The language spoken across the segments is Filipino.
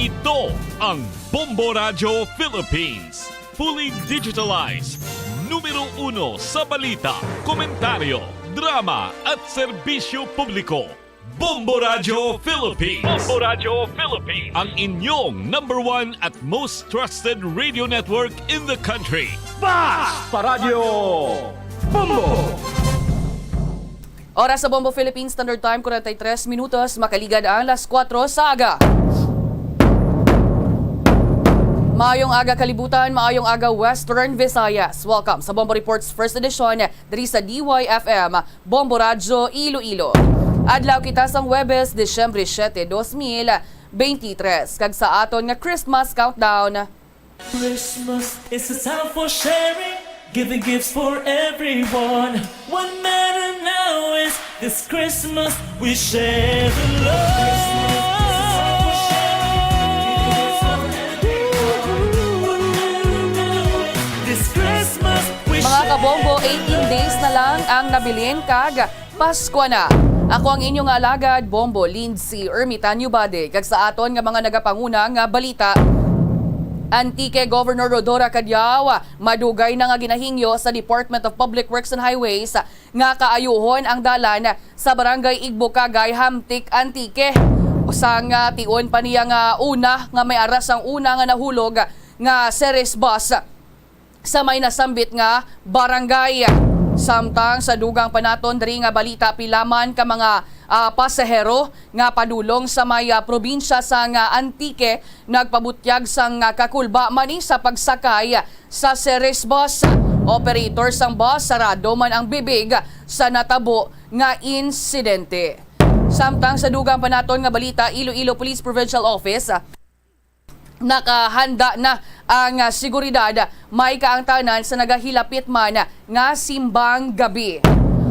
Ito ang Bombo Radio Philippines. Fully digitalized. Numero 1 sa balita, komentaryo, drama at serbisyo publiko. Bombo Radio Philippines. Bombo Radio Philippines. Ang inyong #1 at most trusted radio network in the country. Basta Radio Bombo! Oras sa Bombo Philippines Standard Time, 43 minutos, makaligad ang alas 4 sa aga. Maayong aga kalibutan, maayong aga Western Visayas. Welcome sa Bombo Reports First Edition diri sa DYFM, Bombo Radio Iloilo. Adlaw kita sang Huwebes, Disyembre 7, 2023. Kag sa aton nga Christmas countdown. Christmas is a time for sharing, giving gifts for everyone. What matter now is this Christmas we share the love. This Christmas we Mga kabombo, 18 days na lang ang nabilin kag Pasko na. Ako ang inyong alagad, Bombo Lindsay Ermitanyo Bade. Kag sa aton nga mga nagapanguna nga balita, Antique Governor Rodora Cadiao madugay na nga ginahingyo sa Department of Public Works and Highways nga kaayuhon ang dalan sa Barangay Igbukagay, Hamtik, Antique. Usang tion pa niya nga una nga may aras ang una nga nahulog nga series bus sa may nasambit nga barangay. Samtang sa dugang panaton diri nga balita pilaman ka mga pasahero nga padulong sa may probinsya sa nga Antique nagpabutyag sang kakulba mani sa pagsakay sa series bus. Operator sang bus sarado man ang bibig sa natabo nga insidente. Samtang sa dugang panaton nga balita, Iloilo Police Provincial Office nakahanda na ang seguridad may kaangtanan sa nagahilapit man nga simbang gabi.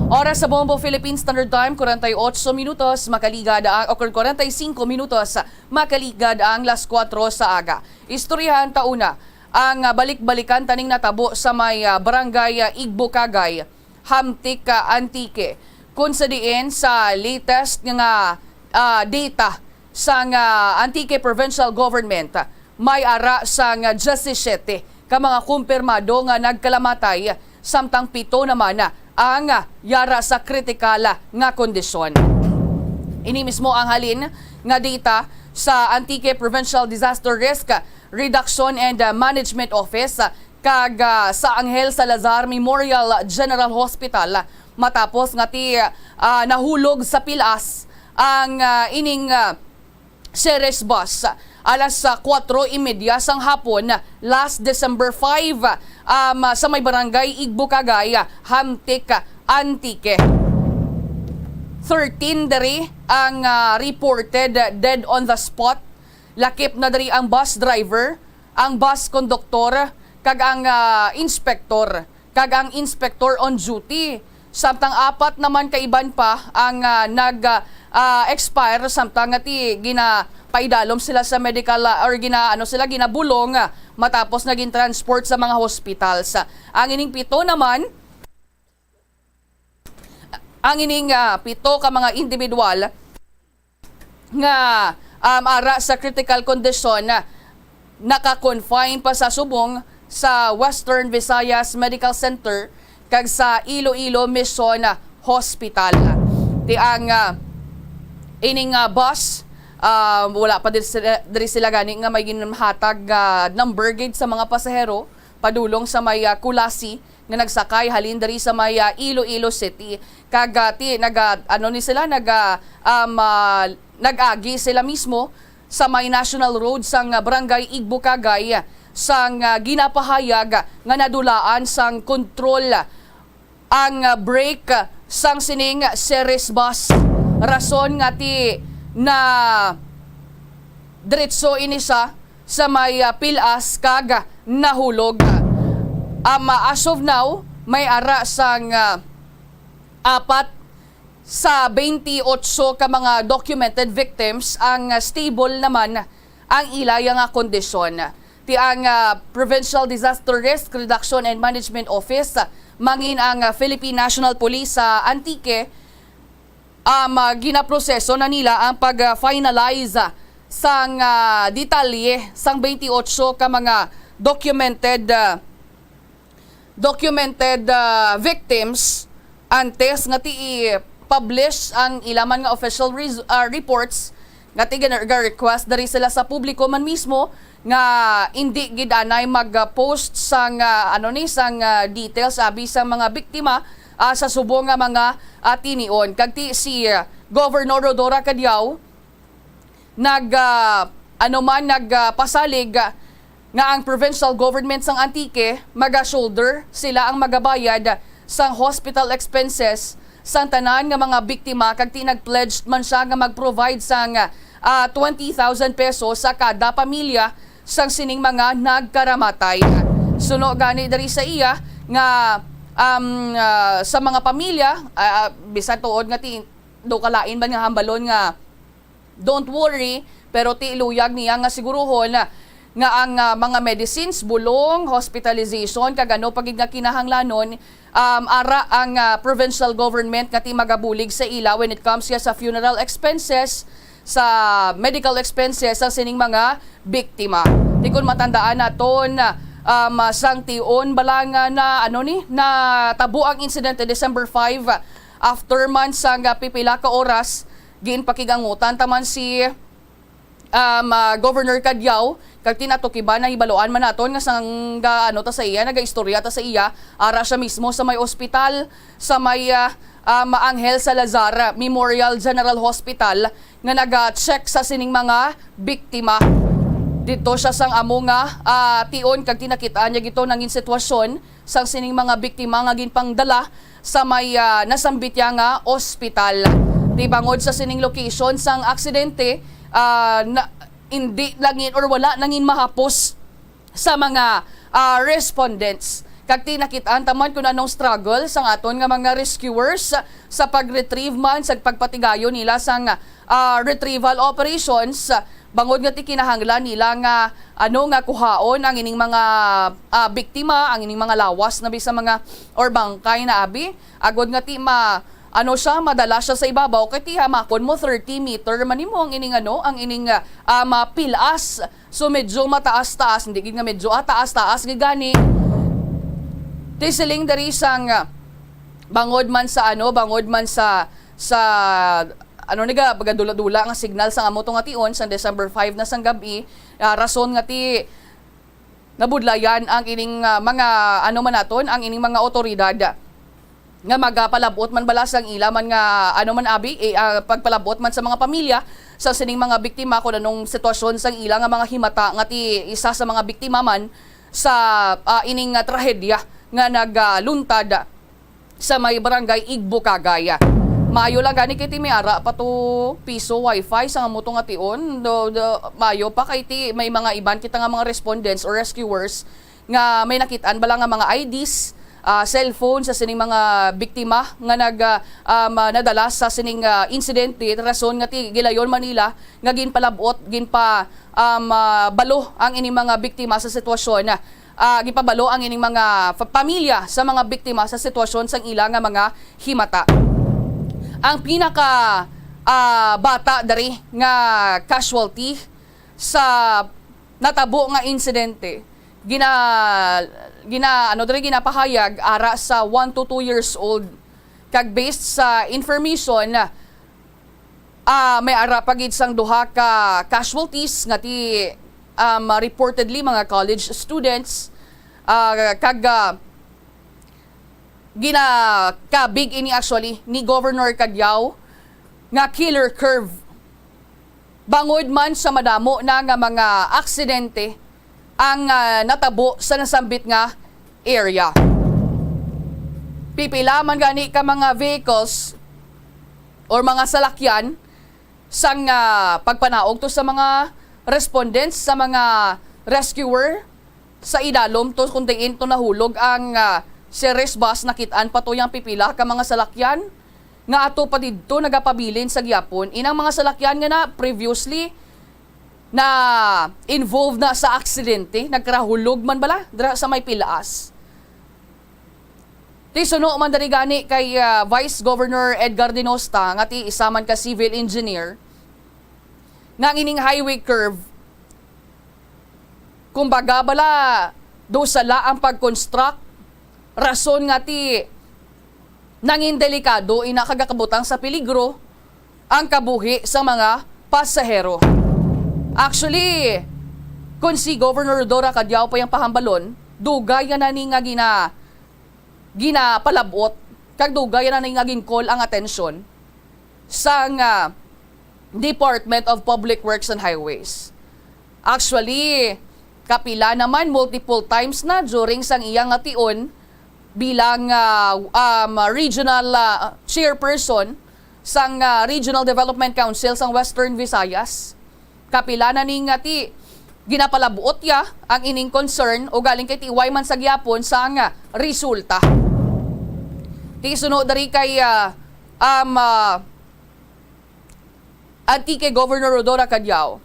Oras sa Bombo Philippines Standard Time, 48 minutos, makaligad ang 45 minutos, makaligad ang las 4 sa aga. Istoryahan tauna ang balik-balikan taning natabo sa may barangay Igbukagay, Hamtik, Antique. Kung sa diin sa latest nga data sa Antique Provincial Government, may ara sa 17 ka mga kumpirmado nga nagkalamatay, samtang 7 naman ang yara sa kritikal nga kondisyon. Ini mismo ang halin nga data sa Antique Provincial Disaster Risk Reduction and Management Office kag sa Angel Salazar Memorial General Hospital matapos nga nahulog sa pilas ang ining series bus alas 4:30 sang hapon last December 5 sa may barangay Igbukagay, Hamtik, Antique. 13 diri ang reported dead on the spot. Lakip na diri ang bus driver, ang bus conductor, kag ang inspector, kag ang inspector on duty. Samtang 4 naman kaiban pa ang expire, samtang paidalom sila sa medical or ginabulong matapos naging transport sa mga hospitals. Ang ining 7 naman, ang ining 7 ka mga individual nga ara sa critical condition naka-confine pa sa subong sa Western Visayas Medical Center kag sa Iloilo Mission Hospital. Ti ang ining bus wala pa diri sila gani nga may ginhatag number gate sa mga pasahero padulong sa may Kulasi nga nagsakay halin diri sa may Iloilo City. Kagati nag-agi sila mismo sa may National Road sang Barangay Igbukagay sang ginapahayag nga nadulaan sang kontrol ang brake sang sining series bus. Rason nga na diretso inisa sa may pilas kag nahulog. As of now, may ara sang 4 sa 28 ka mga documented victims. Ang stable naman ang ilaya nga kondisyon. Ti ang Provincial Disaster Risk Reduction and Management Office, mangin ang Philippine National Police sa Antique, ginaproseso na nila ang pag-finalize sang detalye sang 28 ka mga documented victims antes nga ti i-publish ang ilaman nga official reports nga ti request dari sila sa publiko man mismo nga hindi gid anay mag-post sang sang details abi sa mga biktima sa subong nga mga tinion. Kag ti si Governor Rodora Cadiao nagpasalig nga ang provincial government sang Antique maga-shoulder sila ang magabayad sang hospital expenses sang tanan nga mga biktima kag ti nag-pledge man siya nga mag-provide sang 20,000 pesos sa kada pamilya sang sining mga nagkaramatay. Suno gani dari sa iya nga sa mga pamilya bisan tuod nga ti do kalain man nga hambalon nga don't worry, pero ti iluyag niya nga siguruhon nga ang mga medicines, bulong, hospitalization, kagano pagid nga kinahanglanon, ara ang provincial government nga ti magabulig sa ila when it comes sa funeral expenses, sa medical expenses sa sining mga biktima. Di kun matandaan naton sang tion balanga na na tabo ang incident December 5 after man sang pipila ka oras ginpakigangutan taman si Governor Cadiao kag tinatukiban na hibaloan man naton nga sang ta sa iya nagaistorya ta sa iya ara siya mismo sa may ospital sa may Angel Salazar Memorial General Hospital nga naga-check sa sining mga biktima. Dito siya sang amo nga tion kag tinakitaan niya gito nangin sitwasyon sang sining mga biktima nga ginpangdala sa may nasambit nga ospital. Di bangod sa sining location sang aksidente na hindi langin or wala nangin mahapos sa mga respondents. Kag tinakitaan taman kung anong struggle sang aton nga mga rescuers sa pag-retrieve man sa pagpatigayon nila sang retrieval operations. Bangod nga ti kinahanglan nila nga nga kuhaon ang ining mga biktima, ang ining mga lawas na bisa mga or bangkay na abi. Agod nga ti madala siya sa ibabaw kay ti hamakon mo 30 meter manimo ang ining ang ining pilas. So medyo mataas-taas, hindi gid nga medyo taas-taas gani. Ti siling dari sang bangod man sa niga pagadula-dula nga signal sa amo tong ation sa December 5 na sang gabi, rason nga ti nabudlayan ang ining mga man naton ang ining mga otoridad nga magapalabot man bala sang ila man nga pagpalabot man sa mga pamilya sa sining mga biktima kung anong sitwasyon sang ila nga mga himata nga ti isa sa mga biktima man sa ining trahedya nga nagluntad sa may barangay Igbo, Cagaya. Mayo lang gani kay ti may ara pa to piso wifi sa amo tong ation mayo pa kay ti may mga iban kita nga mga respondents or rescuers nga may nakitaan bala nga mga IDs, cellphone sa sining mga biktima nga nadala sa sining insidente rason nga ti gilayon Manila nga ginpalabot balo ang ining mga biktima sa sitwasyon gipabalo ang ining mga pamilya sa mga biktima sa sitwasyon sang ila nga mga himata. Ang pinaka bata dari nga casualty sa natabo nga insidente ginapahayag ara sa 1 to 2 years old kag based sa information may ara pagid sang duha ka casualties nga ti reportedly mga college students kag kabig ini actually ni Governor Cadiao nga killer curve bangod man sa madamo na nga mga aksidente ang natabo sa nasambit nga area. Pipila man gani ka mga vehicles or mga salakyan sang pagpanaog to sa mga respondents, sa mga rescuer sa idalom to kung tingin to nahulog ang series bus nakitaan pa to yung pipila ka mga salakyan nga ato pa didto nagapabilin sa gyapon inang mga salakyan nga na previously na involved na sa aksidente, nagkarahulog man bala dra sa may pilaas. Ti suno man dari gani kay Vice Governor Edgar Dinosta nga ti isa man ka civil engineer nga ining highway curve, kumbaga bala, do sala ang pag-construct, rason nga ti nangin delikado inakagakabutang sa peligro ang kabuhi sa mga pasahero. Actually, kung si Governor Dora Cadyao pa yung pahambalon, dugay na ni nga ginapalabot, kag dugay na ni nga gincall ang atensyon sa nga Department of Public Works and Highways. Actually, kapila naman multiple times na during sang iyang ation bilang regional chairperson sang Regional Development Council sang Western Visayas. Kapila na ning ti ginapalabuot ya ang ining concern o galing kay tiway man sa gyapon sang resulta. Ti sunod dari kay Antique Governor Rodora Cadyao,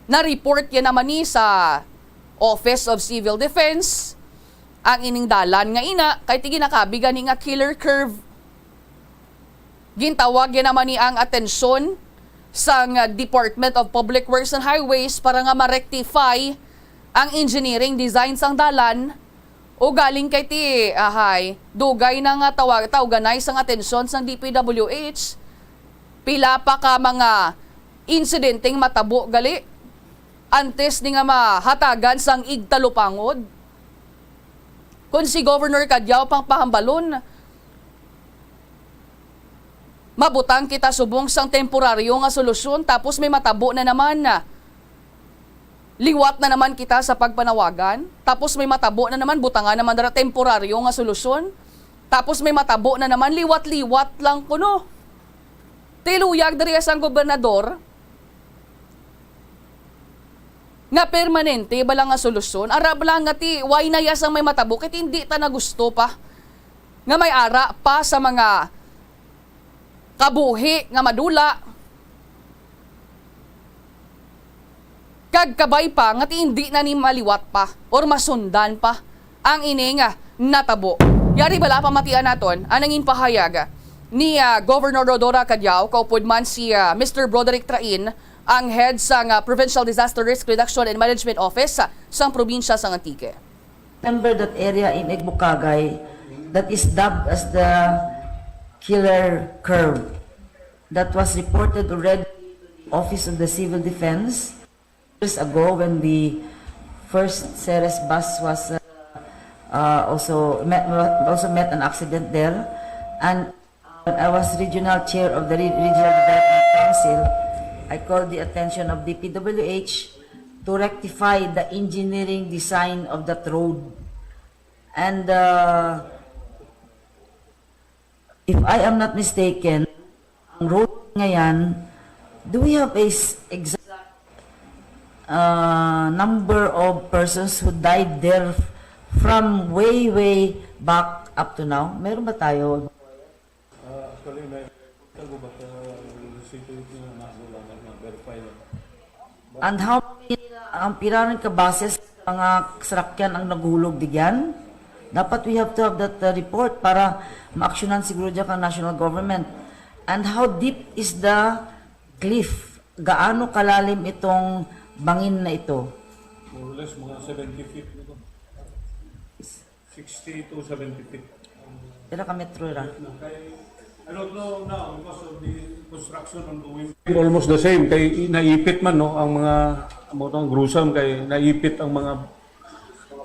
na-report yan naman ni sa Office of Civil Defense ang ining dalan nga ina kay ti ginakabigan ni nga killer curve. Gintawag yan naman ni ang atensyon sa Department of Public Works and Highways para nga ma-rectify ang engineering design sang dalan o galing kay ti dugay na nga tawaganay sang atensyon sang DPWH. Pila pa ka mga insidenteng matabo gali antes ni nga mahatagan sang igtalupangod. Kung si Governor Cadyao pang pahambalon, mabutang kita subong sang temporaryo nga solusyon tapos may matabo na naman na liwat na naman kita sa pagpanawagan, tapos may matabo na naman butangan naman dara temporaryo nga solusyon, tapos may matabo na naman liwat-liwat lang kuno. Tiluyag dari sang gobernador nga permanente balang nga solusyon, ara balang nga ti why na yasang may matabo ket hindi ta na gusto pa nga may ara pa sa mga kabuhi nga madula kag kabay pa nga ti hindi na ni maliwat pa or masundan pa ang ini nga natabo. Yari bala pamatian naton anangin pahayag ni Governor Rodora Cadyao, kaupod man si Mr. Broderick Train, ang head sa Provincial Disaster Risk Reduction and Management Office sa probinsya sa Antique. Remember that area in Egbukagay that is dubbed as the killer curve that was reported already to the Office of the Civil Defense years ago when the first Ceres bus was also met an accident there. And when I was regional chair of the Regional Development Council, I called the attention of DPWH to rectify the engineering design of that road. And if I am not mistaken, ang road ngayon, do we have a exact number of persons who died there from way back up to now? Meron ba tayo? And how many ang piranan ka bases mga sarakyan ang naghulog digyan? Dapat we have to have that report para maaksyonan siguro dyan ang national government. And how deep is the cliff? Gaano kalalim itong bangin na ito? More or less mga 70 feet nito. 60 to 70 feet. Kailan ka metro ra? I don't know now because of the construction ongoing. Almost the same kay naipit man no ang mga gruesome kay naipit ang mga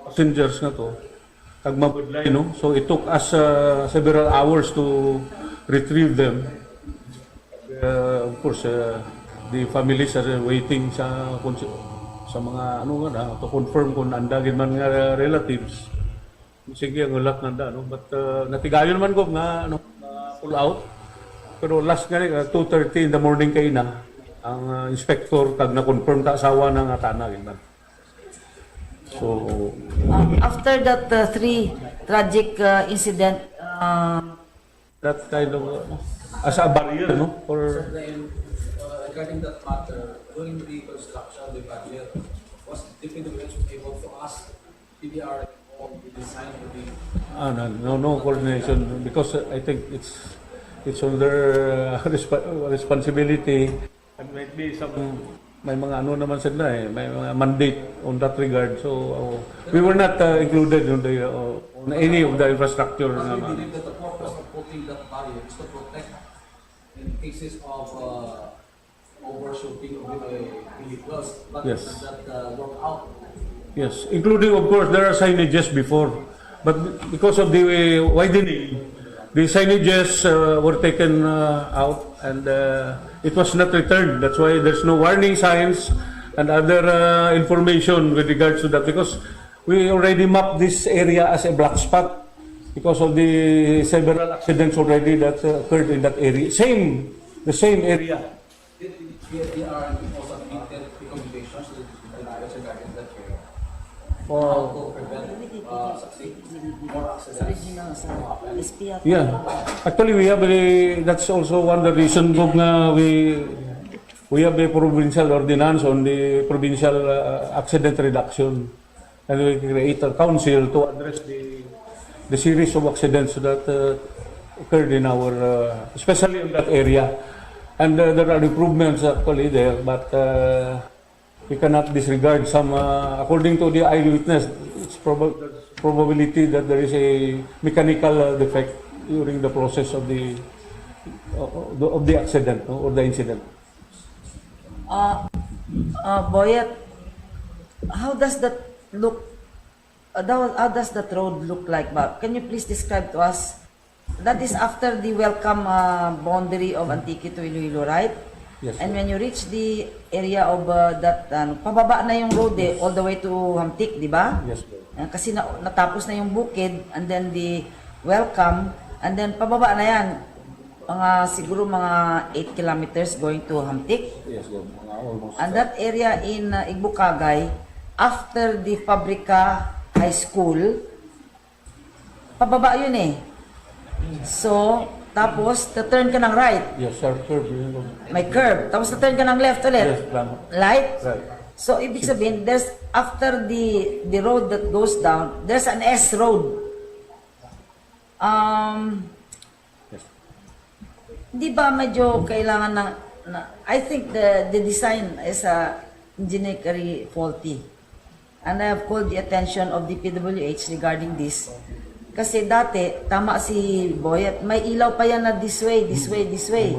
passengers na to. Kag mabudlay no. So it took us several hours to retrieve them. Of course the families are waiting sa mga to confirm kung andagin man nga relatives. Sige ang ulat nanda no but natigayon man ko nga pull out. Pero last nga 2:30 in the morning kay na ang inspector kag na-confirm ta asawa ng tanag man. So After that three tragic incident, that kind of as a barrier no for regarding that matter, during the construction of the budget, was DPWH able to ask PDR on the design of the no coordination because I think it's on their responsibility And might be may mga ano naman sila may mga mandate on that regard. So we were not included on any of the infrastructure. But we believe that the purpose of putting that barrier is to protect in cases of overshooting of vehicles. But Yes. does that work out? Yes, including of course there are signages before, but because of the widening, the signages were taken out and it was not returned. That's why there's no warning signs and other information with regards to that, because we already mapped this area as a black spot because of the several accidents already that occurred in that area. The same area. Did the DNR also updated recommendations to the drivers regarding that area? How to prevent more accidents? Yeah, actually we have that's also one of the reason kung we have a provincial ordinance on the provincial accident reduction, and we create a council to address the series of accidents that occurred in our especially in that area, and there are improvements actually there, but we cannot disregard some according to the eyewitness. It's probability that there is a mechanical defect during the process of the accident or the incident. Boyet, how does that look? How does that road look like? Can you please describe to us? That is after the welcome boundary of Antique to Iloilo, right? Yes. And when you reach the area of that, pababa na yung road all the way to Hamtik, di ba? Yes, ma'am. Kasi natapos na yung bukid, and then the welcome, and then pababa na yan. Siguro mga 8 kilometers going to Hamtik. Yes, ma'am. Almost. And that area in Igbukagay, after the Fabrica High School, pababa yun eh. So, tapos, turn ka ng right. Yes, sir. Curve. May curve. Tapos, turn ka ng left ulit. Yes, tama. Light. Right. So, ibig sabihin, there's, after the road that goes down, there's an S road. Yes. Di ba medyo kailangan I think the design is engineering faulty. And I have called the attention of the PWH regarding this. Kasi dati, tama si Boyet, may ilaw pa yan na this way, this way, this way.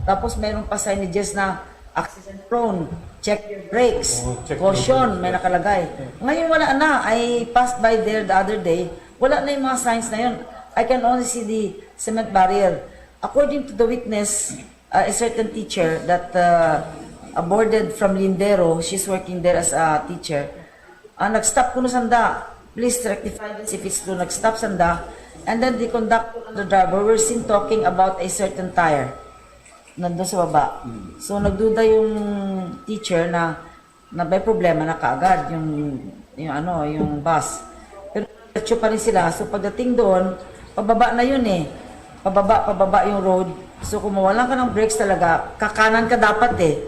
Tapos mayroon pa signages na accident prone, check your brakes, caution, may nakalagay. Ngayon wala na. I passed by there the other day, wala na yung mga signs na yun. I can only see the cement barrier. According to the witness, a certain teacher that aborted from Lindero, she's working there as a teacher, nag-stop kuno sanda. Please rectify this if it's true. Nag-stop sanda. And then the conductor and the driver were seen talking about a certain tire. Nandun sa baba. So nagduda yung teacher na may problema na kaagad yung bus. Pero diretso pa rin sila. So pagdating doon, pababa na yun eh. Pababa yung road. So kung mawalan ka ng brakes talaga, kakanan ka dapat eh.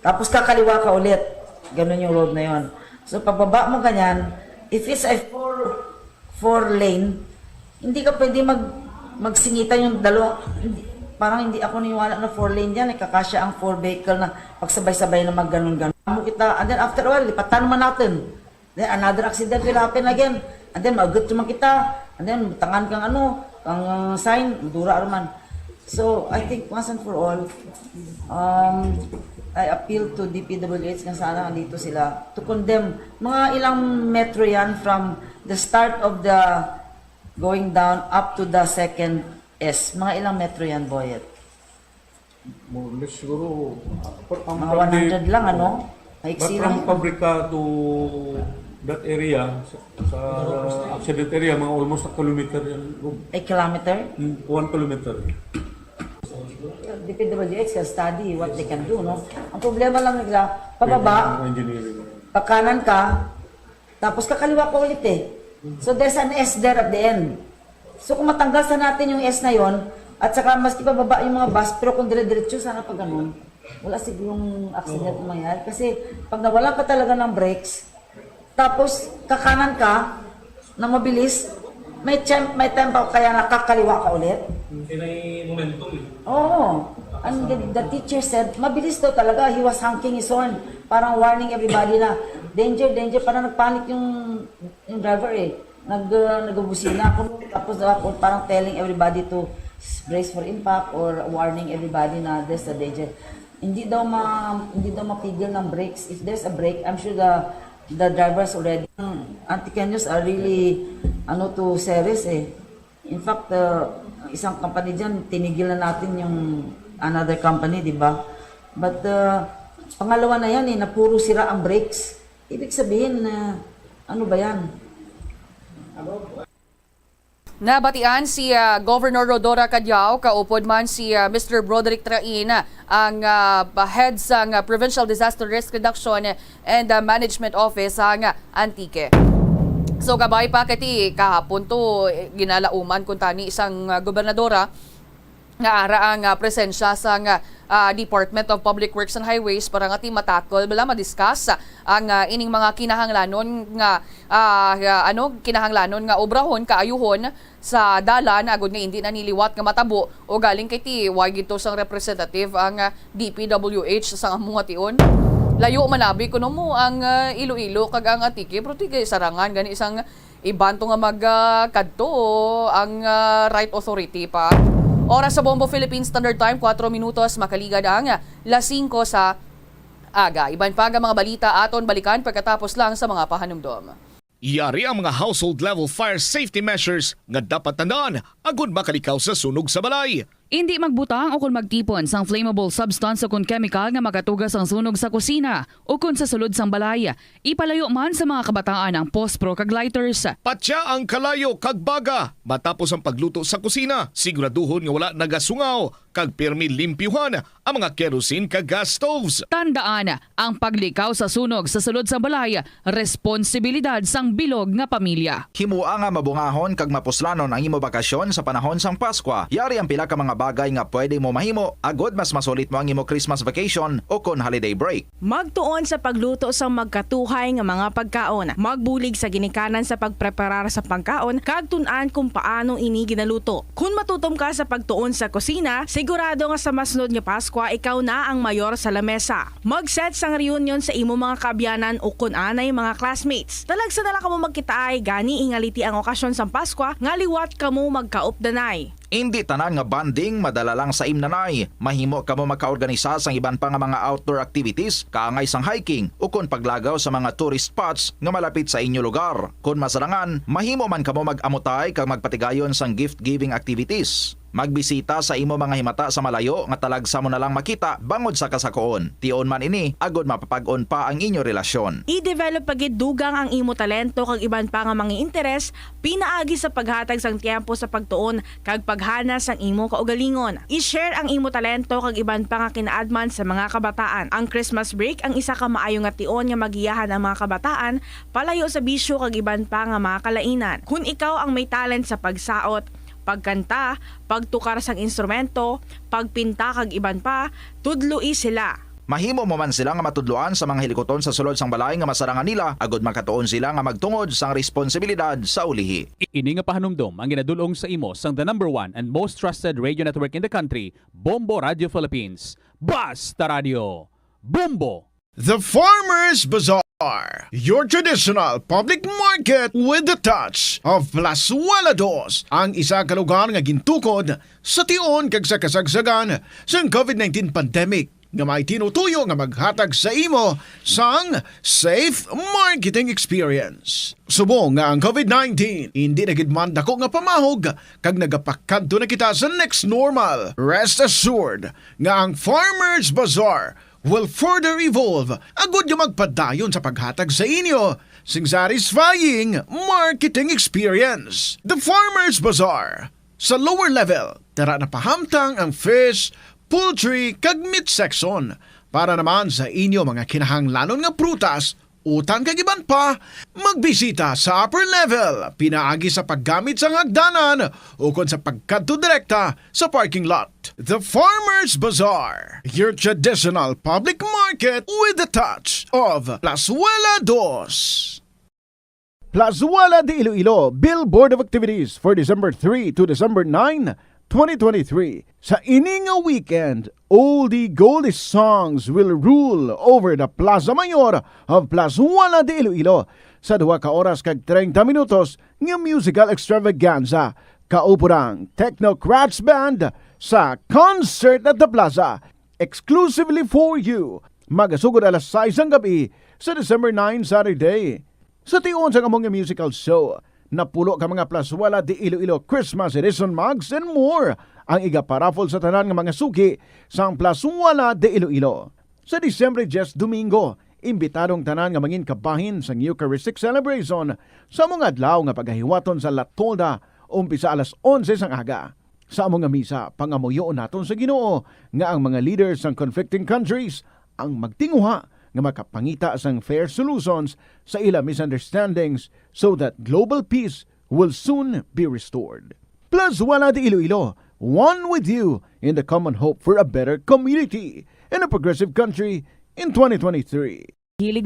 Tapos kakaliwa ka ulit. Ganun yung road na yun. So pababa mo ganyan, if it's a four lane, hindi ka pwede magsingita yung dalawa. Parang hindi ako niniwala na 4 lane yan. Kakasya ang 4 vehicle na pagsabay-sabay na magganon-ganon. Kita, and then after a while, lipatan naman natin. Then another accident will happen again. And then magot naman kita. And then tangan kang ang sign, dura naman. So, I think once and for all, I appeal to DPWH na sana dito sila to condemn. Mga ilang metro yan from the start of the going down up to the second S. Mga ilang metro yan, Boyet? More or less siguro Mga 100 lang, ano? But Maiksi from lang. Fabrica to that area, sa accident area, mga almost a kilometer yan. A kilometer? 1 kilometer. DPWH can study what they can do, no? Ang problema lang nila, pababa, Engineering. kakanan ka, tapos kakaliwa ka ulit eh. So there's an S there at the end. So kung matanggal sa natin yung S na yon, at saka maski pababa yung mga bus, pero kung dire-diretso sana pag ganun, wala sigurong accident na mangyari. Kasi pag nawalan ka talaga ng brakes, tapos kakanan ka, na mabilis, may time pa kaya nakakaliwa ka ulit. May momentum eh. Oo. And the teacher said, mabilis daw talaga. He was honking his horn. Parang warning everybody na, danger, danger. Parang nagpanic yung driver eh. Nagbusina. Tapos parang telling everybody to brace for impact or warning everybody na there's a danger. Hindi daw mapigil ng brakes. If there's a brake, I'm sure the drivers already. Anti-Kenyos are really serious eh. In fact, isang company dyan, tinigil na natin yung another company, di ba? But pangalawa na yan eh, na puro sira ang brakes. Ibig sabihin na ano ba yan? Nabatian si Governor Rodora Cadiao, kaupod man si Mr. Broderick Train, ang head sa Provincial Disaster Risk Reduction and Management Office ang Antique. So gabay pa kati kahapon to ginalauman kun tani isang gobernadora nga ara ang presensya sa Department of Public Works and Highways para nga ti matakol bala madiscuss ang ining mga kinahanglanon nga kinahanglanon nga obrahon kaayuhon sa dalan agud nga hindi na niliwat nga matabo o galing kay ti wagi to sang representative ang DPWH sa mga tion. Layo manabi kuno mo ang Iloilo kag ang Antique pero tigay sarangan gani isang ibanto nga magkadto ang right authority pa. Oras sa Bombo Philippines Standard Time 4 minutos makaliga ang 5 sa aga. Iban pa nga mga balita aton balikan pagkatapos lang sa mga pahanumdom. Yari ang mga household level fire safety measures nga dapat tandaan agud makalikaw sa sunog sa balay. Hindi magbutang o kung magtipon sang flammable substance o kung chemical nga magatugas ang sunog sa kusina o kung sa sulod sang balay. Ipalayo man sa mga kabataan ang pospro kag lighters. Patya ang kalayo kag baga matapos ang pagluto sa kusina. Siguraduhon nga wala nagasungaw kag pirmi limpyuhan ang mga kerosene kag gas stoves. Tandaan, ang paglikaw sa sunog sa sulod sang balay, responsibilidad sang bilog nga pamilya. Himua nga mabungahon kag mapuslanon ang imo bakasyon sa panahon sang Paskwa. Yari ang pila ka mga bagay nga pwede mo mahimo agod mas masulit mo ang imo Christmas vacation o kon holiday break. Magtuon sa pagluto sa magkatuhay nga mga pagkaon. Magbulig sa ginikanan sa pagpreparar sa pagkaon kag tun-an kung paano ini ginaluto. Kung matutom ka sa pagtuon sa kusina, sigurado nga sa masnod nga Paskwa ikaw na ang mayor sa lamesa. Mag-set sang reunion sa imo mga kaabyanan o kun anay mga classmates. Talagsa na lang kamo magkitaay gani ingaliti ang okasyon sa Paskwa nga liwat kamo magkaupdanay. Hindi tanan nga banding madala lang sa imnanay. Mahimo kamo magkaorganisa sang iban pa nga mga outdoor activities, kaangay sang hiking o kon paglagaw sa mga tourist spots nga malapit sa inyo lugar. Kung masarangan, mahimo man kamo mag-amutay kag magpatigayon sang gift-giving activities. Magbisita sa imo mga himata sa malayo nga talagsa mo na lang makita bangod sa kasakoon. Tion man ini, agod mapapag-on pa ang inyo relasyon. I-develop pagid dugang ang imo talento kag iban pa nga mga interes, pinaagi sa paghatag sang tiempo sa pagtuon kag paghana sang imo kaugalingon. I-share ang imo talento kag iban pa nga kinaadman sa mga kabataan. Ang Christmas break ang isa ka maayo nga tion nga magiyahan ang mga kabataan palayo sa bisyo kag iban pa nga mga kalainan. Kung ikaw ang may talent sa pagsaot, pagkanta, pagtukar sang instrumento, pagpinta kag iban pa, tudloi sila. Mahimo mo man sila nga matudloan sa mga hilikoton sa sulod sang balay nga masarangan nila agod makatuon sila nga magtungod sang responsibilidad sa ulihi. Ini nga pahanumdom ang ginadulong sa imo sang the #1 and most trusted radio network in the country, Bombo Radio Philippines. Basta Radio, Bombo! The Farmers Bazaar, your traditional public market with the touch of Plazuela Dos, ang isa ka lugar nga gintukod sa tion kag sa kasagsagan sa COVID-19 pandemic nga may tinutuyo nga maghatag sa imo sang safe marketing experience. Subong nga ang COVID-19 hindi na gid man dako nga pamahog kag nagapakadto na kita sa next normal. Rest assured nga ang Farmers Bazaar will further evolve agud nga magpadayon sa paghatag sa inyo sing satisfying marketing experience. The Farmers Bazaar. Sa lower level, tara na pahamtang ang fish, poultry kag meat section para naman sa inyo mga kinahanglanon nga prutas, utang kag iban pa, magbisita sa upper level, pinaagi sa paggamit sa hagdanan o kon sa pagkadto direkta sa parking lot. The Farmers Bazaar, your traditional public market with the touch of Plazuela Dos. Plazuela de Iloilo Billboard of Activities for December 3 to December 9. 2023. Sa ining nga weekend, oldie goldie songs will rule over the Plaza Mayor of Plazuela de Iloilo sa 2 ka oras kag 30 minutos nga musical extravaganza. Kaupurang Technocrats Band sa Concert at the Plaza, exclusively for you. Magasugod alas 6 ang gabi sa December 9, Saturday. Sa tiyon sa among musical show, napulo ka mga Plazuela de Iloilo Christmas edition mugs and more ang iga-paraffle sa tanan ng mga suki sa Plazuela de Iloilo. Sa Disyembre 10 Domingo, imbitadong tanan nga mangin kabahin sa Eucharistic celebration sa mga adlaw nga pagahiwaton sa Latolda umpisa alas 11 sang aga. Sa among nga misa, pangamuyo naton sa Ginoo nga ang mga leaders ng conflicting countries ang magtinguha nga makapangita sang fair solutions sa ila misunderstandings so that global peace will soon be restored. Plazuela de Iloilo, one with you in the common hope for a better community and a progressive country in 2023. Hilig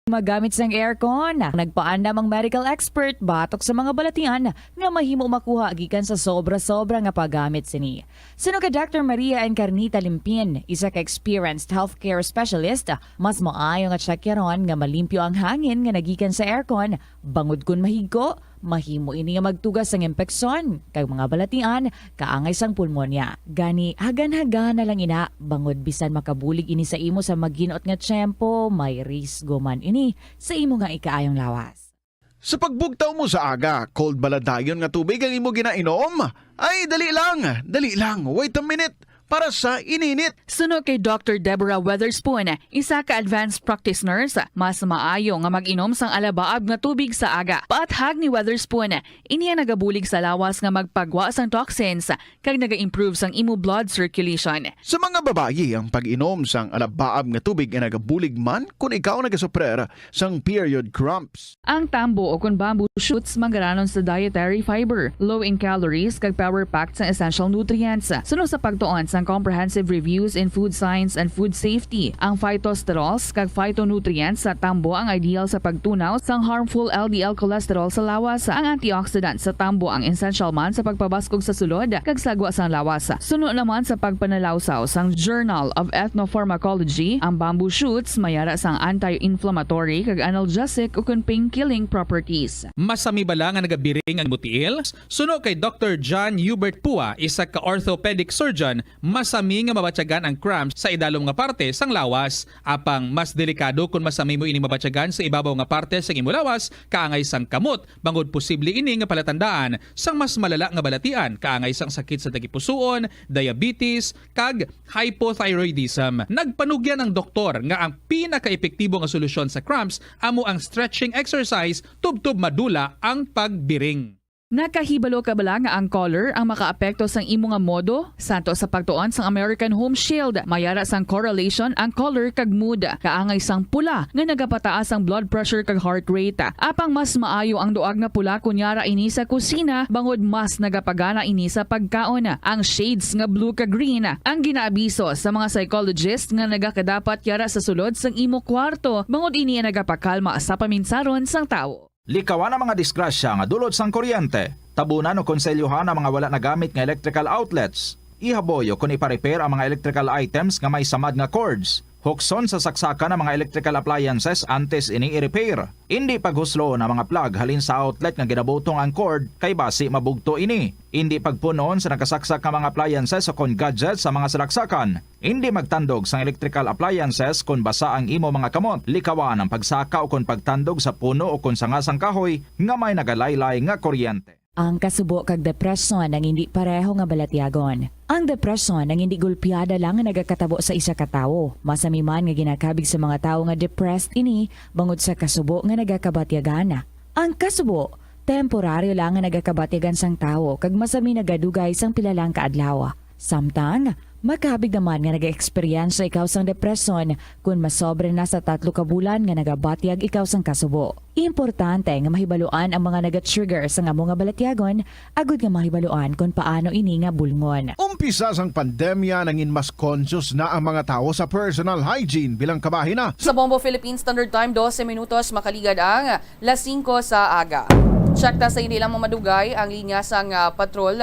magamit sang aircon. Nagpaandam ang medical expert batok sa mga balatian nga mahimo makuha gikan sa sobra-sobra nga paggamit sini. Sino ka Dr. Maria Encarnita Limpin, isa ka experienced healthcare specialist, mas maayo nga tsakyaron nga malimpyo ang hangin nga nagikan sa aircon, bangod kun mahigko, mahimo ini nga magtugas sang impeksyon kay mga balatian kaangay sang pulmonya. Gani hagan-hagan na lang ina bangod bisan makabulig ini sa imo sa magginot nga tiyempo, may risgo man ini sa imo nga ikaayong lawas. Sa pagbugtaw mo sa aga, cold baladayon nga tubig ang imo ginainom? Ay, dali lang, wait a minute para sa ininit. Suno kay Dr. Deborah Weatherspoon, isa ka advanced practice nurse, mas maayo nga mag-inom sang alabaab nga tubig sa aga. Paathag ni Weatherspoon, iniya nagabulig sa lawas nga magpagwa sang toxins kag naga-improve sang imo blood circulation. Sa mga babayi, ang pag-inom sang alabaab nga tubig ay nagabulig man kung ikaw nagasuprer sang period cramps. Ang tambo o kung bamboo shoots magaranon sa dietary fiber, low in calories kag power-packed sa essential nutrients. Suno sa pagtuon sang comprehensive reviews in food science and food safety. Ang phytosterols kag phytonutrients sa tambo ang ideal sa pagtunaw sang harmful LDL cholesterol sa lawas. Ang antioxidants sa tambo ang essential man sa pagpabaskog sa sulod kag sagwa sang lawas. Suno naman sa pagpanalawsaw sang Journal of Ethnopharmacology, ang bamboo shoots mayara sang anti-inflammatory kag analgesic ug pain-killing properties. Masami bala nga nagabiring ang mutiil? Suno kay Dr. John Hubert Pua, isa ka orthopedic surgeon, masami nga mabatyagan ang cramps sa idalom nga parte sang lawas. Apang mas delikado kung masami mo ini mabatyagan sa ibabaw nga parte sang imo lawas kaangay sang kamot, bangod posible ini nga palatandaan sang mas malala nga balatian kaangay sang sakit sa dagipusoon, diabetes kag hypothyroidism. Nagpanugyan ang doktor nga ang pinaka-epektibo nga solusyon sa cramps amo ang stretching exercise tubtob madula ang pagbiring. Nakahibalo ka bala nga ang color ang makaapekto sang imo nga modo? Santo sa pagtuon sang American Home Shield, mayara sang correlation ang color kag mood. Kaangay sang pula nga nagapataas ang blood pressure kag heart rate. Apang mas maayo ang duag nga pula kunyara ini sa kusina, bangod mas nagapagana ini sa pagkaon. Ang shades nga blue kag green ang ginaabiso sa mga psychologist nga nagakadapat yara sa sulod sang imo kwarto, bangod ini nagapakalma sa paminsaron sang tawo. Likawan ang mga disgrasya nga dulot sang kuryente. Tabunan o konselyuhan ang mga wala nagamit nga electrical outlets. Ihaboyo kung ipa-repair ang mga electrical items nga may samad nga cords. Hukson sa saksakan ng mga electrical appliances antes ini i-repair. Hindi paghuslo na mga plug halin sa outlet nga ginabutong ang cord kay basi mabugto ini. Hindi pagpunon sa nakasaksak nga mga appliances o kon gadgets sa mga salaksakan. Hindi magtandog sa electrical appliances kung basa ang imo mga kamot. Likawan ang pagsaka o kung pagtandog sa puno o kung sangasang kahoy nga may nagalaylay nga kuryente. Ang kasubo kag depresyon ang hindi pareho nga balatyagon. Ang depresyon ang hindi gulpiyada lang nga nagakatabo sa isa ka tawo. Masami man nga ginakabig sa mga tawo nga depressed ini bangod sa kasubo nga nagakabatyagan. Ang kasubo temporaryo lang nga nagakabatyagan sang tawo kag masami nagadugay sang pilalang kaadlaw. Samtang makabig naman nga nag-experience ikaw sang depresyon kung masobre na sa 3 ka bulan nga nagabatyag ikaw sang kasubo. Importante nga mahibaluan ang mga naga-trigger sa nga mga balatyagon, agud nga mahibaluan kung paano ini nga bulngon. Umpisa sang pandemya nangin mas conscious na ang mga tao sa personal hygiene bilang kabahin na. Sa Bombo Philippines Standard Time, 12 minutos makaligad ang 5 sa aga. Check ta sa inilang mamadugay ang linya sang patrol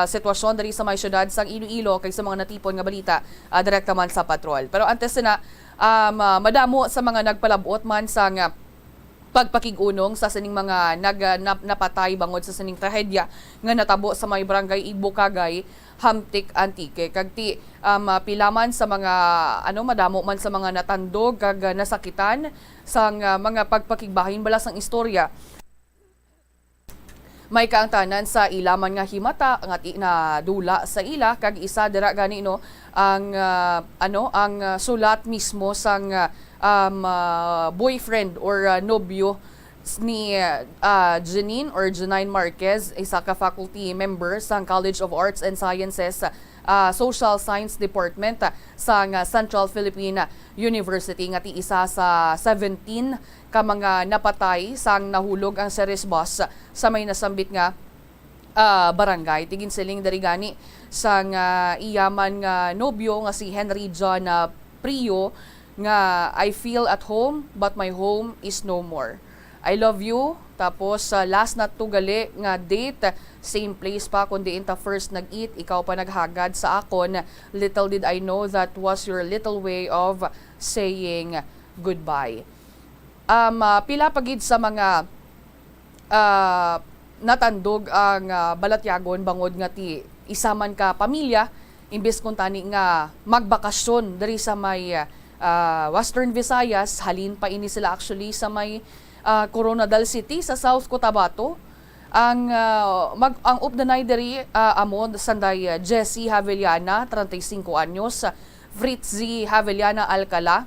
sitwasyon diri sa may syudad sang Iloilo kay sa mga natipon nga balita direkta man sa patrol. Pero antes na madamo sa mga nagpalabot man sang pagpakigunong sa sining mga napatay bangod sa sining trahedya nga natabo sa may barangay Igbukagay, Hamtik, Antique. Kag ti pilaman sa mga madamo man sa mga natandog kag nasakitan sang mga pagpakigbahin bala sang istorya. May kaangtanan sa ilaman nga himata nga na dula sa ila kag isa dira gani ang sulat mismo sang boyfriend or nobyo ni Janine Marquez, isa ka faculty member sa College of Arts and Sciences Social Science Department sa Central Philippine University nga ti isa sa 17 ka mga napatay sang nahulog ang series bus sa may nasambit nga barangay. Tigin siling dari gani sang iyaman nga nobyo nga si Henry John Prio nga I feel at home but my home is no more. I love you. Tapos last na to gali nga date, same place pa kundi inta first nag-eat, ikaw pa naghagad sa akon. Little did I know that was your little way of saying goodbye. Pila pagid sa mga natandog ang balatyagon bangod nga ti isa man ka pamilya imbes kung tani nga magbakasyon diri sa may Western Visayas, halin pa ini sila actually sa may Coronadal City sa South Cotabato. Ang of the night diri amon sanday Jessie Havellana 35 anyos, Fritzy Havellana Alcala,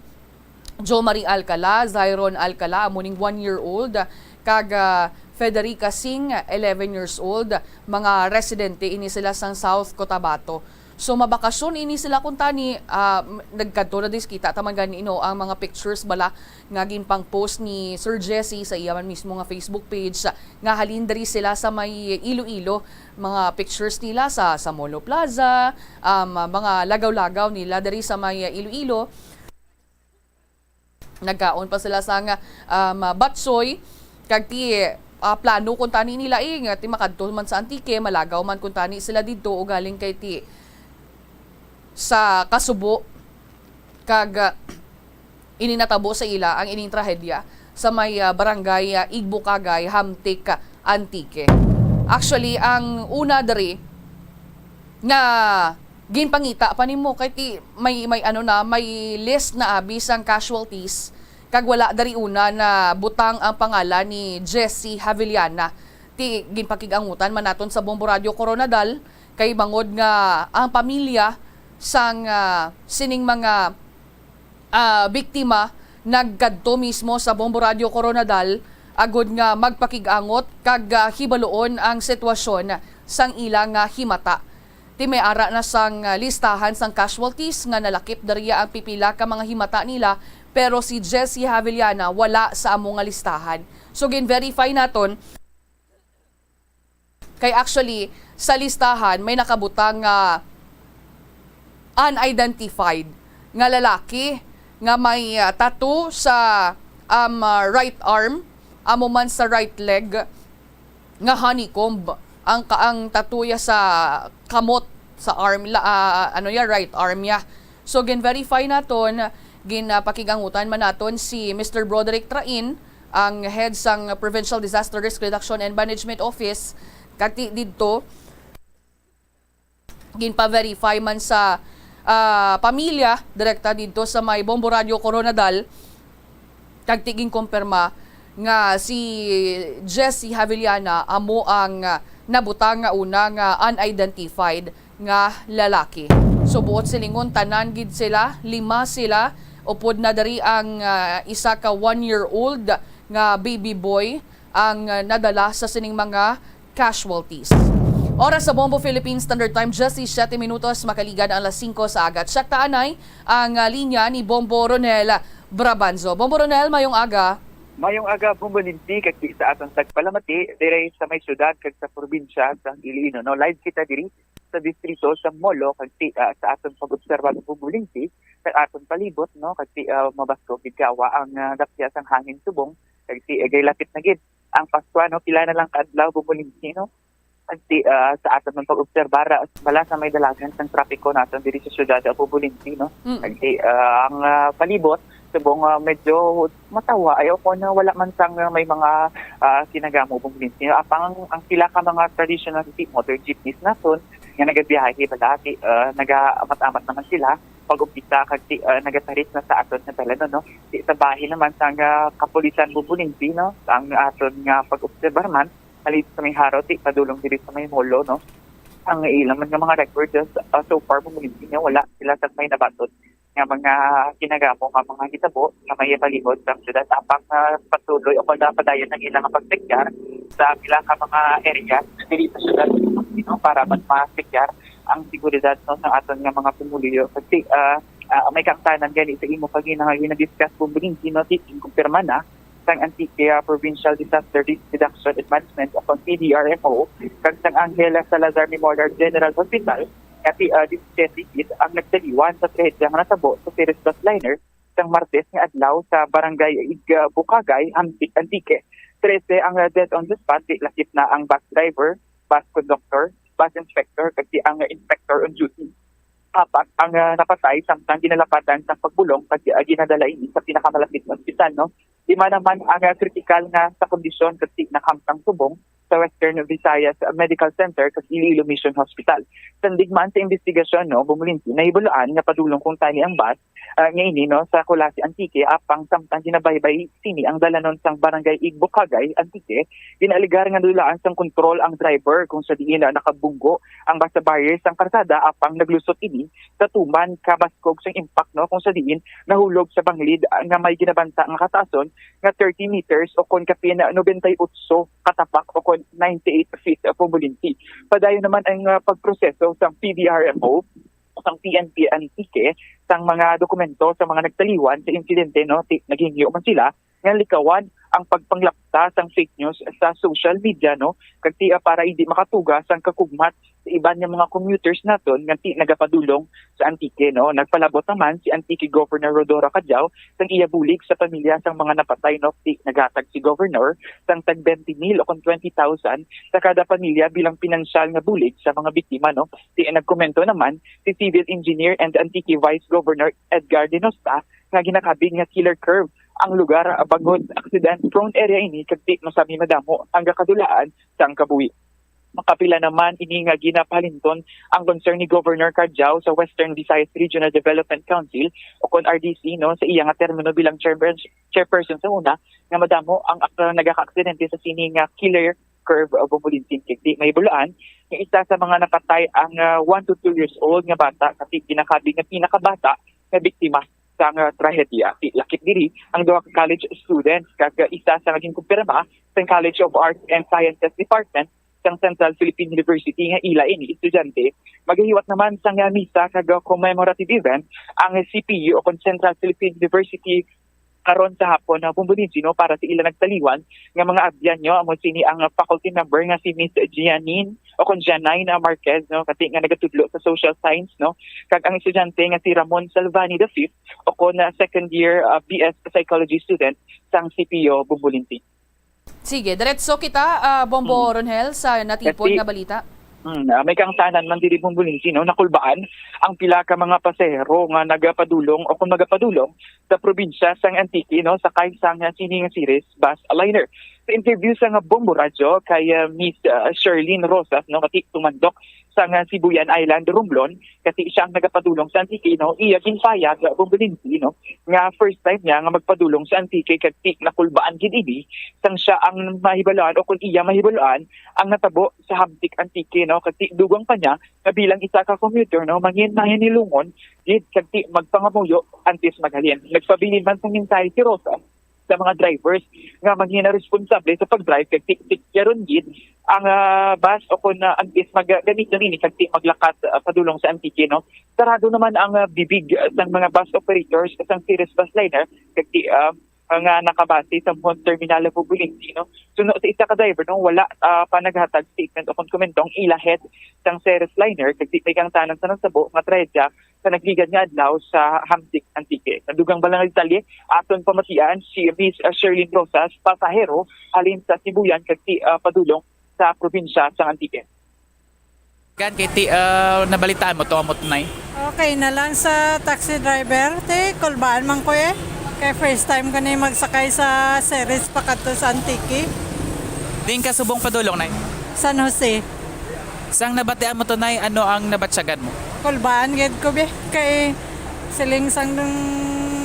Jo Marie Alcala, Zyron Alcala amuning 1-year-old, kag Federica Singh 11 years old, mga residente ini sila sa South Cotabato. So mabakasyon ini sila kung tani nagkadto na dis kita taman gani ang mga pictures bala nga ginpang post ni Sir Jesse sa iyaman mismo nga Facebook page nga halin diri sila sa may Iloilo, mga pictures nila sa Molo Plaza, mga lagaw-lagaw nila diri sa may Iloilo. Nagkaon pa sila sa nga Batsoy kag ti plano kung tani nila nga ti makadto man sa Antique, malagaw man kung tani sila didto o galing kay ti sa Kasubo kag ininatabo sa ila ang ining trahedya sa may barangay Igbukagay, Hamtik, Antique. Actually, ang una diri nga ginpangita pa nimo kay ti may list na abis ang casualties kag wala dari una na butang ang pangalan ni Jessie Havellana. Ti ginpakigangutan man naton sa Bombo Radio Coronadal kay bangod nga ang pamilya sang sining mga biktima nagkadto mismo sa Bombo Radio Coronadal agod nga magpakigangot kag hibaloon ang sitwasyon sang ilang himata. Ti may ara na sang listahan sang casualties nga nalakip dariya ang pipila ka mga himata nila, pero si Jessie Havellana wala sa amo nga listahan. So gin-verify naton kay actually sa listahan may nakabutang unidentified nga lalaki nga may tattoo sa right arm, amo man sa right leg nga honeycomb ang tattoo ya sa kamot sa arm right arm ya. So gin-verify naton, ginpakigangutan man naton si Mr. Broderick Train, ang head sang Provincial Disaster Risk Reduction and Management Office. Kati didto ginpa-verify man sa pamilya direkta dito sa may Bombo Radio Coronadal, kag tiging kumpirma nga si Jessie Havellana amo ang nabutang nga una nga unidentified nga lalaki. So buot silingon tanan gid sila, 5 sila, upod na dari ang isa ka 1-year-old nga baby boy ang nadala sa sining mga casualties. Oras sa Bombo Philippines Standard Time, just 7 minutos, makaligan ang alas 5 sa agad. Check taanay ang linya ni Bombo Ronel Brabanzo. Bombo Ronel, mayong aga. Mayong aga, Bombo Lindsay, kag sa atong tagpalamati, dire sa may syudad kag sa probinsya sa Iloilo. No, live kita diri sa distrito sa Molo kag sa atong pag-obserba ng Bombo Lindsay, sa atong palibot, no, kag mabasko gid kawa ang dapya sang hangin subong, kag gay lapit na gid ang Pasko, no, pila na lang kadlaw bumulinti, no? Anti sa aton man pag-obserbar bala sa may dalagan sang trapiko naton diri sa syudad sa Bubulinti, no. Anti ang palibot subong medyo matawa ayo ko na wala man sang may mga kinagamo Bubulinti. Apang ang sila ka mga traditional motor jeepneys naton nga nagabiyahe balati naga-amat-amat naman sila pag-umpisa kag nagataris na sa aton na talano, no. Sa bahin naman sang kapulisan Bubulinti, no, ang aton nga pag-obserbar man alit sa may harot, padulong diri sa may molo, no. Ang ilang man nga mga records so far bumulinti niya, wala sila sa may nabatot nga mga kinagamo nga mga hitabo nga may palibot sa syudad. Tapang patuloy o padayon ng ilang pagsikyar sa pila ka mga area diri sa syudad, no, para mas masikyan ang seguridad, no, sa aton nga mga pumulyo. Kasi may kaktanan gani sa imo pag ginadiscuss bumulinti, no, kumpirma na sang Antique Provincial Disaster Risk Reduction and Management o PDRMO kag sang Angela Salazar Memorial General Hospital kati this ang nagtaliwan sa trahedya nga natabo sa Ferris bus liner sang Martes nga adlaw sa Barangay Bukagay, Antique. 13 ang dead on the spot, lakip na ang bus driver, bus conductor, bus inspector kag ang inspector on duty. Apat ang napatay samtang ginalapatan sa pagbulong pag ginadala ini sa pinakamalapit na ospital, no. Lima naman ang kritikal nga sa kondisyon kasi nakamtang subong sa Western Visayas Medical Center kag Iloilo Mission Hospital. Sandigman sa investigasyon, no, bumulinti nahibulaan nga padulong kung tani ang bus nga ini, no, sa Kulasi Antique apang samtang ginabaybay sini ang dalanon sang Barangay Bukagay Antique, ginaligar nga dulaan sang kontrol ang driver kung sa diin nakabunggo ang bus sa barrier sang karsada apang naglusot ini sa tuman kabaskog sang impact, no, kung sa diin nahulog sa banglid nga may ginabanta nga kataason nga 30 meters o kon kapin 98 katapak o kon 98 feet pumulinti. Padayon naman ang pagproseso sa PDRMO sang PNP Antique sang mga dokumento sa mga nagtaliwan sa insidente, no, naghingyo man sila nga likawan ang pagpanglapta sang fake news sa social media, no, kag para hindi makatugas ang kakugmat sa iban nga mga commuters naton nga nagapadulong sa Antique, no. Nagpalabot naman si Antique Governor Rodora Cadiao sang iya bulig sa pamilya sang mga napatay, no. Nagatag si Governor sang tag 20,000 o 20,000 sa kada pamilya bilang pinansyal nga bulig sa mga biktima, no. Nagkomento naman si Civil Engineer and Antique Vice Governor Edgar Dinosta nga ginakabig nga killer curve ang lugar bagod accident prone area ini kagti masabi madamo ang kadulaan sang kabuhi. Makapila naman ini nga ginapalinton ang concern ni Governor Cadiao sa Western Visayas Regional Development Council o kon RDC, no, sa iya nga termino bilang chairperson sa una nga madamo ang nagaka-aksidente sa sini nga killer curve bumulintin kagti may bulaan nga isa sa mga napatay ang 1 to 2 years old nga bata kasi ginakabig nga pinakabata nga biktima sa trahedya. Lakip diri ang duha ka college students kag isa sa naging kumpirma sa College of Arts and Sciences Department sa Central Philippine University nga ila ini estudyante magahiwat naman sa nga misa kag commemorative event ang CPU o Central Philippine University karon sa hapon na bumbulinsi, no, para sa ila nagtaliwan nga mga abyan nyo amo sini ang faculty member nga si Miss Janine o kon Janine Marquez, no, kasi nga nagatudlo sa social science, no, kag ang estudyante nga si Ramon Salvani V o kon second year BS psychology student sang CPO Bumbulinsi. Sige, diretso kita Bombo Ronhel sa natipon nga balita. May kangtanan man diri Bumbulinsi, no, nakulbaan ang pila ka mga pasahero nga nagapadulong o kung nagapadulong sa probinsya sang Antique, no, sa kaysang sini nga series bus liner. Sa interview sa nga Bombo Radyo kay Miss Sherlyn Rosas, no, kati tumandok sa nga Sibuyan Island, Romblon, kasi siya ang nagapadulong sa Antique, no, iya ginpayag Bumbulinsi, no, nga first time niya nga magpadulong sa Antique kati nakulbaan gid ini sang siya ang mahibalaan o kung iya mahibalaan ang natabo sa Hamtik Antique, no, kasi dugang pa niya na bilang isa ka commuter, no, mangin nilungon gid kati magpangamuyo antes maghalin. Nagpabilin man sa mensahe si Rosa sa mga drivers nga maging responsable sa pag-drive kag tik-tik karon gid ang bus o kun antes maggamit nini kag maglakat padulong sa Antique, no. Sarado naman ang bibig sang mga bus operators sang series bus liner kag nga nakabase sa Mon Terminal Bubulinti, no? Suno sa isa ka driver, no, wala pa naghatag statement o komentong ilahed sang Ceres liner kasi may kang tanan sa nasabo nga trahedya sa nagligad nga adlaw sa Hamdik Antique. Nadugang balang detalye aton pamatian si Miss Sherlyn Rosas, pasahero halin sa Sibuyan kasi padulong sa probinsya sa Antique. Gan kiti nabalitaan mo to amot nay. Okay na lang sa taxi driver, kulbaan man ko eh. Kaya first time ko na magsakay sa Ceres pakato sa Antique. Din ka subong padulong nay. San Jose. Sang nabatian mo to nay, ano ang nabatsagan mo? Kulbaan gid ko be. Kay siling sang ng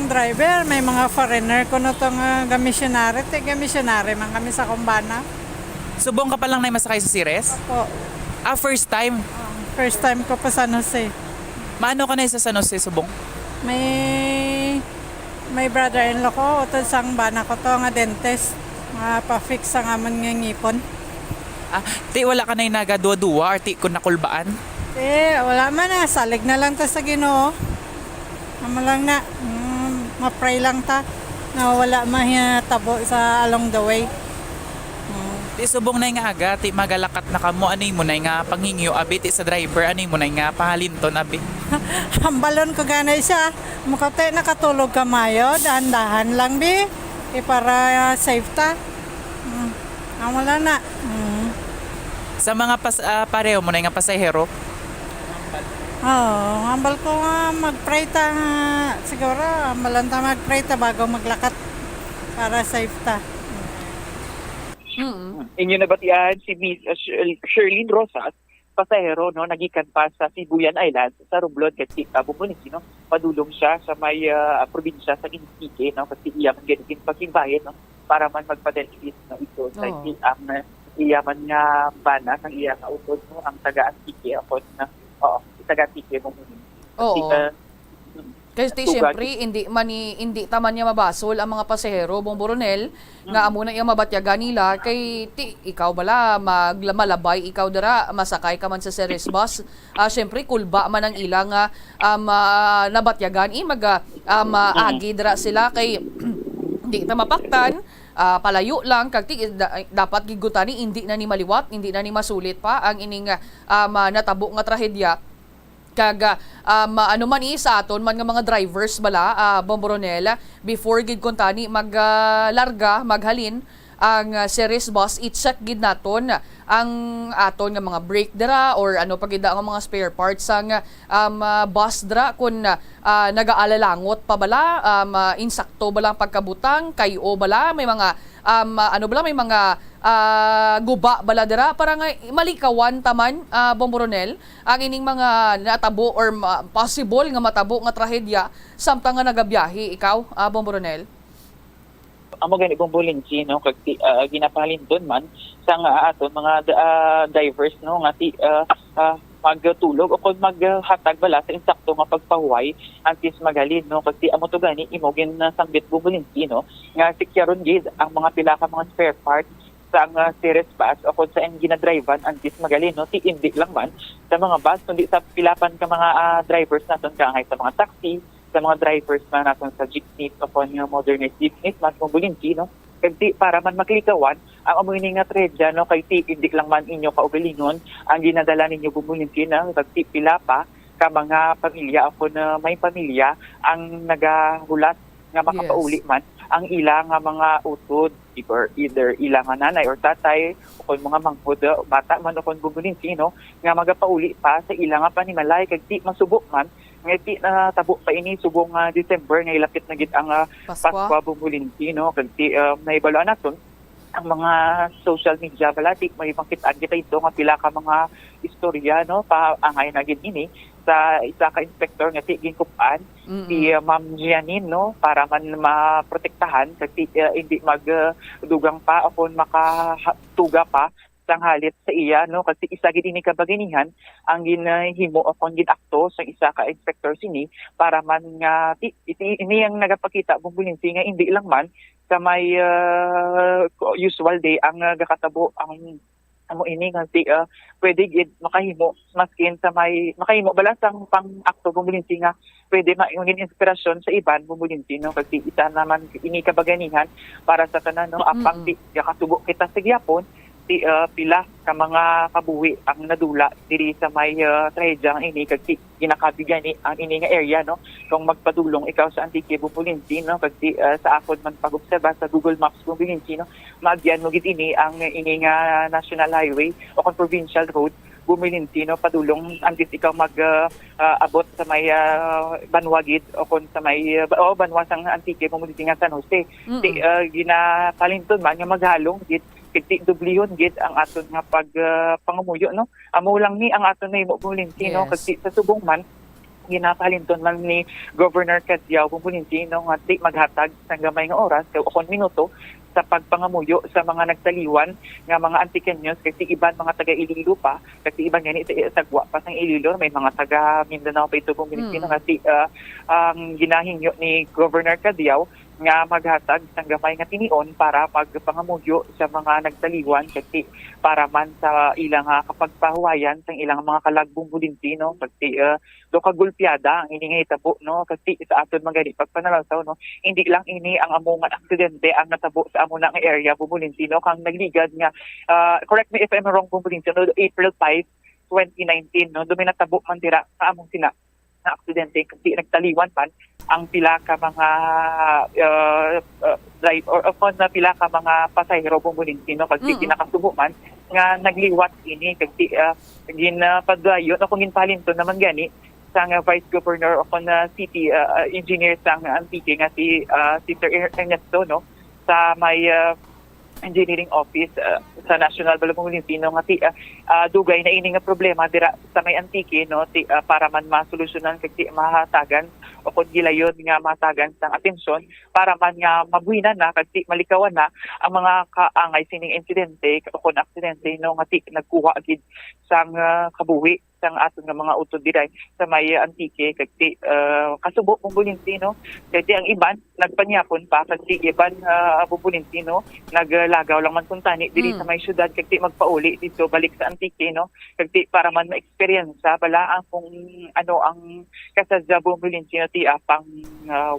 driver, may mga foreigner ko no tong gamissionary. Gamissionary man kami sa Kumbana. Subong ka pa lang nay masakay sa Ceres? Opo. First time? First time ko pa San Jose. Maano ka na sa San Jose subong? May brother-in-law ko, utod sang bana ko to nga dentist. Pa-fix ang amon nga ngipon. Ti wala ka na yung nagaduwa-duwa or ti kung nakulbaan? Wala man na. Salig na lang ta sa Ginoo. Ama lang na. Ma-pray lang ta. Na wala mahitabo sa along the way. Ti subong na nga aga, ti magalakat na kamo, ano mo na nga panghingyo abi, ti sa driver, ano mo na nga pahalinton abi. Hambalon ko ganay siya. Mukate nakatulog ka mayo, dahan-dahan lang bi. Para safe ta. Wala na. Sa mga pareho mo na nga pasahero? Hambal ko nga mag-pray ta. Siguro, hambalan ta mag-pray ta bago maglakat para safe ta. Inyo nabatian si Miss Sherlyn Rosas, pasahero, no, nagikan pa sa Sibuyan Island sa Romblon kasi Bubulinti, no, padulong siya sa may probinsya sa Antique, no, kasi iya man ganitin pagsimbahin, no, para man magpadelis, no, ito sa ang iya man nga bana ng iya kautod, no, ang taga-Antique ako na taga-Antique mo. Kasi siyempre, hindi taman niya mabasol ang mga pasahero, Bomboronel, nga amo na yung mabatyagan nila, kay ikaw bala, malabay, ikaw dara, masakay ka man sa Ceres bus. Siyempre, kulba man ang ilang nabatyagan, agi dara sila, kay hindi ta mapaktan, palayo lang, dapat gigutani, hindi na ni maliwat, hindi na ni masulit pa, ang ining natabo nga trahedya. Ano man sa aton man nga mga drivers bala Bomboronel before gid kontani maglarga maghalin ang Ceres bus, i-check gid naton ang aton nga mga brake dira or ano pagida nga mga spare parts sang bus dira kun nagaalalangot pa bala, insakto bala ang pagkabutang, kayo bala may mga may mga guba bala dira para nga malikawan taman Bomboronel ang ining mga natabo or possible nga matabo nga trahedya samtang nga nagabiyahe ikaw Bomboronel. Amo gani Bubulinti, no, kag ginapahalin doon man sa aton mga divers, no, nga magtulog o kung maghatag bala sa insakto nga pagpahuway antes magalin, no, kasi amo to gani imogin na sangbit Bubulinti, no, nga sikyaron gid ang mga pila ka mga spare parts sa Ceres bus o kung sa ginadrivean antes magalin, no, ti hindi lang man sa mga bus kundi sa pilapan ka mga drivers naton kaangay sa mga taxi, sa mga drivers man naton sa jeepney o kung yung modernized jeepney mas Bubulinti, no, kasi para man maklikawan ang amunin nga trahedya, no, kay hindi lang man inyo kaugalingon ang ginadala ninyo Bubulinti na kasi pila pa ka mga pamilya o na may pamilya ang nagahulat nga makapauli man ang ilang nga mga utod, either ilang nga nanay or tatay o kung mga mangkod bata man o kung Bubulinti, no, nga magapauli pa sa ilang nga panimalay kag di masubok man nga di na tabo pa ini subong December nga ilapit na gid ang Pasko Bubulinti, no, kag di naibalo naton ang mga social media balati may makita kita ito nga pila ka mga istorya, no, paangay na gid ini sa isa ka inspector nga tiging kupan si Ma'am Gianin, no, para man maprotektahan kasi hindi magdugang pa o kung makatuga pa sang halit sa iya, no, kasi isa gid ini kabaginihan ang ginahimo o kung ginakto sa isa ka inspector sini para man nga ini ang nagapakita Bubulinti nga hindi lang man sa may usual day ang gakatabo ang amo ini kasi pwede gid makahimo maskin sa may makahimo bala sang pang-akto bumulinti nga pwede maingin inspirasyon sa iban bumulinti no kasi isa naman ini kabaganihan para sa tanan no apang di kasubo kita sa gyapon pila ka mga kabuhi ang nadula diri sa may trahedya ang ini kasi ginakabigan ni ang ini nga area no kung magpadulong ikaw sa Antique Bumulinti no kasi sa akon man pag-obserba sa Google Maps Bumulinti no magyan mo gid ini ang ini nga national highway o kung provincial road Bumulinti no padulong antes ikaw mag abot sa may Banwa gid o kung sa may Banwa sang Antique Bumulinti nga San Jose ginapalinton man nga maghalong gid kiti dublihon gid ang aton nga pangamuyo no amo lang ni ang aton na Bumulinti no kasi sa subong man ginapalinton man ni Governor Cadiao Bumulinti no nga di maghatag sa gamay nga oras o kon minuto sa pagpangamuyo sa mga nagtaliwan nga mga Antikenyos kasi iban mga taga Iloilo pa kasi iban gani sa sagwa pa sang Iloilo may mga taga Mindanao pa ito Bumulinti no kasi ang ginahingyo ni Governor Cadiao nga maghatag sang gamay nga tinion para pagpangamuyo sa mga nagtaliwan kasi para man sa ilang kapagpahuwayan sang ilang mga kalagbong Bumulinti no kasi do kagulpiada ang ini nga hitabo no kasi sa aton mga pagpanalawsaw no hindi lang ini ang among aksidente ang natabo sa amo na nga area Bumulinti no kang nagligad nga correct me if I'm wrong Bumulinti no April 5 2019 no duminatabo man dira sa among sina na aksidente kasi nagtaliwan pan ang pila ka mga driver o na pila ka mga pasahero Bumulinti no kasi kinakasubo man nga nagliwat ini kasi ginapadayon o kung ginpalinton naman gani sang Vice Governor o kung City Engineer sang Antique nga si Sir Ernesto no sa may engineering office sa National Bumulinti no nga dugay na ini nga problema dira sa may Antique no para man masolusyonan kasi mahatagan o kung gilayon nga matagan sang atensyon para man nga mabuhinan na kasi malikawan na ang mga kaangay sining insidente o kung aksidente no nga nagkuha gid sang kabuhi sang aton nga mga utod diray sa may Antique kasi kasubo Bumulinti no kasi ang iban nagpanyapon pa kasi iban Bumulinti no naglagaw lang man kuntani diri sa may syudad kasi magpauli dito balik sa Antique no kasi para man ma-experience bala ang kung ano ang kasadya Bumulinti no ti apang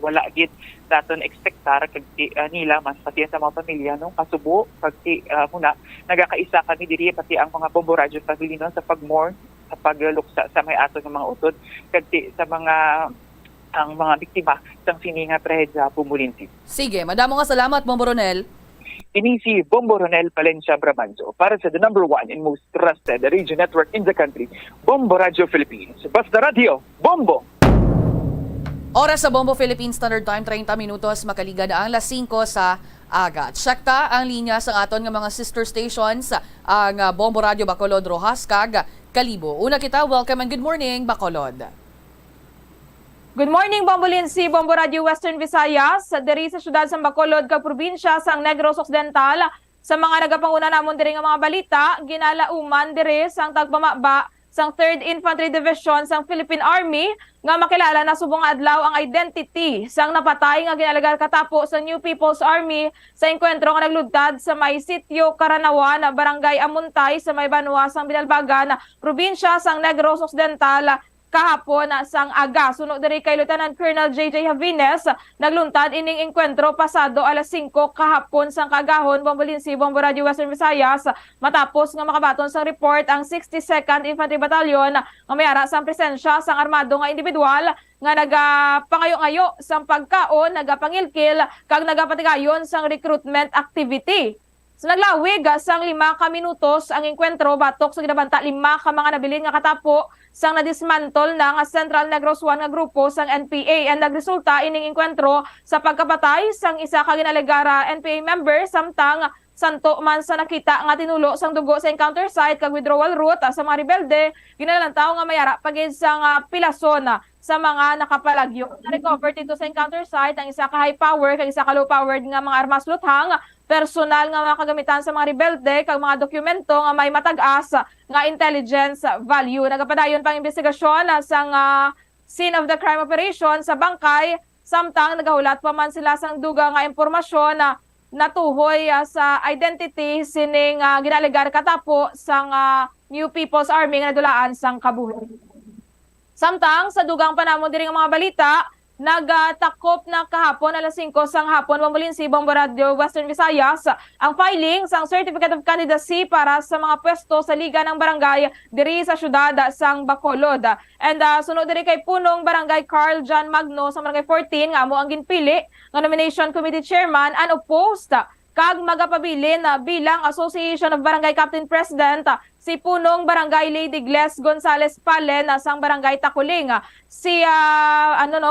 wala gid daton expectar kasi nila mas pati sa mga pamilya no kasubo kasi muna nagakaisa kami diri pati ang mga Bombo Radio family no sa pagmourn sa pagluksa sa may aton ng mga utod kasi sa mga ang mga biktima sang sininga trahedya Bumulinti. Sige, madamo nga salamat Bombo Ronel. Ini si Bombo Ronel Palencia Bramanzo para sa the number 1 and most trusted radio network in the country, Bombo Radio Philippines. Basta Radio, Bombo! Oras sa Bombo Philippines Standard Time, 30 minutos, makaligad ang las 5 sa aga. Check ta ang linya sa aton nga mga sister stations, ang Bombo Radio Bacolod, Rojas, kag Kalibo. Una kita, welcome and good morning, Bacolod. Good morning, Bombolinsi, Bombo Radio Western Visayas, diri sa syudad sa Bacolod, kag probinsya sang Negros Occidental. Sa mga nagapanguna namon diri nga mga balita, ginalauman diri sang tagpamaba sang 3rd Infantry Division sang Philippine Army nga makilala na subong adlaw ang identity sang napatay nga ginalagar katapo sa New People's Army sa engkwentro nga naglugtad sa may sitio Karanawan, Barangay Amuntay sa may Banwa sang Binalbagan, probinsya sang Negros Occidental kahapon sang aga. Sunod diri kay Lieutenant Colonel JJ Havines, nagluntad ining engkwentro pasado alas 5 kahapon sang kagahon, Bombolinsi, Bombo Radio Western Visayas, matapos nga makabaton sang report ang 62nd Infantry Battalion nga mayara sang presensya sang armado nga individual nga nagapangayo-ngayo sang pagkaon, nagapangilkil kag nagapatigayon sang recruitment activity. So naglawig sang 5 ka minutos ang engkwentro batok sa ginabanta 5 ka mga nabilin nga katapo sang nadismantol na nga Central Negros 1 nga grupo sang NPA and nagresulta ining engkwentro sa pagkapatay sang isa ka ginalegara NPA member samtang santo man sa nakita nga tinulo sang dugo sa encounter site kag withdrawal route sa mga rebelde, ginalantaw nga mayara pagid sang pilason sa mga nakapalagyo. Recover dito sa encounter site ang isa ka high power kag isa ka low powered nga mga armas luthang, personal nga mga kagamitan sa mga rebelde kag mga dokumento nga may matag-as nga intelligence value. Nagapadayon pang investigasyon sang scene of the crime operation sa bangkay, samtang nagahulat pa man sila sang duga nga impormasyon natuhoy sa identity sining ginalegar katapo sang New People's Army nga nadulaan sang kabuhi. Samtang sa dugang panamon diri nga mga balita, nagtakop na kahapon alas 5 sang hapon Bombolinsi, Bombo Radio, Western Visayas ang filing sang Certificate of Candidacy para sa mga pwesto sa Liga ng Barangay diri sa syudad sang Bacolod. And sunod diri kay punong Barangay Carl John Magno sa Barangay 14 nga amo ang ginpili nga nomination committee chairman unopposed kag magapabilin bilang Association of Barangay Captain President si punong Barangay Lady Gles Gonzales Palen sang Barangay Takuling. Si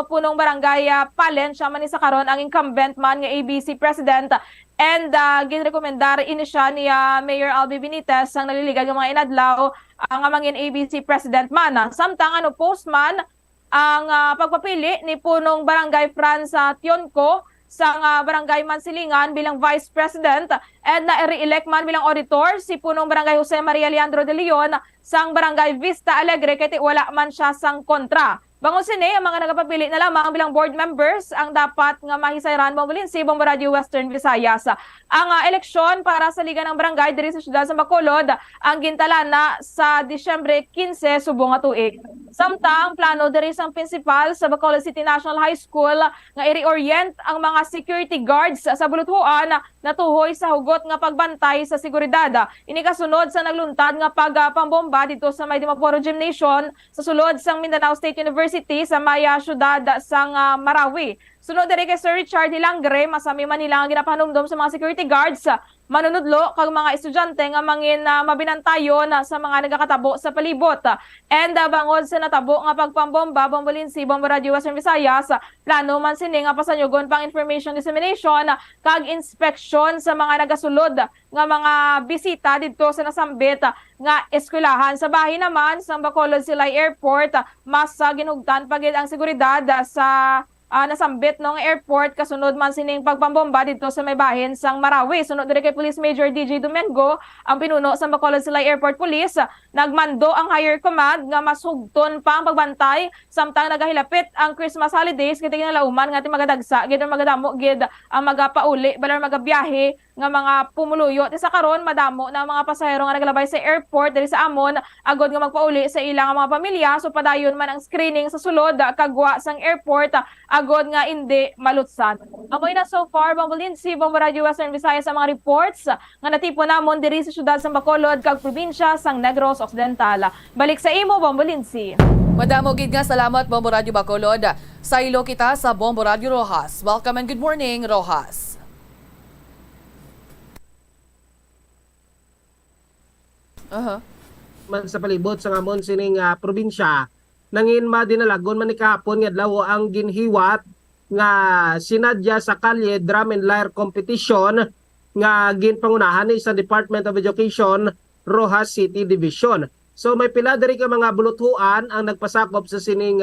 punong Barangay Palen siya man isa karon ang incumbent man nga ABC President and ginrekomendar ini siya ni Mayor Albi Benitez ang naliligan ng mga inadlaw ang mangin ABC President man. Samtang postman ang pagpapili ni punong Barangay Franz Tionco sang Barangay Mansilingan bilang Vice President and na-re-elect man bilang auditor si punong Barangay Jose Maria Leandro de Leon sang Barangay Vista Alegre kaya wala man siya sang kontra. Bangon sini, ang mga nagapapili na lamang bilang board members ang dapat nga mahisayran Bombolinsi, Bombo Radio, Western Visayas. Ang eleksyon para sa Liga ng Barangay diri sa siyudad sa Bacolod ang gintalana sa Disyembre 15 subong nga tuig. Samtang plano diri sang principal sa Bacolod City National High School nga i-reorient ang mga security guards sa buluthuan natuhoy sa hugot nga pagbantay sa seguridad. Ini kasunod sa nagluntad nga pagpambomba dito sa May Dimaporo Gymnasium sa sulod sang Mindanao State University sa Maya syudad sang Marawi. Sunod diri kay Sir Richard Hilangre, masami man nila ang ginapahanumdom sa mga security guards, manunudlo kag mga estudyante nga mangin mabinantayon sa mga nagakatabo sa palibot. And bangod sa natabo nga pagpambomba, Bombolinsi, Bombo Radio, Western Visayas, plano man sini nga pasanyugon pang information dissemination kag inspection sa mga nagasulod nga mga bisita dito sa nasambit nga eskwelahan. Sa bahin naman sa Bacolod Silay Airport, mas ginugtan pagid ang seguridad sa nasambit ng airport kasunod man sining pagpambomba dito sa may bahin sang Marawi. Sunod diri kay Police Major DJ Domingo, ang pinuno sa Bacolod Silay Airport Police, nagmando ang higher command nga mas hugton pa ang pagbantay samtang nagahilapit ang Christmas holidays kay ginalauman nga ti magadagsa gid magadamo gid ang magapauli balar magabiyahe nga mga pumuluyo. Sa karon madamo na mga pasahero nga naglabay sa airport diri sa amon agod nga magpauli sa ilang mga pamilya, so padayon man ang screening sa sulod kagwa sang airport agod nga hindi malutsan. Amoy na so far Bombolinsi, Bombo Radio, Western Visayas sa mga reports nga natipon namon diri sa syudad sa Bacolod kag probinsya sang Negros Occidental. Balik sa imo Bombolinsi. Madamo gid nga salamat Bombo Radio Bacolod. Sa ilo kita sa Bombo Radio Rojas. Welcome and good morning Rojas. Man sa palibot sa ngamon sining probinsya nangin madinalagon man ni kahapon nga adlaw ang ginhiwat nga sinadya sa kalye drum and lyre competition nga ginpangunahan ni sa Department of Education Rojas City Division. So may pila diri ka mga buluthuan ang nagpasakop sa sining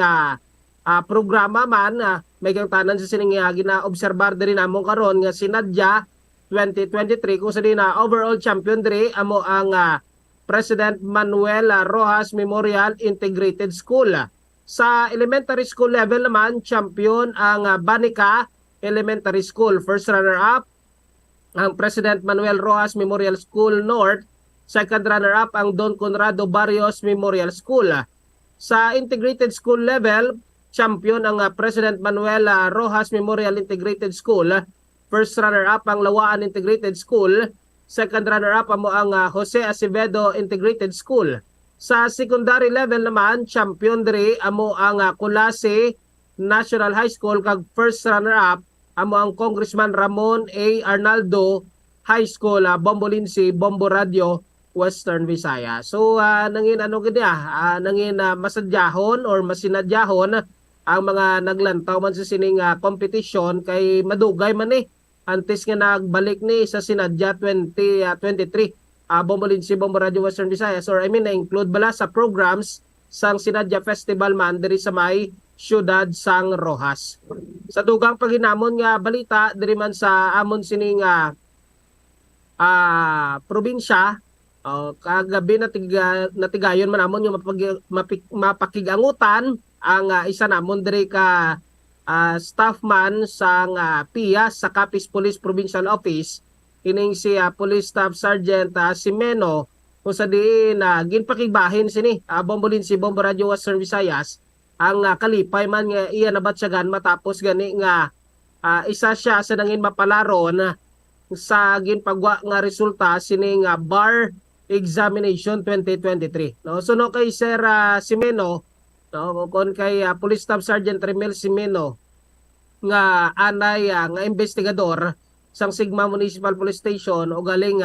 programa man may kang tanan sa sining ginaobserbar diri namon karon nga sinadya 2023 kung sa na overall champion diri amo ang President Manuel Rojas Memorial Integrated School. Sa elementary school level naman, champion ang Banica Elementary School. First runner-up, ang President Manuel Rojas Memorial School North. Second runner-up, ang Don Conrado Barrios Memorial School. Sa integrated school level, champion ang President Manuel Rojas Memorial Integrated School. First runner-up, ang Lawaan Integrated School. Second runner-up amo ang Jose Acevedo Integrated School. Sa secondary level naman, champion diri amo ang Kulase National High School kag first runner-up amo ang Congressman Ramon A. Arnaldo High School, Bombolinsi, Bombo Radio, Western Visayas. So nangin nangin masadyahon or masinadyahon ang mga naglantaw man sa sining competition kay madugay man antes nga nagbalik ni sa Sinadya 2023 Bombolinsi, Bombo Radio, Western Visayas, or na-include bala sa programs sang Sinadya Festival man diri sa may siyudad sang Rojas. Sa dugang paghinamon nga balita diri man sa amon sining probinsya, kagabi natigayon man amon yung mapakigangutan ang isa namon diri ka staff man sa PIAS sa Capiz Police Provincial Office ining si Police Staff Sergeant Simeno kung sa diin ginpakibahin sini Bombolin si Bombo Radio Western Visayas ang kalipay man nga iya nabatsyagan matapos gani nga isa siya sa nangin mapalaron sa ginpagwa nga resulta sining bar examination 2023. No, so no kay Sir Simeno, no, kon kay Police Staff Sergeant Remel Simeno nga anay nga investigador sang Sigma Municipal Police Station o galing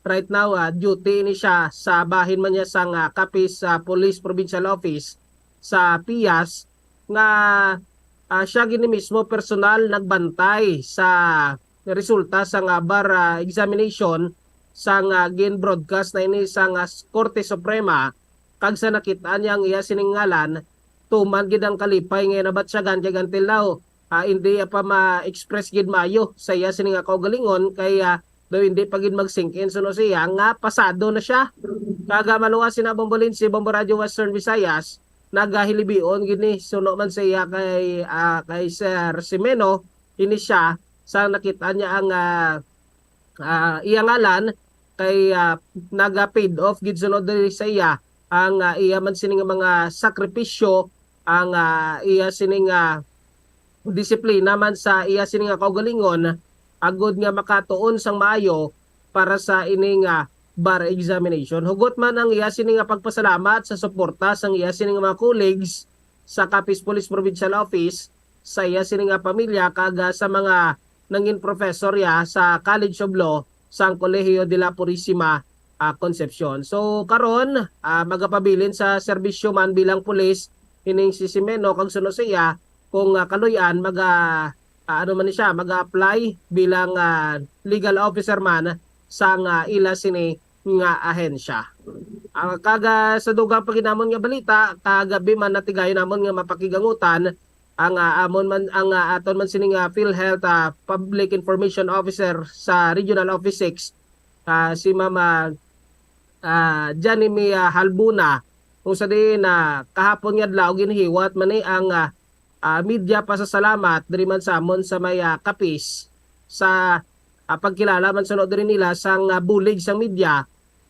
right now duty ni siya sa bahin man niya sang Capiz Police Provincial Office sa PIAS nga siya gini mismo personal nagbantay sa resulta sa bar examination sa gin-broadcast na ini sa Korte Suprema kag sa nakita niya ang iya siningalan tuman gid ang kalipay nga nabatsyagan kay until now hindi pa ma-express gid mayo sa iya sining kaugalingon kay daw hindi pa gid mag-sink in suno siya nga pasado na siya kaga maluwa sina Bombolin si Bombo Radio Western Visayas nagahilibion gini suno man siya kay Sir Simeno ini siya sa nakita niya ang iyang ngalan kay naga-paid off gid sunod diri sa iya ang iya man sining mga sakripisyo ang iya sining disiplina man sa iya sining kaugalingon agud nga makatuon sang maayo para sa ining bar examination. Hugot man ang iya sining pagpasalamat sa suporta sang iya sining mga colleagues sa Capiz Police Provincial Office sa iya sining pamilya kag sa mga nangin professor ya sa College of Law sa Colegio de la Purísima Concepcion. So karon magapabilin sa serbisyo man bilang pulis ining si Simeno kag suno siya kung kaluyan ano man siya mag-apply bilang legal officer man sa ila sini nga ahensya. Kaga sa dugang paginamon nga balita kagabi man natigayon namon nga mapakigangutan ang aton man sining PhilHealth Public Information Officer sa Regional Office 6 si Mama Janime Halbuna kung sa din kahapon nga adlaw ginhiwat man ni ang media pasasalamat diri man samon sa may Capiz sa pagkilala man sunod diri nila sang bulig sa media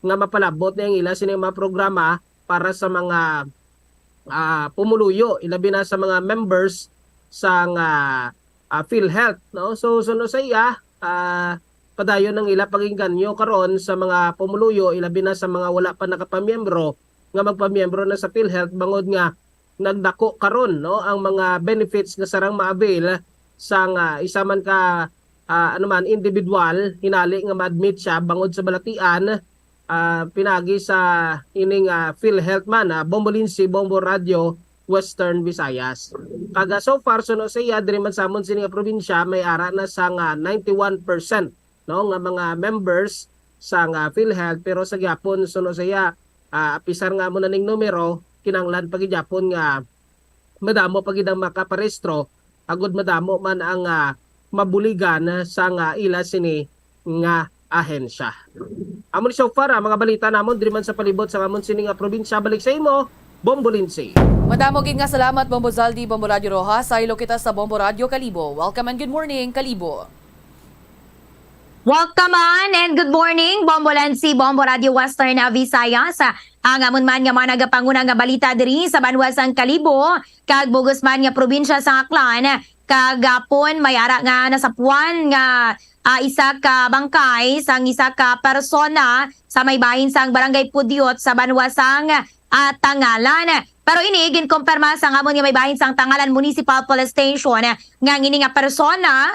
nga mapalabot niyang ila sining mga programa para sa mga pumuluyo ilabi na sa mga members sang PhilHealth, no? So suno sa iya padayon ng ila pagingganyo karon sa mga pumuluyo ilabi na sa mga wala pa nakapamiyembro nga magpamiyembro na sa PhilHealth bangod nga nagdako karon, no, ang mga benefits nga sarang ma-avail sang isa man ka individual hinali nga ma-admit siya bangod sa balatian pinagi sa ining PhilHealth man Bombolin si Bombo Radio Western Visayas. Kaga so far suno sa iya diri man samon sini nga probinsya may ara na sa 91% no nga mga members sa PhilHealth pero sa gyapon suno sa iya apisar nga mo na ning numero kinanglan pag gyapon nga madamo pag idang makaparehistro agud madamo man ang mabuligan sa ila sini nga ahensya. Amon so far mga balita namon diri man sa palibot sa amon sini nga probinsya balik sa imo Bombolinsi. Madamo gid nga salamat Bombo Zaldi, Bombo Radio Rojas. Sa ilo kita sa Bombo Radio Kalibo. Welcome and good morning Kalibo. Welcome on and good morning, Bombolansi, Bombo Radio Western Visayas. Ang amon man nga mga nagapanguna nga balita diri sa Banwasang Kalibo, kag bugos man nga probinsya sa Aklan, kagapon may ara nga nasapuan nga isa ka bangkay sang isa ka persona sa may bahin sang Barangay Pudiot sa Banwasang Tangalan. Pero ini ginkumpirma sa ngamon nga may bahin sang Tangalan Municipal Police Station nga ngini nga persona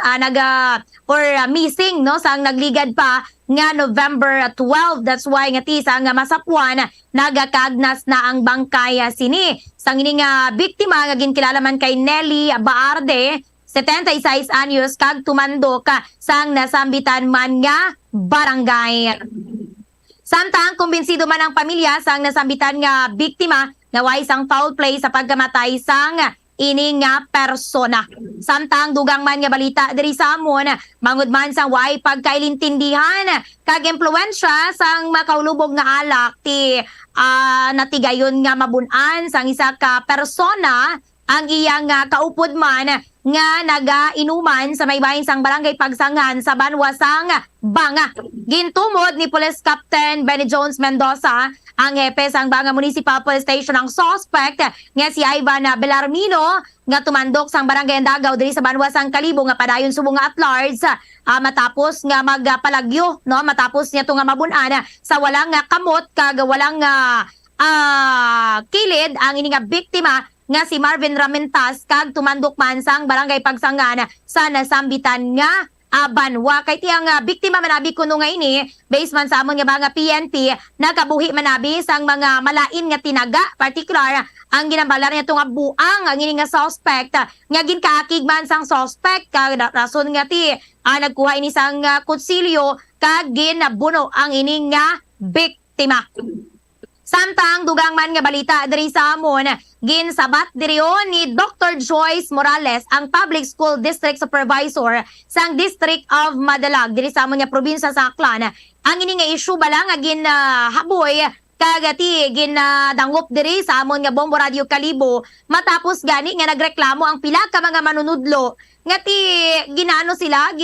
missing no sang nagligad pa nga November 12. That's why nga tisa nga masapuan nagakagnas na ang bangkay sini. Sang ini nga biktima nga ginkilala man kay Nelly Baarde, 76 anyos kag tumandok sang nasambitan man nga barangay. Samtang kumbinsido man ang pamilya sang nasambitan nga biktima nga way isang foul play sa pagkamatay sang ini nga persona. Samtang dugang man nga balita diri sa amon mangud man sang way pagkailintindihan kag impluwensya sang makaulubog nga alak ti natigayon nga mabun-an sang isa ka persona ang iyang kaupod man nga naga-inuman sa may bahin sang barangay Pagsangan sa Banwasang Banga. Gintumod ni Police Captain Benny Jones Mendoza, ang hepe sang Banga Municipal Police Station, ang suspect nga si Ivan Belarmino nga tumandok sang barangay Andagaw diri sa Banwasang Kalibo nga padayon subong nga at large matapos nga magpalagyo, no, matapos niya to nga mabun-an sa walang kamot kag walang kilid ang ini nga biktima nga si Marvin Ramentas kag tumandok man sang barangay Pagsangan sa nasambitan nga Banwa. Kay tiyang biktima manabi kuno nga ini based man sa amon nga mga PNP nakabuhi manabi sang mga malain nga tinaga, particular ang ginambalar niya nga buang ang ini nga suspect nga ginkaakig man sang suspect kag rason nga ti nagkuha ini sang kutsilyo kag ginabuno ang ini nga biktima. Samtang dugang man nga balita diri sa amon, ginsabat diriyo ni Dr. Joyce Morales, ang Public School District Supervisor sang District of Madalag diri sa amon nga probinsya sa Aklan. Ang ini nga issue bala nga ginhaboy kagati ginadangop diri sa amon nga Bombo Radio Kalibo matapos gani nga nagreklamo ang pila ka mga manunudlo nga ti ginano sila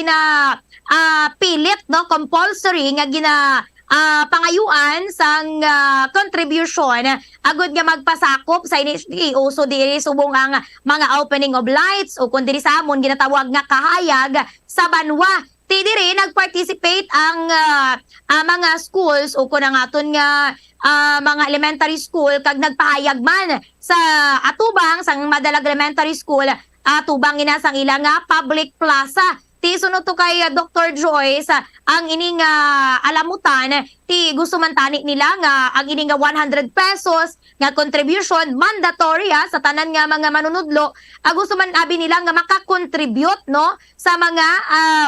pilit, no, compulsory nga pangayuan sang contribution agud nga magpasakop sa uso diri subong ang mga opening of lights o kun diri sa amon ginatawag nga kahayag sa Banwa. Ti diri nagparticipate ang mga schools o kun ang aton nga mga elementary school kag nagpahayag man sa atubang sang Madalag Elementary School atubang ina sang ilang public plaza. Ti sunod to kay Dr. Joyce, ang ining alamutan, ti gusto man tani nila nga ang ining 100 pesos nga contribution mandatory sa tanan nga mga manunudlo. Gusto man abi nila nga makakontribute, no, sa mga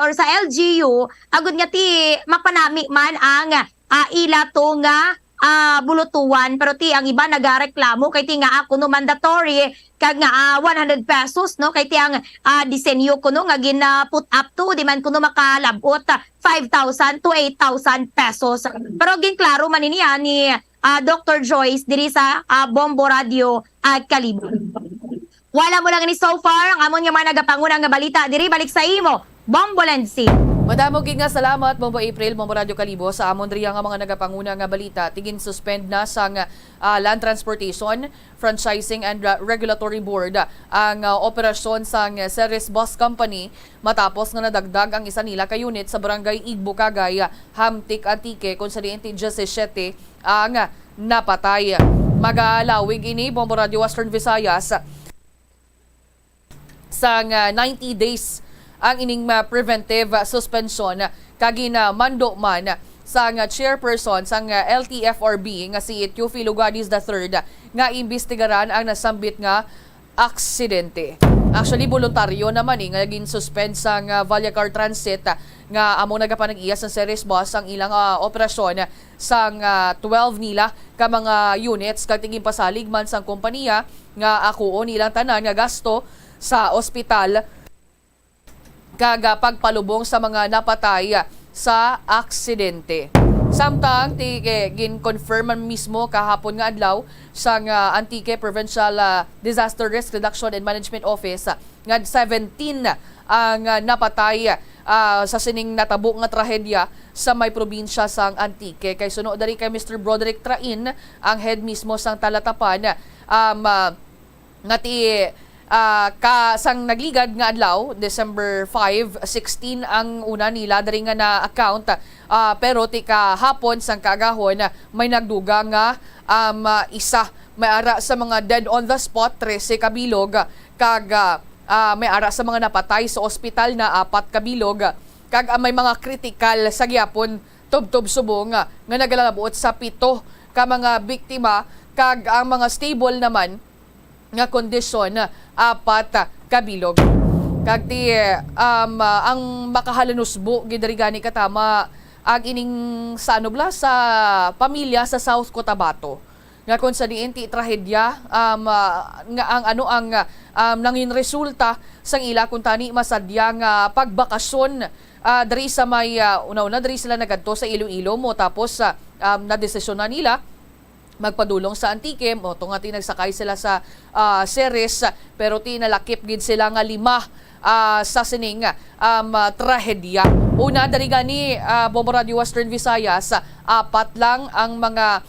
or sa LGU agud nga ti mapanami man ang ila to nga bulutuan, pero ti ang iba nagareklamo kay ti nga ako no mandatory kag nga 100 pesos, no, kay ti ang disenyo kuno nga gina-put up to di man kuno makalabot 5,000 to 8,000 pesos. Pero ginklaro man niya ni Dr. Joyce diri sa Bombo Radio Kalibo. Wala mo lang ni so far ang amon nga mga nagapanguna nga balita diri, balik sa imo Bombolensi. Madamo gid nga salamat Bombo April, Bombo Radio Kalibo sa amon riya nga mga nagapanguna nga balita. Tigin suspend na sang Land Transportation, Franchising and Regulatory Board ang operasyon sang Ceres Bus Company matapos nga nadagdag ang isa nila ka unit sa barangay Igbo Cagay, Hamtik, Antique kung sa diin 17 ang napatay. Magalawig ini Bombo Radio Western Visayas sang 90 days ang ining preventive suspension kagina mando man sang chairperson sang LTFRB nga si Teofilo Guadis III nga imbestigaran ang nasambit nga aksidente. Actually voluntaryo naman nga naging suspend sang Vallecar Transit nga amo nagapanag-iya sa Ceres Bus ang ilang operasyon sang 12 nila ka mga units kag tingin pasalig man sang kompanya nga akuon ilang tanan nga gasto sa ospital kag pagpalubong sa mga napatay sa aksidente. Samtang gin-confirm man mismo kahapon nga adlaw sa Antique Provincial Disaster Risk Reduction and Management Office nga 17 ang napatay sa sining natabo nga trahedya sa may probinsya sang Antique. Kay suno dari kay Mr. Broderick Train, ang head mismo sang Talatapan, nga sang nagligad nga adlaw December 5, 16 ang una nila dari nga na account, pero ti kahapon sang kagahon may nagduga nga isa may ara sa mga dead on the spot 13 kabilog kag may ara sa mga napatay sa ospital na 4 kabilog kag may mga critical sa gyapon tubtob subong nga nagalabot sa 7 ka mga biktima kag ang mga stable naman nga kondisyon 4 kabilog. Kag ti ang makahalanusbo gid gani katama ag ining sanobla sa pamilya sa South Cotabato nga kun sa diin ti trahedya nga ang nangin resulta sang ila kun tani masadya nga pagbakasyon diri sa may una-una diri sila nagadto sa Iloilo mo tapos na desisyon na nila magpadulong sa Antique mo to nga nagsakay sila sa Ceres pero tinalakip gid sila nga 5 sa sining trahedya. Una dari gani Bombo Radio Western Visayas 4 lang ang mga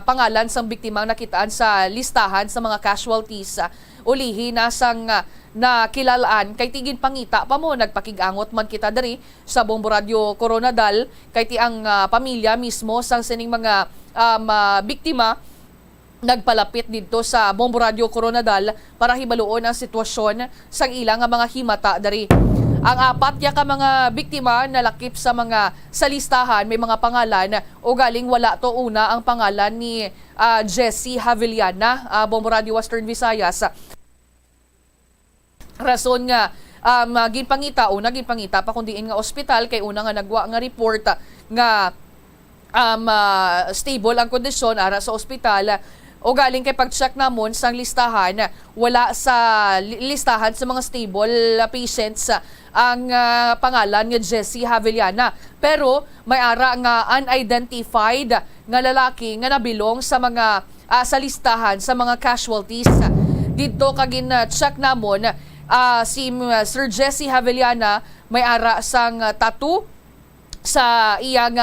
pangalan sang biktimang nakitaan sa listahan sa mga casualties. Ulihi na sang nakilalaan kay tigin pangita pa mo nagpakigangot man kita diri sa Bombo Radio Coronadal kay ti ang pamilya mismo sang sining mga biktima nagpalapit dito sa Bombo Radio Coronadal para hibaluon ang sitwasyon sang ilang nga mga himata dari. Ang 4 ka mga biktima nalakip sa listahan may mga pangalan o galing wala to una ang pangalan ni Jessie Haviliana, Bombo Radio Western Visayas. Rason nga ginpangita pa kundi nga ospital kay una nga nagwa nga report nga stable ang kondisyon ara sa ospital. O galing kay pag-check namon sang listahan, wala sa listahan sa mga stable patients ang pangalan nga Jessie Haviliana. Pero may ara nga unidentified nga lalaki nga nabilong sa mga sa listahan sa mga casualties. Dito kagin check namon si Sir Jessie Haviliana may ara sang tattoo sa iyang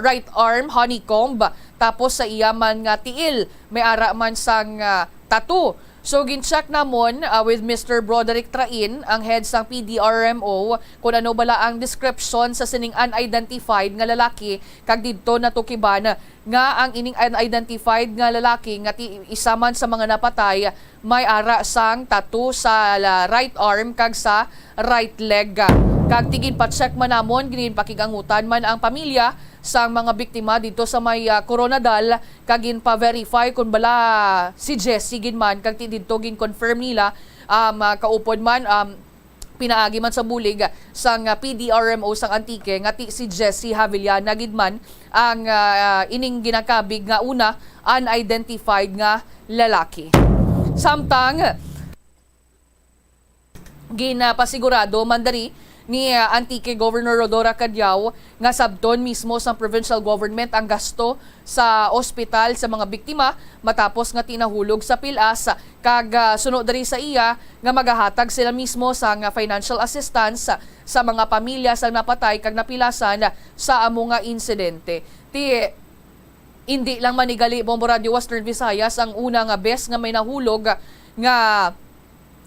right arm, honeycomb, tapos sa iya man nga tiil may ara man sang tattoo. So gincheck namon with Mr. Broderick Train, ang head sang PDRMO, kung ano bala ang description sa sining unidentified nga lalaki kag didto natukiban nga ang ining unidentified nga lalaki nga isa man sa mga napatay may ara sang tattoo sa right arm kag sa right leg. Kag tigin pa-check man namon, ginin pakigangutan man ang pamilya sang mga biktima dito sa may Coronadal, kagin pa-verify kung bala si Jessie ginman, kag dito gin confirm nila kaupod man pinaagi man sa bulig sang PDRMO sang Antique nga si Jessie Haviliana gidman ang ining ginakabig nga una unidentified nga lalaki. Samtang ginapasigurado mandari ni Antique Governor Rodora Cadiao nga sabton mismo sa provincial government ang gasto sa ospital sa mga biktima matapos nga tinahulog sa PILAS kag sunod diri sa iya nga magahatag sila mismo sa financial assistance sa mga pamilya sa napatay kag napilasan sa amo nga insidente. Hindi lang manigali Bombo Radio Western Visayas ang una nga bes nga may nahulog nga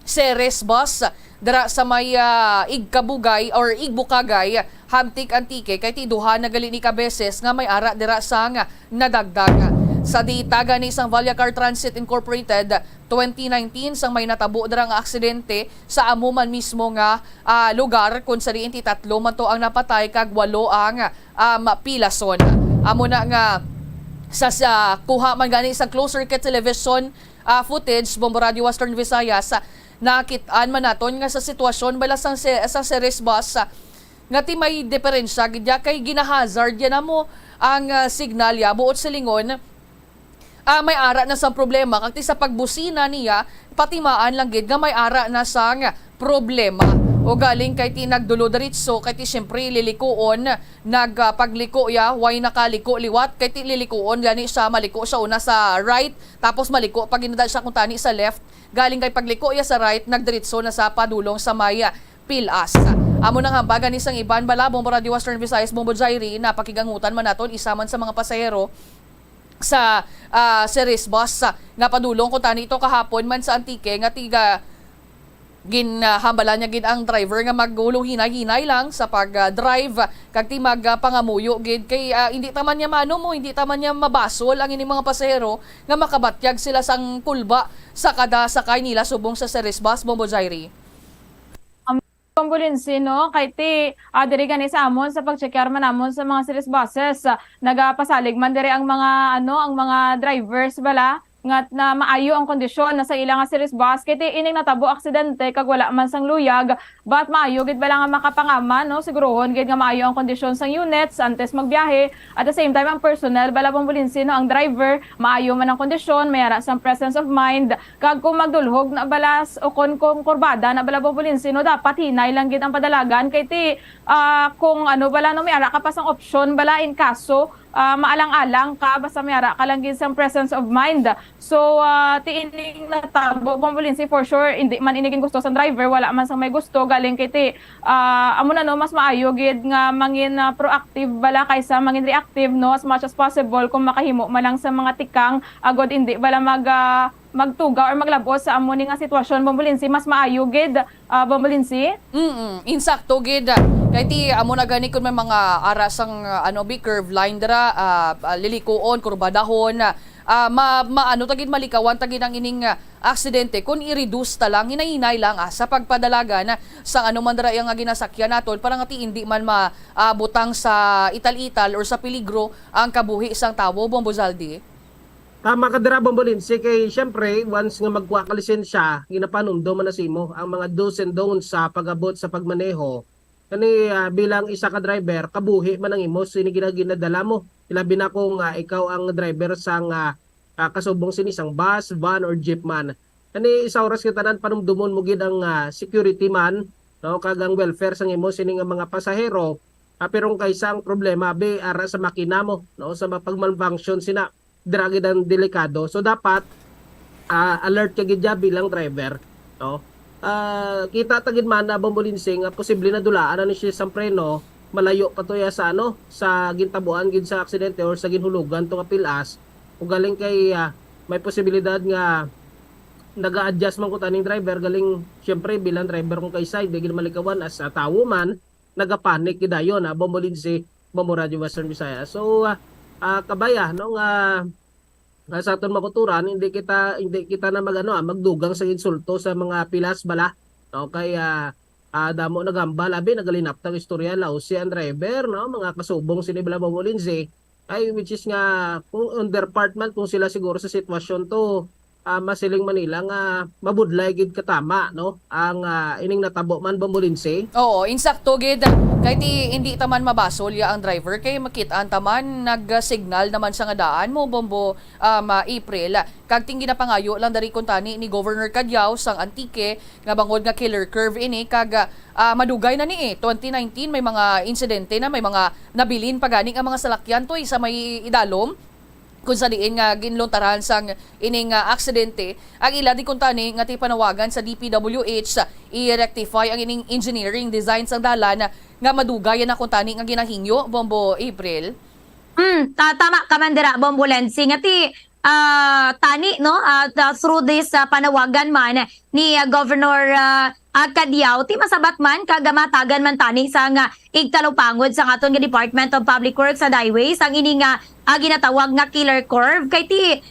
Ceres bus dara sa may Igkabugay or Igbukagay Hamtik Antique kay tiduha na gali ni kabeses nga may ara dira sa nga nadagdag. Sa diitaga ni isang Valyacar Transit Incorporated 2019 sang may natabo dira nga aksidente sa amuman mismo nga lugar kung sa diin 3 man to ang napatay kag 8 ang pilason. Amo na nga sa kuha man gani sa closed circuit television footage Bombo Radio Western Visayas nakitaan man naton nga sa sitwasyon bala sang Ceres bus nga ti may diferensya gidya kay ginahazard yan mo ang signal ya buot sa lingon may ara na sang problema kag ti sa pagbusina niya patimaan lang gid nga may ara na sang problema o galing kay ti nagdulo diretso kay ti syempre lilikuon nagpagliko ya way nakaliko liwat kay ti lilikuon gani siya maliko siya una sa right tapos maliko pag ginadal siya kung tani sa left galing kay pagliko ya sa right nagdiretso na sa padulong sa may PILAS. Amo nang hambagan isang iban bala Bombo Radio Western Visayas Bombo Jairi na pakigangutan man naton isa man sa mga pasahero sa Ceres bus nga padulong kung tani ito kahapon man sa Antique nga tiga ginhambala niya gid ang driver nga maghulong hinay-hinay lang sa pag-drive kag ti magpangamuyo gid kay hindi taman niya hindi taman niya mabasol ang ining mga pasahero nga makabatyag sila sang kulba sa kada sakay nila subong sa Ceres bus Bombo Jairi. Ambulansi no kay ti diri gani sa amon sa pagcheckar man amon sa mga Ceres buses nagapasalig man diri ang mga ang mga drivers bala nga na maayo ang kondisyon na sa ilang Ceres bus kay ining natabo aksidente kag wala man sang luyag but maayo gid bala nga makapangaman no sigurohon gid nga maayo ang kondisyon sang units antes magbiyahe at the same time ang personnel bala pambulinsi no ang driver maayo man ang kondisyon may ara sang presence of mind kag kung magdulhog na balas o kung kurbada na bala pambulinsi no dapat hinay lang gid ang padalagan kay ti kung bala no may ara ka pa sang opsyon bala in kaso maalang-alang ka basta mayara ka lang gid sa presence of mind. So tiining natabo Bombolinsi for sure hindi man inigin gusto sa driver, wala man sang may gusto galing kay ti amo na no mas maayo gid nga mangin proactive bala kaysa mangin reactive no as much as possible kung makahimo man lang sa mga tikang agod hindi bala magtuga or maglabos sa amo ni nga sitwasyon Bombolinsi mas maayo gid Bombolinsi. Insakto gid. Kay ti amo na gani kun may mga arasang curve line dira lilikuon kurbadahon ano tagid malikawan tagid ang ining aksidente kun i-reduce ta lang hinay-hinay lang sa pagpadalaga na sa ano man dira yang ginasakyan naton para nga ti hindi man mabutang sa ital-ital or sa peligro ang kabuhi isang tawo Bombozaldi. Tama ka dira Bombolinsi kay syempre once nga magkuha ka lisensya ginapanumdo man na simo ang mga do's and don'ts sa pag-abot sa pagmaneho. Kani bilang isa ka driver kabuhi man ang imo sini ginadala mo ilabi na kung ikaw ang driver sang kasubong sini isang bus, van or jeep man. Kani isa oras kita nan panumdumon mo gid ang security man no kagang welfare sang imo sini nga mga pasahero. Pero kaysa ang problema be ara sa makina mo no sa pag-malfunction sina dragid ang delikado. So dapat alert ka gid bilang driver no. Kita tagid man na Bombolinsi nga posible na dulaan ni siya sa preno malayo pa to ya sa sa gintabuan gid sa aksidente or sa ginhulugan to nga pilas ug galing kay may posibilidad nga naga-adjust man ko taning driver galing syempre bilang driver kung kay side gid malikawan as tawo man nagapanik gid ayon Bombolinsi Bombo Radio Western Visayas. So kabaya no nga sa aton makuturan hindi kita na magdugang sa insulto sa mga pilas bala no kaya damo nagambal abi nagalinap tang istorya laos si ang driver no mga kasubong sini bala Bombolinsi ay which is nga kung on their part man kung sila siguro sa sitwasyon to masiling Manila nga mabudlay gid katama no ang ining natabo man Bombolinsi. Oo, insakto gid. Kay ti hindi taman mabasol ya ang driver kay makit-an taman nag-signal naman sa nga daan mo Bombo April. Kag tinggi na pangayo lang dari kuntani ni Governor Cadyao sang Antique nga bangod nga killer curve ini kag madugay na ni 2019 may mga insidente na may mga nabilin paganing ang mga salakyan to sa may idalom kung sa diin nga ginluntaran sang ining aksidente ang ila di kuntani nga ti panawagan sa DPWH i-rectify ang ining engineering design sang dalan nga madugay na kuntani nga ginahingyo Bombo April. Tama ka man dira Bombolinsi nga ti tani no through this panawagan man ni Governor Cadyao ti masabat man kagamatagan man tani sa nga igtalupangod sa aton nga Department of Public Works sa highways ang ini nga ginatawag nga killer curve kay ti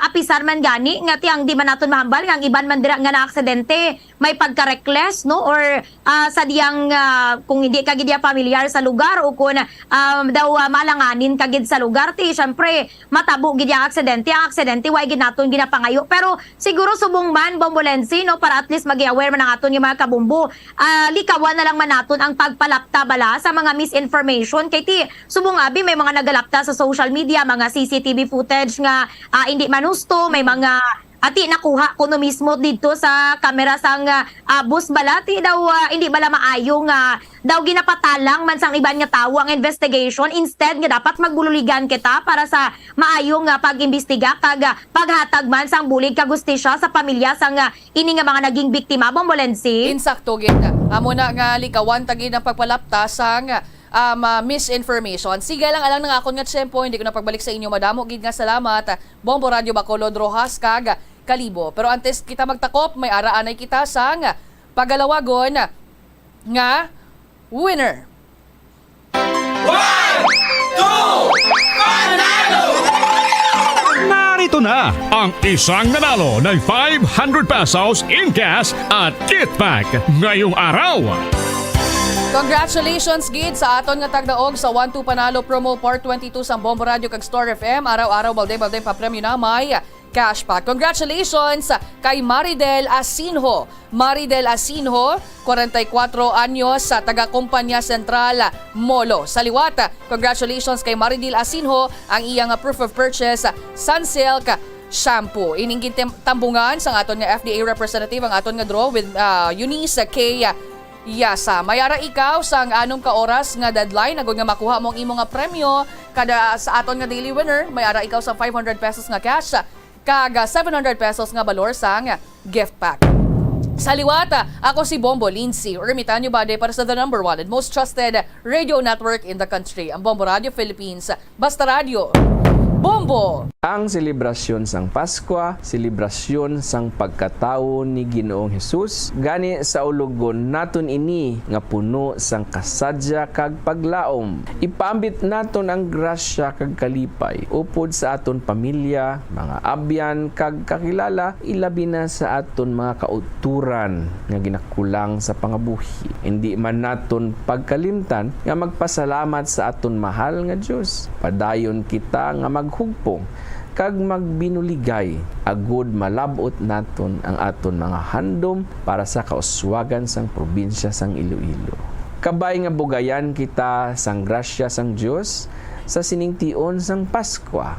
apisar man gani nga ti ang di man naton mahambal nga ang iban man dira nga naaksidente may pagka-reckless no or sa diyang kung hindi ka gid familiar sa lugar o kung daw malanganin ka gid sa lugar ti syempre matabo gid ang aksidente way gid naton ginapangayo pero siguro subong man Bombolinsi no para at least magi-aware man ang aton nga mga kabumbo likawan na lang man naton ang pagpalapta bala sa mga misinformation kay ti subong abi may mga nagalapta sa social media mga CCTV footage nga hindi man husto may mga ati nakuha kuno mismo dito sa kamera sang bus balati daw hindi bala maayo nga daw ginapatalang man sang iban nga tawo ang investigation instead nga dapat magbululigan kita para sa maayo nga pag-imbestiga kag paghatag man sang bulig kag hustisya sa pamilya sang ini nga mga naging biktima Bombolinsi. Insakto gid amo na nga likawan tagid ang pagpalapta sang misinformation. Sige lang alang ng akon nga tsempo, hindi ko na pagbalik sa inyo madamo gid nga salamat. Bombo Radio Bacolod Rojas kag Kalibo. Pero antes kita magtakop, may araanay kita sang pagalawagon nga winner. 1, 2, panalo! Narito na ang isang nanalo ng 500 pesos in cash at kit bag ngayong araw. Congratulations gid sa aton nga tagdaog sa 1-2 Panalo Promo Part 22 sa Bombo Radio kag Star FM. Araw-araw balde pa premyo na may cash pack. Congratulations kay Maridel Asinho. Maridel Asinho, 44 anyos sa taga-Kumpanya Sentral Molo. Sa liwat, congratulations kay Maridel Asinho ang iyang proof of purchase Sunsilk shampoo. Ininggit tambungan sa aton nga FDA representative ang aton nga draw with Eunice K. Yasa, mayara ikaw sang anong ka oras nga deadline agud nga makuha mong imo nga premyo kada sa aton nga daily winner, mayara ikaw sa 500 pesos nga cash kaga 700 pesos nga balor sang gift pack. Sa liwata, ako si Bombo Lindsay. Urmitan nyo ba para sa the number 1 and most trusted radio network in the country, ang Bombo Radio Philippines. Basta Radio Bombo! Ang selebrasyon sang Paskwa, selebrasyon sang pagkatao ni Ginoong Hesus, gani sa ulugon naton ini nga puno sang kasadya kag paglaom. Ipaambit naton ang grasya kag kalipay upod sa aton pamilya, mga abyan kag kakilala, ilabi na sa aton mga kauturan nga ginakulang sa pangabuhi. Hindi man naton pagkalimtan nga magpasalamat sa aton mahal nga Dios. Padayon kita nga maghugpong kag magbinuligay agud malabot naton ang aton mga handom para sa kauswagan sang probinsya sang Iloilo. Kabay nga bugayan kita sang grasya sang Dios sa siningtion sang Paskwa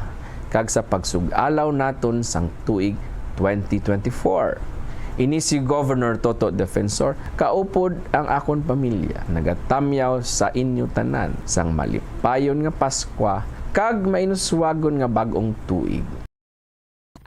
kag sa pagsug-alaw naton sang tuig 2024. Ini si Governor Toto Defensor, kaupod ang akon pamilya, nagatamyaw sa inyo tanan sang malipayon nga Paskwa kag mainuswagon nga bag-ong tuig.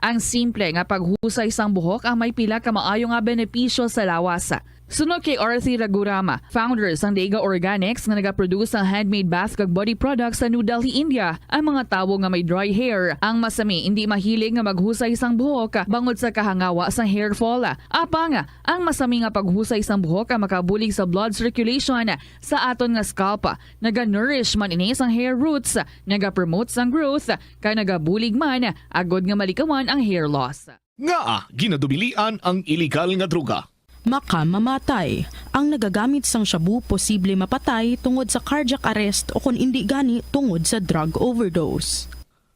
Ang simple nga paghusay sang buhok ang may pila ka maayo nga benepisyo sa lawas. Sunod kay Arthur Ragurama, founder sang Dega Organics nga nagaproduce ng handmade bath kag body products sa New Delhi, India. Ang mga tawo nga may dry hair, ang masami hindi mahilig nga maghusay sang buhok bangod sa kahangawa sang hair fall. Apang ang masami nga paghusay sang buhok ang makabulig sa blood circulation sa aton nga scalp. Naga-nourish man ini sang hair roots, naga-promote sang growth, kay nagabulig man agod nga malikawan ang hair loss. Nga ginadubilian ang illegal nga droga. Makamamatay. Ang nagagamit sang shabu posible mapatay tungod sa cardiac arrest o kung hindi gani tungod sa drug overdose.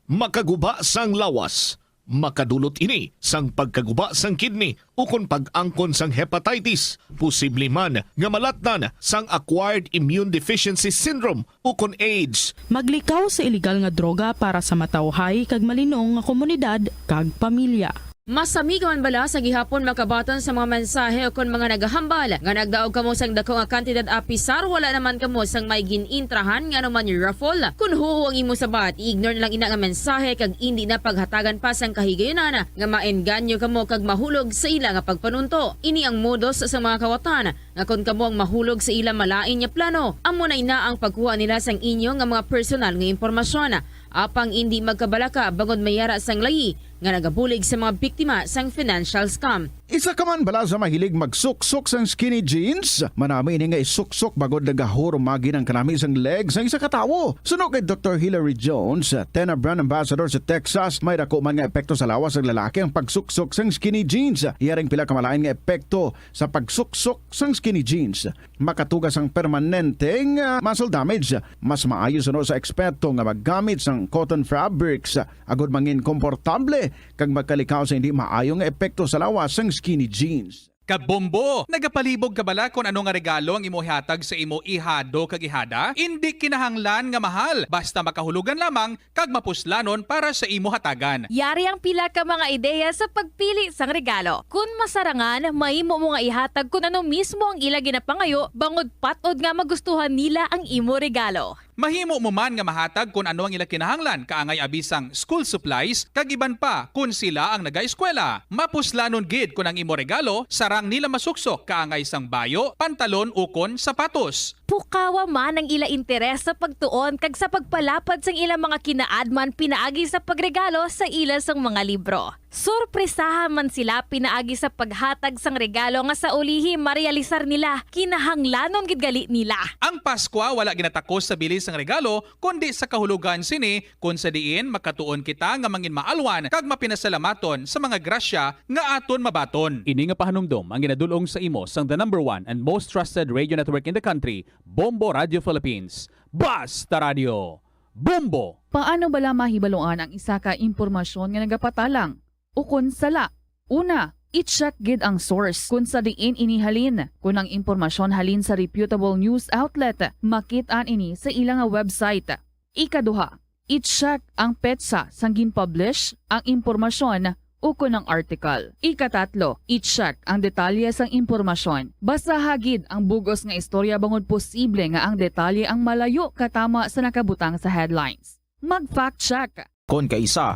Makaguba sang lawas. Makadulot ini sang pagkaguba sang kidney o kung pag-angkon sang hepatitis. Posible man nga malatnan sang acquired immune deficiency syndrome o kung AIDS. Maglikaw sa illegal nga droga para sa matawhay kag malinong nga komunidad kag pamilya. Masami ka man bala sa gihapon makabaton sa mga mensahe o kung mga nagahambal nga nagdaog kamo sang dako nga kantidad apisar wala naman kamo sang may ginintrahan nga naman yung raffle. Kung huho ang imo sabat, ignore na lang ina nga mensahe kag hindi na paghatagan pa sang kahigayonan nga maenganyo kamo kag mahulog sa ila nga pagpanunto. Ini ang modus sa mga kawatan nga kung kamo ang mahulog sa ila malain nga plano, amo na ina ang pagkuha nila sang inyo nga mga personal nga impormasyon. Apang hindi magkabalaka bangod mayara sang layi nga nagabulig sa mga biktima sang financial scam. Isa ka man bala sa mahilig magsuksok sang skinny jeans? Manami ini nga isuksok bagod nagahurumagi ng kanami sang legs sang isa katawo. Suno kay Dr. Hilary Jones, 10 brand ambassador sa Texas, may dako man nga epekto sa lawas ng lalaki ang pagsuksok sang skinny jeans. Iyaring pila kamalain nga epekto sa pagsuksok sang skinny jeans. Makatugas ang permanenteng muscle damage. Mas maayo suno sa eksperto nga maggamit sang cotton fabrics agod mangin komportable kag magkalikaw sa hindi maayong epekto sa lawas sang skinny jeans. Kabombo, nagapalibog ka bala kung ano nga regalo ang imo ihatag sa imo ihado kag ihada? Hindi kinahanglan nga mahal, basta makahulugan lamang kag mapuslanon para sa imo hatagan. Yari ang pila ka mga ideya sa pagpili sang regalo. Kung masarangan, mahimo mo nga ihatag kung ano mismo ang ila ginapangayo bangod patod nga magustuhan nila ang imo regalo. Mahimo mo man nga mahatag kung ano ang ila kinahanglan kaangay abisang school supplies kag iban pa kung sila ang nagaeskwela. Mapuslanon gid kung ang imo regalo sarang nila masuksok kaangay sang bayo, pantalon ukon sapatos. Pukawa man ang ila interes sa pagtuon kag sa pagpalapad sang ilang mga kinaadman pinaagi sa pagregalo sa ila sang mga libro. Sorpresahan man sila pinaagi sa paghatag sang regalo nga sa ulihi marealisar nila kinahanglanon gid gali nila. Ang Paskwa wala ginatakos sa bilis sang regalo kundi sa kahulugan sini kung sa diin makatuon kita nga mangin maalwan kag mapinasalamaton sa mga grasya nga aton mabaton. Ini nga pahanumdom ang ginadulong sa imo sang the number 1 and most trusted radio network in the country, Bombo Radio Philippines. Basta Radio Bombo! Paano bala mahibaloan ang isa ka impormasyon nga nagapatalang? Ukon sala. Una, i-check gid ang source kung sa diin inihalin. Kung ang impormasyon halin sa reputable news outlet, makit-an ini sa ilang website. Ikaduha, i-check ang petsa sang gin-publish ang impormasyon ukon ng article. Ikatatlo, i-check ang detalye sang impormasyon. Basta hagid ang bugos nga istorya bangod posible nga ang detalye ang malayo katama sa nakabutang sa headlines. Mag-fact check. Kung kaisa,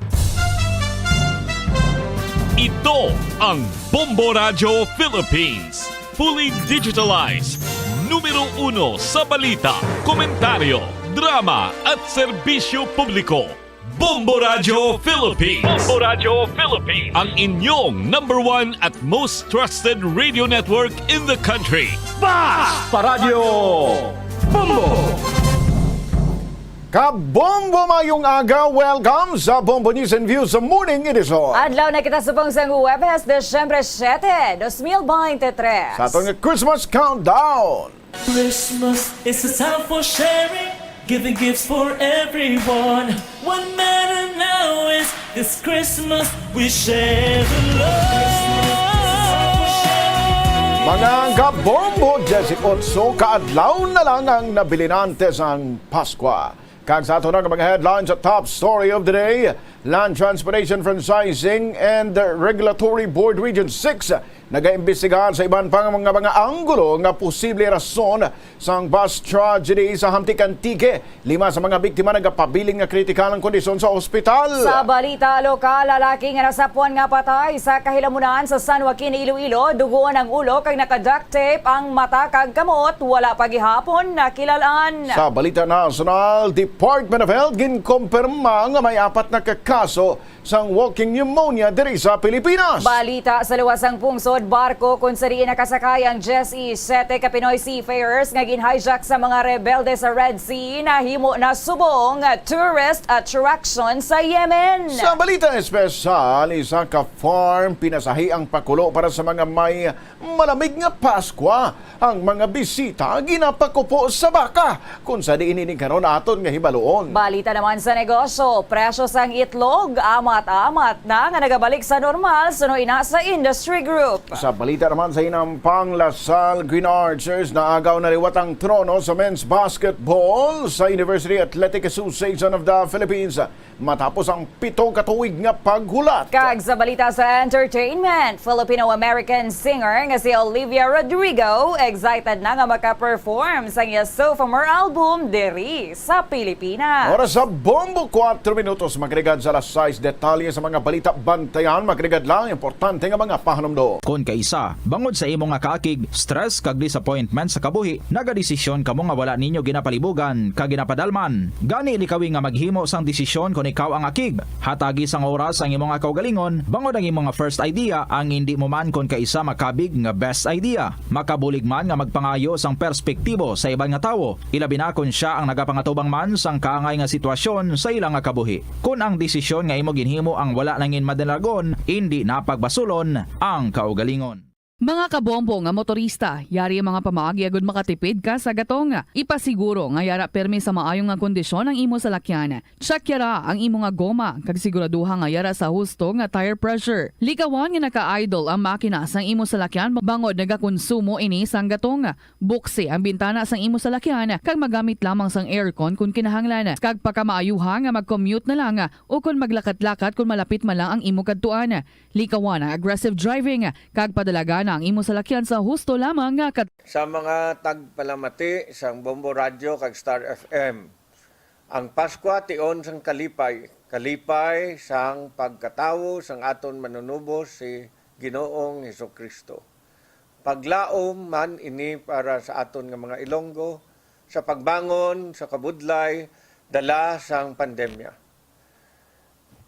Ito ang Bombo Radio Philippines. Fully digitalized. Numero 1 sa balita, komentaryo, drama at serbisyo publiko. Bombo Radio Philippines. Bombo Radio Philippines. Ang inyong number 1 at most trusted radio network in the country. Basta Radio Bombo! Kabombo mayong aga, welcome sa Bombo News and Views sa Morning Edison. Adlaw na kita sa pangsang Huwebes, Desyembre 7, 2023. Sa atong Christmas Countdown. Christmas is a time for sharing, giving gifts for everyone. What matters now is this Christmas we share the love. Mga kabombo, Jessic Otso, kaadlaw na lang ang nabili nantes ang Paskwa. Kag sa ato na mga headlines at top story of the day, Land Transportation Franchising and Regulatory Board Region 6 nagaimbestigahan sa iban pang mga anggulo nga posible rason sang bus tragedy sa Hamtik Antique. 5 sa mga biktima nagapabiling nga kritikal ang kondisyon sa ospital. Sa balita lokal, lalaki nga nasapuan nga patay sa kahilamunan sa San Joaquin, Iloilo, duguan ang ulo kag naka-duct tape ang mata kag kamot, wala pagihapon nakilalaan. Sa balita national, Department of Health ginkumpirma nga may 4 na kaso sang walking pneumonia diri sa Pilipinas. Balita sa luwasang pungsod, barko kung sa diin nakasakay ang Jessie 7 ka Pinoy seafarers nga ginhijack sa mga rebelde sa Red Sea na himo na subong tourist attraction sa Yemen. Sa balita espesyal, isa ka farm pinasahi ang pakulo para sa mga may malamig nga Paskwa. Ang mga bisita ginapakupo sa baka kung sa diin ini karon aton nga hibaluon. Balita naman sa negosyo, presyo sang itlog amat-amat na nga nagabalik sa normal suno ina sa industry group. Sa balita naman sa inampang Lasal Green Archers na agaw na liwat ang trono sa men's basketball sa University Athletic Association of the Philippines matapos ang 7 katuig nga paghulat. Kag sa balita sa entertainment, Filipino-American singer nga si Olivia Rodrigo excited na nga maka-perform sa iya sophomore album diri sa Pilipinas. Oras sa Bombo 4 minutos magrigad sa alas 6 detalye sa mga balita bantayan magrigad lang importante nga mga pahanumdo. Kung kaisa, bangod sa imo nga kaakig, stress kag disappointment sa kabuhi, nagadesisyon kamo nga wala ninyo ginapalibugan kag ginapadalman. Gani likawi nga maghimo sang desisyon kung ikaw ang akig. Hatagi sang oras ang imo nga kaugalingon, bangod ang imo nga first idea ang hindi mo man kung kaisa makabig nga best idea. Makabulig man nga magpangayo sang perspektibo sa ibang nga tawo, ilabi na kung siya ang nagapangatubang man sang kaangay nga sitwasyon sa ilang nga kabuhi. Kung ang desisyon nga imo ginhimo ang wala nangin madalagon, hindi napagbasulon ang kaugalingon. Mga kabombo nga motorista, yari ang mga pamaagi agud makatipid ka sa gatong. Ipasiguro nga yara permi sa maayong nga kondisyon ang imo salakyan. Check yara ang imo nga goma kag siguraduha nga yara sa husto nga tire pressure. Likawan nga naka-idle ang makina sang imo salakyan bangod nagakonsumo ini sang gatong. Buksi ang bintana sang imo salakyan kag magamit lamang sang aircon kung kinahanglan. Kag pagkamaayuha nga mag-commute na lang o kung maglakat-lakat kung malapit man lang ang imo kadtuan. Likawan ang aggressive driving kag padalagan ang imo salakyan sa husto lamang nga sa mga tagpalamati sang Bombo Radio kag Star FM. Ang Paskwa tion sang kalipay sang pagkatawo sang aton manunubos si Ginoong Hesukristo. Paglaom man ini para sa aton nga mga Ilonggo sa pagbangon sa kabudlay dala sang pandemya.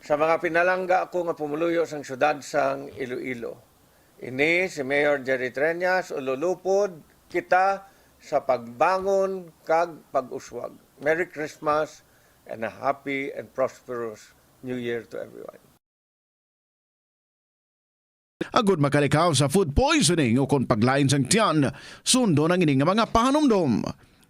Sa mga pinalangga ako nga pumuluyo sang syudad sang Iloilo. Ini si Mayor Jerry Treñas, ululupod kita sa pagbangon kag pag-uswag. Merry Christmas and a happy and prosperous New Year to everyone. Agud makalikaw sa food poisoning o kung paglain sang tiyan, sundo ng ining mga pahanumdom.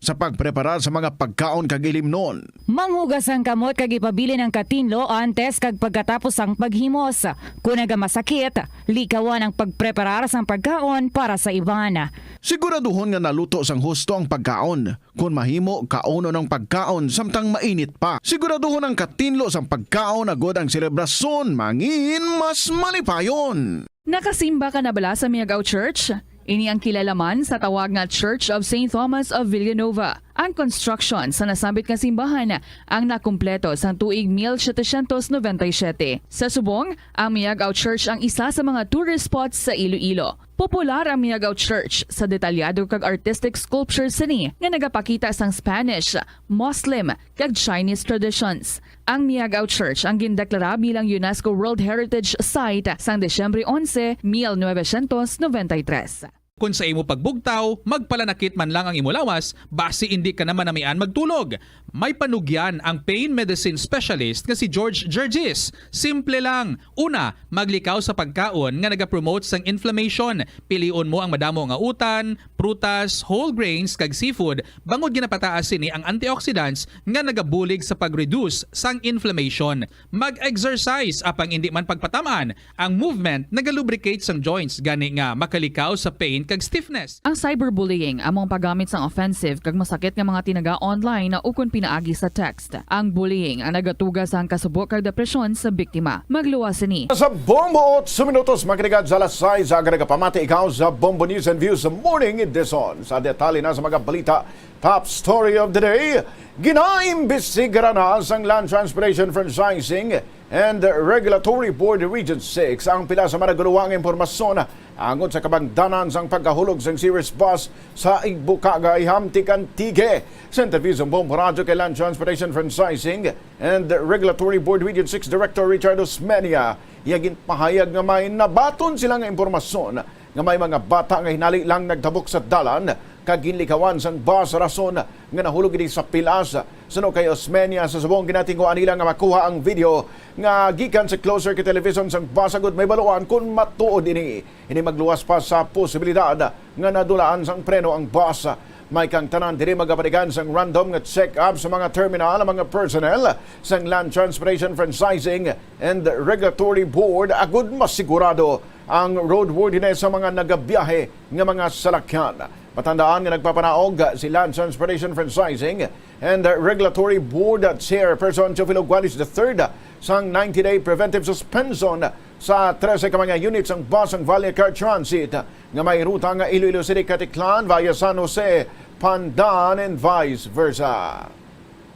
sa pagprepara sa mga pagkaon kag ilimnon. Manghugas ang kamot kag ipabili ng katinlo antes kag pagkatapos ang paghimos. Kung masakit, likawan ang pagpreparar sang pagkaon para sa iban. Siguraduhon nga naluto sang husto ang pagkaon. Kung mahimo, kauno ng pagkaon samtang mainit pa. Siguraduhon ang katinlo sang pagkaon agod ang selebrasyon mangin mas malipayon. Nakasimba ka na bala sa Miagaw Church? Ini ang kilalaman sa tawag nga Church of St. Thomas of Villanova. Ang construction sa nasabit nga simbahan ang nakumpleto sa tuig 1797. Sa subong, ang Miagaw Church ang isa sa mga tourist spots sa Iloilo. Popular ang Miagaw Church sa detalyado kag artistic sculptures sini nga nagapakita sang Spanish, Muslim kag Chinese traditions. Ang Miagaw Church ang gindeklara bilang UNESCO World Heritage Site sang Desyembre 11, 1993. Kung sa imo pagbugtaw, magpalanakit man lang ang imo lawas, base hindi ka naman namian magtulog. May panugyan ang pain medicine specialist nga si George Gergis. Simple lang. Una, maglikaw sa pagkaon nga nagapromote sang inflammation. Piliun mo ang madamo nga utan, prutas, whole grains kag seafood. Bangod ginapataas sini ang antioxidants nga nagabulig sa pag-reduce sang inflammation. Mag-exercise apang hindi man pagpatamaan. Ang movement nagalubricate sang joints gani nga makalikaw sa pain kag stiffness. Ang cyberbullying among paggamit sang offensive kag masakit nga mga tinaga online na ukon pinaagi sa text. Ang bullying ang nagatuga sa kasubok kag depresyon sa biktima. Magluwas ni. Sa Bombo 8 minutos makinig sa alas 6 aga nagapamati ikaw sa Bombo News and Views Morning Edition. Sa detalye na sa mga balita, top story of the day, ginaimbestigaran na sang Land Transportation Franchising and Regulatory Board Region 6 ang pila sa managuluwang impormasyon angon sa kabangdanan sang pagkahulog sang series bus sa Igbukaga Ihamtik Antique. Sa interview sa Bombo Radio kay Land Transportation Franchising and Regulatory Board Region 6 Director Richard Osmeña, iyagin pahayag nga may nabaton sila nga impormasyon nga may mga bata nga hinali lang nagtabok sa dalan kag ginlikawan sang bus rason nga nahulog ini sa pilas. Suno kay Osmeña sa subong ginatingguan nila nga makuha ang video nga gikan sa closer kay television sang bus agud may baluan kun matuod ini magluwas pa sa posibilidad nga nadulaan sang preno ang bus. May kang tanan diri magapatigan sang random nga check-up sa mga terminal, mga personnel sang Land Transportation Franchising and Regulatory Board agud masigurado ang roadworthiness sa mga nagabiyahe nga mga salakyan. Patandaan nga nagpapanaog si Land Transportation Franchising and Regulatory Board Chairperson Teofilo Gualis III sang 90-day preventive suspension sa 13 ka mga units ang bus ang Valle Car Transit nga may ruta nga Iloilo City Caticlan via San Jose, Pandan and vice versa.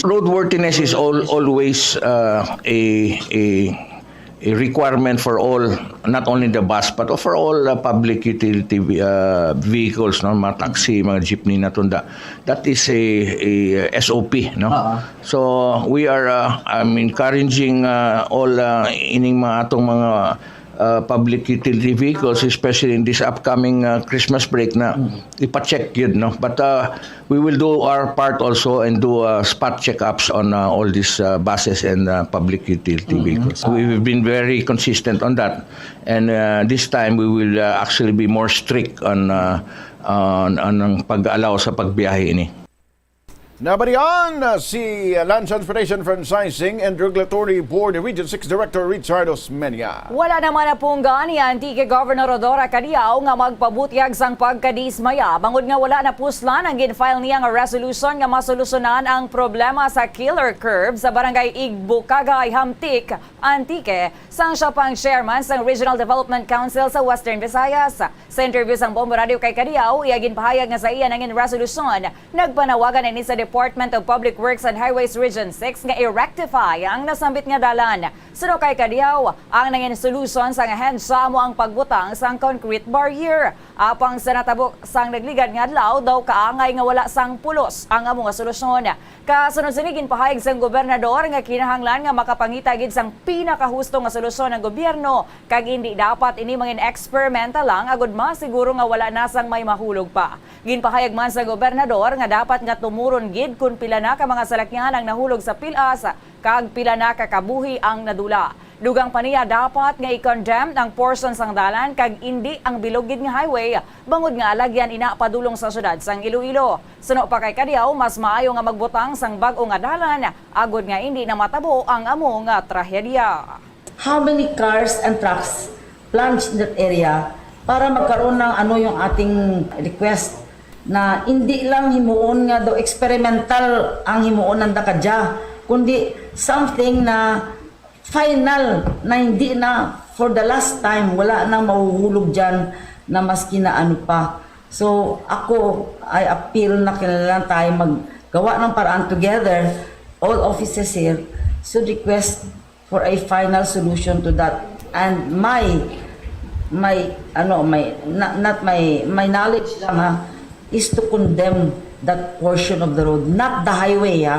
Roadworthiness is always a requirement for all, not only the bus but for all public utility vehicles, no, mga taxi, mga jeepney na tunda. That is a SOP, no. So we are encouraging all ining mga atong mga public utility vehicles, especially in this upcoming Christmas break na ipa-check yun, no. But we will do our part also and do spot checkups on all these buses and public utility vehicles. We've been very consistent on that, and this time we will actually be more strict on ang pag-allow sa pagbiyahe ini. Nabarian si Land Transportation Franchising and Regulatory Board Region 6 Director Richard Osmeña. Wala naman na pong gani ang Antique Governor Rodora Cariao nga magpabutyag sang pagkadismaya. Bangod nga wala na puslan ang ginfile niya nga resolution nga masolusonan ang problema sa killer curve sa barangay Igbukaga Ihamtik Antique sang siya pang chairman sang Regional Development Council sa Western Visayas. Sa interview sang Bombo Radio kay Cariao, iyagin pahayag nga sa iya nangin resolution, nagpanawagan ini sa Department of Public Works and Highways Region 6 nga i-rectify ang nasambit nga dalan. Suno kay Cariao, ang nangin solusyon sang ahensya mo ang pagbutang sang concrete barrier. Apang sa natabok sang nagligad nga adlaw daw kaangay nga wala sang pulos ang amo nga solusyon. Kasunod sinigin pahayag sang gobernador nga kinahanglan nga makapangita gid sang pinakahusto nga solusyon ng gobyerno kag hindi dapat ini mangin experimental lang agud masiguro nga wala na sang may mahulog pa. Ginpahayag man sa gobernador nga dapat nga tumuron gid kun pila na ka mga salakyan ang nahulog sa pilas kag pila na ka kabuhi ang nadula. Dugang pa niya dapat nga i-condemn ang portion sang dalan kag indi ang bilogid nga highway bangod nga alagyan ina padulong sa syudad sang Iloilo. Suno pa kay Kadiaw, mas maayo nga magbutang sang bag-o nga dalan agod nga indi na matabo ang amo nga trahedya. How many cars and trucks plunged in that area para magkaroon ng yung ating request na hindi lang himuon nga do experimental ang himuon ng dakadya, kundi something na final na hindi na for the last time wala nang mahuhulog dyan na maski na pa. So ako, I appeal na kailangan tayo maggawa ng paraan together, all offices here should request for a final solution to that. And my knowledge lang is to condemn that portion of the road, not the highway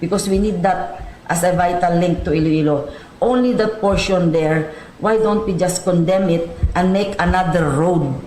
because we need that as a vital link to Iloilo. Only that portion there. Why don't we just condemn it and make another road?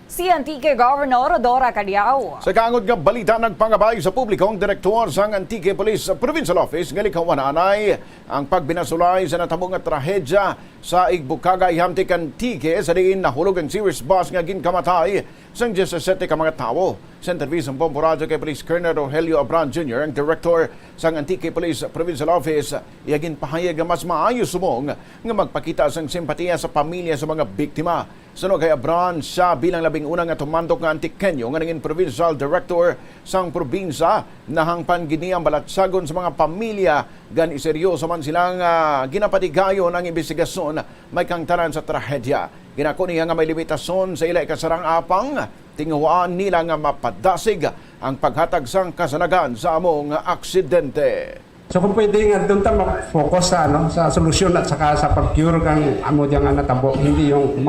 Si Antique Governor Dora Kadiaw. Sa kaangod nga balita nagpangabay sa publiko ang direktor sang Antique Police Provincial Office nga likawananay ang pagbinasulay sa natabo nga trahedya sa Igbukaga Ihamtik Antique sa diin nahulog ang series bus nga ginkamatay sang 17 ka mga tawo. Sa interview sa Bombo Radio kay Police Colonel Rogelio Abran Jr., ang director sang Antique Police Provincial Office, iyagin pahayag nga mas maayos sumong nga magpakita sang simpatiya sa pamilya sa mga biktima. Suno kay Abran, siya bilang labing unang nga tumandok nga Antiqueño nga naging provincial director sang probinsya nahangpan gini ang balatsagon sa mga pamilya gan iseryoso man silang ginapatigayon ang investigasyon may kangtanan sa trahedya. Ginako niya nga may limitasyon sa ila kasarang apang tinguhaan nila nga mapadasig ang paghatag sang kasanagan sa among aksidente. So kung pwede nga doon tayo mag-focus sa solusyon at saka sa pag-cure kang amo diyang natabo, hindi yung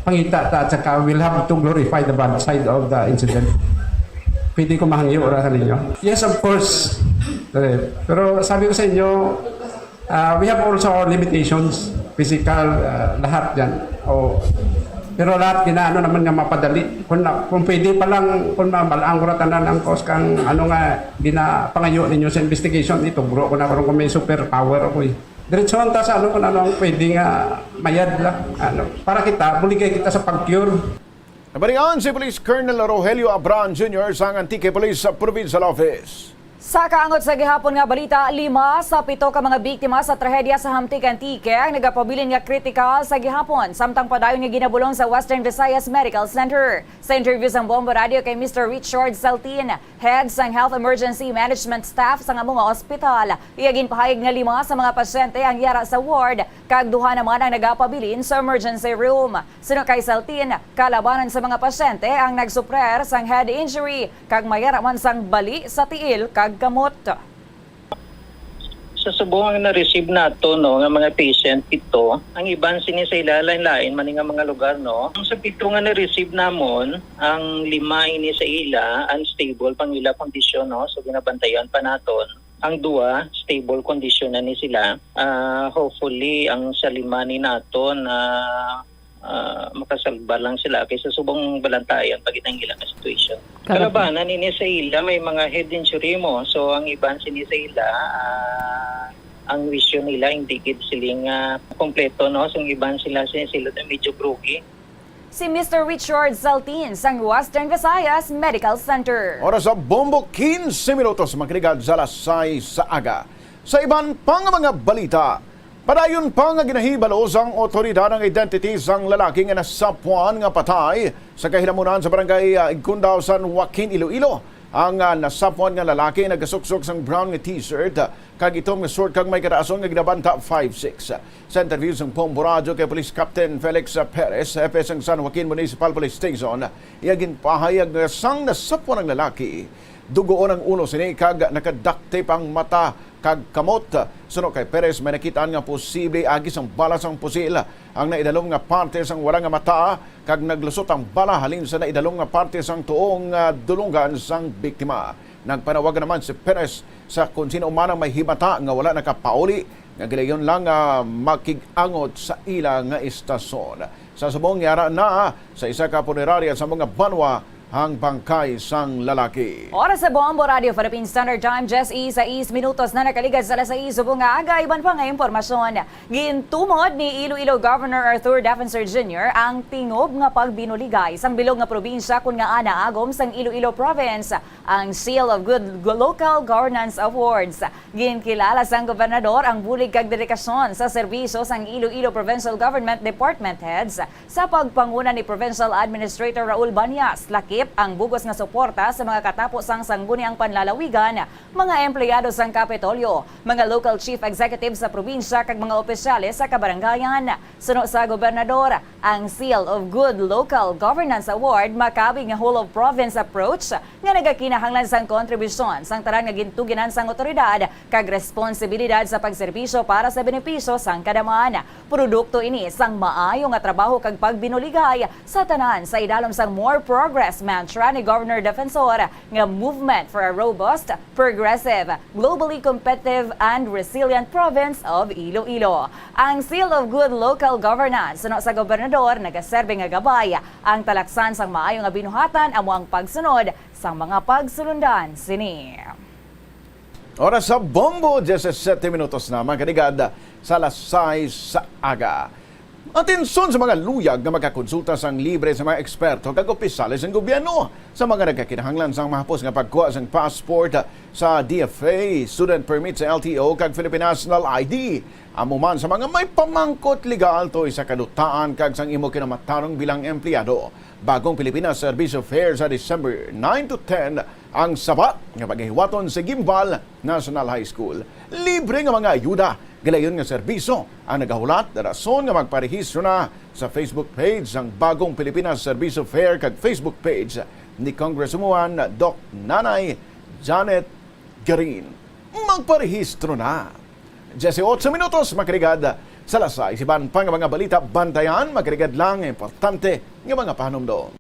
pangita at saka we'll have to glorify the bad side of the incident. Pwede ko mahangyo sa ninyo? Yes, of course. Pero sabi ko sa inyo, we have also our limitations, physical, lahat yan. Pero lahat ginaano naman nga mapadali. Kung pwede pa lang, kung mabalaan ko ratanan ang cause kang ginapangayo ninyo sa investigation, ito bro ko na kung may superpower ako eh. Diretsuhan ta sa kung ano ang pwede nga mayad lang. Para kita, buligay kita sa pag-cure. Nabalingan si Police Colonel Rogelio Abran Jr. sa Antique Police Provincial Office. Sa kaangot sa gihapon nga balita, 5 sa 7 ka mga biktima sa trahedya sa Hamtik Antique ang nagapabilin nga kritikal sa gihapon samtang padayon nga ginabulong sa Western Visayas Medical Center. Sa interview sa Bombo Radio kay Mr. Richard Saltin, head sang Health Emergency Management Staff sa mga ospital, iyagin pahayag nga 5 sa mga pasyente ang yara sa ward kag 2 naman ang nagapabilin sa emergency room. Suno kay Saltin, kalabanan sa mga pasyente ang nagsuprer sang head injury kag mayara man sang bali sa tiil kag gamot. Sa subong ang na-receive nato nga mga patient ito, ang iban sini sa ilain-lain man nga mga lugar Sa 7 nga na-receive namon, ang 5 ini sa ila unstable pang ila kondisyon so ginabantayan pa naton. Ang 2 stable condition na ni sila. Hopefully ang sa 5 ni naton makasalba lang sila kaysa subong balantayan pag itang ilang situation. Kalabanan ini sa ila may mga head injury mo. So ang iban sini sa ila ang vision nila hindi gid siling kompleto So ang iban sila medyo groggy. Si Mr. Richard Saltin sang Western Visayas Medical Center. Oras sa Bombo 15 minutos makinig sa alas 6 sa aga. Sa iban pang mga balita, padayon pa nga ginahibalo sang otoridad ang identity sang lalaki nga nasapuan nga patay sa kahilamunan sa barangay Igkundaw, San Joaquin, Iloilo. Ang nasapuan nga lalaki nagasuksok sang brown nga t-shirt kag itong nga short kag may karaason nga ginabanta 5'6". Sa interview sang Bombo Radio kay Police Captain Felix Perez, FS ang San Joaquin Municipal Police Station, iyagin pahayag nga sang nasapuan ang lalaki dugoon ang ulo sini kag naka-duct tape ang mata kag kamot. Suno kay Perez may nakitaan nga posible agis ang bala sang pusil ang naidalom nga parte sang wala nga mata kag naglusot ang bala halin sa naidalom nga parte sang tuong dulungan sang biktima. Nagpanawag naman si Perez sa kung sino man ang may himata nga wala nakapauli nga gilayon lang makigangot sa ila nga istasyon. Sa subong yara na sa isa ka punerarya sa mga banwa ang bangkay sang lalaki. Oras sa Bombo Radio Philippine Standard Time, just 6 minutos na nakaligad sa alas 6 ubong aga. Iban pa nga impormasyon. Gintumod ni Iloilo Governor Arthur Defensor Jr. ang tingob nga pagbinuligay sang bilog nga probinsya kun nga ana agom sang Iloilo Province ang Seal of Good Local Governance Awards. Ginkilala sang gobernador ang bulig kag dedikasyon sa serbisyo sang Iloilo Provincial Government Department Heads sa pagpanguna ni Provincial Administrator Raul Banyas. Lakip ang bugos nga suporta sa mga katapos ang sangguniang panlalawigan, mga empleyado sang Kapitolyo, mga local chief executives sa probinsya kag mga opisyales sa kabarangayan. Suno sa gobernador, ang Seal of Good Local Governance Award makabi nga whole of province approach nga nagakinahanglan sang kontribusyon sang tanan nga gintuginan sang otoridad kag responsibilidad sa pagserbisyo para sa benepisyo sang kadamhan. Produkto ini sang maayo nga trabaho kag pagbinuligay sa tanan sa idalom sang More Progress mantra ni Governor Defensor nga movement for a robust, progressive, globally competitive and resilient province of Iloilo. Ang Seal of Good Local Governance suno sa gobernador nagaserbe nga gabay ang talaksan sang maayo nga binuhatan amo ang pagsunod sang mga pagsulundan sini. Oras sa Bombo, 17 minutos na makaligad sa alas 6 sa aga. Atensyon sa mga luyag na magkakonsulta sang libre sa mga eksperto kag opisyales ng gobyerno sa mga nagkakinahanglan sang mahapos nga pagkuha sang passport sa DFA, student permit sa LTO kag Philippine National ID. Amuman sa mga may pamangkot legal to sa kadutaan kag sang imo kinamatarong bilang empleyado. Bagong Pilipinas Service Fair sa December 9 to 10 ang sabat nga paghiwaton sa Gimbal National High School. Libre nga mga ayuda, galayon nga serbisyo ang nagahulat na rason nga magparehistro na sa Facebook page ng Bagong Pilipinas Service Fair kag Facebook page ni Congresswoman Doc Nanay Janet Garin. Magparehistro na. 18 minutos makarigad sa lasay. Siban pa nga mga balita bantayan, makarigad lang importante nga mga pahanumdo.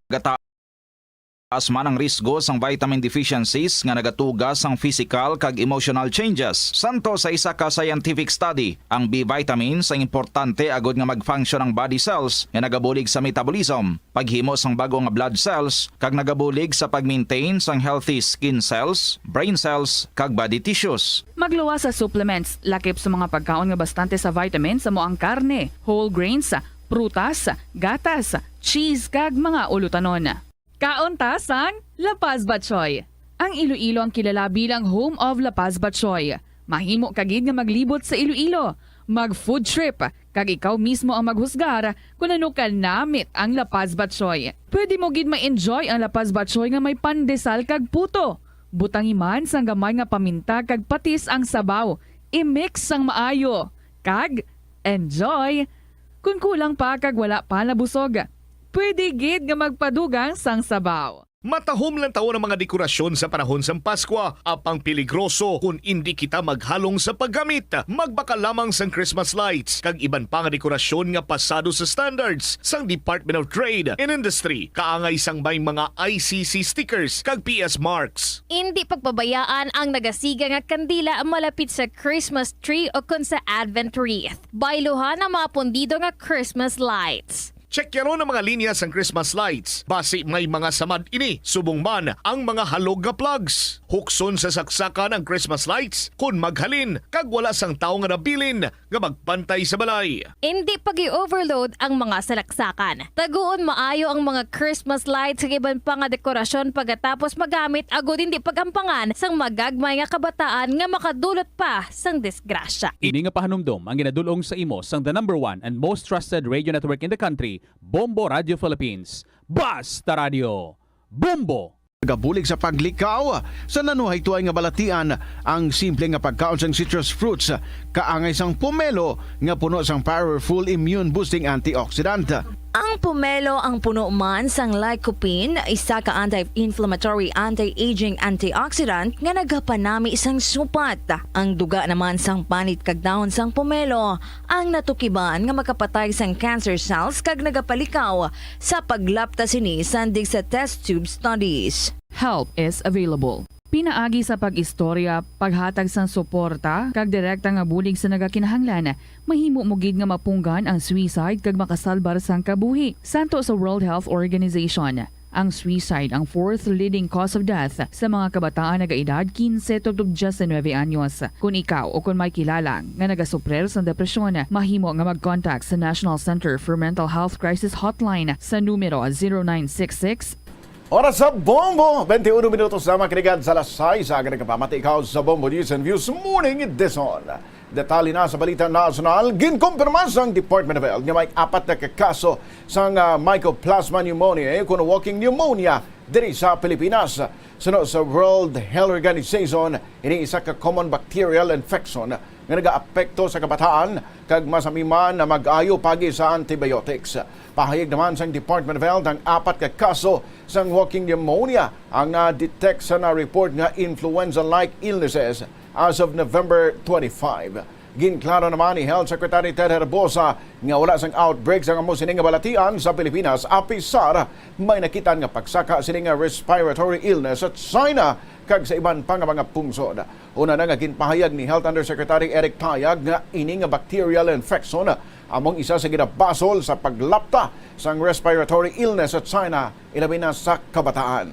Taas man ang risgo sang vitamin deficiencies nga nagatugas sang physical kag emotional changes. Santo sa isa ka scientific study, ang B vitamins ang importante agod nga mag-function ang body cells nga nagabulig sa metabolism, paghimo sang bago nga blood cells kag nagabulig sa pag-maintain sang healthy skin cells, brain cells kag body tissues. Magluwa sa supplements, lakip sa mga pagkaon nga bastante sa vitamins sa moang karne, whole grains, prutas, gatas, cheese kag mga ulutanon. Kauntasan, La Paz Batchoy. Ang Iloilo ang kilala bilang home of La Paz Batchoy. Mahimo kagid nga maglibot sa Iloilo, mag-food trip, kag ikaw mismo ang maghusgar kung ano ka namit ang La Paz Batchoy. Pwede mo gid ma-enjoy ang La Paz Batchoy nga may pandesal kag puto. Butangi man sang gamay nga paminta kag patis ang sabaw. I-mix sang maayo. Kag, enjoy! Kung kulang pa kag wala pa nabusog, pwede gid nga magpadugang sang sabaw. Matahom lang taon ang mga dekorasyon sa panahon sa Pasko, apang peligroso kung hindi kita maghalong sa paggamit. Magbaka lamang sang Christmas lights kag iban pa nga dekorasyon nga pasado sa standards sang Department of Trade and Industry, kaangay sang may mga ICC stickers kag PS marks. Hindi pagpabayaan ang nagasiga nga kandila malapit sa Christmas tree o kun sa Advent wreath. Bailuhan ang mga pundido nga Christmas lights. Check yaro ng mga linya sang Christmas lights. Basi may mga samad ini, subong man ang mga halog nga plugs. Hukson sa saksakan ang Christmas lights kung maghalin kag wala sang tao nga nabilin nga magpantay sa balay. Hindi pag-i-overload ang mga salaksakan. Taguon maayo ang mga Christmas lights sa iban pa nga dekorasyon pagkatapos magamit agud hindi pagampangan sang magagmay nga kabataan nga makadulot pa sang disgrasya. Ini nga pahanumdom ang ginadulong sa imo sang the #1 and most trusted radio network in the country, Bombo Radio Philippines. Basta Radio. Bombo! Gabulig sa paglikaw sa nanuhay tuay nga balatian ang simple nga pagkaon sang citrus fruits kaangay sang pomelo nga puno sang powerful immune boosting antioxidant. Ang pomelo ang puno man sang lycopene, isa ka anti-inflammatory, anti-aging antioxidant nga nagapanami isang supat. Ang duga naman sang panit kag dahon sang pomelo ang natukiban nga makapatay sang cancer cells kag nagapalikaw sa paglapta sini sandig sa test tube studies. Help is available. Pinaagi sa pag-istorya, paghatag sang suporta, kag direkta nga bulig sa nagakinahanglan, mahimo mo gid nga mapunggan ang suicide kag makasalbar sang kabuhi. Santo sa World Health Organization. Ang suicide ang fourth leading cause of death sa mga kabataan na edad 15 to 19 anyos. Kung ikaw o kung may kilala nga nagasuprer sa depresyon, mahimo nga mag-contact sa National Center for Mental Health Crisis Hotline sa numero 0966 Oras sa Bombo! 21 minutos na makinig sa alas 6. Aga nagkapamati ikaw sa Bombo News and Views Morning Edition. Detalye na sa balita nasional, ginkumpirma sang Department of Health nga may 4 na kakaso sang Mycoplasma pneumoniae kung walking pneumonia diri sa Pilipinas. Sunod sa World Health Organization, ini isa ka common bacterial infection nga nagaapekto sa kabataan kag masamiman na mag-ayo pagi sa antibiotics. Pahayag naman sa Department of Health ang 4 ka kaso sang walking pneumonia ang na-detect sa na-report nga influenza-like illnesses as of November 25. Ginklaro naman ni Health Secretary Ted Herbosa nga wala sang outbreaks ang amo sining nga balatian sa Pilipinas apisar may nakitan nga pagsaka sining nga respiratory illness at China kag sa iban pa nga mga pungsod. Una na nga ginpahayag ni Health Undersecretary Eric Tayag nga ini nga bacterial infection among isa sa ginabasol sa paglapta sang respiratory illness at China ilabi na sa kabataan.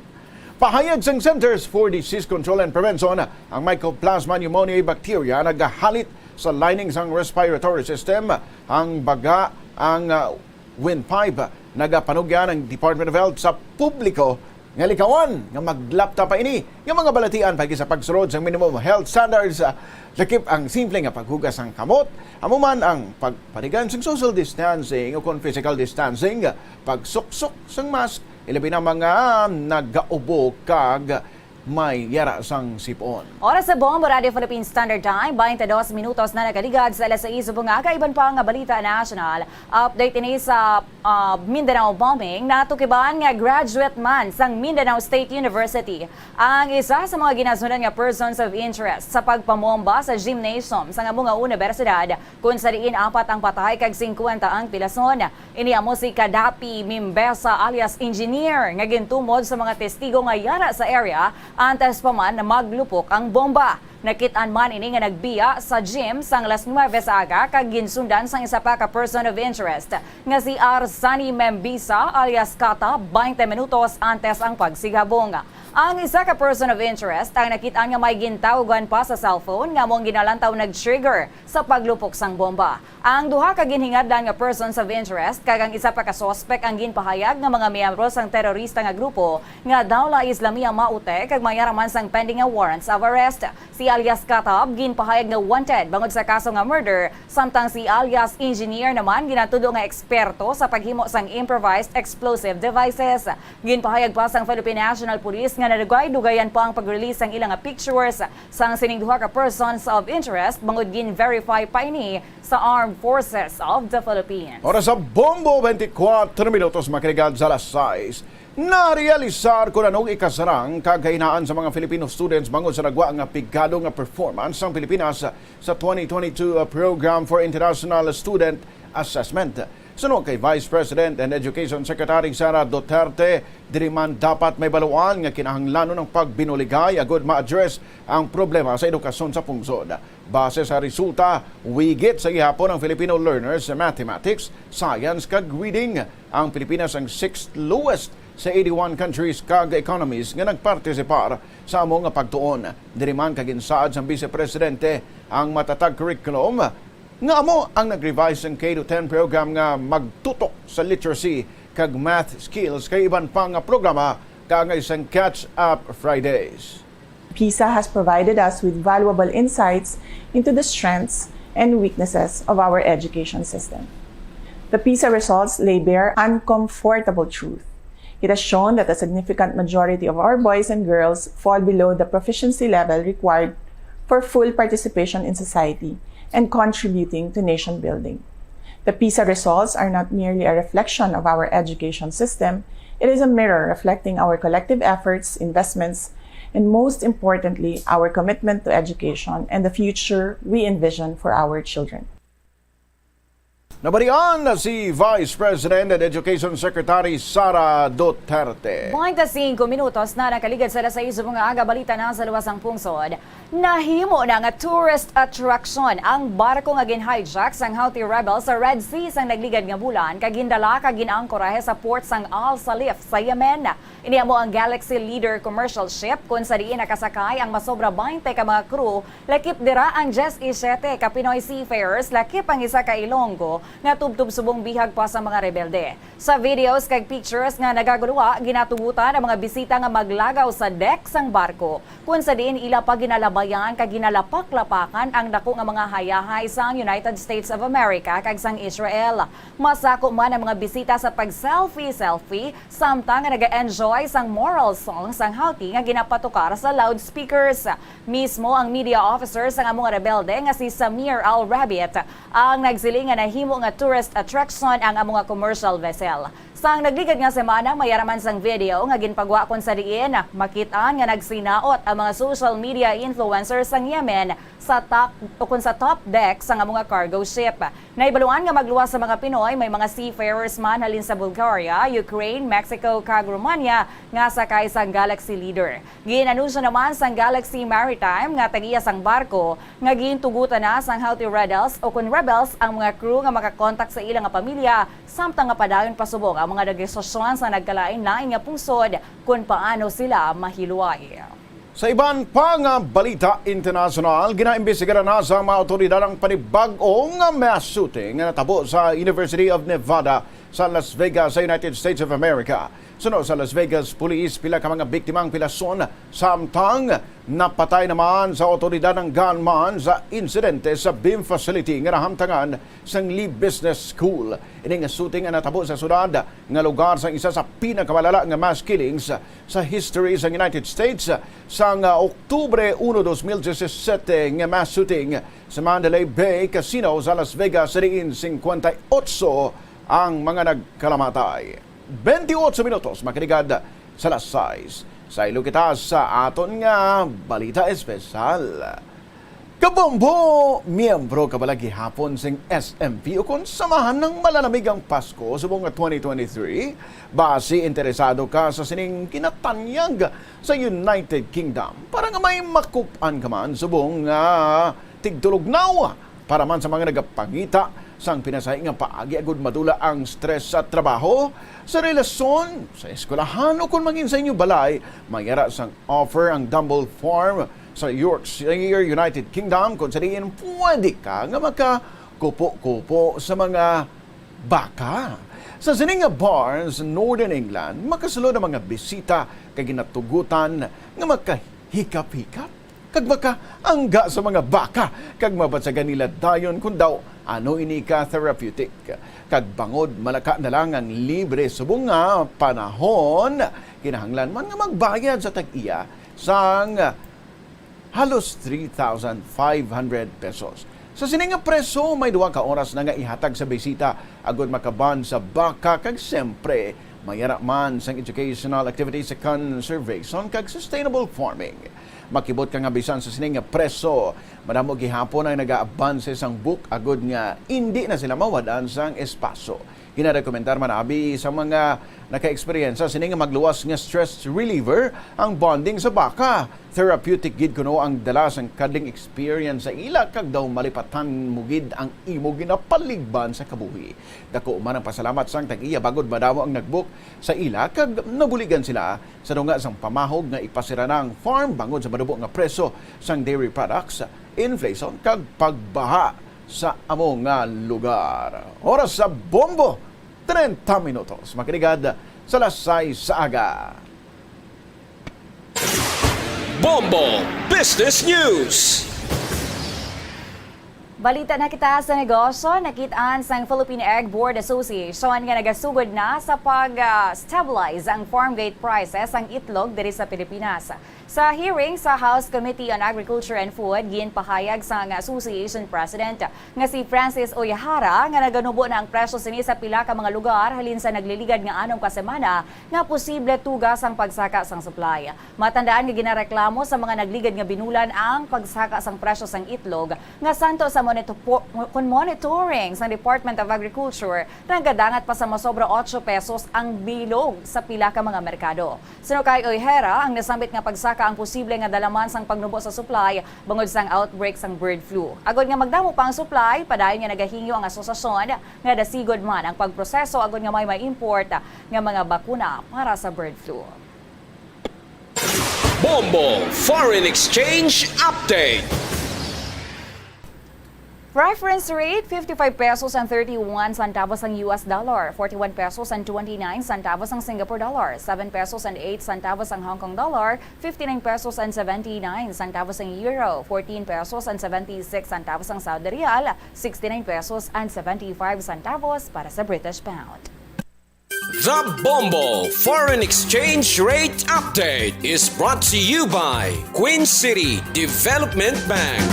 Pahayag sang Centers for Disease Control and Prevention ang Mycoplasma pneumoniae bacteria nagahalit sa lining sang respiratory system, ang baga, ang windpipe. Nagapanugyan ng Department of Health sa publiko nga likawan nga maglapta pa ini yung mga balatian pagi sa pagsurod sa minimum health standards. Lakip ang simple nga paghugas ng kamot, amuman ang pagpanigan sa social distancing o kung physical distancing, pagsuksok sang mask, ilabi na mga nagaubo kag may yara sang sipon. Oras sa Bombo Radio Philippines Standard Time, 22 minutos na nakaligad sa alas 6 bunga. Iban pa nga balita national. Update ini sa Mindanao bombing. Natukiban nga graduate man sang Mindanao State University. Ang isa sa mga ginasunan nga persons of interest sa pagpamomba sa gymnasium sa nga mga universidad kung sariin 4 ang patay kag 50 ang pilason. Iniamo si Kadapi Mimbesa alias engineer nga gintumod sa mga testigo nga yara sa area antes pa man na maglupok ang bomba. Nakitaan man ini nga nagbiya sa gym sang Las 9 sa aga kag ginsundan sang isa pa ka person of interest nga si Arsani Membisa alias Kata 20 minutos antes ang pagsigabong. Ang isa ka person of interest ang nakitaan nga may gintawgan pa sa cellphone nga mong ginalantaw nag-trigger sa paglupok sang bomba. Ang duha ka ginhingadlan nga persons of interest kag ang isa pa ka suspect ang ginpahayag nga mga miyembro sang terorista nga grupo nga Dawla Islamia Maute kag mayaraman sang pending nga warrants of arrest. Si alias Katab ginpahayag nga wanted bangod sa kaso nga murder, samtang si alias engineer naman ginatudo nga eksperto sa paghimo sang improvised explosive devices. Ginpahayag pa sang Philippine National Police nga nadugay-dugayan pa ang pag-release ng ilang pictures sang sining duha ka persons of interest bangod gin-verify pa ini sa Armed Forces of the Philippines. Oras sa Bombo, 24 minutos makinig sa alas 6. Narealisar ko na nung ikasarang kagahinaan sa mga Filipino students bangod sa nagwa nga pigado nga performance ng Pilipinas sa 2022 Program for International Student Assessment. Sunod kay Vice President and Education Secretary Sara Duterte, diri man dapat may baluan nga kinahanglanon ng pagbinuligay agud ma-address ang problema sa edukasyon sa pungsod. Base sa resulta, wigit sa gihapon ang Filipino learners sa mathematics, science kag reading. Ang Pilipinas ang 6th lowest sa 81 countries kag economies nga nagpartisipar sa among pagtuon. Diri man kag insaad sa Vice Presidente ang matatag curriculum nga amo ang nag-revise ng K-10 program nga magtutok sa literacy kag math skills kay iban pang programa kag isang Catch-Up Fridays. PISA has provided us with valuable insights into the strengths and weaknesses of our education system. The PISA results lay bare uncomfortable truth. It has shown that a significant majority of our boys and girls fall below the proficiency level required for full participation in society and contributing to nation building. The PISA results are not merely a reflection of our education system, it is a mirror reflecting our collective efforts, investments, and most importantly, our commitment to education and the future we envision for our children. Nabarian na si Vice President and Education Secretary Sara Duterte. 25 minutos na nakaligad sa alas 6 mga aga balita na sa luwasang pungsod. Nahimo na nga tourist attraction ang barko nga gin-hijack sang Houthi rebels sa Red Sea sang nagligad nga bulan kag gindala kag ginangkorahe sa port sang Al Salif sa Yemen. Iniamo ang Galaxy Leader commercial ship kung sa diin nakasakay ang masobra 20 ka mga crew, lakip dira ang Jes E7 ka Pinoy seafarers, lakip ang isa ka Ilonggo nga tubtub subong bihag pa sa mga rebelde. Sa videos kag pictures nga nagaguluwa, ginatugutan ang mga bisita nga maglagaw sa deck sang barko. Kung sa diin ila pa ginalabayan kag ginalapak-lapakan ang dako nga mga hayahay sang United States of America kag sang Israel. Masako man ang mga bisita sa pag-selfie samtang nga naga-enjoy sang moral song sang Houthi nga ginapatukar sa loudspeakers. Mismo ang media officer sang among rebelde nga si Samir Al-Rabiat ang nagsiling nga nahimo nga tourist attraction ang among commercial vessel. Sang nagligad nga semana, mayaraman sang video nga ginpagwa kon sa diin, makitaan nga nagsinaot ang mga social media influencers sang Yemen sa top deck sang mga cargo ship. Naibaluan nga magluwas sa mga Pinoy, may mga seafarers man halin sa Bulgaria, Ukraine, Mexico kag Romania nga sakay sang Galaxy Leader. Ginanunsyo naman sang Galaxy Maritime nga tagiya sang barko nga gintugutan na sang Houthi rebels ang mga crew nga makakontak sa ilang nga pamilya samtang nga padayon pasubok ang mga negosasyon sa nagkalain-lain nga pungsod kung paano sila mahiluay. Sa iban pang balita international, ginaimbestigaran na sa mga otoridad ang panibag-ong mass shooting na natabo sa University of Nevada sa Las Vegas sa United States of America. Sunod sa Las Vegas Police, pila ka mga biktimang pilason samtang napatay naman sa otoridad ng gunman sa insidente sa beam facility nga nahamtangan sa Lee Business School. Ini nga shooting nga natabo sa syudad nga lugar sa isa sa pinakamalala nga mass killings sa history sa United States sang Oktubre 1, 2017 nga mass shooting sa Mandalay Bay Casino sa Las Vegas sa diin 58 ang mga nagkalamatay. 28 minutos makiligad sa alas 6. Sa ilukita sa aton nga balita espesyal. Kabombo, miyembro kabalagi hapon sing SMP o kung samahan ng malalamig ang Pasko sa buong 2023, base interesado ka sa sining kinatanyag sa United Kingdom para nga may makupan ka man sa buong tigtulugnaw para man sa mga nagapangita sang pinasay nga paagi agud madula ang stress sa trabaho, sa relasyon, sa eskwelahan o kung maging sa inyo balay, mayara sang offer ang Dumble Farm sa Yorkshire, United Kingdom kung sa diin pwede ka nga makakupo-kupo sa mga baka. Sa sininga Barnes, Northern England, makasulod ang mga bisita kay ginatugutan nga makahikap-hikap kag baka angga sa mga baka kag mabatsagan nila dayon kung daw ano ini ka therapeutic kag bangod malaka na lang ang libre subong nga panahon kinahanglan man nga magbayad sa tag-iya sang halos 3,500 pesos. Sa sininga preso may 2 ka oras na nga ihatag sa bisita agud makaban sa baka kag siyempre mayara man sang educational activities sa conservation kag sustainable farming. Makibot ka nga bisan sa sining nga preso, madamo gihapon ang nag-aabanse sang book agud nga hindi na sila mawadan sang espaso. Ginarekomendar man abi sa mga naka-eksperyensya sining nga magluwas nga stress reliever ang bonding sa baka. Therapeutic gid kuno ang dala sang kadling experience sa ila kag daw malipatan mugid ang imo ginapaligban sa kabuhi. Dako man ang pasalamat sang tag-iya bagod madamo ang nagbook sa ila kag nabuligan sila sa dunga sang pamahog nga ipasira na ang farm bangod sa madubo nga preso sang dairy products, inflation kag pagbaha sa among nga lugar. Oras sa bombo, 30 minutos. Makiligad sa alas 6 sa aga. Bombo Business News. Balita na kita sa negosyo, nakitaan sang Philippine Egg Board Association nga nagasugod na sa pag-stabilize ang farm gate prices ang itlog diri sa Pilipinas. Sa hearing sa House Committee on Agriculture and Food, ginpahayag sa Association President nga si Francis Oyahara nga naganubo na ang presyo sini sa pila ka mga lugar halin sa nagliligad nga anong kasemana nga posible tugas ang pagsaka sang supply. Matandaan nga ginareklamo sa mga nagligad nga binulan ang pagsaka sang presyo sang itlog nga santo sa monitoring sa Department of Agriculture nagadangat pa sa masobra 8 pesos ang bilog sa pila ka mga merkado. Suno kay Oyahara, ang nasambit nga pagsaka ang posible nga dalaman sang pagnubo sa supply bangod sang outbreak sang bird flu. Agod nga magdamo pa ang supply, padayon nga nagahingyo ang asosasyon nga dasigod man ang pagproseso agod nga may import nga mga bakuna para sa bird flu. Bombo Foreign Exchange Update. Reference rate, 55 pesos and 31 centavos ang US dollar, 41 pesos and 29 centavos ang Singapore dollar, 7 pesos and 8 centavos ang Hong Kong dollar, 59 pesos and 79 centavos ang euro, 14 pesos and 76 centavos ang Saudi Riyal, 69 pesos and 75 centavos para sa British pound. The Bombo Foreign Exchange Rate Update is brought to you by Queen City Development Bank.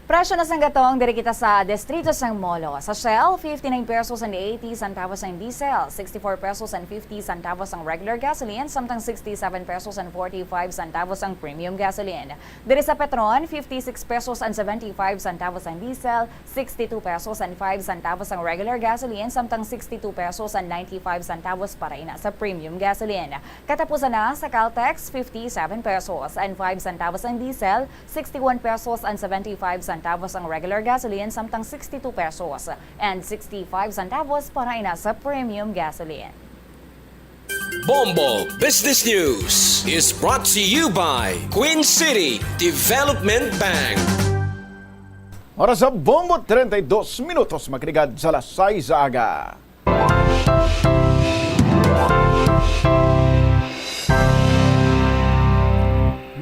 Presyo na sang gatong diri kita sa distrito sang Molo. Sa Shell, 59 pesos and 80 centavos ang diesel, 64 pesos and 50 centavos ang regular gasoline, samtang 67 pesos and 45 centavos ang premium gasoline. Diri sa Petron, 56 pesos and 75 centavos ang diesel, 62 pesos and 5 centavos ang regular gasoline, samtang 62 pesos and 95 centavos para ina sa premium gasoline. Katapusan na sa Caltex, 57 pesos and 5 centavos ang diesel, 61 pesos and 75 centavos ang regular gasoline, samtang 62 pesos and 65 centavos para ina sa premium gasoline. Bombo Business News is brought to you by Queen City Development Bank. Oras sa Bombo, 32 minutos makiligad sa alas 6 sa aga.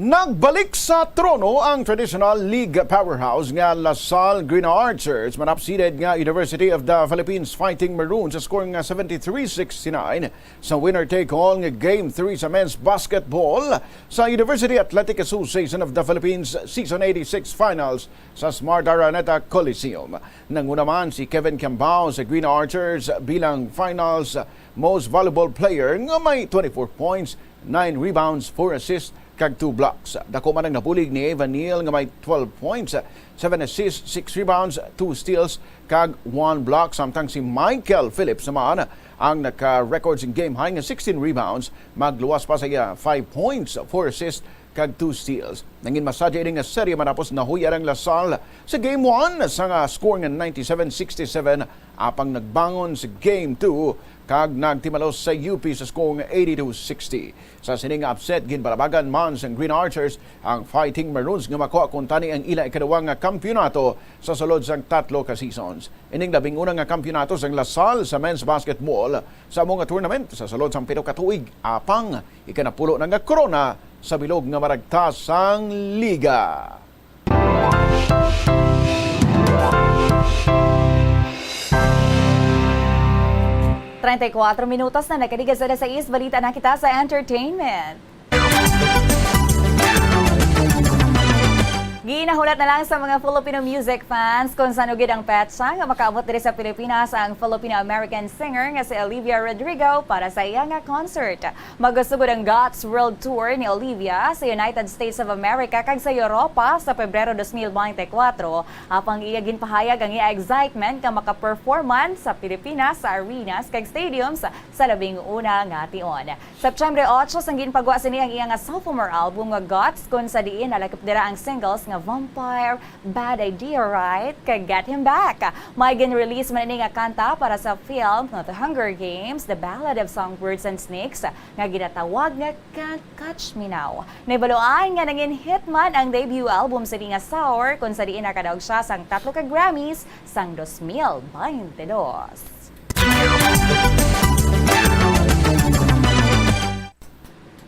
Nagbalik sa trono ang traditional league powerhouse nga LaSalle Green Archers manapsided nga University of the Philippines Fighting Maroons sa score nga 73-69 sa winner-take-all nga Game 3 sa men's basketball sa University Athletic Association of the Philippines Season 86 Finals sa Smart Araneta Coliseum. Nanguna man si Kevin Cambao sa Green Archers bilang Finals Most Valuable Player nga may 24 points, 9 rebounds, 4 assists, kag 2 blocks. Dako man ang napulig ni Evan Neal nga may 12 points, 7 assists, 6 rebounds, 2 steals, kag 1 block. Samtang si Michael Phillips naman ang naka-records in game high nga 16 rebounds, magluwas pa sa 5 points, 4 assists, kag 2 steals. Nangin masadya ini nga serye manapos nahuyar ang LaSalle sa Game 1 sa nga score nga 97-67 apang nagbangon sa Game 2 kag nagtimalos sa UP sa score nga 82-60. Sa sining upset ginbalabagan man sa Green Archers ang Fighting Maroons nga makuha kung tani ang ila ikaduwa nga kampyonato sa sulod sang 3 ka seasons. Ining labing una nga kampyonato sa LaSalle sa men's basketball sa mga tournament sa sulod sang 7 ka tuig apang ikanapulo na nga corona sa bilog nga maragtas sang liga. Minutos na nakadigas sa 6 balita na kita sa entertainment. Ginahulat na lang sa mga Filipino music fans kung saan ugid ang petsa nga makaabot diri sa Pilipinas ang Filipino-American singer nga si Olivia Rodrigo para sa iya nga concert. Magasugod ang GOTS World Tour ni Olivia sa United States of America kag sa Europa sa Pebrero 2024 apang iya ginpahayag ang iya excitement nga maka-performance sa Pilipinas sa arenas kag stadiums sa labing una nga tion. September 8 sang ginpagwa sini ang iya nga sophomore album nga GOTS kung sa diin nalakip dira ang singles nga Vampire, Bad Idea Right, kag Get Him Back. May gin-release man ini nga kanta para sa film nga The Hunger Games, The Ballad of Songbirds and Snakes, nga ginatawag nga Can't Catch Me Now. Naibaluan nga naging hit man ang debut album sa nga Sour kung sa diin nakadaog siya sang 3 ka Grammys sang 2022.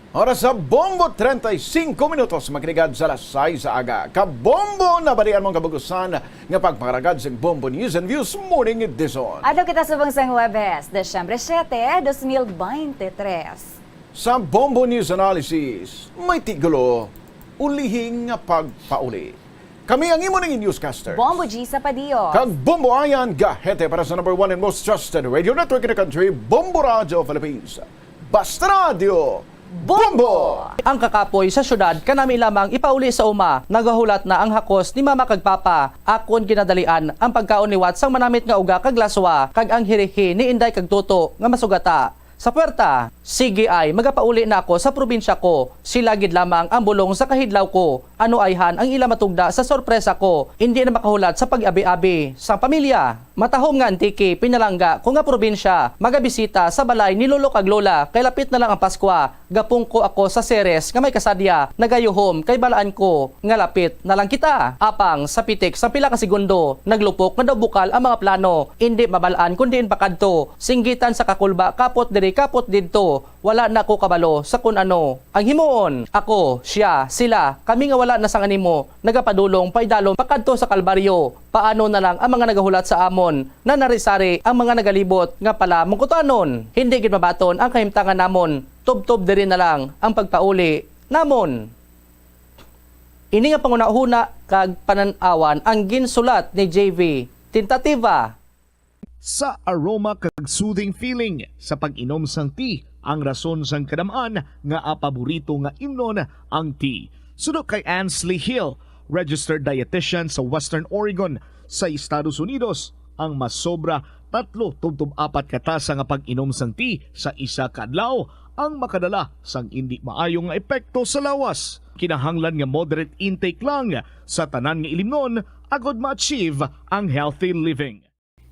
Oras sa Bombo, 35 minutos makiligad sa alas 6 sa aga. Kabombo na balian mong kabagusan nga pagpakaragad sa Bombo News and Views Morning Edition. Adto kita sa bangsang Webes, Desyembre 7, 2023. Sa Bombo News Analysis, may tigulo, ulihing nga pagpauli. Kami ang imo ng newscaster. Bombo G sa Padio. Kag Bombo Ayan Gahete para sa number 1 and most trusted radio network in the country, Bombo Radio Philippines. Basta Radio Bombo! Ang kakapoy sa syudad kanami lamang ipauli sa uma, nagahulat na ang hakos ni Mama kag Papa, akon kinadalian ang pagkaon ni Wat sang manamit nga uga kag laswa, kag ang hirihi ni Inday kag Toto nga masugata. Sa puwerta, sige ay magapauli na ako sa probinsya ko, silagid lamang ang bulong sa kahidlaw ko, ano ayhan ang ila matugda sa sorpresa ko, hindi na makahulat sa pag-abi-abi sa pamilya. Matahom nga antiki, pinalangga kung nga probinsya, magabisita sa balay ni Lolo kag Lola, kay lapit na lang ang Paskwa, gapong ko ako sa Ceres nga may kasadya, nagayuhom kay balaan ko, nga lapit na lang kita. Apang sa pitik sa pila ka segundo, naglupok nga daw bukal ang mga plano, hindi mabalaan kundi pakadto, singgitan sa kakulba kapot diri kapot didto, wala na ko kabalo sa kun ano. Ang himuon, ako, siya, sila, kami nga wala na sang animo, nagapadulong paidalom pakadto sa Kalbaryo. Paano na lang ang mga nagahulat sa amon na narisari ang mga nagalibot nga pala mungkutanon. Hindi gid mabaton ang kahimtangan namon. Tub-tub diri na lang ang pagpauli namon. Ini nga pangunahuna kag pananawan ang ginsulat ni JV. Tentativa. Sa aroma kag soothing feeling sa pag-inom sang tea, ang rason sang kadamaan nga paborito nga imnon ang tea. Sunod kay Ansley Hill, registered dietitian sa Western Oregon sa Estados Unidos, ang mas sobra 3-4 katasa nga pag-inom sang tea sa isa ka adlaw ang makadala sang hindi maayong epekto sa lawas. Kinahanglan nga moderate intake lang sa tanan nga ilimnon agod ma-achieve ang healthy living.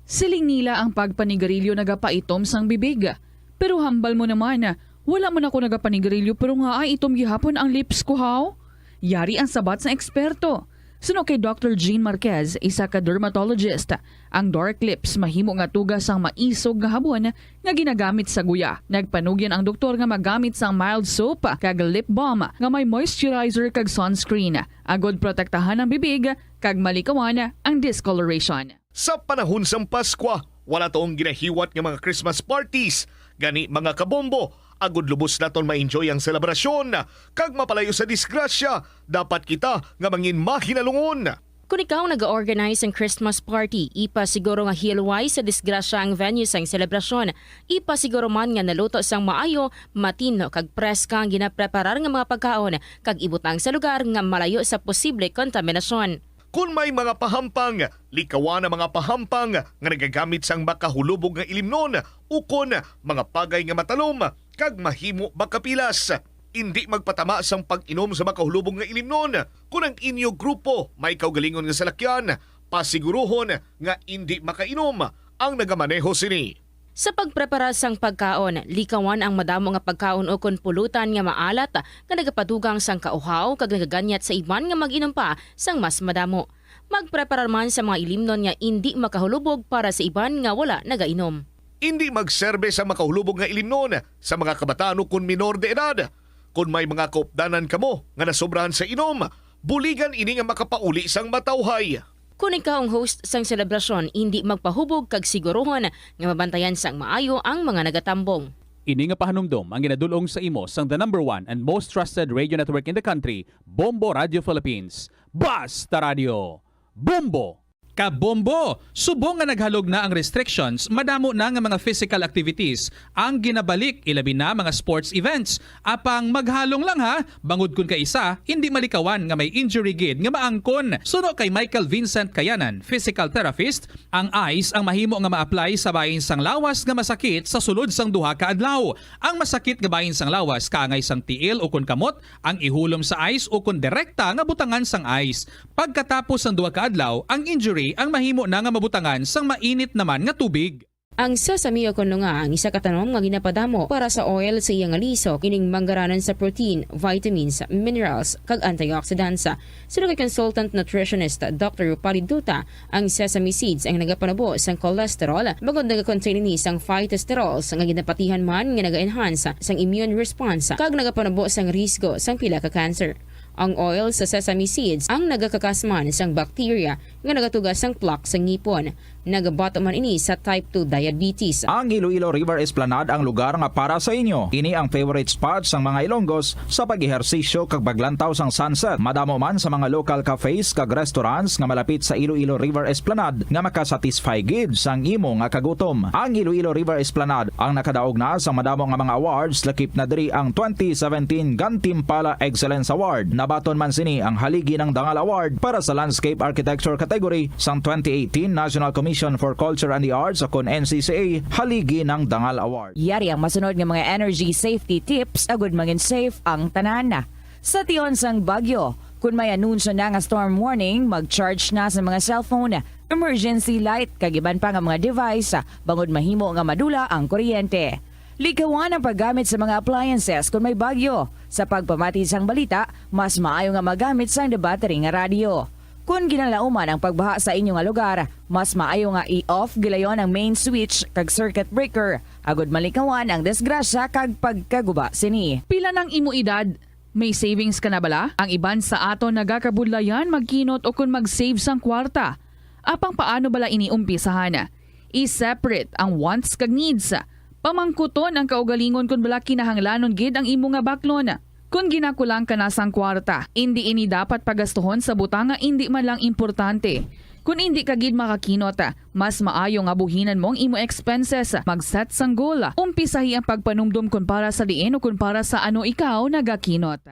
Siling nila ang pagpanigarilyo nagapaitom sang bibig. Pero hambal mo naman, wala mo na ako nagapanigarilyo pero nga ay itom gihapon ang lips ko haw. Yari ang sabat sa eksperto. Suno kay Dr. Jean Marquez, isa ka dermatologist, ang dark lips mahimo nga tugas sang maisog nga habon nga ginagamit sa guya. Nagpanugyan ang doktor nga magamit sang mild soap kag lip balm nga may moisturizer kag sunscreen. Agod protektahan ang bibig kag malikawan ang discoloration. Sa panahon sang Paskwa, wala toong ginahiwat nga mga Christmas parties. Gani mga kabombo, agud lubos naton ma-enjoy ang selebrasyon. Kag mapalayo sa disgrasya, dapat kita nga mangin mahinalungon. Kung ikaw nag-organize ng Christmas party, ipasiguro nga hilway sa disgrasya ang venue sang selebrasyon. Ipasiguro man nga naluto sang maayo, matino kag preska ang ginapreparar nga mga pagkaon kag ibutang sa lugar nga malayo sa posible kontaminasyon. Kung may mga pahampang, likawan ang mga pahampang nga nagagamit sang makahulubog nga ilimnon ukon mga pagay nga matalom kag mahimo makapilas. Hindi magpatama sang pag-inom sa makahulubog nga ilimnon. Kung ang inyo grupo may kaugalingon nga salakyan, pasiguruhon nga hindi makainom ang nagamaneho sini. Sa pagprepara sang pagkaon, likawan ang madamo nga pagkaon o kon pulutan nga maalat nga nagapadugang sang kauhaw kag nagaganyat sa iban nga mag-inom pa sang mas madamo. Magprepara man sa mga ilimnon nga hindi makahulubog para sa iban nga wala nagainom. Hindi magserbe sa makahulubog nga ilimnon sa mga kabataan o kon minor de edad. Kung may mga kaupdanan kamo nga nasobrahan sa inom, buligan ini nga makapauli sang matawhay. Kung ikaw ang host sang selebrasyon, hindi magpahubog kag siguruhon nga mabantayan sang maayo ang mga nagatambong. Ini nga pahanumdom ang ginadulong sa imo sang the number 1 and most trusted radio network in the country, Bombo Radio Philippines. Basta Radio Bombo! Kabombo! Subong nga naghalog na ang restrictions, madamo na nga mga physical activities ang ginabalik, ilabi na mga sports events. Apang maghalong lang ha, bangod kun ka isa, hindi malikawan nga may injury gid nga maangkon. Suno kay Michael Vincent Kayanan, physical therapist, ang ice ang mahimo nga ma-apply sa bahin sang lawas nga masakit sa sulod sang duha ka adlaw. Ang masakit nga bahin sang lawas kaangay sang tiil o kun kamot, ang ihulom sa ice o kun direkta nga butangan sang ice. Pagkatapos sang duha ka adlaw, ang injury ang mahimo na nga mabutangan sang mainit naman nga tubig. Ang sesame o kuno nga ang isa katanom nga ginapadamo para sa oil sa iyang aliso kining manggaranan sa protein, vitamins, minerals kag antioxidants. Sino kay consultant nutritionist Dr. Rupali Duta, ang sesame seeds ang nagapanabo sang cholesterol bagod nagakontain ni sang phytosterols nga ginapatihan man nga naga-enhance sang immune response kag nagapanabo sang risgo sang pila ka cancer. Ang oil sa sesame seeds ang nagakakasman sang bacteria nga nagatugas ang plaque sa ngipon. Nagabato man ini sa type 2 diabetes. Ang Iloilo River Esplanade ang lugar nga para sa inyo. Ini ang favorite spot sang mga Ilonggos sa pag-ehersisyo kag paglantaw sang sunset. Madamo man sa mga local cafes kag restaurants nga malapit sa Iloilo River Esplanade nga makasatisfy gid sang imo nga kagutom. Ang Iloilo River Esplanade ang nakadaog na sa madamo nga mga awards, lakip na diri ang 2017 Gantimpala Excellence Award. Nabaton man sini ang haligi ng Dangal Award para sa Landscape Architecture category sang 2018 National Commission for Culture and the Arts o kon NCCA haligi ng Dangal Award. Yari ang masunod nga mga energy safety tips agud maging safe ang tanan. Sa tion sang bagyo, kung may anunsyo na nga storm warning, mag-charge na sa mga cellphone, emergency light, kagiban pa nga mga device, bangod mahimo nga madula ang kuryente. Likawan ang paggamit sa mga appliances kung may bagyo. Sa pagpamati sang balita, mas maayo nga magamit sang battery nga radio. Kung ginalauman ang pagbaha sa inyong nga lugar, mas maayo nga i-off gilayon ang main switch kag circuit breaker. Agud malikawan ang disgrasya kag pagkaguba sini. Pila ng imo edad? May savings ka na bala? Ang iban sa ato nagakabudlayan magkinot o kung mag-save sang kwarta. Apang paano bala iniumpisahan? I-separate ang wants kag needs. Pamangkuton ang kaugalingon kung bala kinahanglanon gid ang imo nga baklon. Kung ginakulang ka na sang kwarta, hindi ini dapat pagastuhon sa butang nga hindi man lang importante. Kung hindi ka gid makakinot, mas maayo nga buhinan mo ang imo expenses. Mag-set sang goal. Umpisahi ang pagpanumdum kung para sa diin o kung para sa ano ikaw nagakinot.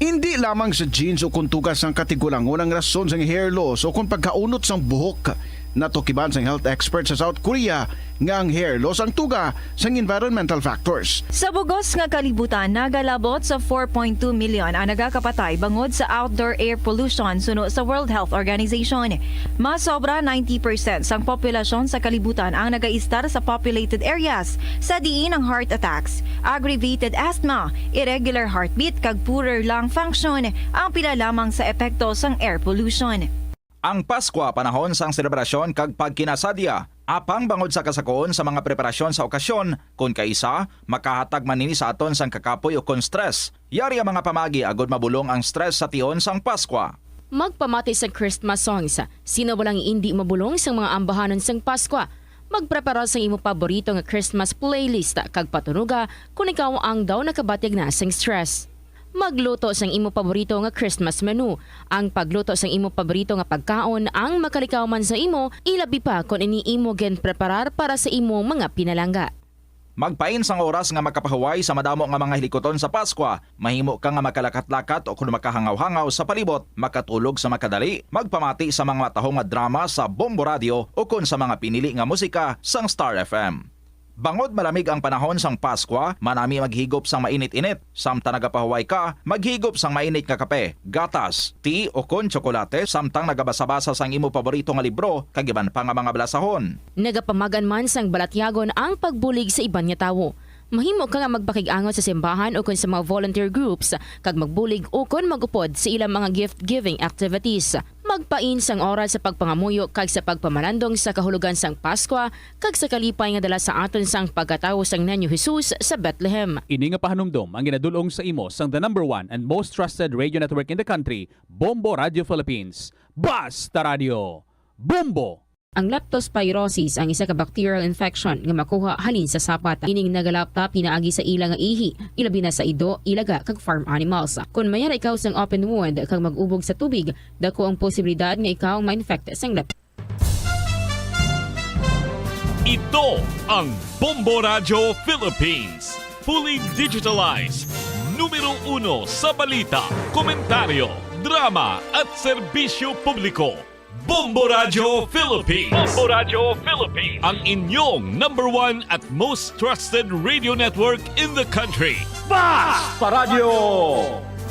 Hindi lamang sa jeans o kung tugas ng katigulangon ang rason sang hair loss o kung pagkaunot sang buhok. Natukiban sang health expert sa South Korea nga ang hair loss ang tuga sang environmental factors. Sa bugos nga kalibutan, nagalabot sa 4.2 million ang nagakapatay bangod sa outdoor air pollution suno sa World Health Organization. Mas sobra 90% sang populasyon sa kalibutan ang nagaistar sa populated areas, sa diin ang heart attacks, aggravated asthma, irregular heartbeat kag poorer lung function ang pila lamang sa epekto sang air pollution. Ang Pasko panahon sang selebrasyon kag pagkinasadya. Apang bangod sa kasakoon sa mga preparasyon sa okasyon, kung kaisa, makahatag man nini sa aton sang kakapoy o kon stress. Yari ang mga pamagi agod mabulong ang stress sa tion sang Pasko. Magpamati sa Christmas songs. Sino walang hindi mabulong sa mga ambahanon sang Pasko? Magprepara sa imo paborito nga Christmas playlist kag patunuga kung ikaw ang daw nakabatyag na sang stress. Magluto sang imo paborito nga Christmas menu. Ang pagluto sang imo paborito nga pagkaon ang makalikaw man sa imo, ilabi pa kung ini imo gen preparar para sa imo mga pinalangga. Magpain sang oras nga makapahuway sa madamo nga mga hilikoton sa Pasko. Mahimo ka nga makalakat-lakat o kung makahangaw-hangaw sa palibot, makatulog sa makadali, magpamati sa mga matahong nga drama sa Bombo Radio o kung sa mga pinili nga musika sang Star FM. Bangod malamig ang panahon sang Pasko, manami maghigop sang mainit-init. Samtang nagapahuway ka, maghigop sang mainit nga kape, gatas, tea o kon tsokolate, samtang nagabasa-basa sang imo paborito nga libro, kagiban pa nga mga blasahon. Nagapamagan man sang balatyagon ang pagbulig sa iban nga tawo. Mahimo ka nga magpakig-angot sa simbahan o kon sa mga volunteer groups, kag magbulig o kon magupod sa ilang mga gift-giving activities. Magpain sang oras sa pagpangamuyo kag sa pagpamalandong sa kahulugan sang Pasko kag sa kalipay nga dala sa aton sang pagkatawo sang Nenyo Jesus sa Bethlehem. Ini nga pahanumdom ang ginadulong sa imo sang the #1 and most trusted radio network in the country, Bombo Radio Philippines. Basta Radio Bombo! Ang leptospirosis ang isa ka bacterial infection nga makuha halin sa sapat. Ining nagalapta pinaagi sa ila nga ihi, ilabi na sa ido, ilaga kag farm animals. Kung mayara ikaw sang open wound kag mag-ubog sa tubig, dako ang posibilidad nga ikaw ma-infect sang Ito ang Bombo Radio Philippines. Fully digitalized. Numero 1 sa balita, komentaryo, drama at serbisyo publiko. Bombo Radio Philippines. Bombo Radio Philippines. Ang inyong #1 at most trusted radio network in the country. Basta Radio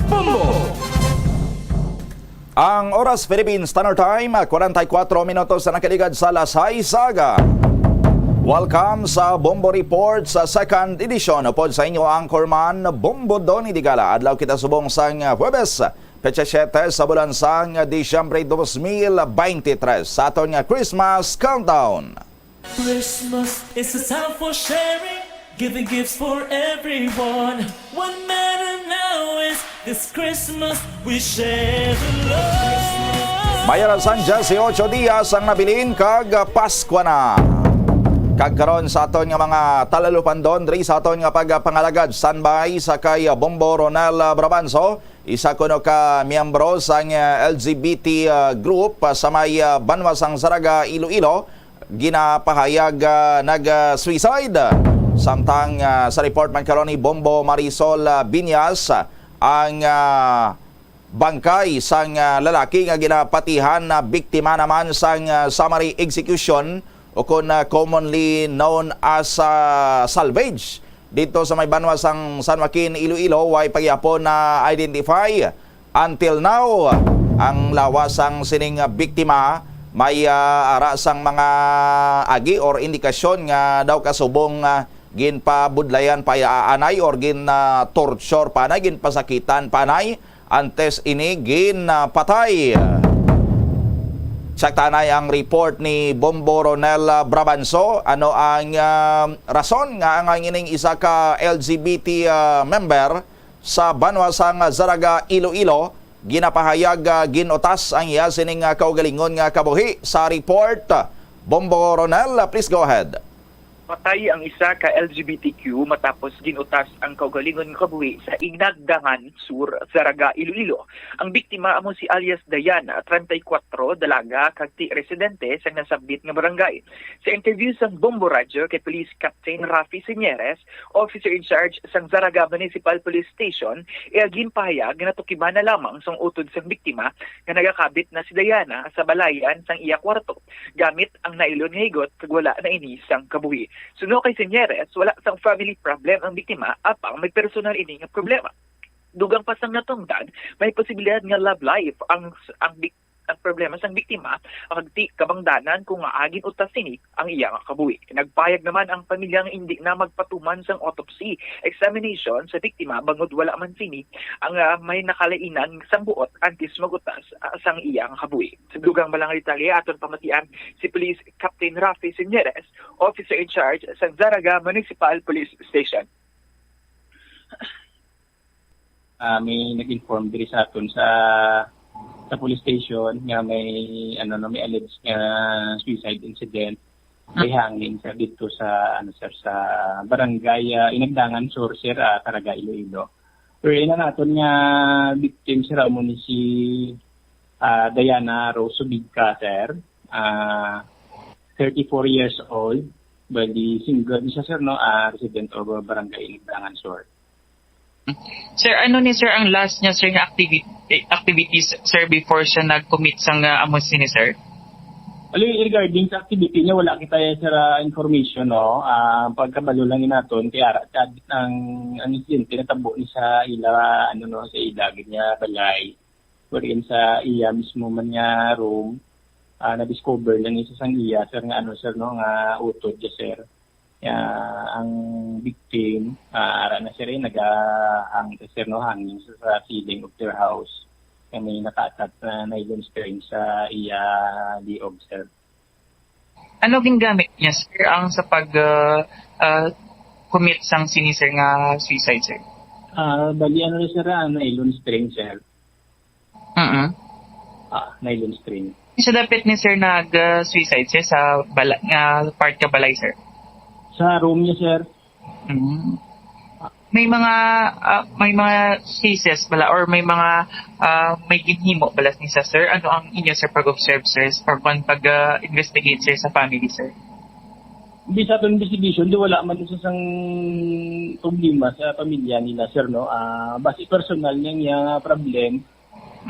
Bombo! Ang oras Philippines Standard Time, 44 minutos na nakaligad sa Lasay Saga. Welcome sa Bombo Report sa second edition. Upod sa inyo ang Anchorman Bombo Doni Digala. Adlaw kita subong sang Huwebes, Petsa 7 sa bulan sang Disyembre 2023 sa aton nga Christmas Countdown. Christmas is a time for sharing, giving gifts for everyone. What matters now is this Christmas we share the love. Mayarasan 18 días ang nabilin kag Paskwa na. Kagkaroon sa aton nga mga talalupandon diri sa aton nga pagpangalagad standby sa kay Bombo Ronel Brabanso, isa kuno ka miyembro sa LGBT group sa may Banwasang Saraga, Iloilo, ginapahayag nag-suicide. Samtang sa report man karon ni Bombo Marisol Binyas, ang bangkay sang lalaki nga ginapatihan na biktima naman sang summary execution o kung commonly known as salvage dito sa may Banwasang San Joaquin, Iloilo, way pagyapon na identify until now ang lawasang sining biktima. May ara sang mga agi or indikasyon nga daw kasubong ginpabudlayan payaanay or gin torture panay, ginpasakitan panay antes ini ginpatay. Saktanay ang report ni Bombo Ronel Brabanso. Ano ang rason nga ang ining isa ka LGBT member sa Banwasang Saraga, Iloilo, ginapahayag ginutas ang iya sining kaugalingon nga kabuhi. Sa report, Bombo Ronel, please go ahead. Patay ang isa ka LGBTQ matapos ginutas ang kaugalingon nga kabuhi sa Inagdangan Sur, Saraga, Iloilo. Ang biktima amo si alias Diana, 34, dalaga kag residente sa nasabit nga barangay. Sa interview sa Bombo Radio kay Police Captain Rafi Señeres, officer in charge sang Saraga Municipal Police Station, iagin pahayag nga natukiban na lamang sang utod sang biktima nga nagakabit na si Diana sa balayan sang iya kwarto gamit ang nailon nga higot kag wala na ini sang kabuhi. Suno kay Señeres, wala sang family problem ang biktima, apang may personal ini nga problema. Dugang pasang natungdan, may posibilidad nga love life ang problema sang biktima, ang di kabangdanan kung agin utas sini ang iya nga kabuhi. Nagpayag naman ang pamilya nga hindi na magpatuman sang autopsy examination sa biktima bangod wala man sini ang may nakalainan sang buot antes magutas sang iya nga kabuhi. Sa dugang balang detalye aton pamatian si Police Captain Rafi Señeres, officer in charge sa Saraga Municipal Police Station. May nag-inform diri sa aton sa police station nga may may alleged suicide incident, may hanging sir dito sa sa barangay Inagdangan Sur, sir, Saraga, Iloilo. Pero ina naton nga victim sir amo ni si Diana Rose Subigca, sir. 34 years old, bali single siya, sir, no, resident of barangay Inagdangan Sur. Sir, ano ni sir ang last niya sir nga activities sir before siya nag-commit sang amos ni sir? Regarding sa activity niya, wala kita sir information, no. Pagkabalo lang naton kay ara ang incident natabo ni sa ila sa ila niya balay. Wherein sa iya mismo man niya room na-discover lang isa sang iya sir nga sir, no, nga utod niya, sir. Ang victim ara na sir nagahang sir, no, hanging sa ceiling of their house. Kami nakatat na nylon string sa iya liog, sir. Ano gingamit niya sir ang sa pag commit sang sini sir nga suicide, sir? Bali sir nylon string, sir. Nylon string. Isa dapat ni sir nag-suicide sir sa part ka balay, sir? Sa room niya, sir. May mga cases bala or may mga may ginhimo balas ni sa sir. Ano ang inyo sir pag-observe, sir, or pag-investigate, sir, sa family, sir? Hindi sa ating investigation, di wala man isa sang problema sa pamilya nila, sir, no. Basi personal niya problem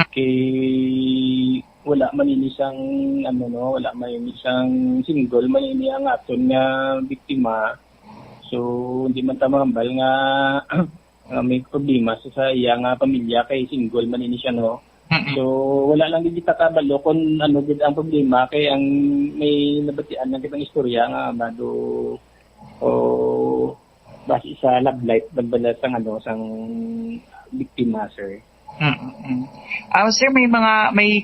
kay wala man ini isang wala man ini isang single man ini ang aton nga biktima. So hindi man tamambal nga may problema sa iya nga pamilya kay single man ini siya, no. So wala lang gid kita kabalo kung gid ang problema kay ang may nabatian na kitang istorya nga bado base sa love life bala sang biktima, sir. Sir, may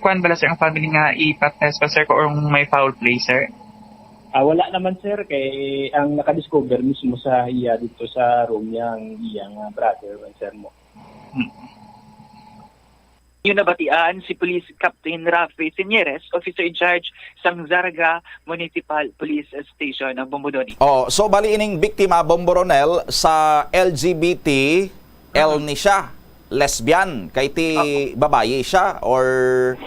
kwan bala sir ang family nga ipatest pa, sir, kung may foul play, sir? Wala naman, sir, kay ang nakadiscover mismo sa iya dito sa room niya ang iyang brother, sir mo. Yun nabatian si Police Captain Rafi Sinyeres, officer in charge sang Zaraga Municipal Police Station ng Bombodoni. Oh, so bali ining biktima Bomboronel sa LGBT L ni siya, lesbian, kay ti babaye siya or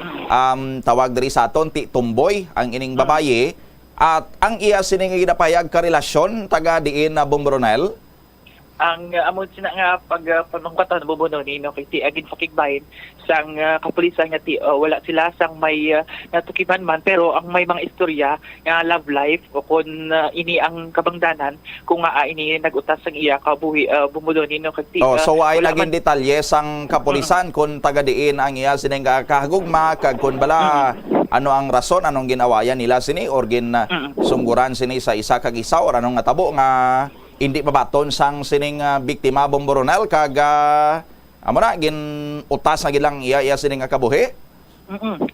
tawag diri sa aton ti tumboy ang ining babaye at ang iya sining ginapayag ka relasyon taga diin na Bomboronel. Ang amon sina nga pagpamangkatan na Bombodoni no kay ti agin pakigbahin sang kapulisan nga ti wala sila sang may natukiman man pero ang may mga istorya nga love life o kun ini ang kabangdanan kung ini nagutas sang iya kabuhi Bombodoni no kay ti so ay naging detalye sang kapulisan kung taga diin ang iya sining kahagugma kag kun bala ano ang rason anong ginawayan nila sini or sungguran sini sa isa kag isa or anong natabo nga hindi mabaton sang sining biktima Bomboronel kag amo na gin utas na gilang iya sining kabuhi.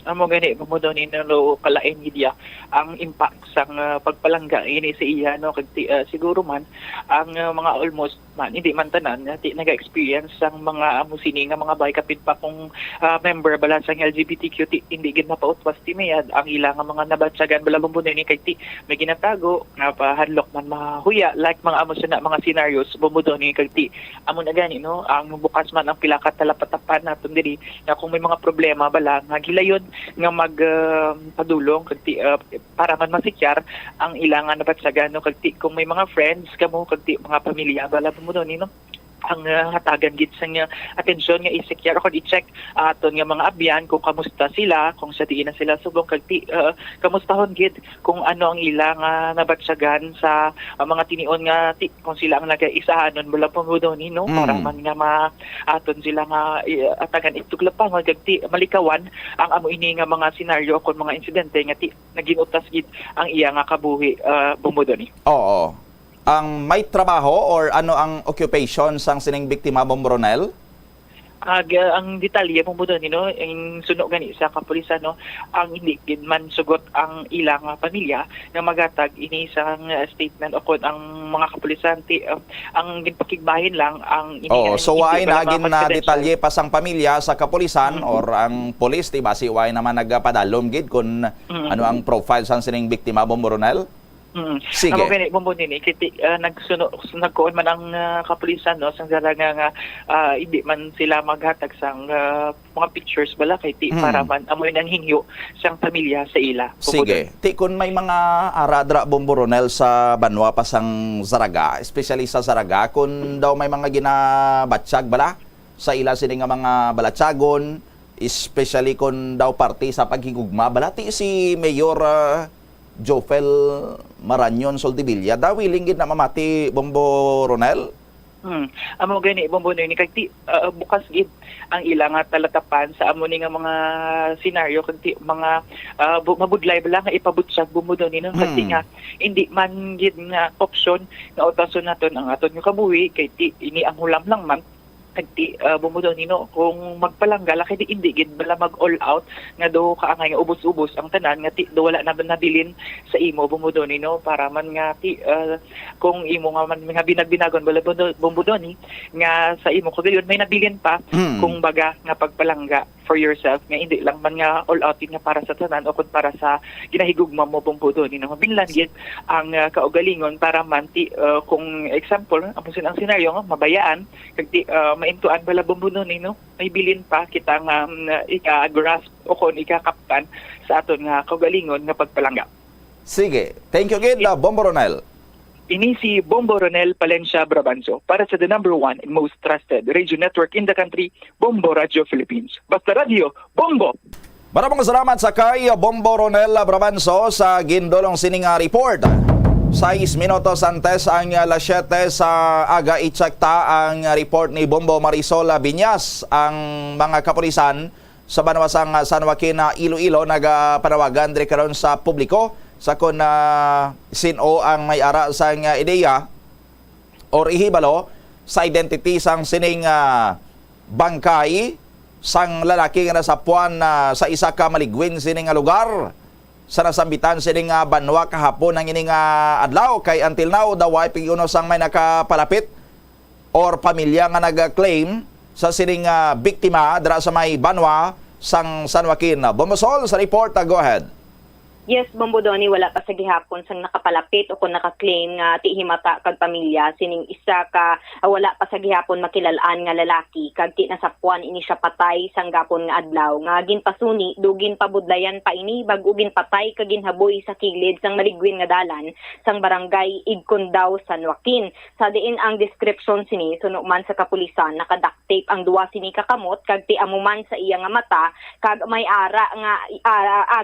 Amo gani Bombodoni no kalain gidya ang impact sang pagpalangga ini sa iya no kag siguro man ang mga almost man hindi man tanan ti naga-experience sang mga amo sini nga mga bay kapit pa kung member bala sang LGBTQ ti hindi gid mapautwas ti mayad ang ila nga mga nabatsagan bala Bombodoni kay ti may ginatago nga pahadlok man mahuya like mga amo na mga scenarios Bombodoni kag ti amo na gani no ang bukas man ang pila ka talapatapan naton diri nga kung may mga problema bala nga gilayon nga magpadulong kagti para man masikyar ang ilangan na batsagan no kagti kung may mga friends kamo kagti mga pamilya bala mo no ang hatagan gid sang atensyon nga i-secure ako i-check aton nga mga abyan kung kamusta sila kung sa diin na sila subong kagti kamustahon gid kung ano ang ilang nabatsagan sa mga tinion nga kung sila ang nagaisahanon mula pamudoni no para man nga aton sila nga atagan ituglapan kagti malikawan ang amo ini nga mga senaryo kung mga insidente nga naging utas gid ang iya nga kabuhi Bombodoni. Oo. Ang may trabaho or ano ang occupation sang sining biktima Bomboronel? Ang detalye mo doon no ang suno gani sa kapulisan no ang hindi gid man sugot ang ilang pamilya nga magatag ini sang statement o kun ang mga kapulisan ang ginpakigbahin lang ang ini so why nagin na detalye pa sang pamilya sa kapulisan or ang police di basi why naman nagpadalom gid kun ano ang profile sang sining biktima Bomboronel? Sige. Ako kani Bombodoni kiti nagkuon man ang kapulisan no sang Zaraga nga hindi man sila maghatag sang mga pictures bala kay ti para man amoy nang hingyo sang pamilya sa ila. Sige. Ti kun may mga aradra Bomboronel sa banwa pa sang Zaraga, especially sa Zaraga kun daw may mga ginabatsyag bala sa ila sini nga mga balatsagon, especially kun daw party sa paghigugma bala ti si Mayor Jofel Maranyon Soldevilla daw willing gid na mamati Bomboronel. Amo gani Bombodoni kay ti bukas gid ang ilang talatapan sa amo ni nga mga senaryo kag ti mga mabudlay bala nga ipabutyag Bombodoni no kasi nga hindi man gid nga option nga utason naton ang aton nga kabuhi kay ti ini ang hulam lang man kagti Bombodoni no kung magpalangga kay di hindi gid bala mag all out nga do kaangay nga ubos-ubos ang tanan nga ti do wala na nabilin sa imo Bombodoni no para man nga ti kung imo nga man nga binagbinagon bala Bombodoni nga sa imo kagayon may nabilin pa kung baga nga pagpalangga for yourself nga hindi lang man nga all out nga para sa tanan o kun para sa ginahigugma mo Bombodoni no binlan gid ang kaugalingon para man ti kung example amusin ang senaryo nga mabayaan kagti maintuan bala Bombodoni no may bilin pa kita nga ika-grasp o kung ika-kaptan sa aton nga kaugalingon nga pagpalangga. Sige, thank you again Bomboronel. Ini si Bomboronel Palencia Brabanso para sa the #1 and most trusted radio network in the country, Bombo Radio Philippines. Basta Radio, Bombo! Maraming salamat sa kay Bomboronel Brabanso sa gindolong sining report. 6 minutos antes ang alas 7 sa aga itsekta ang report ni Bombo Marisol Biñas. Ang mga kapulisan sa banwasang San Joaquin Iloilo nagapanawagan diri karon sa publiko sa kun sino ang may ara sang ideya or ihibalo sa identity sang sining bangkay sang lalaki nga nasapuan sa isa ka maligwin sining lugar sa nasambitan sining banwa kahapon ang ining adlaw kay until now daw ay piguno sang may nakapalapit or pamilya nga nag-claim sa sining biktima dira sa may Banwa sang San Joaquin. Bombosol sa report, go ahead. Yes, Bombo Donnie, wala pa sa gihapon sang nakapalapit o kung nakaklaim nga ti himata kag pamilya sining isa ka wala pa sa gihapon makilalaan nga lalaki kag ti nasapuan ini siya patay sang gapon nga adlaw nga ginpasuni dugin pabudlayan pa ini bag-o ginpatay kag ginhaboy sa kilid sang maligwin nga dalan sang barangay Igcondaw, San Joaquin. Sa diin ang description sini suno man sa kapulisan naka-duct tape ang duwa sini kakamot kag ti amuman sa iya nga mata kag may ara nga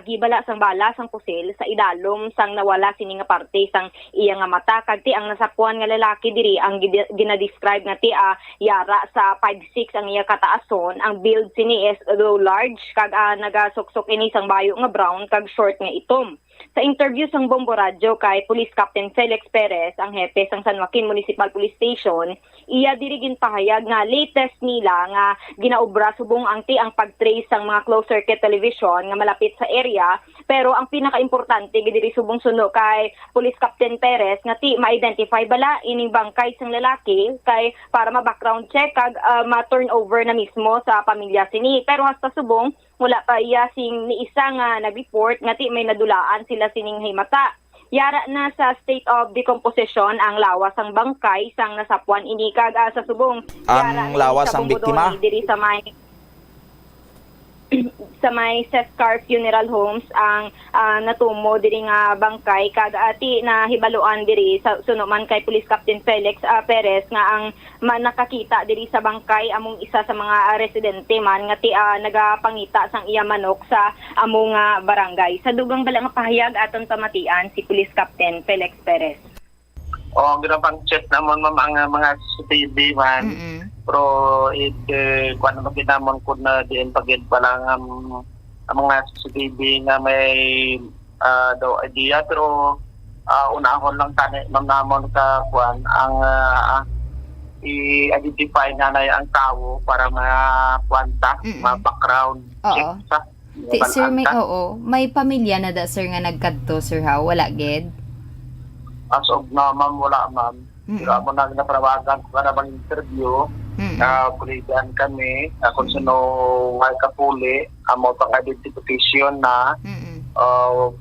agi bala sang bala sang pusil sa idalom sang nawala sini nga parte sang iya nga mata kag ti ang nasapuan nga lalaki diri ang ginadescribe nga ti yara sa 5'6" ang iya kataason ang build sini is low large kag nagasuksok ini sang bayo nga brown kag short nga itom. Sa interview sang Bombo Radyo kay Police Captain Felix Perez, ang hepe sang San Joaquin Municipal Police Station, iya diri ginpahayag nga latest nila nga ginaobra subong ang pag-trace sang mga closed circuit television nga malapit sa area, pero ang pinaka-importante diri subong suno kay Police Captain Perez nga ma-identify bala ining bangkay sang lalaki kay para ma-background check kag ma-turn over na mismo sa pamilya sini. Pero hasta subong wala pa iya sing ni isa nga nag-report nga may nadulaan sila sining himata. Yara na sa state of decomposition ang lawas ang bangkay sang nasapuan ini kag sa subong ang lawas ang biktima diri sa may Sescar Funeral Homes ang natumo diri nga bangkay kag ati na hibaluan diri sa suno man kay Police Captain Felix Perez nga ang nakakita diri sa bangkay among isa sa mga residente man nga nagapangita sang iya manok sa among barangay. Sa dugang bala nga pahayag aton pamatian si Police Captain Felix Perez. Ginapang check naman mga CCTV man. Pero kuan naman ginamon ko na diin pagid pala ang mga CCTV nga may daw idea pero unahon lang tani namnamon ka kuan ang i-identify na ang tao para ma-kwanta, ma-background check sa. Sir, may pamilya na da sir nga nagkadto sir ha, wala gid. As of na ma'am, wala ma'am. Pero ako na naprawagan ko na bang interview, puligan kami, kung sino may kapuli, amo pang identification na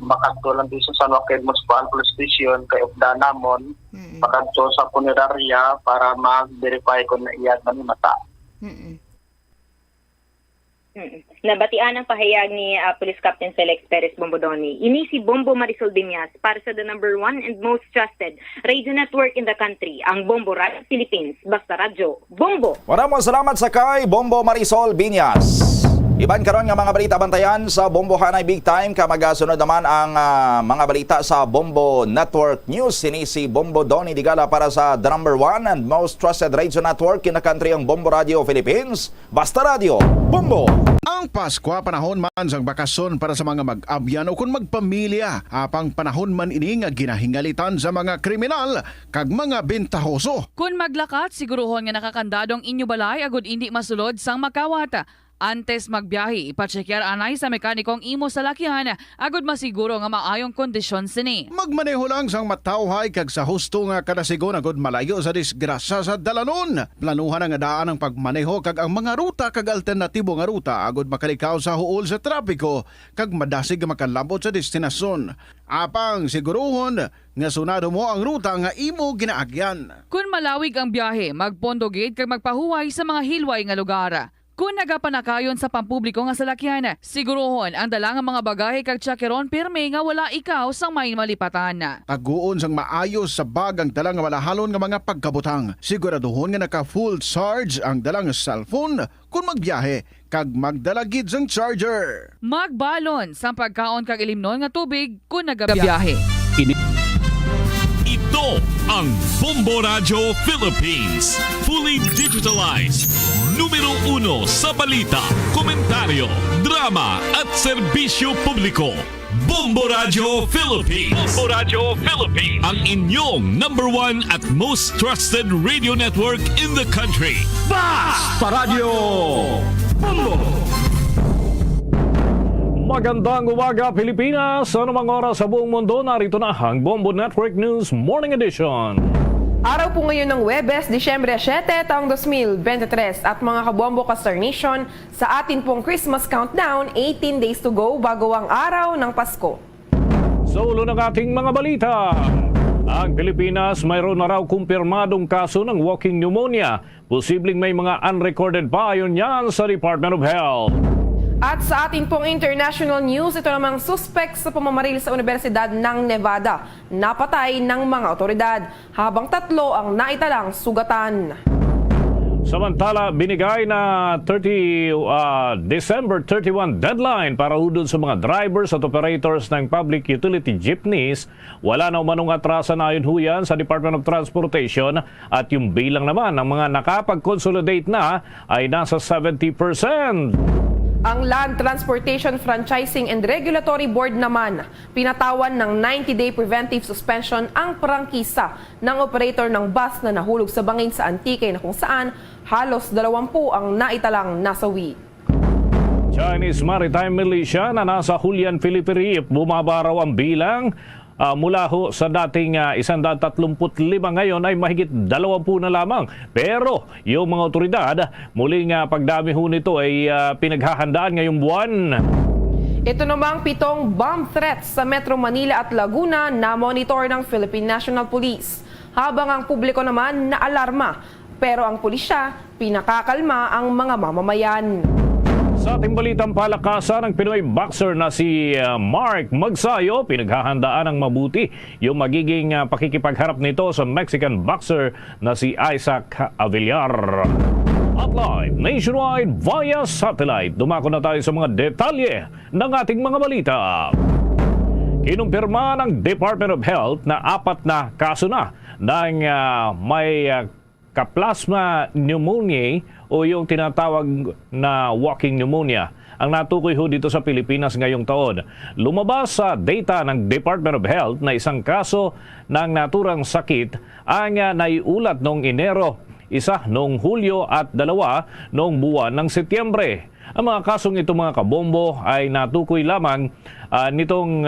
makatulang din sa San Joaquin Municipal Police Station kay Upda namon, makadto sa punerarya para mag-verify kung naiyan man mata. Nabatian ang pahayag ni Police Captain Felix Perez Bombodoni. Ini si Bombo Marisol Biñas para sa the number 1 and most trusted radio network in the country, ang Bombo Radio Philippines. Basta Radyo, Bombo! Maraming salamat sa kay Bombo Marisol Biñas. Iban karon nga mga balita bantayan sa Bombo Hanay Big Time kamagasunod naman ang mga balita sa Bombo Network News. Sini si Bombo Donnie Digala para sa the number 1 and most trusted radio network in the country, ang Bombo Radio Philippines. Basta Radio, Bombo! Ang Pasko, panahon man sang bakasyon para sa mga mag-abyan o kung magpamilya. Apang panahon man ini nga ginahingalitan sa mga kriminal kag mga bentahoso. Kung maglakat, siguruhon nga nakakandadong inyo balay agud hindi masulod sang makawata. Antes magbiyahe, ipatsekyar anay sa mekanikong imo sa lakyan agud masiguro nga maayong kondisyon sini. Magmaneho lang sang matawhay kag sa husto nga kadasigon agud malayo sa disgrasya sa dalanon. Planuhan nga daan ang pagmaneho kag ang mga ruta kag alternatibo nga ruta agud makalikaw sa huol sa trapiko kag madasig nga makalambot sa destinasyon. Apang siguruhon nga sunado mo ang ruta nga imo ginaagyan. Kung malawig ang biyahe, magpondogid kag magpahuway sa mga hilway nga lugar. Kung nagapanakayon sa pampubliko nga salakyan, sigurohon ang dalang mga bagahe kag tsakeron pirme nga wala ikaw sang may malipatan. Taguon sang maayos sa bag ang dalang nga malahalon nga mga pagkabutang. Siguraduhon nga naka full charge ang dalang cellphone kung magbiyahe kag magdalagid sang charger. Magbalon sa pagkaon kag ilimnon nga tubig kung nagabiyahe. Ito ang Bombo Radio Philippines. Fully digitalized. Numero 1 sa balita, komentaryo, drama at serbisyo publiko. Bombo Radio Philippines. Bombo Radio Philippines. Ang inyong number 1 at most trusted radio network in the country. Basta Radio Bombo! Magandang umaga Pilipinas! Sa anumang oras sa buong mundo, narito na ang Bombo Network News Morning Edition. Araw po ngayon ng Huwebes, Disyembre 7, taong 2023 at mga kabombo ka Star Nation, sa atin pong Christmas countdown, 18 days to go bago ang araw ng Pasko. Sa ulo ng ating mga balita, ang Pilipinas mayroon na raw kumpirmadong kaso ng walking pneumonia. Posibleng may mga unrecorded pa ayon yan sa Department of Health. At sa atin pong international news, ito namang suspect sa pamamaril sa Universidad ng Nevada. Napatay ng mga otoridad, habang 3 ang naitalang sugatan. Samantala, binigay na December 31 deadline para hudod sa mga drivers at operators ng public utility jeepneys. Wala na umanong atrasan ayon huyan sa Department of Transportation at yung bilang naman ng mga nakapag-consolidate na ay nasa 70%. Ang Land Transportation Franchising and Regulatory Board naman, pinatawan ng 90-day preventive suspension ang prangkisa ng operator ng bus na nahulog sa bangin sa Antique na kung saan halos 20 ang naitalang nasawi. Chinese Maritime Militia na nasa Julian, Philippine Reef, bumaba raw ang bilang mula ho sa dating 135 ngayon ay mahigit 20 na lamang. Pero yung mga otoridad, muling pagdami ho nito ay pinaghahandaan ngayong buwan. Ito namang 7 bomb threats sa Metro Manila at Laguna na monitor ng Philippine National Police. Habang ang publiko naman naalarma, pero ang pulisya pinakakalma ang mga mamamayan. Sa ating balitang palakasan, ng Pinoy boxer na si Mark Magsayo, pinaghahandaan ng mabuti yung magiging pakikipagharap nito sa Mexican boxer na si Isaac Avillar. At live, nationwide, via satellite, dumako na tayo sa mga detalye ng ating mga balita. Kinumpirma ng Department of Health na 4 na kaso na ng may kaplasma pneumoniae o yung tinatawag na walking pneumonia ang natukoy ho dito sa Pilipinas ngayong taon. Lumabas sa data ng Department of Health na isang kaso ng naturang sakit ang naiulat noong Enero, 1 noong Hulyo at 2 noong buwan ng Setyembre. Ang mga kasong ito mga kabombo ay natukoy lamang nitong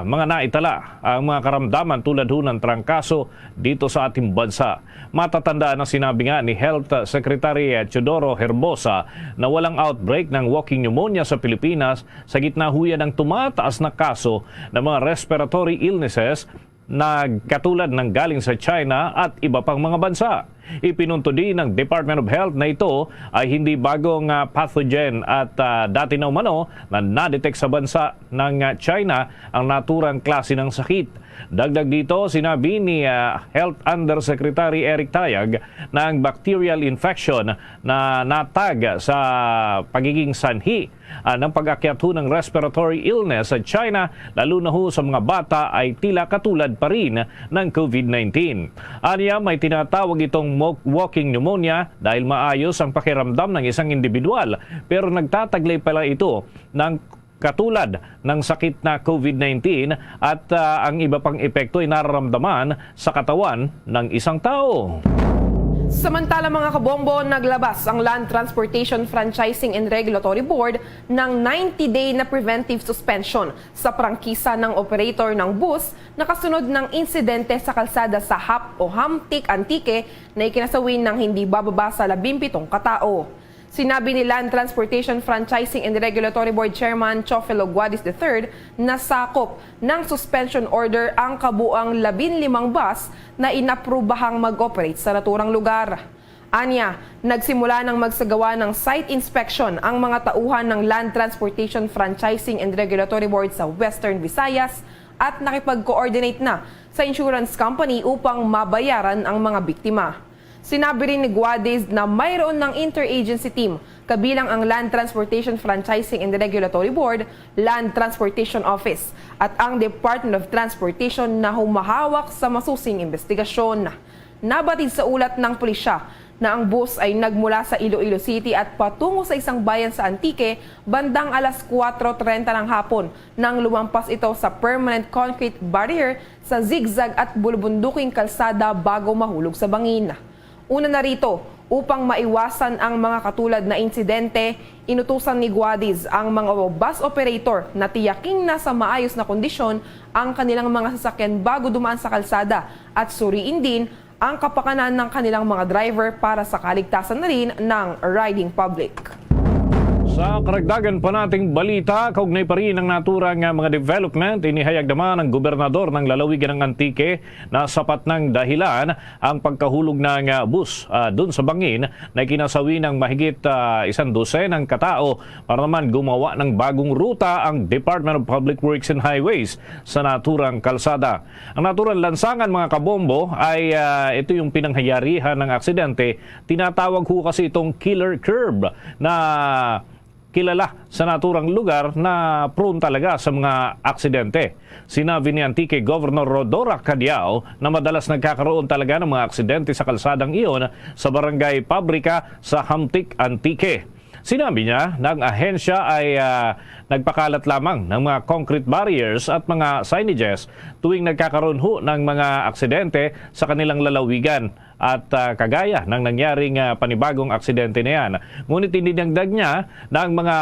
mga naitala ang mga karamdaman tulad ho ng trangkaso dito sa ating bansa. Matatandaan ang sinabi nga ni Health Secretary Teodoro Herbosa na walang outbreak ng walking pneumonia sa Pilipinas sa gitna huyan ng tumataas na kaso ng mga respiratory illnesses na katulad ng galing sa China at iba pang mga bansa. Ipinunto din ng Department of Health na ito ay hindi bagong pathogen at dati na umano na na-detect sa bansa ng China ang naturang klase ng sakit. Dagdag dito, sinabi ni Health Undersecretary Eric Tayag na ang bacterial infection na natag sa pagiging sanhi ng pag-akyat ho ng respiratory illness sa China, lalo na ho sa mga bata, ay tila katulad pa rin ng COVID-19. Aniya, may tinatawag itong walking pneumonia dahil maayos ang pakiramdam ng isang individual, pero nagtataglay pala ito ng katulad ng sakit na COVID-19 at ang iba pang epekto ay nararamdaman sa katawan ng isang tao. Samantala mga kabombo, naglabas ang Land Transportation Franchising and Regulatory Board ng 90-day na preventive suspension sa prangkisa ng operator ng bus na kasunod ng insidente sa kalsada sa HAP o Hamtic Antique na ikinasawi ng hindi bababa sa 17 katao. Sinabi ni Land Transportation Franchising and Regulatory Board Chairman Chofelo Guadis III na sakop ng suspension order ang kabuang 15 bus na inaprubahang mag-operate sa naturang lugar. Anya, nagsimula ng magsagawa ng site inspection ang mga tauhan ng Land Transportation Franchising and Regulatory Board sa Western Visayas at nakipag-coordinate na sa insurance company upang mabayaran ang mga biktima. Sinabi rin ni Guadis na mayroon ng interagency team kabilang ang Land Transportation Franchising and Regulatory Board, Land Transportation Office at ang Department of Transportation na humahawak sa masusing investigasyon. Nabatid sa ulat ng pulisya na ang bus ay nagmula sa Iloilo City at patungo sa isang bayan sa Antique bandang alas 4:30 ng hapon nang lumampas ito sa permanent concrete barrier sa zigzag at bulubunduking kalsada bago mahulog sa bangin. Una na rito, upang maiwasan ang mga katulad na insidente, inutusan ni Guadis ang mga bus operator na tiyaking nasa maayos na kondisyon ang kanilang mga sasakyan bago dumaan sa kalsada at suriin din ang kapakanan ng kanilang mga driver para sa kaligtasan na rin ng riding public. Sa karagdagan pa nating balita, kaugnay pa rin ang naturang mga development, inihayag naman ng gobernador ng lalawigan ng Antique na sapat ng dahilan ang pagkahulog ng bus dun sa bangin na kinasawi ng mahigit 112 ng katao para naman gumawa ng bagong ruta ang Department of Public Works and Highways sa naturang kalsada. Ang naturang lansangan mga kabombo ay ito yung pinangyarihan ng aksidente. Tinatawag ho kasi itong killer curve na kilala sa naturang lugar na prone talaga sa mga aksidente. Sinabi ni Antique Governor Rodora Cadiao na madalas nagkakaroon talaga ng mga aksidente sa kalsadang iyon sa Barangay Pabrika sa Hamtik, Antique. Sinabi niya na ang ahensya ay nagpakalat lamang ng mga concrete barriers at mga signages tuwing nagkakaroon ho ng mga aksidente sa kanilang lalawigan at kagaya ng nangyaring panibagong aksidente na yan. Ngunit inidagdag niya na ang mga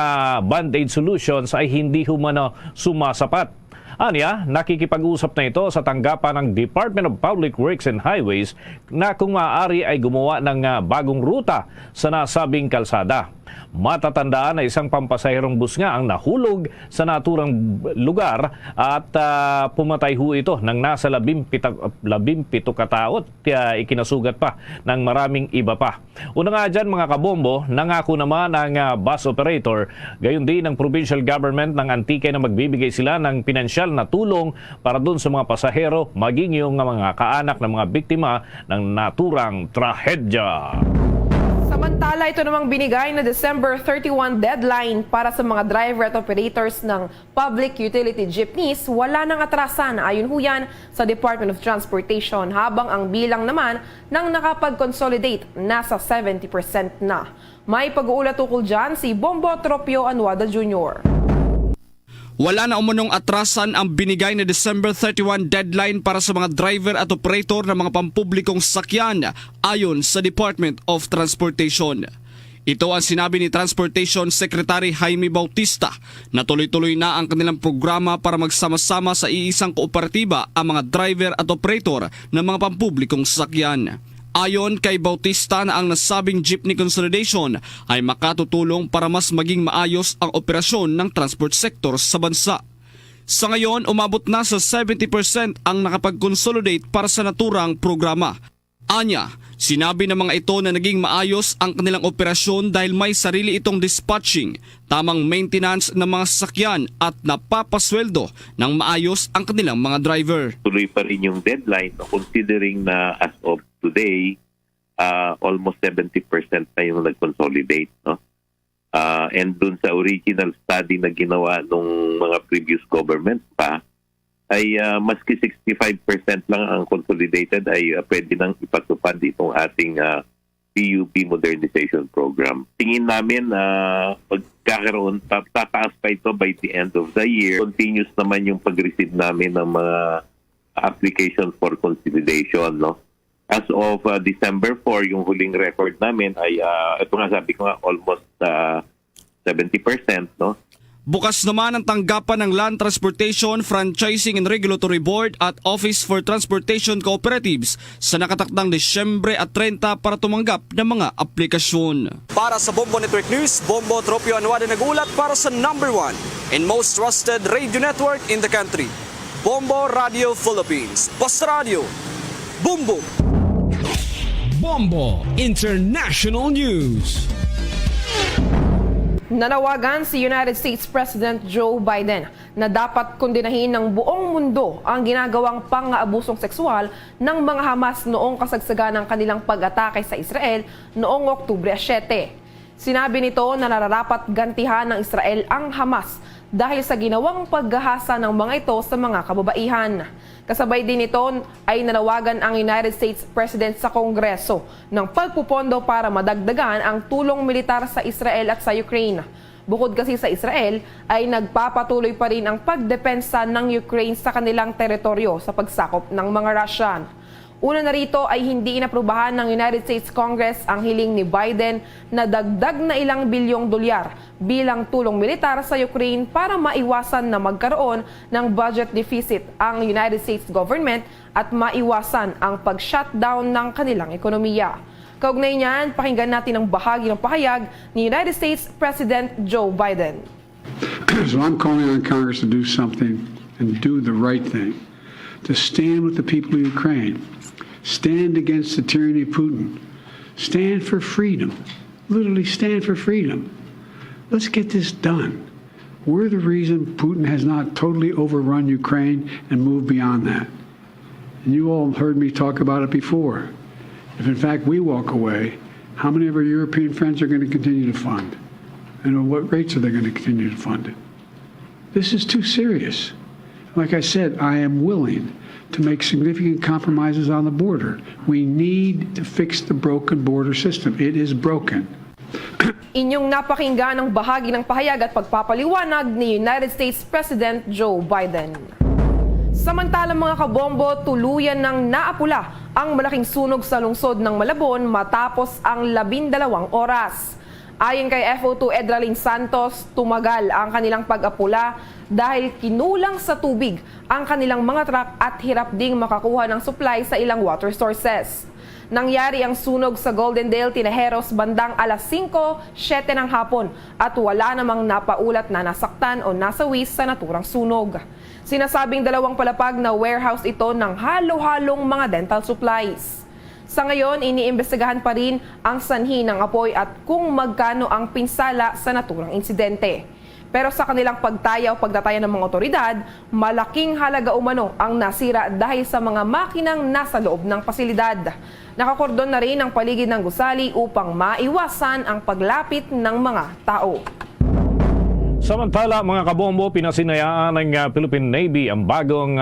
band-aid solutions ay hindi humano sumasapat. Anya, nakikipag-usap na ito sa tanggapan ng Department of Public Works and Highways na kung maaari ay gumawa ng bagong ruta sa nasabing kalsada. Matatandaan na isang pampasahirong bus nga ang nahulog sa naturang lugar at pumatay ho ito ng nasa 17 katao at ikinasugat pa ng maraming iba pa. Una nga dyan mga kabombo, nangako naman ang bus operator, gayon din ng provincial government ng Antique na magbibigay sila ng pinansyal na tulong para dun sa mga pasahero maging yung mga kaanak ng mga biktima ng naturang trahedya. Samantala, ito namang binigay na December 31 deadline para sa mga driver at operators ng public utility jeepneys, wala nang atrasan ayon huyan sa Department of Transportation, habang ang bilang naman ng nakapag-consolidate nasa 70% na. May pag-uulat tukol dyan si Bombo Tropio Anuada Jr. Wala na umunong atrasan ang binigay na December 31 deadline para sa mga driver at operator ng mga pampublikong sasakyan ayon sa Department of Transportation. Ito ang sinabi ni Transportation Secretary Jaime Bautista na tuloy-tuloy na ang kanilang programa para magsama-sama sa iisang kooperatiba ang mga driver at operator ng mga pampublikong sasakyan. Ayon kay Bautista na ang nasabing jeepney consolidation ay makatutulong para mas maging maayos ang operasyon ng transport sector sa bansa. Sa ngayon, umabot na sa 70% ang nakapag-consolidate para sa naturang programa. Anya, sinabi ng mga ito na naging maayos ang kanilang operasyon dahil may sarili itong dispatching, tamang maintenance ng mga sasakyan at napapasweldo ng maayos ang kanilang mga driver. Tuloy pa rin yung deadline considering na as of today, almost 70% na yung nag-consolidate. No? And dun sa original study na ginawa nung mga previous government pa, ay maski 65% lang ang consolidated ay pwede nang ipatupad itong ating PUP modernization program. Tingin namin na pagkakaroon, tataas pa ito by the end of the year. Continuous naman yung pag-receive namin ng mga application for consolidation. No? As of December 4, yung huling record namin ay, ito nga sabi ko nga, almost 70%. No? Bukas naman ang tanggapan ng Land Transportation, Franchising and Regulatory Board at Office for Transportation Cooperatives sa nakatakdang Disyembre at 30 para tumanggap ng mga aplikasyon. Para sa Bombo Network News, Bombo Tropio Anuada nagulat para sa #1 and most trusted radio network in the country, Bombo Radio Philippines. Basta Radio, Bombo! Bombo International News. Nanawagan si United States President Joe Biden na dapat kondinahin ng buong mundo ang ginagawang pang-aabusong sexual ng mga Hamas noong kasagsagan ng kanilang pag-atake sa Israel noong Oktubre 7. Sinabi nito na nararapat gantihan ng Israel ang Hamas dahil sa ginawang paggahasa ng mga ito sa mga kababaihan. Kasabay din ito ay nanawagan ang United States President sa Kongreso ng pagpupondo para madagdagan ang tulong militar sa Israel at sa Ukraine. Bukod kasi sa Israel, ay nagpapatuloy pa rin ang pagdepensa ng Ukraine sa kanilang teritoryo sa pagsakop ng mga Russian. Una na rito ay hindi inaprubahan ng United States Congress ang hiling ni Biden na dagdag na ilang bilyong dolyar bilang tulong militar sa Ukraine para maiwasan na magkaroon ng budget deficit ang United States government at maiwasan ang pag-shutdown ng kanilang ekonomiya. Kaugnay niyan, pakinggan natin ang bahagi ng pahayag ni United States President Joe Biden. So I'm calling on Congress to do something and do the right thing, to stand with the people of Ukraine. Stand against the tyranny of Putin. Stand for freedom. Literally stand for freedom. Let's get this done. We're the reason Putin has not totally overrun Ukraine and moved beyond that. And you all heard me talk about it before. If in fact we walk away, how many of our European friends are going to continue to fund? And at what rates are they going to continue to fund it? This is too serious. Like I said, I am willing to make significant compromises on the border. We need to fix the broken border system. It is broken. Inyong napakinggan ang bahagi ng pahayag at pagpapaliwanag ni United States President Joe Biden. Samantalang mga kabombo, tuluyan ng naapula ang malaking sunog sa lungsod ng Malabon matapos ang 12 oras. Ayon kay FO2 Edralin Santos, tumagal ang kanilang pag-apula dahil kinulang sa tubig ang kanilang mga truck at hirap ding makakuha ng supply sa ilang water sources. Nangyari ang sunog sa Goldendale, Tinajeros bandang alas 5:07 ng hapon at wala namang napaulat na nasaktan o nasawi sa naturang sunog. Sinasabing 2 palapag na warehouse ito ng halo-halong mga dental supplies. Sa ngayon, iniimbestigahan pa rin ang sanhi ng apoy at kung magkano ang pinsala sa naturang insidente. Pero sa kanilang pagtaya o pagdataya ng mga otoridad, malaking halaga umano ang nasira dahil sa mga makinang nasa loob ng pasilidad. Nakakordon na rin ang paligid ng gusali upang maiwasan ang paglapit ng mga tao. Samantala, mga kabombo, pinasinayaan ng Philippine Navy ang bagong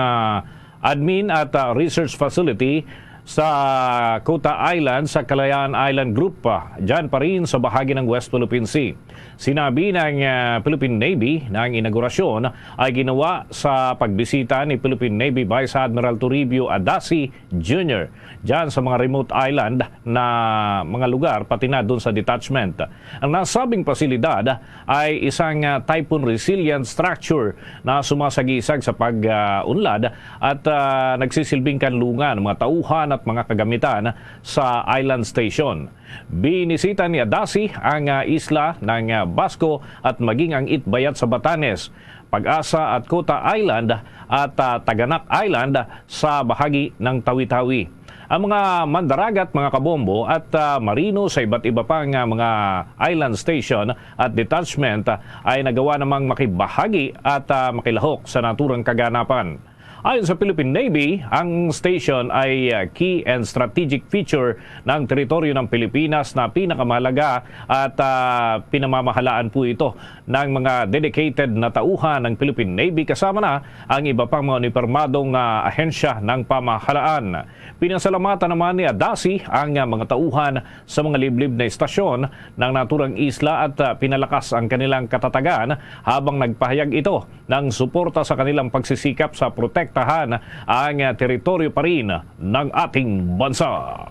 admin at research facility sa Kota Island sa Kalayaan Island Group, dyan pa rin sa bahagi ng West Philippine Sea. Sinabi ng Philippine Navy na ang inaugurasyon ay ginawa sa pagbisita ni Philippine Navy Vice Admiral Toribio Adasi Jr. dyan sa mga remote island na mga lugar, pati na doon sa detachment. Ang nasabing pasilidad ay isang typhoon resilient structure na sumasagisag sa pag-unlad at nagsisilbing kanlungan ng mga tauhan at mga kagamitan sa island station. Binisita ni Adasi ang isla ng Basco at maging ang Itbayat sa Batanes, Pag-asa at Kota Island at Taganak Island sa bahagi ng Tawi-Tawi. Ang mga mandaragat, mga kabombo at marino sa iba't iba pang mga island station at detachment ay nagawa namang makibahagi at makilahok sa naturang kaganapan. Ayon sa Philippine Navy, ang station ay key and strategic feature ng teritoryo ng Pilipinas na pinakamahalaga at pinamamahalaan po ito ng mga dedicated na tauhan ng Philippine Navy kasama na ang iba pang mga unipermadong ahensya ng pamahalaan. Pinasalamatan naman ni Adasi ang mga tauhan sa mga liblib na istasyon ng naturang isla at pinalakas ang kanilang katatagan habang nagpahayag ito ng suporta sa kanilang pagsisikap sa protektahan ang teritoryo pa rin ng ating bansa.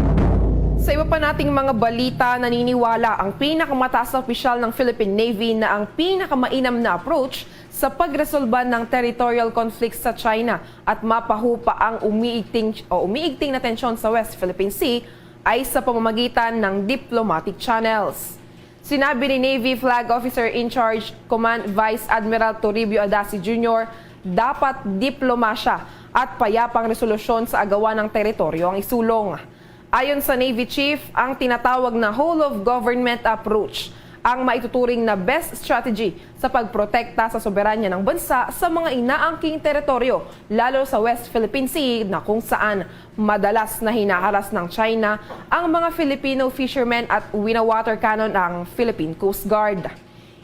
Sa iba pa nating mga balita, naniniwala ang pinakamataas na opisyal ng Philippine Navy na ang pinakamainam na approach sa pagresolba ng territorial conflicts sa China at mapahupa ang umiigting na tensyon sa West Philippine Sea ay sa pamamagitan ng diplomatic channels. Sinabi ni Navy Flag Officer in Charge Command Vice Admiral Toribio Adasi Jr., dapat diplomasya at payapang resolusyon sa agawan ng teritoryo ang isulong. Ayon sa Navy Chief, ang tinatawag na whole-of-government approach ang maituturing na best strategy sa pagprotekta sa soberanya ng bansa sa mga inaangking teritoryo, lalo sa West Philippine Sea na kung saan madalas na hinaharas ng China ang mga Filipino fishermen at winawater cannon ng Philippine Coast Guard.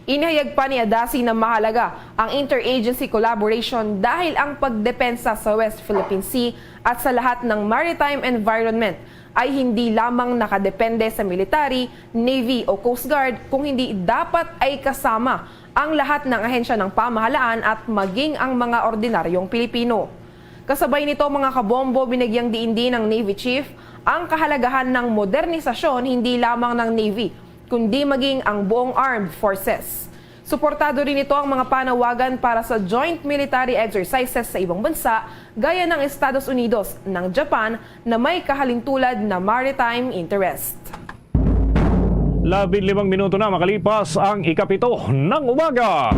Inihayag pa ni Adasi na mahalaga ang interagency collaboration dahil ang pagdepensa sa West Philippine Sea at sa lahat ng maritime environment ay hindi lamang nakadepende sa military, Navy o Coast Guard, kung hindi dapat ay kasama ang lahat ng ahensya ng pamahalaan at maging ang mga ordinaryong Pilipino. Kasabay nito mga kabombo, binigyang diin din ng Navy Chief ang kahalagahan ng modernisasyon hindi lamang ng Navy, kundi maging ang buong armed forces. Suportado rin ito ang mga panawagan para sa joint military exercises sa ibang bansa gaya ng Estados Unidos ng Japan na may kahalintulad na maritime interest. 15 minuto na makalipas ang ikapito ng umaga.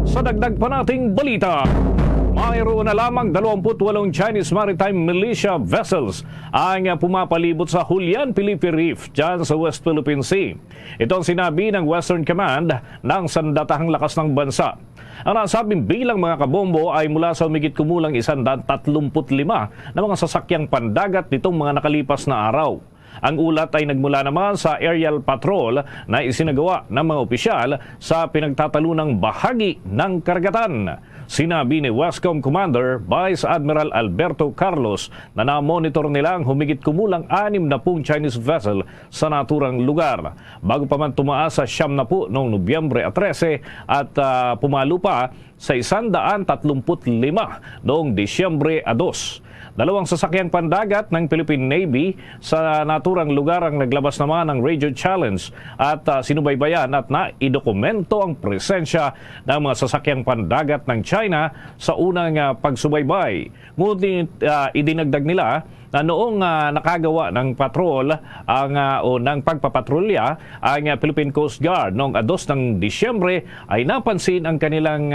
Sa dagdag pa nating balita, mayroon na lamang 28 Chinese maritime militia vessels ang pumapalibot sa Julian Felipe Reef dyan sa West Philippine Sea. Ito ang sinabi ng Western Command ng sandatahang lakas ng bansa. Ang nasabing bilang mga kabombo ay mula sa humigit kumulang 135 na mga sasakyang pandagat nitong mga nakalipas na araw. Ang ulat ay nagmula naman sa aerial patrol na isinagawa ng mga opisyal sa pinagtatalunang bahagi ng karagatan. Sinabi ni Westcom Commander Vice Admiral Alberto Carlos na na-monitor nila ang humigit kumulang 60 Chinese vessel sa naturang lugar. Bago pa man tumaas sa 70 noong Nobyembre 13 at pumalo pa sa 135 noong Disyembre 2. Dalawang sasakyang pandagat ng Philippine Navy sa naturang lugar ang naglabas naman ng Radio Challenge at sinubaybayan at naidokumento ang presensya ng mga sasakyang pandagat ng China sa unang pagsubaybay. Ngunit idinagdag nila na noong nakagawa ng patrol o ng pagpapatrolya ang Philippine Coast Guard noong 2 ng Disyembre ay napansin ang kanilang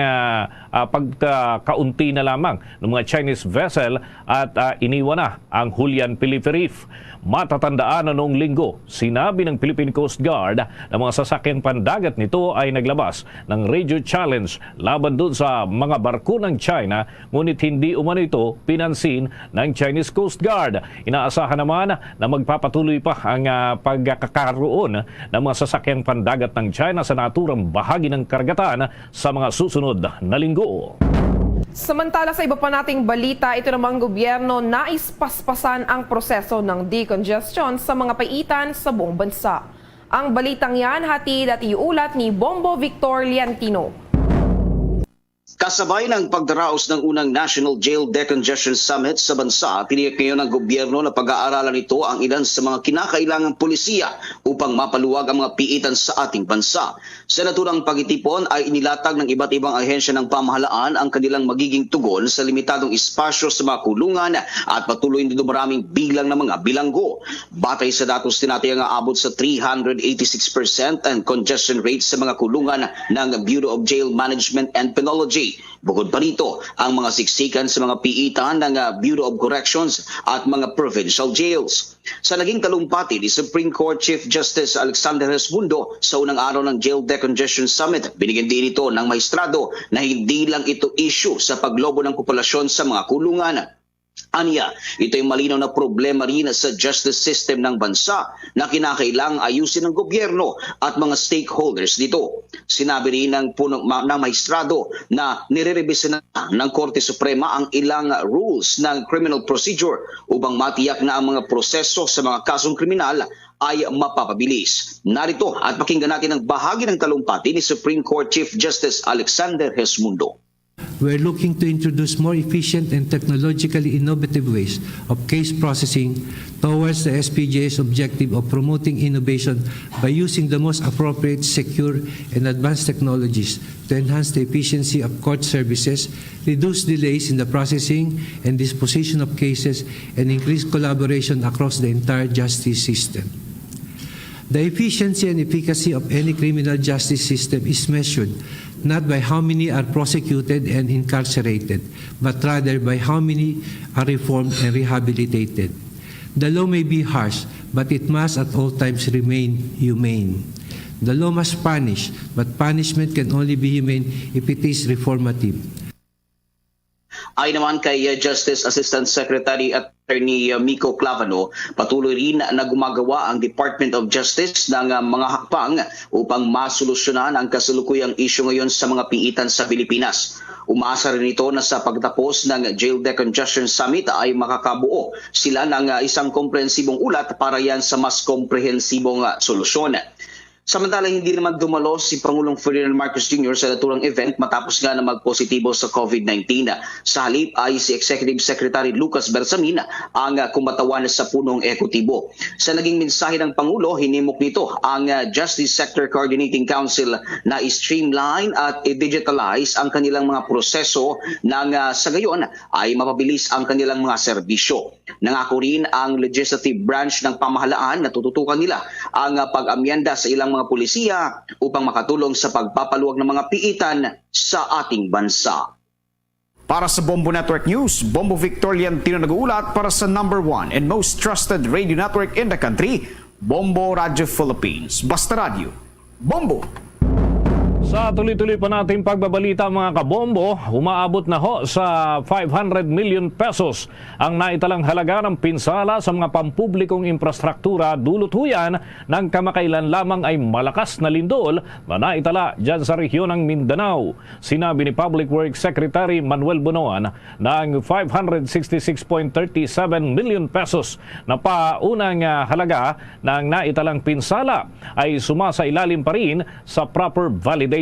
pagkaunti na lamang ng mga Chinese vessel at iniwan na ang Julian Felipe Reef. Matatandaan na noong linggo, sinabi ng Philippine Coast Guard na mga sasakyang pandagat nito ay naglabas ng radio challenge laban doon sa mga barko ng China, ngunit hindi umano ito pinansin ng Chinese Coast Guard. Inaasahan naman na magpapatuloy pa ang pagkakaroon ng mga sasakyang pandagat ng China sa naturang bahagi ng karagatan sa mga susunod na linggo. Samantala sa iba pa nating balita, ito namang gobyerno nais paspasan ang proseso ng decongestion sa mga paitan sa buong bansa. Ang balitang yan hatid at iulat ni Bombo Victor Liantino. Kasabay ng pagdaraos ng unang National Jail Decongestion Summit sa bansa, tiniyak ngayon ng gobyerno na pag-aaralan nito ang ilan sa mga kinakailangang pulisiya upang mapaluwag ang mga piitan sa ating bansa. Sa naturang pagtitipon ay inilatag ng iba't ibang ahensya ng pamahalaan ang kanilang magiging tugon sa limitadong espasyo sa mga kulungan at patuloy na dumaraming bilang ng mga bilanggo. Batay sa datos tinatayang aabot sa 386% ang congestion rate sa mga kulungan ng Bureau of Jail Management and Penology. Bukod pa rito, ang mga siksikan sa mga piitan ng Bureau of Corrections at mga provincial jails. Sa naging talumpati ni Supreme Court Chief Justice Alexander Resmundo sa unang araw ng Jail Decongestion Summit, binigyan din ito ng maestrado na hindi lang ito issue sa paglobo ng populasyon sa mga kulungan. Aniya, ito ay malinaw na problema rin sa justice system ng bansa na kinakailangang ayusin ng gobyerno at mga stakeholders dito. Sinabi rin ng maestrado na nire-revise na ng Korte Suprema ang ilang rules ng criminal procedure upang matiyak na ang mga proseso sa mga kasong kriminal ay mapapabilis. Narito at pakinggan natin ang bahagi ng talumpati ni Supreme Court Chief Justice Alexander Resmundo. We're looking to introduce more efficient and technologically innovative ways of case processing towards the SPJ's objective of promoting innovation by using the most appropriate, secure, and advanced technologies to enhance the efficiency of court services, reduce delays in the processing and disposition of cases, and increase collaboration across the entire justice system. The efficiency and efficacy of any criminal justice system is measured not by how many are prosecuted and incarcerated, but rather by how many are reformed and rehabilitated. The law may be harsh, but it must at all times remain humane. The law must punish, but punishment can only be humane if it is reformative. Ay naman kay Justice Assistant Secretary Attorney Miko Clavano, patuloy rin na gumagawa ang Department of Justice ng mga hakbang upang masolusyonan ang kasalukuyang isyu ngayon sa mga piitan sa Pilipinas. Umaasa rin ito na sa pagtapos ng Jail Decongestion Summit ay makakabuo sila ng isang komprehensibong ulat para yan sa mas komprehensibong solusyon. Samantala, hindi naman dumalo si Pangulong Ferdinand Marcos Jr. sa naturang event matapos nga na magpositibo sa COVID-19. Sa halip ay si Executive Secretary Lucas Bersamin ang kumatawan sa punong ekutibo. Sa naging mensahe ng Pangulo, hinimok nito ang Justice Sector Coordinating Council na i-streamline at i-digitalize ang kanilang mga proseso nang sa gayon ay mapabilis ang kanilang mga serbisyo. Nangako rin ang legislative branch ng pamahalaan na tututukan nila ang pag-amyenda sa ilang mga pulisiya upang makatulong sa pagpapaluwag ng mga piitan sa ating bansa. Para sa Bombo Network News, Bombo Victorian Tino nag-uulat para sa #1 and most trusted radio network in the country, Bombo Radio Philippines. Basta Radio, Bombo! Sa tuloy-tuloy pa nating pagbabalita mga kabombo, umaabot na ho sa 500 million pesos ang naitalang halaga ng pinsala sa mga pampublikong infrastruktura dulot huyan ng kamakailan lamang ay malakas na lindol na naitala dyan sa rehiyon ng Mindanao. Sinabi ni Public Works Secretary Manuel Bonoan ng 566.37 million pesos na paunang halaga ng naitalang pinsala ay sumasa ilalim pa rin sa proper validation.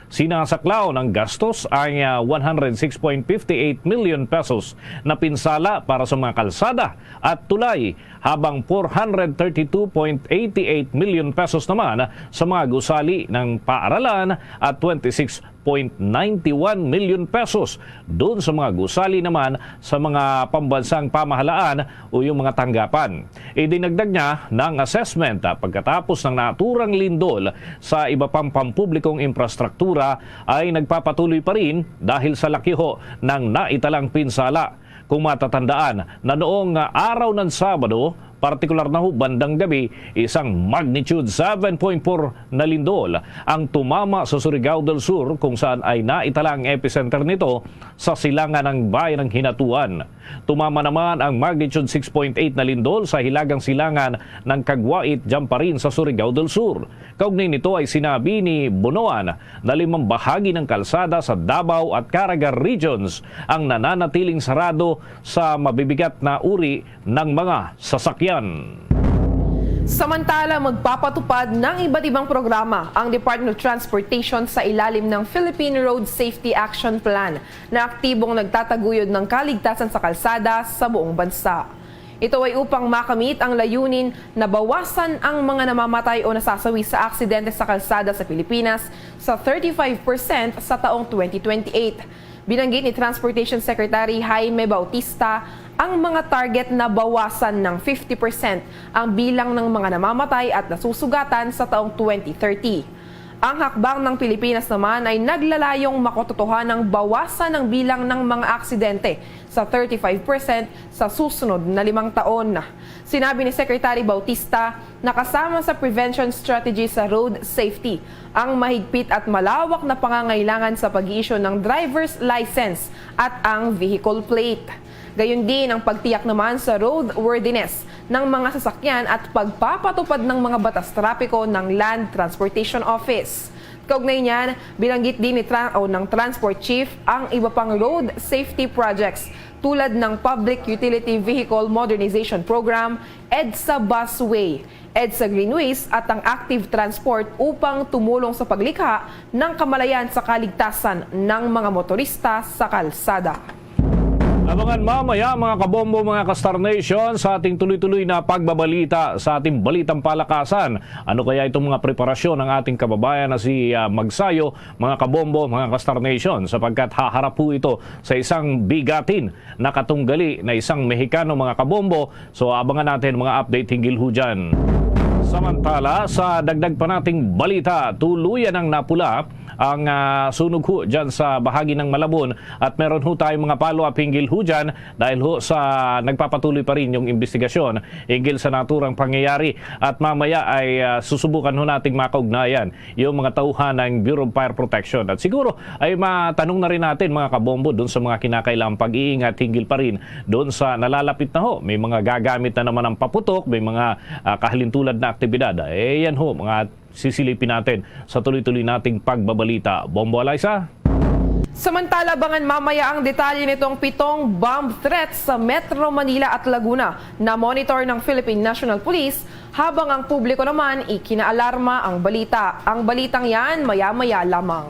Sinasaklaw ng gastos ay 106.58 million pesos na pinsala para sa mga kalsada at tulay, habang 432.88 million pesos naman sa mga gusali ng paaralan at 26.91 million pesos doon sa mga gusali naman sa mga pambansang pamahalaan o yung mga tanggapan. Idinagdag niya ng assessment pagkatapos ng naturang lindol sa iba pang pampublikong infrastruktura ay nagpapatuloy pa rin dahil sa lakiho ng naitalang pinsala. Kung matatandaan na noong araw ng Sabado, partikular na ho bandang gabi, isang magnitude 7.4 na lindol ang tumama sa Surigao del Sur kung saan ay naitala ang epicenter nito sa silangan ng bayan ng Hinatuan. Tumama naman ang magnitude 6.8 na lindol sa hilagang silangan ng Kagwait dyan pa rin sa Surigao del Sur. Kaugnay nito ay sinabi ni Bonoan na 5 bahagi ng kalsada sa Davao at Caraga regions ang nananatiling sarado sa mabibigat na uri ng mga sasakyan. Samantala, magpapatupad ng iba't ibang programa ang Department of Transportation sa ilalim ng Philippine Road Safety Action Plan na aktibong nagtataguyod ng kaligtasan sa kalsada sa buong bansa. Ito ay upang makamit ang layunin na bawasan ang mga namamatay o nasasawi sa aksidente sa kalsada sa Pilipinas sa 35% sa taong 2028. Binanggit ni Transportation Secretary Jaime Bautista ang mga target na bawasan ng 50% ang bilang ng mga namamatay at nasusugatan sa taong 2030. Ang hakbang ng Pilipinas naman ay naglalayong makototohanang bawasan ang bilang ng mga aksidente sa 35% sa susunod na 5 taon. Sinabi ni Secretary Bautista na kasama sa prevention strategy sa road safety ang mahigpit at malawak na pangangailangan sa pag-i-issue ng driver's license at ang vehicle plate. Gayon din ang pagtiyak naman sa roadworthiness ng mga sasakyan at pagpapatupad ng mga batas trapiko ng Land Transportation Office. Kaugnay niyan, binanggit din ng Transport Chief ang iba pang road safety projects tulad ng Public Utility Vehicle Modernization Program, EDSA Busway, EDSA Greenways at ang Active Transport upang tumulong sa paglikha ng kamalayan sa kaligtasan ng mga motorista sa kalsada. Abangan mamaya mga kabombo, mga ka-Star Nation sa ating tuloy-tuloy na pagbabalita sa ating balitang palakasan. Ano kaya itong mga preparasyon ng ating kababayan na si Magsayo, mga kabombo, mga ka-Star Nation, sapagkat haharap po ito sa isang bigatin na katunggali na isang Mexicano, mga kabombo. So abangan natin mga update hinggil ho dyan. Samantala, sa dagdag pa nating balita, tuluyan ang napula ang sunog ho dyan sa bahagi ng Malabon at meron ho tayong mga follow-up hinggil ho dyan dahil ho sa nagpapatuloy pa rin yung investigasyon hinggil sa naturang pangyayari at mamaya ay susubukan ho nating makaugnayan yung mga tauhan ng Bureau of Fire Protection at siguro ay matanong na rin natin mga kabombo doon sa mga kinakailangang pag-iingat hinggil pa rin doon sa nalalapit na ho, may mga gagamit na naman ng paputok, may mga kahalintulad na aktibidad. Yan ho mga sisilipin natin sa tuloy-tuloy nating pagbabalita. Bombo Alaysa? Samantala, abangan mamaya ang detalye nitong 7 bomb threats sa Metro Manila at Laguna na monitor ng Philippine National Police habang ang publiko naman ikinaalarma ang balita. Ang balitang yan maya-maya lamang.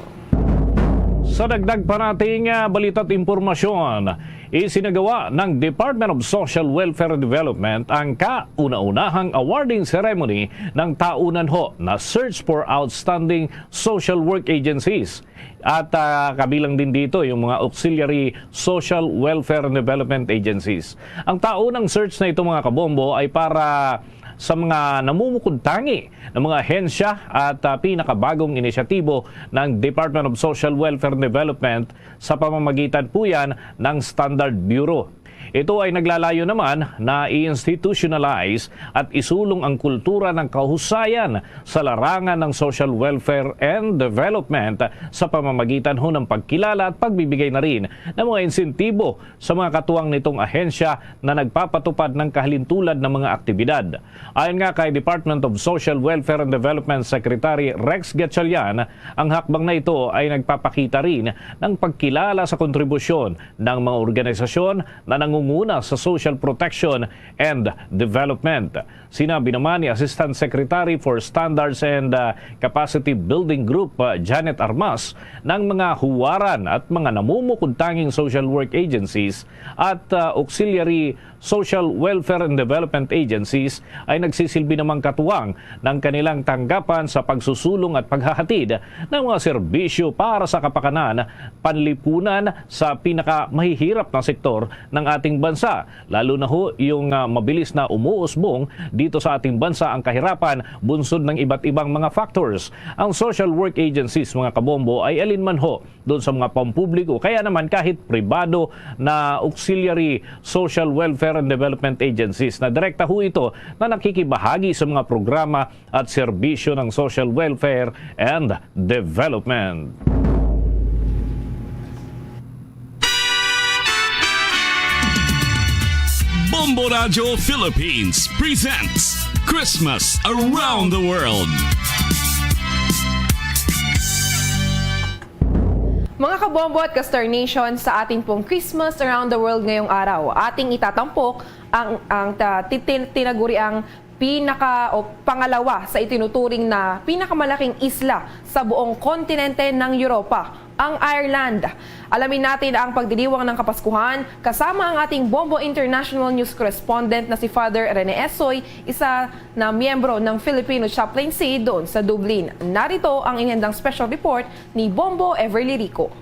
Sa dagdag pa nating balita at impormasyon, isinagawa ng Department of Social Welfare and Development ang kauna-unahang awarding ceremony ng taunan na Search for Outstanding Social Work Agencies. At kabilang din dito yung mga Auxiliary Social Welfare and Development Agencies. Ang taunang search na ito mga kabombo ay para sa mga namumukod-tangi ng mga ahensya at pinakabagong inisyatibo ng Department of Social Welfare and Development sa pamamagitan po yan ng Standard Bureau. Ito ay naglalayo naman na i-institutionalize at isulong ang kultura ng kahusayan sa larangan ng social welfare and development sa pamamagitan ng pagkilala at pagbibigay na rin ng mga insentibo sa mga katuwang nitong ahensya na nagpapatupad ng kahalintulad ng mga aktibidad. Ayon nga kay Department of Social Welfare and Development Secretary Rex Gatchalian, ang hakbang na ito ay nagpapakita rin ng pagkilala sa kontribusyon ng mga organisasyon na nangunguna sa social protection and development. Sinabi naman ni Assistant Secretary for Standards and Capacity Building Group Janet Armas ng mga huwaran at mga namumukod-tanging social work agencies at auxiliary social welfare and development agencies ay nagsisilbi namang katuwang ng kanilang tanggapan sa pagsusulong at paghahatid ng mga serbisyo para sa kapakanan, panlipunan sa pinakamahihirap na sektor ng ating bansa. Lalo na yung mabilis na umuusbong dito sa ating bansa ang kahirapan bunsod ng iba't ibang mga factors. Ang social work agencies mga kabombo ay alinman doon sa mga pampubliko. Kaya naman kahit pribado na auxiliary social welfare and development agencies na direkta ito na nakikibahagi sa mga programa at serbisyo ng social welfare and development. Bombo Radio Philippines presents Christmas Around the World. Mga kabombo at ka-Star Nation, sa ating pong Christmas Around the World ngayong araw, ating itatampok ang tinaguriang pangalawa sa itinuturing na pinakamalaking isla sa buong kontinente ng Europa, ang Ireland. Alamin natin ang pagdiriwang ng Kapaskuhan kasama ang ating Bombo International News Correspondent na si Father Rene Esoy, isa na miyembro ng Filipino Chaplaincy doon sa Dublin. Narito ang inihandang special report ni Bombo Everly Rico.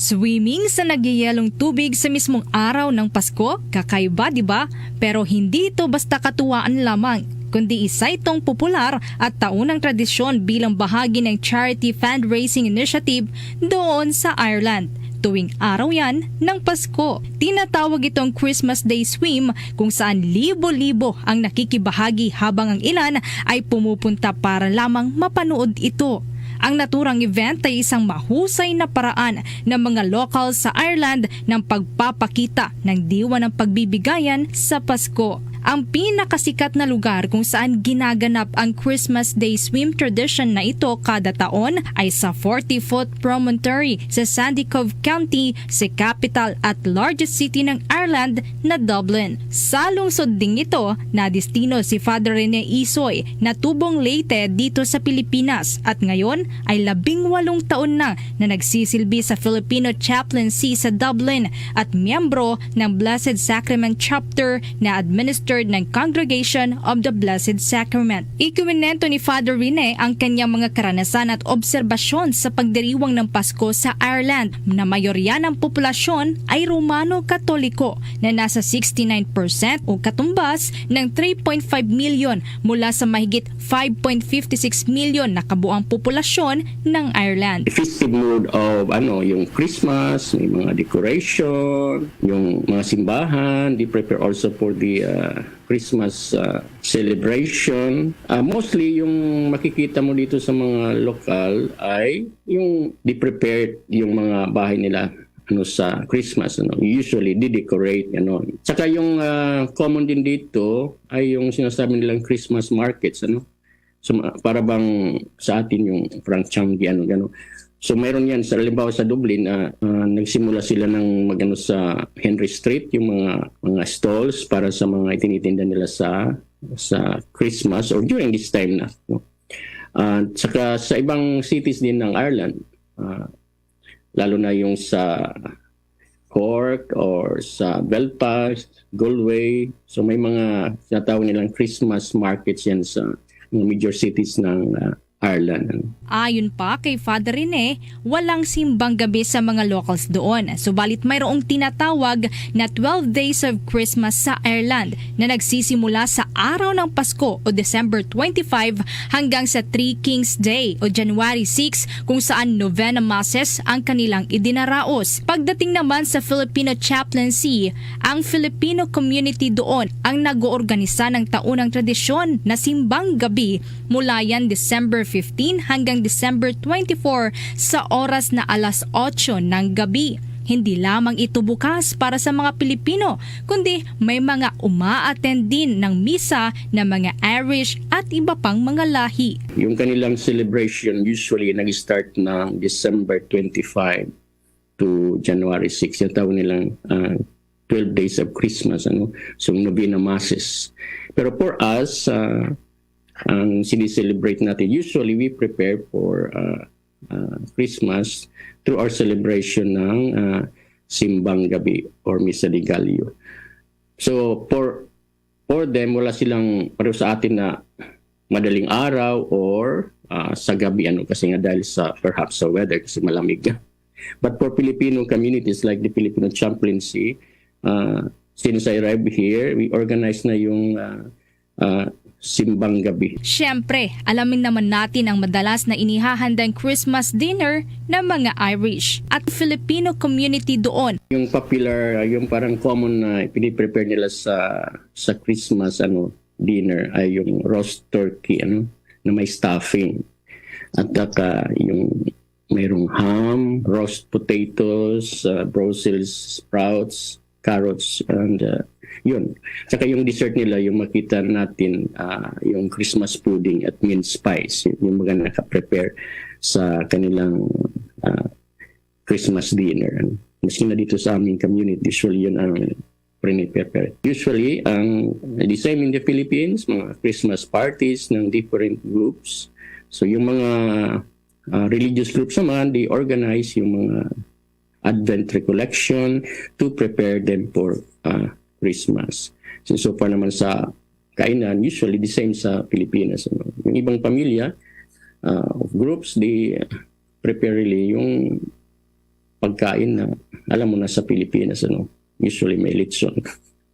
Swimming sa nagyayalong tubig sa mismong araw ng Pasko, kakaiba diba? Pero hindi ito basta katuwaan lamang, kundi isa itong popular at taunang tradisyon bilang bahagi ng charity fundraising initiative doon sa Ireland. Tuwing araw yan ng Pasko. Tinatawag itong Christmas Day Swim kung saan libo-libo ang nakikibahagi habang ang ilan ay pumupunta para lamang mapanood ito. Ang naturang event ay isang mahusay na paraan ng mga locals sa Ireland ng pagpapakita ng diwa ng pagbibigayan sa Pasko. Ang pinakasikat na lugar kung saan ginaganap ang Christmas Day swim tradition na ito kada taon ay sa 40-foot promontory sa Sandy Cove County, sa capital at largest city ng Ireland na Dublin. Sa lungsod ding ito, nadistino si Father Rene Esoy na tubong Leyte dito sa Pilipinas at ngayon ay 18 taon na nagsisilbi sa Filipino Chaplaincy sa Dublin at miyembro ng Blessed Sacrament Chapter na administered ng Congregation of the Blessed Sacrament. Ikiminento ni Father Rene ang kanyang mga karanasan at obserbasyon sa pagdiriwang ng Pasko sa Ireland na mayorya ng populasyon ay Romano-Katoliko na nasa 69% o katumbas ng 3.5 million mula sa mahigit 5.56 million na kabuang populasyon ng Ireland. Festive mood of yung Christmas, may mga decoration, yung mga simbahan, they prepare also for the Christmas celebration. Mostly yung makikita mo dito sa mga lokal ay yung they prepared yung mga bahay nila sa Christmas. Usually de-decorate. Saka yung common din dito ay yung sinasabi nilang Christmas markets. So, para bang sa atin yung Frank Changi, gano'n. So mayroon yan sa halimbawa sa Dublin, nagsimula sila ng magano sa Henry Street, yung mga stalls para sa mga itinitinda nila sa Christmas or during this time na. No? Saka sa ibang cities din ng Ireland, lalo na yung sa Cork or sa Belfast, Galway. So may mga tinatawag nilang Christmas markets yan sa mga major cities ng Ireland. Ayon pa kay Father Rene, walang simbang gabi sa mga locals doon. Subalit mayroong tinatawag na 12 Days of Christmas sa Ireland na nagsisimula sa araw ng Pasko o December 25 hanggang sa Three Kings Day o January 6 kung saan novena masses ang kanilang idinaraos. Pagdating naman sa Filipino chaplaincy, ang Filipino community doon ang nag-oorganisa ng taunang tradisyon na simbang gabi mula yan December 15 hanggang December 24 sa oras na alas 8 ng gabi. Hindi lamang ito bukas para sa mga Pilipino, kundi may mga uma-attend din ng misa na mga Irish at iba pang mga lahi. Yung kanilang celebration usually nag-start ng December 25 to January 6. Yung tawag nilang 12 Days of Christmas, so novena masses. Pero for us, ang sinicelebrate natin, usually we prepare for Christmas through our celebration ng Simbang Gabi or Misa de Gallo. So for them, wala silang pareho sa atin na madaling araw or sa gabi, kasi nga dahil sa perhaps sa weather kasi malamig. But for Filipino communities like the Filipino chaplaincy, since I arrived here, we organize na yung Simbang Gabi. Siyempre, alamin naman natin ang madalas na inihahandang Christmas dinner ng mga Irish at Filipino community doon. Yung popular, yung parang common na piniprepare nila sa Christmas dinner ay yung roast turkey na may stuffing. At yung mayroong ham, roast potatoes, Brussels sprouts, carrots, and yun. Saka yung dessert nila, yung makita natin, yung Christmas pudding at mince pies, yung mga nakaprepare sa kanilang Christmas dinner. Maski na dito sa aming community, usually yun ang prepare. Usually, the same in the Philippines, mga Christmas parties ng different groups. So yung mga religious groups naman, they organize yung mga Advent recollection to prepare them for Christmas. So far naman sa kainan, usually the same sa Pilipinas. Yung ibang pamilya, groups, they prepare really yung pagkain na alam mo na sa Pilipinas. Usually may lechon.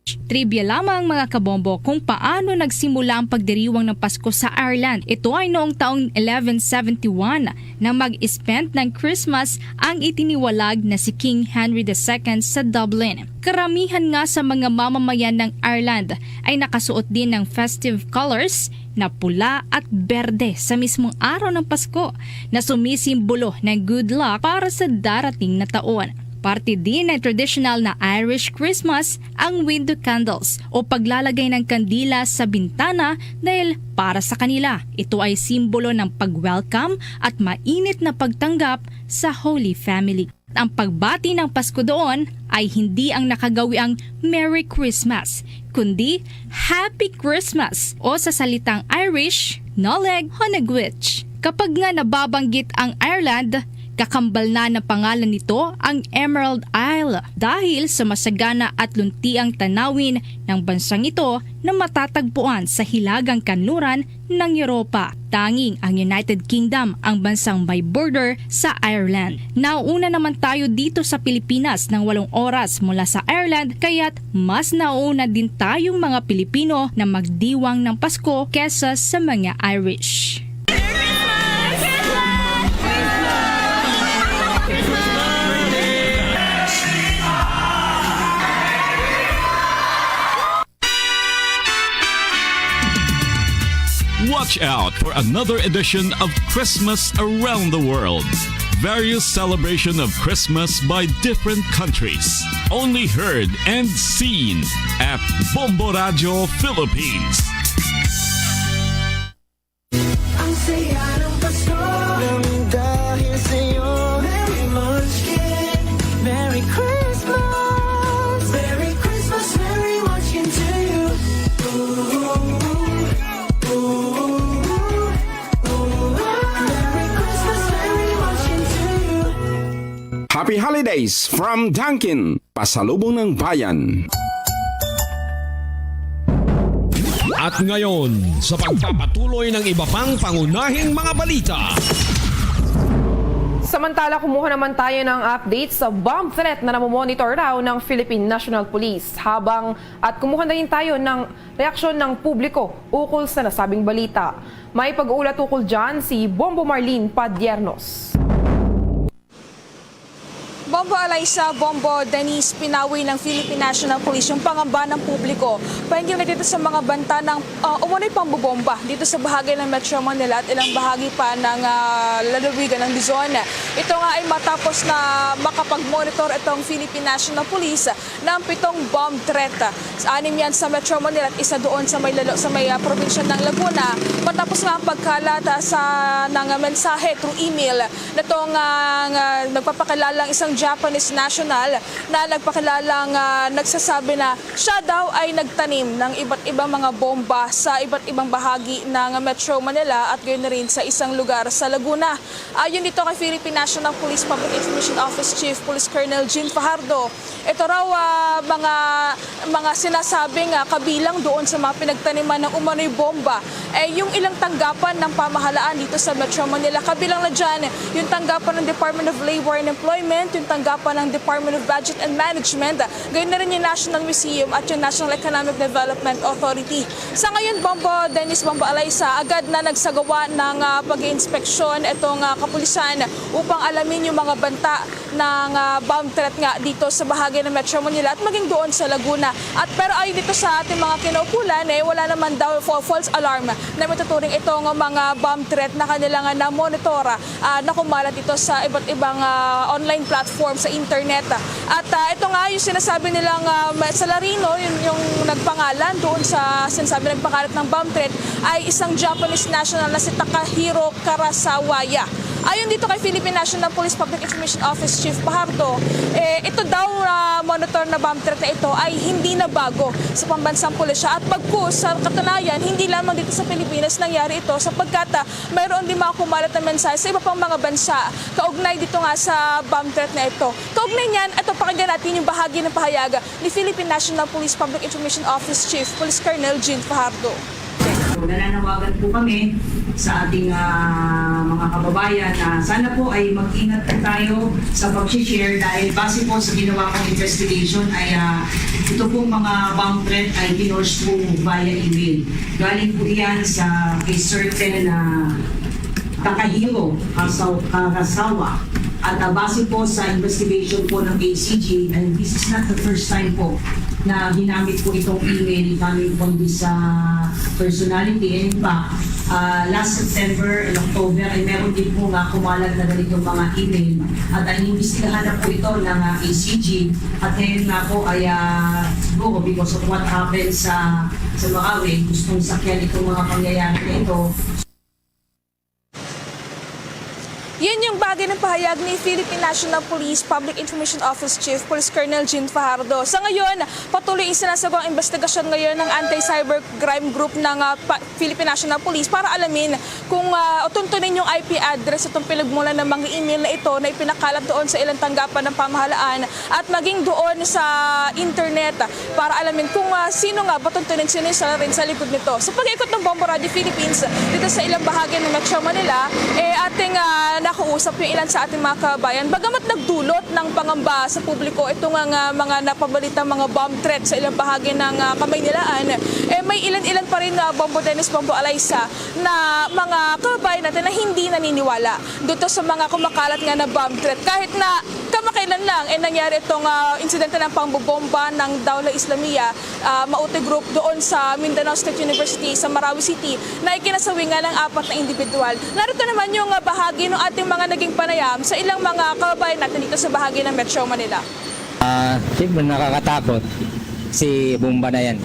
Trivia lamang mga kabombo kung paano nagsimula ang pagdiriwang ng Pasko sa Ireland. Ito ay noong taong 1171 na mag-spend ng Christmas ang itiniwalag na si King Henry II sa Dublin. Karamihan nga sa mga mamamayan ng Ireland ay nakasuot din ng festive colors na pula at berde sa mismong araw ng Pasko na sumisimbolo ng good luck para sa darating na taon. Parte din ng traditional na Irish Christmas ang window candles o paglalagay ng kandila sa bintana dahil para sa kanila ito ay simbolo ng pag-welcome at mainit na pagtanggap sa Holy Family. Ang pagbati ng Pasko doon ay hindi ang nakagawiang Merry Christmas, kundi Happy Christmas o sa salitang Irish, Noleg Honegwich. Kapag nga nababanggit ang Ireland, kakambal na ng pangalan nito ang Emerald Isle dahil sa masagana at luntiang tanawin ng bansang ito na matatagpuan sa hilagang kanluran ng Europa. Tanging ang United Kingdom ang bansang may border sa Ireland. Nauna naman tayo dito sa Pilipinas ng 8 oras mula sa Ireland kaya't mas nauna din tayong mga Pilipino na magdiwang ng Pasko kesa sa mga Irish. Watch out for another edition of Christmas Around the World. Various celebration of Christmas by different countries. Only heard and seen at Bombo Radio Philippines. Ang saya ng Pasko nang dahil sa'yo. Happy Holidays from Dunkin, pasalubong ng bayan. At ngayon, sa pagpapatuloy ng iba pang pangunahing mga balita. Samantala, kumuha naman tayo ng update sa bomb threat na namomonitor raw ng Philippine National Police. At kumuha na rin tayo ng reaksyon ng publiko ukol sa nasabing balita. May pag-uulat ukol dyan si Bombo Marlene Padiernos. Bombo Alaysa, Bombo Denise, pinawi ng Philippine National Police yung pangamba ng publiko. Pahinggil na dito sa mga banta ng umunoy pambobomba dito sa bahagi ng Metro Manila at ilang bahagi pa ng lalawigan ng Luzon. Ito nga ay matapos na makapag-monitor itong Philippine National Police ng 7 bomb threat. 6 yan sa Metro Manila at isa doon sa may probinsya ng Laguna. Matapos nga ang pagkalat ng mensahe through email na itong nagpapakilalang isang Japanese national na nagpakilalang nagsasabi na siya daw ay nagtanim ng iba't ibang mga bomba sa iba't ibang bahagi ng Metro Manila at gayon na rin sa isang lugar sa Laguna. Ayon dito kay Philippine National Police Public Information Office Chief Police Colonel Jean Fajardo, ito raw mga sinasabing kabilang doon sa mga pinagtaniman ng umano'y bomba yung ilang tanggapan ng pamahalaan dito sa Metro Manila. Kabilang na dyan yung tanggapan ng Department of Labor and Employment, yung tanggapan ng Department of Budget and Management, gayon na rin yung National Museum at yung National Economic Development Authority. Sa ngayon, Bombo Dennis, Bombo Alaysa, agad na nagsagawa ng pag-inspeksyon itong kapulisan upang alamin yung mga banta ng bomb threat nga dito sa bahagi ng Metro Manila at maging doon sa Laguna. Pero ayon dito sa ating mga kinaukulan, wala naman daw false alarm na matuturing itong mga bomb threat na kanilang na-monitora na kumalat ito sa iba't ibang online platform sa internet. At ito nga yung sinasabi nilang sa Larino, yung nagpangalan doon sa sinasabi nagpangalat ng bomb threat ay isang Japanese national na si Takahiro Karasawaya. Ayon dito kay Philippine National Police Public Information Office Chief Fajardo, ito daw monitor na bomb threat na ito ay hindi na bago sa pambansang pulisya at bagkus sa katunayan, hindi lamang dito sa Pilipinas nangyari ito sapagkat mayroon din mga kumalat na mensahe sa iba pang mga bansa kaugnay dito nga sa bomb threat na ito. Kaugnay niyan, ito pakinggan natin yung bahagi ng pahayag ni Philippine National Police Public Information Office Chief Police Colonel Jean Fajardo. Nananawagan po kami sa ating mga kababayan na sana po ay mag-ingat po tayo sa pag-share dahil base po sa ginawa kong investigation ay ito pong mga bomb threat ay pinorse po via email. Galing po yan sa a certain Takahiro Karasawa. At base po sa investigation po ng ACG, and this is not the first time po na ginamit po itong email coming from this personality. And in fact, last September and October ay meron din po nga kumalat na ganitong mga email. At inimbestigahan na po ito ng ACG. At ngayon nga po ay siguro because of what happened sa Marawi, gustong sakyan itong mga pangyayari na ito. Yan yung bagay ng pahayag ni Philippine National Police Public Information Office Chief Police Colonel Jean Fajardo. Sa ngayon, patuloy isinasagawang investigasyon ngayon ng Anti-Cyber Crime Group ng Philippine National Police para alamin kung tuntunin yung IP address itong pinagmulan ng mga email na ito na ipinakalat doon sa ilang tanggapan ng pamahalaan at maging doon sa internet para alamin kung sino nga patuntunin, sino yung rin sa likod nito. Sa pag-ikot ng Bombo Radio Philippines dito sa ilang bahagi ng Metro Manila, ating nakausap yung ilan sa ating mga kabayan. Bagamat nagdulot ng pangamba sa publiko itong mga napabalita mga bomb threat sa ilang bahagi ng Kamaynilaan, may ilan pa rin Bombo Dennis, Bombo Alaysa na mga kabayan natin na hindi naniniwala dito sa mga kumakalat nga na bomb threat. Kahit na kamakailan lang nangyari itong insidente ng pangbobomba ng Dawla Islamiyah Maute Group doon sa Mindanao State University sa Marawi City na ikinasawi nga ng 4 na individual. Narito naman yung bahagi ng ating mga naging panayam sa ilang mga kababayan natin dito sa bahagi ng Metro Manila. Siyempre nakakatakot si bomba na yan.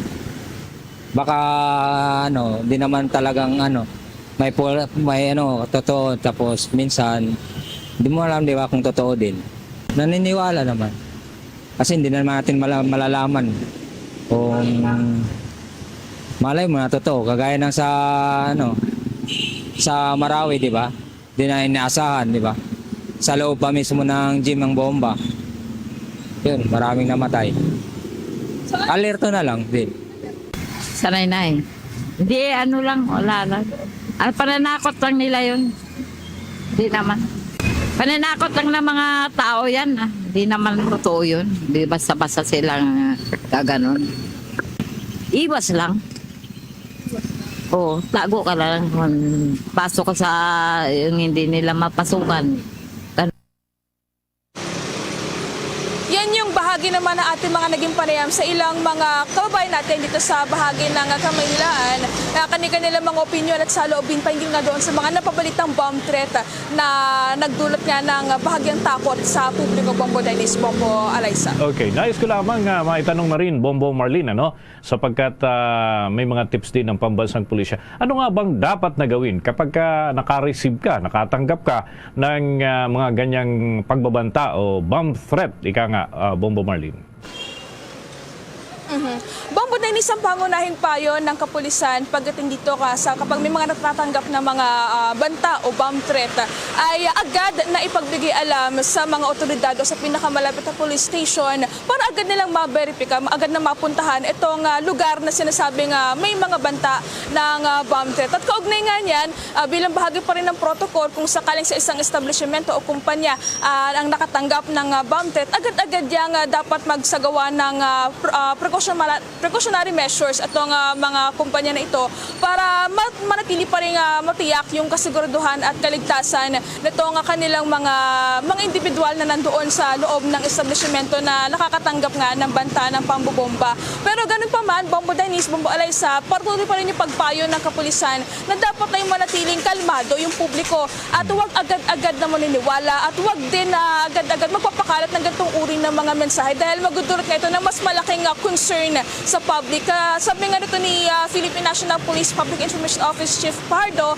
Baka di naman talagang may totoo tapos minsan hindi mo alam di ba kung totoo din. Naniniwala naman. Kasi hindi naman natin malalaman kung malay mo na totoo. Kagaya ng sa Marawi, di ba? Di na inaasahan, di ba? sa loob pa mismo ng gym ng bomba. Yun, maraming namatay. Alerto na lang din. Sanay na eh. Hindi, ano lang, wala lang. Pananakot lang nila yun. Hindi naman. Pananakot lang ng mga tao yan. Hindi naman totoo yun. Hindi basta-basta silang gaganon. Iwas lang. Oo, tago ka lang. Pasok ka sa yung hindi nila mapasukan. Yan yung bahagi naman ng ating mga naging panayam sa ilang mga kababayan natin dito sa bahagi ng Kamaynilaan na kanilang mga opinion at saloobin pa hindi nga doon sa mga napabalitang bomb threat na nagdulot nga ng bahagyang takot sa publiko. Bombo Dennis, Bombo Alaysa. Okay, nais ko lamang maitanong na rin, Bombo Marlene, sapagkat may mga tips din ng pambansang pulisya. Ano nga bang dapat na gawin kapag naka-receive ka, nakatanggap ka ng mga ganyang pagbabanta o bomb threat, ika nga, Bombo Marlene? Bombo Dennis, ang pangunahing payo ng kapulisan pagdating dito kapag may mga natatanggap na mga banta o bomb threat ay agad na ipagbigay alam sa mga otoridad o sa pinakamalapit na police station para agad nilang ma-verify, agad na mapuntahan itong lugar na sinasabing may mga banta ng bomb threat. At kaugnay nga niyan, bilang bahagi pa rin ng protocol, kung sakaling sa isang establishmento o kumpanya ang nakatanggap ng bomb threat, agad-agad yang dapat magsagawa ng precautionary measures atong mga kumpanya na ito para manatili pa rin matiyak yung kasiguraduhan at kaligtasan nitong kanilang mga individual na nandoon sa loob ng establishmento na nakakatanggap nga ng banta ng pambobomba. Pero ganun pa man, Bombo Dennis, Bombo Alaysa, patuloy pa rin yung pagpayo ng kapulisan na dapat na yung manatiling kalmado yung publiko at huwag agad-agad na maniniwala at huwag din na agad-agad magpapakalat ng ganitong uri ng mga mensahe dahil magdudulot nga ito na mas malaking concern sa public. Sabi nga nito ni Philippine National Police Public Information Office Chief Pardo,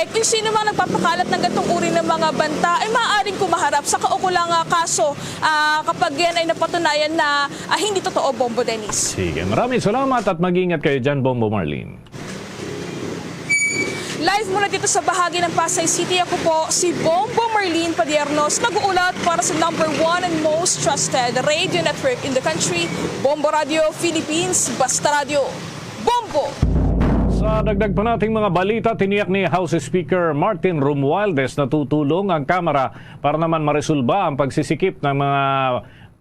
kung sino mga nagpapakalat ng ganitong uri ng mga banta ay maaaring kumaharap sa kaukulang kaso kapag yan ay napatunayan na hindi totoo, Bombo Dennis. Sige, maraming salamat at mag-ingat kayo dyan, Bombo Marlene. Live mula dito sa bahagi ng Pasay City, ako po si Bombo Marlene Padiernos, nag-uulat para sa #1 and most trusted radio network in the country, Bombo Radio Philippines, Basta Radio. Bombo! Sa dagdag pa nating mga balita, tiniyak ni House Speaker Martin Romualdez na tutulong ang Kamara para naman maresolba ang pagsisikip ng mga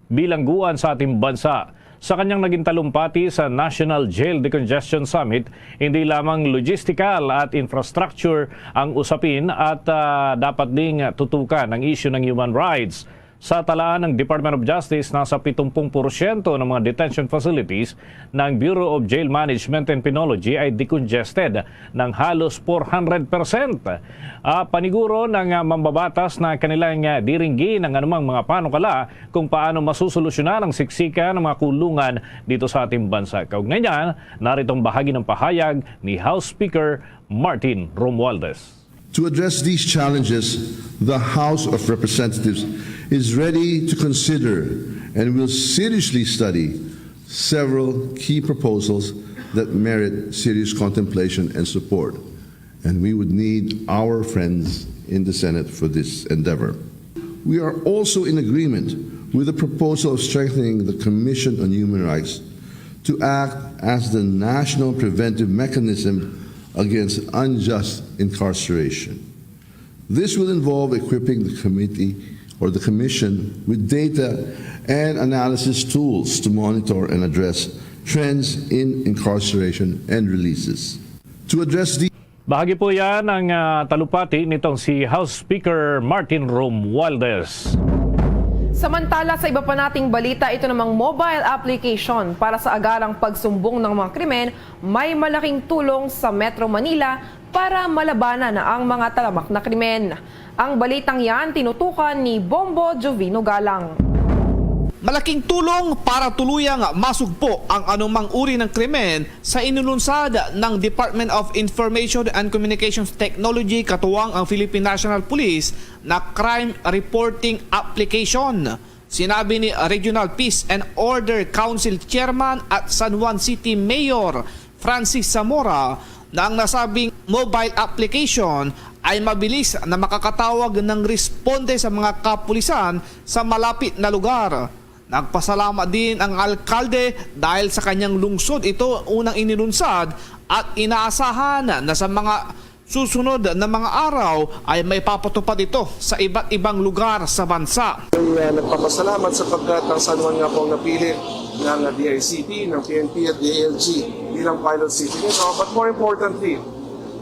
bilangguan sa ating bansa. Sa kanyang naging talumpati sa National Jail Decongestion Summit, hindi lamang logistical at infrastructure ang usapin at dapat ding tutukan ang issue ng human rights. Sa talaan ng Department of Justice, nasa 70% ng mga detention facilities ng Bureau of Jail Management and Penology ay decongested ng halos 400%. Paniguro ng mambabatas na kanilang diringgin ng anumang mga panukala kung paano masusolusyonan ang siksika ng mga kulungan dito sa ating bansa. Kaugnay niyan, naritong bahagi ng pahayag ni House Speaker Martin Romualdez. To address these challenges, the House of Representatives is ready to consider and will seriously study several key proposals that merit serious contemplation and support. And we would need our friends in the Senate for this endeavor. We are also in agreement with the proposal of strengthening the Commission on Human Rights to act as the national preventive mechanism against unjust incarceration. This will involve equipping the committee or the commission with data and analysis tools to monitor and address trends in incarceration and releases. To address the Bahagi po yan ang talupati nitong si House Speaker Martin Romualdez. Samantala sa iba pa nating balita, ito namang mobile application para sa agarang pagsumbong ng mga krimen may malaking tulong sa Metro Manila para malabanan ang mga talamak na krimen. Ang balitang yan tinutukan ni Bombo Jovino Galang. Malaking tulong para tuluyang masugpo ang anumang uri ng krimen sa inulunsad ng Department of Information and Communications Technology katuwang ang Philippine National Police na Crime Reporting Application. Sinabi ni Regional Peace and Order Council Chairman at San Juan City Mayor Francis Zamora na ang nasabing mobile application ay mabilis na makakatawag ng responde sa mga kapulisan sa malapit na lugar. Nagpasalamat din ang alkalde dahil sa kanyang lungsod ito unang inilunsad at inaasahan na sa mga susunod na mga araw ay may papatupad ito sa iba't ibang lugar sa bansa. Nagpapasalamat sapagkat ang San Juan nga po ang napili ng DICT, ng PNP at DILG bilang pilot city nito. But more importantly,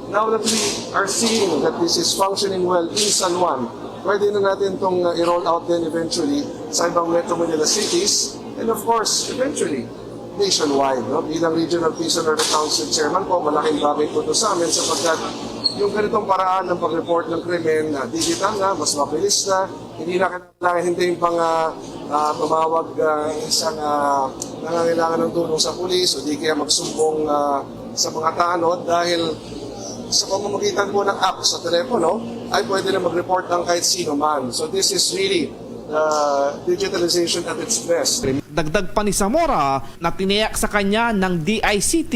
now that we are seeing that this is functioning well in San Juan, pwede na natin itong i-roll out din eventually sa ibang Metro Manila cities and of course, eventually, nationwide. No? Bilang Regional Peace and Order Council Chairman po, malaking bagay po ito sa amin sapagkat yung ganitong paraan ng pag-report ng krimen na digital na, mas mabilis na, hindi na kailangan hintayin pang tumawag isang nangangailangan ng tulong sa pulis o di kaya magsumbong sa mga tanod dahil sa pamamagitan po ng app sa telepono ay pwede na mag-report ng kahit sino man. So this is really digitalization at its best. Dagdag pa ni Zamora na tiniyak sa kanya ng DICT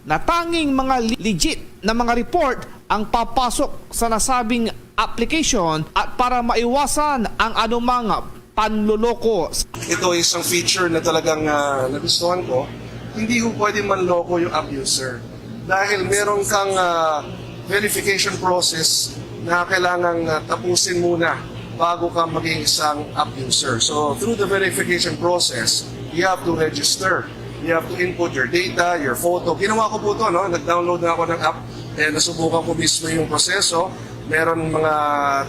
na tanging mga legit na mga report ang papasok sa nasabing application at para maiwasan ang anumang panluloko. Ito is isang feature na talagang nagustuhan ko. Hindi ho pwede manloko yung app user. Dahil meron kang verification process na kailangang tapusin muna bago ka maging isang app user. So through the verification process, you have to register. You have to input your data, your photo. Ginawa ko po ito, no? Nag-download na ako ng app and nasubukan ko mismo yung proseso. Meron mga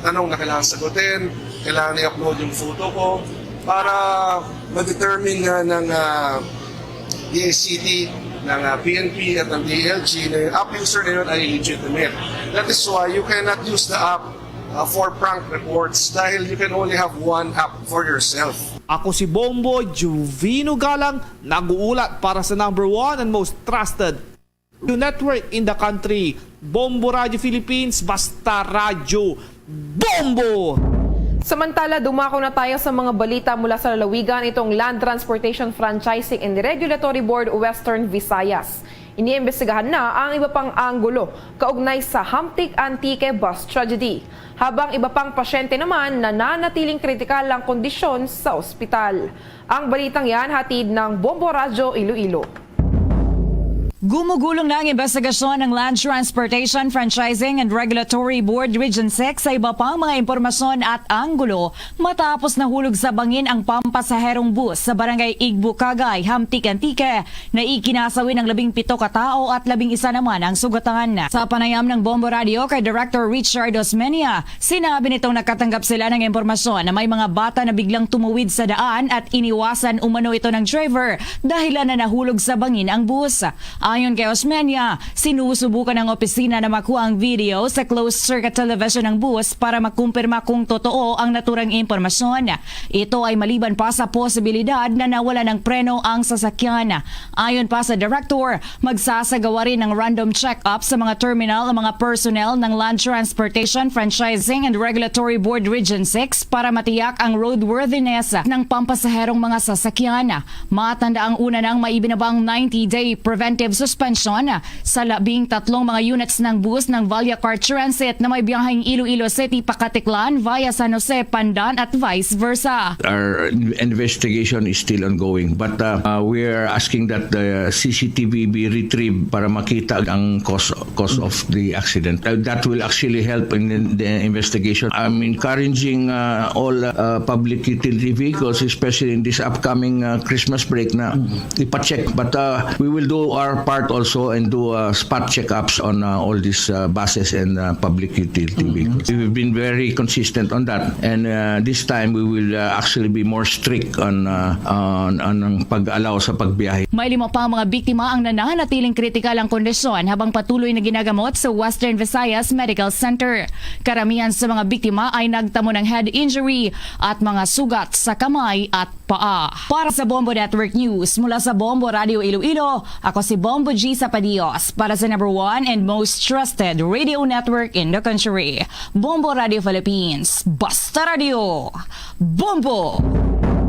tanong na kailangan sagutin, kailangan i-upload yung photo ko para ma-determine ng DICT, ng PNP at ng DLG na yung app user na yun ay legitimate. That is why you cannot use the app for prank reports dahil you can only have one app for yourself. Ako si Bombo Juvino Galang, nag-uulat para sa number 1 and most trusted network in the country. Bombo Radio Philippines, basta radyo. Bombo! Samantala, dumako na tayo sa mga balita mula sa lalawigan itong Land Transportation Franchising and Regulatory Board Western Visayas. Iniimbestigahan na ang iba pang anggulo kaugnay sa Hamtic Antique bus tragedy. Habang iba pang pasyente naman nananatiling kritikal ang kondisyon sa ospital. Ang balitang yan hatid ng Bombo Radyo Iloilo. Gumugulong na ang investigasyon ng Land Transportation, Franchising and Regulatory Board Region 6 sa iba pang mga impormasyon at anggulo matapos nahulog sa bangin ang pampasaherong bus sa barangay Igbo, Cagay, Hamtic Antique na ikinasawi ng 17 katao at 11 naman ang sugatan. Sa panayam ng Bombo Radio kay Director Richard Osmeña, sinabi nitong nakatanggap sila ng impormasyon na may mga bata na biglang tumuwid sa daan at iniwasan umano ito ng driver dahilan na nahulog sa bangin ang bus. Ayon kay Osmeña, sinusubukan ng opisina na makuha ang video sa closed-circuit television ng bus para makumpirma kung totoo ang naturang impormasyon. Ito ay maliban pa sa posibilidad na nawala ng preno ang sasakyan. Ayon pa sa director, magsasagawa rin ng random check-up sa mga terminal ang mga personnel ng Land Transportation, Franchising and Regulatory Board Region 6 para matiyak ang roadworthiness ng pampasaherong mga sasakyan. Matanda ang una ng maibinabang 90-day preventive suspension sa 13 mga units ng bus ng Valyacar Transit na may biyaheng Iloilo City, Pacaticlan via San Jose, Pandan at vice versa. Our investigation is still ongoing, but we are asking that the CCTV be retrieved para makita ang cause of the accident. That will actually help in the investigation. I'm encouraging all public utility vehicles, especially in this upcoming Christmas break, na ipacheck. But we will do our part also and do spot checkups on all these buses and public utility vehicles. We've been very consistent on that, and this time we will actually be more strict on ang pag-allow sa pagbiyahe. May 5 pa mga biktima ang nananatiling kritikal ang kondisyon habang patuloy na ginagamot sa Western Visayas Medical Center. Karamihan sa mga biktima ay nagtamo ng head injury at mga sugat sa kamay at paa. Para sa Bombo Network News, mula sa Bombo Radio Iloilo, ako si Bombo G. Sapadios para sa number 1 and most trusted radio network in the country. Bombo Radio Philippines. Basta Radio. Bombo!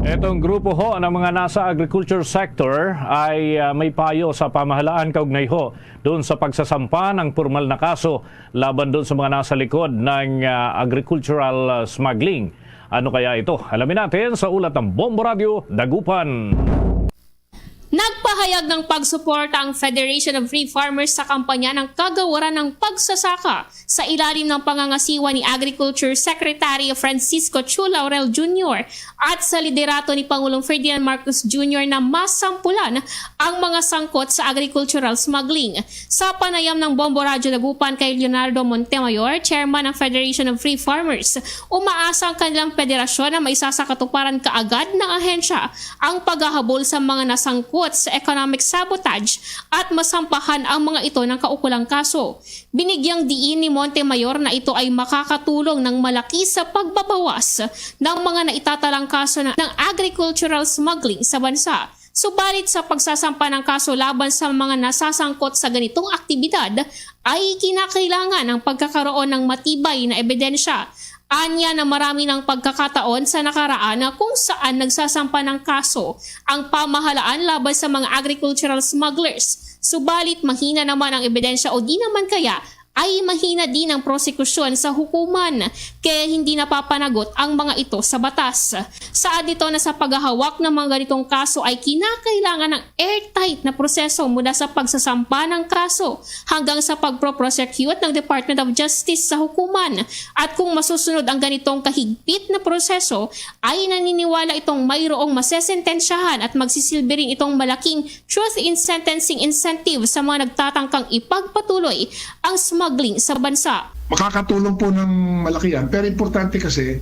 Itong grupo ho ng mga nasa agriculture sector ay may payo sa pamahalaan kaugnay ho doon sa pagsasampa ng formal na kaso laban doon sa mga nasa likod ng agricultural smuggling. Ano kaya ito? Alamin natin sa ulat ng Bombo Radio, Dagupan. Nagpahayag ng pagsuporta ang Federation of Free Farmers sa kampanya ng kagawaran ng pagsasaka sa ilalim ng pangangasiwa ni Agriculture Secretary Francisco Chu Laurel Jr. at sa liderato ni Pangulong Ferdinand Marcos Jr. na masampulan ang mga sangkot sa agricultural smuggling. Sa panayam ng Bombo Radio Dagupan kay Leonardo Montemayor, Chairman ng Federation of Free Farmers, umaasa ang kanilang federasyon na maisasakatuparan kaagad ng ahensya ang paghahabol sa mga nasangkot sa economic sabotage at masampahan ang mga ito ng kaukulang kaso. Binigyang diin ni Montemayor na ito ay makakatulong ng malaki sa pagbabawas ng mga naitatalang kaso ng agricultural smuggling sa bansa. Subalit sa pagsasampa ng kaso laban sa mga nasasangkot sa ganitong aktibidad ay kinakailangan ang pagkakaroon ng matibay na ebidensya. Anya na marami ng pagkakataon sa nakaraan na kung saan nagsasampa ng kaso ang pamahalaan laban sa mga agricultural smugglers. Subalit mahina naman ang ebidensya o di naman kaya ay mahina din ang prosekusyon sa hukuman kaya hindi napapanagot ang mga ito sa batas. Saad nito na sa paghahawak ng mga ganitong kaso ay kinakailangan ng airtight na proseso mula sa pagsasampa ng kaso hanggang sa pagpro-prosecute ng Department of Justice sa hukuman. At kung masusunod ang ganitong kahigpit na proseso ay naniniwala itong mayroong masesentensyahan at magsisilbi rin itong malaking truth in sentencing incentive sa mga nagtatangkang ipagpatuloy ang smuggling sa bansa. Makakatulong po ng malaki yan. Pero importante kasi,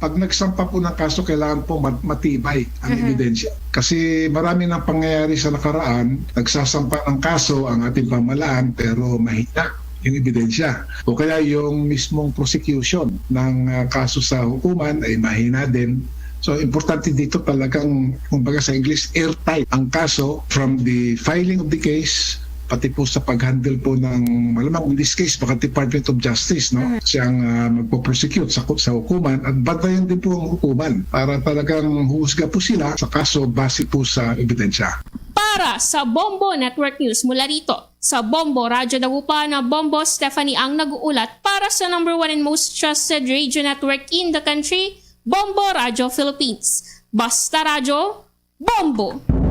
pag nagsampa po ng kaso, kailangan po matibay ang ebidensya. Kasi marami ng pangyayari sa nakaraan, nagsasampa ng kaso ang ating pamahalaan pero mahina yung ebidensya. O kaya yung mismong prosecution ng kaso sa hukuman ay mahina din. So, importante dito talagang, kumbaga sa English, airtight ang kaso from the filing of the case pati po sa pag-handle po ng, malamang in this case, baka Department of Justice, no? Siyang magpo-prosecute sa hukuman at bantayan din po ang hukuman para talagang huhusga po sila sa kaso base po sa ebidensya. Para sa Bombo Network News mula rito sa Bombo Radio Dagupan, na Bombo Stephanie ang nag-uulat para sa #1 and most trusted radio network in the country, Bombo Radio Philippines. Basta Radio, Bombo!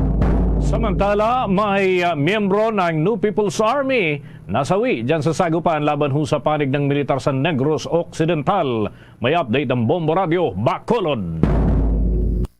Samantala, may miyembro ng New People's Army nasawi dyan sa Sagupan laban ho sa panig ng militar sa Negros Occidental. May update ng Bombo Radio, Bacolod.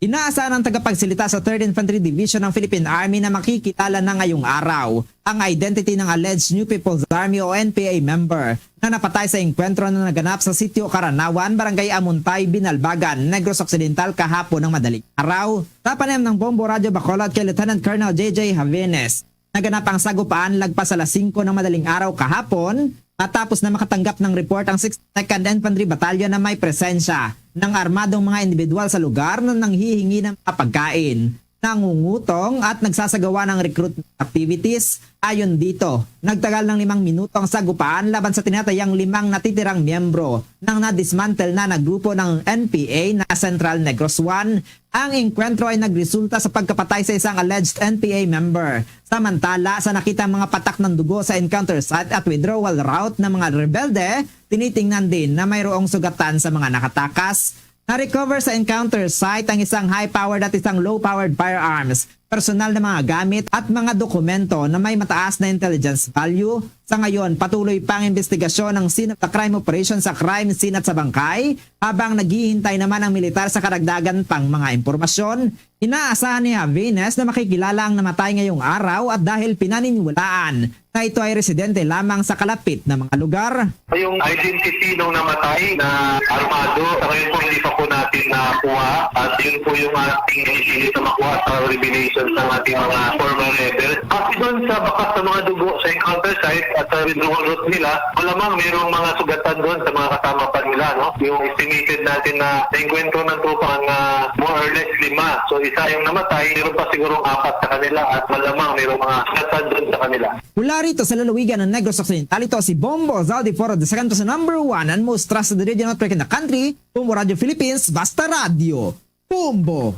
Inaasahan ng tagapagsalita sa 3rd Infantry Division ng Philippine Army na makikilala na ngayong araw ang identity ng alleged New People's Army o NPA member na napatay sa engkwentro na naganap sa Sitio Karanawan, Barangay Amuntay, Binalbagan, Negros Occidental kahapon ng madaling araw. Sa panayam ng Bombo Radio Bacolod kay Lieutenant Colonel JJ Javenes, naganap ang sagupaan lagpas alas 5 ng madaling araw kahapon matapos na makatanggap ng report ang 2nd Infantry Battalion na may presensya ng armadong mga individual sa lugar na nanghihingi ng pagkain, nangungutong at nagsasagawa ng recruitment activities. Ayon dito, nagtagal ng 5 minuto ang sagupaan laban sa tinatayang 5 natitirang miyembro ng nadismantle na grupo ng NPA na Central Negros 1. Ang engkwentro ay nagresulta sa pagkapatay sa isang alleged NPA member. Samantala, sa nakita mga patak ng dugo sa encounter site at withdrawal route ng mga rebelde, tinitingnan din na mayroong sugatan sa mga nakatakas. Na-recover sa encounter site ang isang high-powered at isang low-powered firearms, personal na mga gamit at mga dokumento na may mataas na intelligence value. Sa ngayon, patuloy pang investigasyon ng scene of the crime operation sa crime scene at sa bangkay, habang naghihintay naman ang militar sa karagdagan pang mga impormasyon. Inaasahan ni Javenes na makikilala ang namatay ngayong araw at dahil pinaniniwalaan na ito ay residente lamang sa kalapit na mga lugar. Yung identity ng namatay na armado, sa ngayon po hindi pa po natin nakuha at yun po yung ating initiative na makuha sa revelation ng ating mga former rebels. Kasi doon sa bakas ng mga dugo sa encounter site at sa withdrawal route nila, malamang mayroong mga sugatan doon sa mga kasama pa nila. No? Yung estimated natin na enkwentro ng tropa na more or less 5. So isa yung namatay, mayroon pa sigurong 4 sa kanila at malamang mayroong mga sugatan doon sa kanila. Mula rito sa lalawigan ng Negros Occidental, ito si Bombo Zaldiforo de Second sa #1 and most trusted radio network in the country, Bombo Radio Philippines, Basta Radio, Bombo!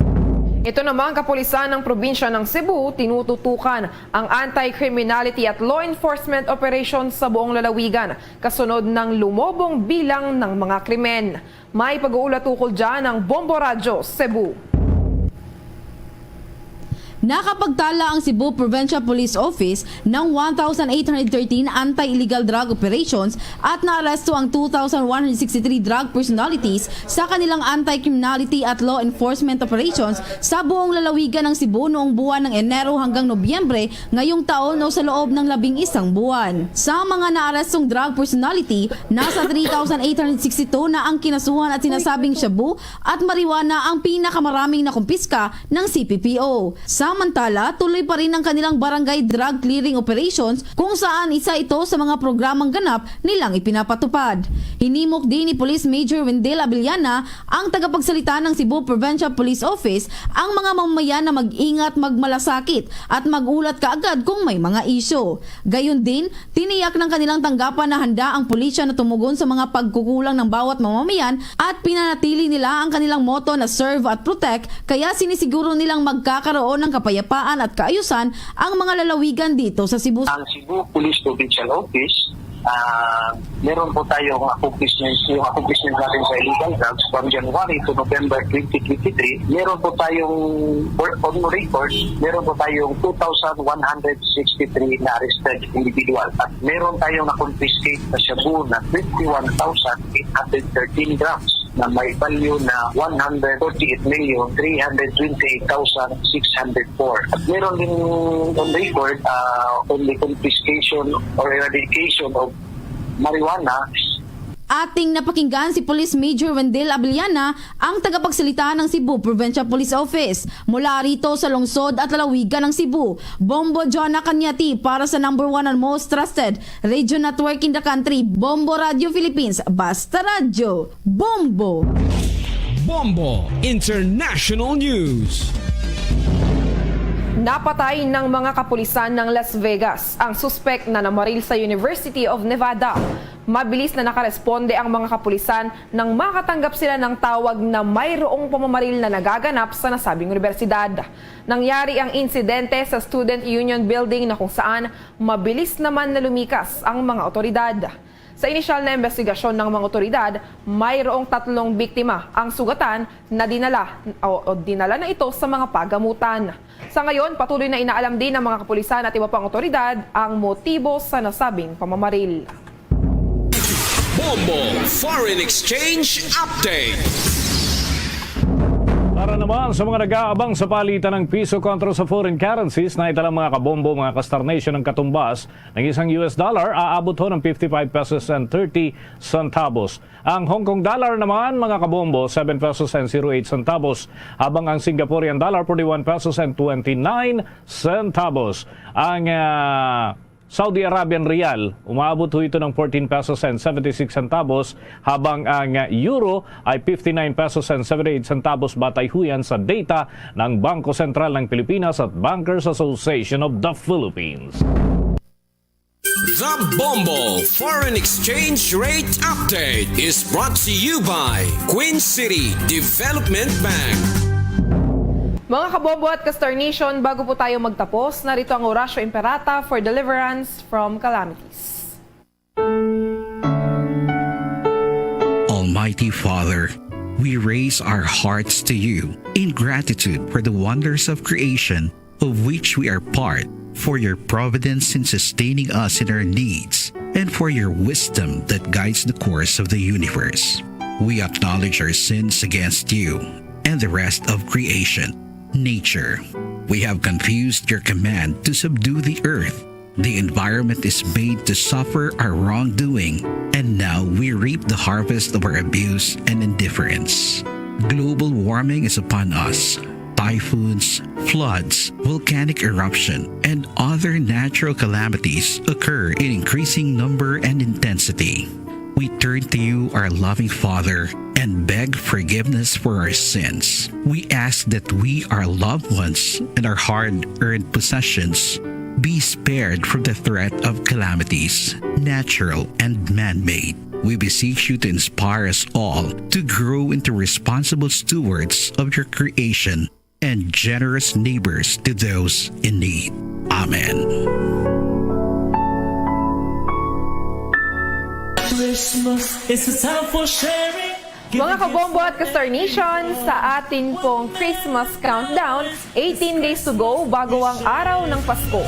Ito namang kapulisan ng probinsya ng Cebu, tinututukan ang anti-criminality at law enforcement operations sa buong lalawigan kasunod ng lumobong bilang ng mga krimen. May pag-uulat ukol dyan ng Bombo Radyo, Cebu. Nakapagtala ang Cebu Provincial Police Office ng 1,813 anti-illegal drug operations at naaresto ang 2,163 drug personalities sa kanilang anti-criminality at law enforcement operations sa buong lalawigan ng Cebu noong buwan ng Enero hanggang Nobyembre ngayong taon o sa loob ng 11 buwan. Sa mga naarestong drug personality, nasa 3,862 na ang kinasuhan at sinasabing shabu at marijuana ang pinakamaraming nakumpiska ng CPPO. Samantala, tuloy pa rin ang kanilang barangay drug clearing operations kung saan isa ito sa mga programang ganap nilang ipinapatupad. Hinimok din ni Police Major Wendell Abiliana, ang tagapagsalita ng Cebu Provincial Police Office, ang mga mamamayan na mag-ingat, magmalasakit at magulat kaagad kung may mga isyo. Gayon din, tiniyak ng kanilang tanggapan na handa ang pulisya na tumugon sa mga pagkukulang ng bawat mamamayan at pinanatili nila ang kanilang motto na serve at protect, kaya sinisiguro nilang magkakaroon ng kapayapaan at kaayusan ang mga lalawigan dito sa Cebu. Ang Cebu Police Provincial Office, meron po tayong accomplishments natin sa illegal drugs from January to November 2023. Meron po tayong on record, meron po tayong 2,163 na arrested individual at meron tayong na-confiscate na shabu na 51,813 grams na may value na 148,328,604. At meron din on record on the confiscation or eradication of marijuana. Ating napakinggan si Police Major Wendell Abiliana, ang tagapagsalita ng Cebu Provincial Police Office. Mula rito sa lungsod at lalawigan ng Cebu, Bombo Jonah Cañati para sa #1 and most trusted radio network in the country, Bombo Radio Philippines. Basta Radio, Bombo! Bombo International News. Napatay ng mga kapulisan ng Las Vegas ang suspect na namaril sa University of Nevada. Mabilis na nakaresponde ang mga kapulisan nang makatanggap sila ng tawag na mayroong pamamaril na nagaganap sa nasabing universidad. Nangyari ang insidente sa Student Union Building na kung saan mabilis naman na lumikas ang mga otoridad. Sa inisyal na investigasyon ng mga otoridad, mayroong 3 biktima ang sugatan na dinala na ito sa mga pagamutan. Sa ngayon, patuloy na inaalam din ng mga kapulisan at iba pang otoridad ang motibo sa nasabing pamamaril. Bombo Foreign Exchange Update. Para naman sa mga nag-aabang sa palitan ng piso kontra sa foreign currencies, na italang mga kabombo, mga ka-Star Nation ng katumbas ng isang US dollar, aabot ho ng 55 pesos and 30 centavos. Ang Hong Kong dollar naman, mga kabombo, 7 pesos and 08 centavos, habang ang Singaporean dollar, 41 pesos and 29 centavos. Ang Saudi Arabian Riyal, umaabot ho ito ng 14 pesos and 76 centavos, habang ang Euro ay 59 pesos and 78 centavos, batay ho yan sa data ng Bangko Sentral ng Pilipinas at Bankers Association of the Philippines. The Bombo Foreign Exchange Rate Update is brought to you by Queen City Development Bank. Mga kabombo at ka-Star Nation, bago po tayo magtapos, narito ang Orasyo Imperata for deliverance from calamities. Almighty Father, we raise our hearts to you in gratitude for the wonders of creation of which we are part, for your providence in sustaining us in our needs, and for your wisdom that guides the course of the universe. We acknowledge our sins against you and the rest of creation. Nature. We have confused your command to subdue the earth. The environment is made to suffer our wrongdoing, and now we reap the harvest of our abuse and indifference. Global warming is upon us. Typhoons, floods, volcanic eruption, and other natural calamities occur in increasing number and intensity. We turn to you, our loving Father, and beg forgiveness for our sins. We ask that we, our loved ones, and our hard-earned possessions be spared from the threat of calamities, natural and man-made. We beseech you to inspire us all to grow into responsible stewards of your creation and generous neighbors to those in need. Amen. Christmas is a time for sharing. Mga kabombo at ka-Star Nation, sa atin pong Christmas countdown, 18 days to go bago ang araw ng Pasko.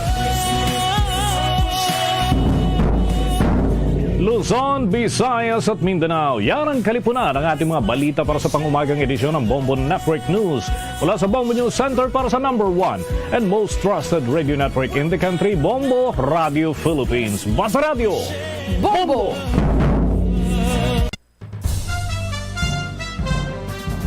Luzon, Visayas at Mindanao. Yan ang kalipunan ng ating mga balita para sa pangumagang edisyon ng Bombo Network News. Mula sa Bombo News Center para sa number 1 and most trusted radio network in the country, Bombo Radio Philippines. Basta Radio! Bombo!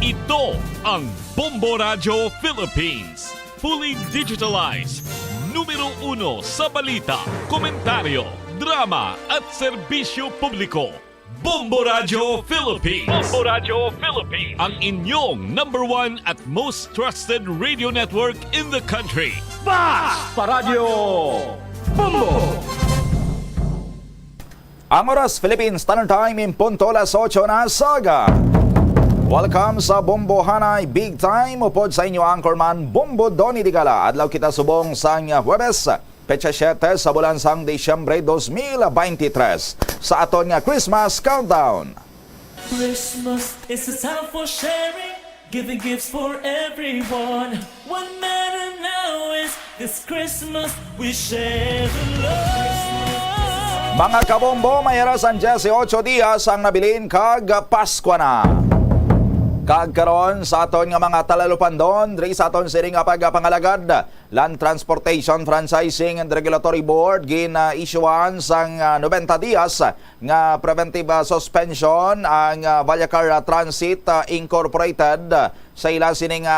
Ito ang Bombo Radio Philippines. Fully digitalized. Numero 1 sa balita, komentaryo, drama at serbisyo publiko. Bombo Radio Philippines. Bombo Radio Philippines. Ang inyong number 1 at most trusted radio network in the country. Basta Radio Bombo! Ang oras, Philippines Standard Time in punto alas 8 na saga. Welcome sa Bombo Hanay Big Time. Upod sa inyo anchorman Bombo Donny Digala. Adlaw kita subong sang Huwebes, petsa 7 sa bulan sang Disyembre 2023. Sa aton nga Christmas Countdown. Christmas is a time for sharing, giving gifts for everyone. What matter now is this Christmas we share the love. Mga kabombo, mayroon ang 18 dias ang nabilin kag Pasko na. Kagkaroon sa aton nga mga talalupandon, diri sa aton siring nga pagpangalagad, Land Transportation Franchising and Regulatory Board gina-issuean sang 90 dias nga preventive suspension ang Vallecar Transit Incorporated sa ila sining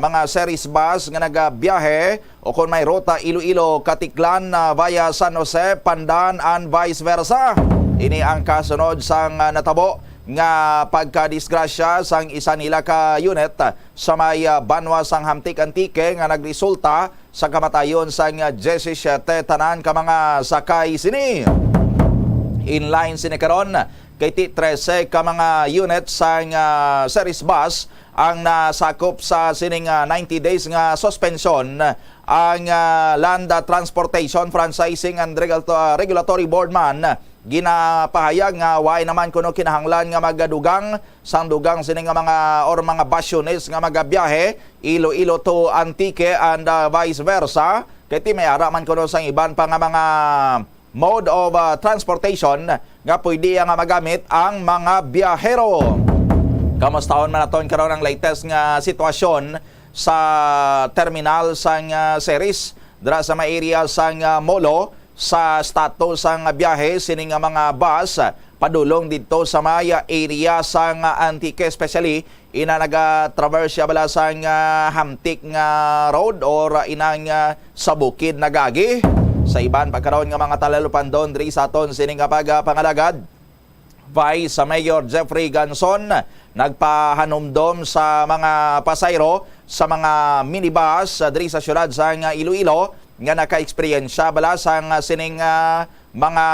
mga series bus nga nagabiyahe o kung may ruta Iloilo Katiklan via San Jose, Pandan and vice versa. Ini ang kasunod sang natabo nga pagkadisgrasya sang isa nila ka unit sa may banwa sang Hamtik Antique nga nagresulta sa kamatayon sang 17 tanan ka mga sakay sini. Inline sini karon kay 13 ka mga unit sang series bus ang nasakop sa sining 90 days nga suspension ang Land Transportation Franchising and Regulatory Board man ginapahayag nga way naman kuno kinahanglan nga magadugang sang dugang sining nga mga or mga basyones nga magabiyahe Iloilo to Antique and vice versa kay ti may ara man kuno sang iban pa nga mga mode of transportation nga pwede nga magamit ang mga biyahero. Kamustahon man naton karon ang latest nga sitwasyon sa terminal sang series dira sa may area sang Molo sa status sang biyahe sining nga mga bus padulong dito sa may area sang Antique, especially ina naga-traverse siya bala sang Hamtik nga road or inang sa bukid nagagi sa iban pagkaroon nga mga talalupandon diri sa aton sining nga pagpangalagad. Vice Mayor Jeffrey Ganson nagpahanumdom sa mga pasayro sa mga minibus diri sa syudad sang Iloilo nga naka-eksperyensya bala sang sining mga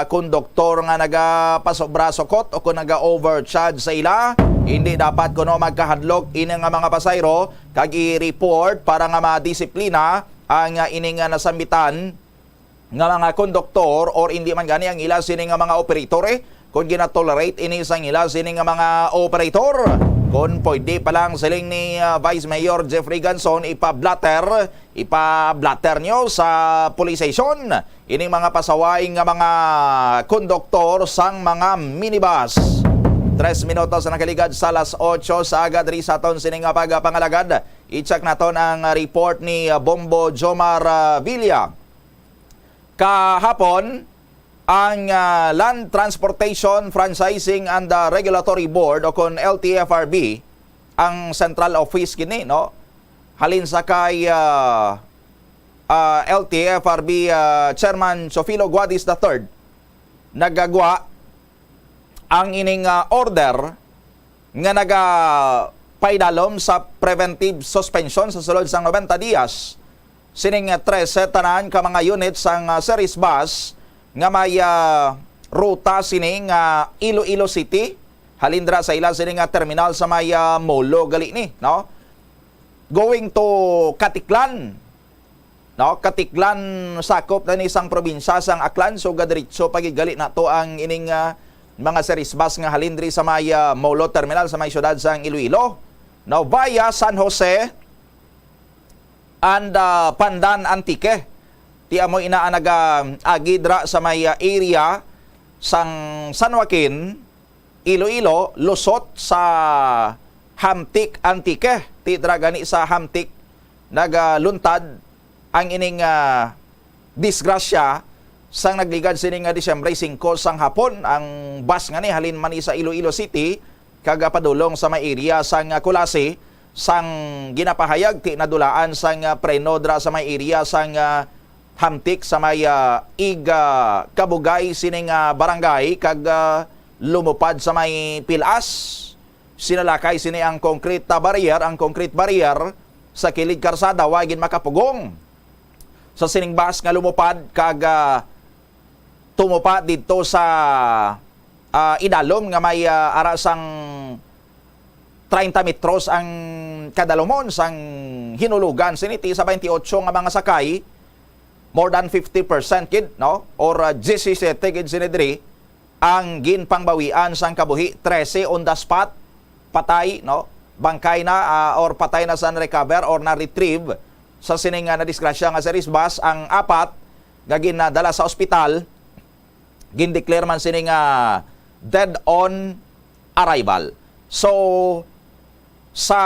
konduktor nga nagapasobra sukot o kung naga-overcharge sa ila, hindi dapat kuno magkahadlok ini nga mga pasayro kag i-report para nga madisiplina ang ining nasambitan nga mga konduktor or hindi man gani ang ila sining nga mga operator kung ginatolerate ini sang ila sining nga mga operator. Kung pwede pa lang siling ni Vice Mayor Jeffrey Ganson ipablatter nyo sa police station ining mga pasaway nga mga konduktor sang mga minibus. 3 minutos na nakaligad sa alas 8 sa agad ri sa aton sining nga pagpangalagad. I-check naton ang report ni Bombo Jomar Villa. Kahapon ang Land Transportation Franchising and Regulatory Board o kon LTFRB ang central office kini no halin sa kay LTFRB Chairman Sofilo Guadis III nagagwa ang ining order nga paidalom sa preventive suspension sa sulod sang 90 dias sining 13 tanan ka mga units sang series bus nga may ruta sining Iloilo City halindra sa ila sining terminal sa may Molo gali ni no going to Katiklan. No, Katiklan sakop na ni isang probinsya sang Aklan, so gadiritso pagigali na to ang ining mga series bus nga halindri sa may Molo Terminal sa may syudad sang Iloilo. Now via San Jose and Pandan Antique. Ti amo inaanaga agidra sa may area sang San Joaquin, Iloilo, lusot sa Hamtik Antique. Ti dragani sa Hamtik nagaluntad ang ining disgrasya sang nagligad sining Disyembre 5 sang hapon. Ang bus nga ni halin man sa Iloilo City kaga padulong sa may area sang Kulasi sang ginapahayag ti nadulaan sang preno dra sa may area sang Hamtik sa may Kabugay sining barangay kag lumupad sa may Pilas. Sinalakay sini ang concrete barrier sa kilid karsada wagin makapugong. Sa sining bus nga lumupad kag tumupad dito sa idalom nga may arasang 30 metros ang kadalomon sang hinulugan siniti sa 28 nga mga sakay, more than 50% kid, no, or 17 kid sinidri ang ginpangbawian sang kabuhi. 13 on the spot patay, no, bangkay na or patay na sa recover or na retrieve sa sining na disgrasya nga series bus. Ang 4 nga ginadala sa ospital, gindeclare man sining dead on arrival. So sa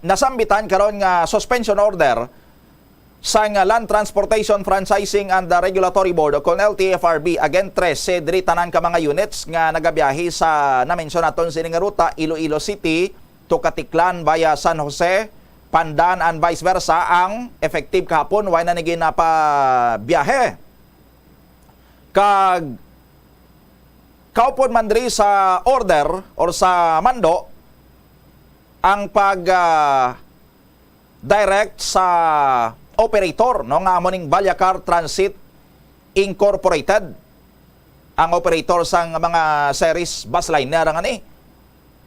nasambitan karon nga suspension order sa Land Transportation Franchising and Regulatory Board o kon LTFRB, again 13 diri tanan ka mga units nga nagabiyahe sa na-mention naton sining ruta Iloilo City to Katiklan via San Jose, Pandan and vice versa. Ang effective kahapon way na nigin na pa biyahe. Kag kaupon man diri sa order or sa mando ang pag direct sa operator, no, nga amoning Valyacar Transit Incorporated, ang operator sang mga series bus liner nga ni.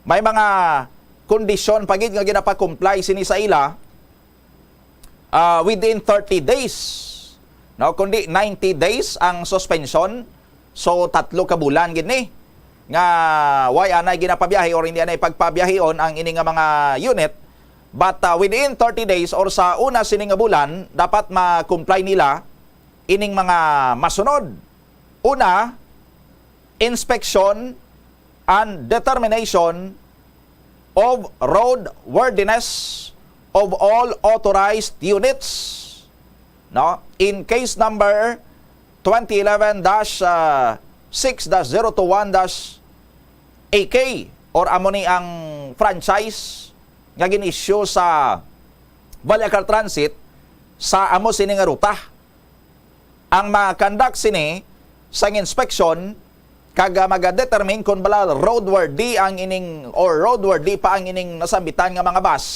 May mga kondisyon pagid nga ginapa-comply sini sa ila within 30 days. No, kundi 90 days ang suspension. So 3 ka bulan gid ni nga way anay ginapabiyahe or hindi anay pagpabiyahon ang ini nga mga unit. But within 30 days or sa una sining nga bulan dapat ma-comply nila ining mga masunod. Una, inspection and determination of roadworthiness of all authorized units. No? In case number 2011-6-021-AK or amoni ang franchise nga gin-issue sa Valyacar Transit sa amo sini nga ruta. Ang ma-conduct sini sang inspection kag maga-determine kung bala roadworthy ang ining or roadworthy pa ang ining nasambitan nga mga bus.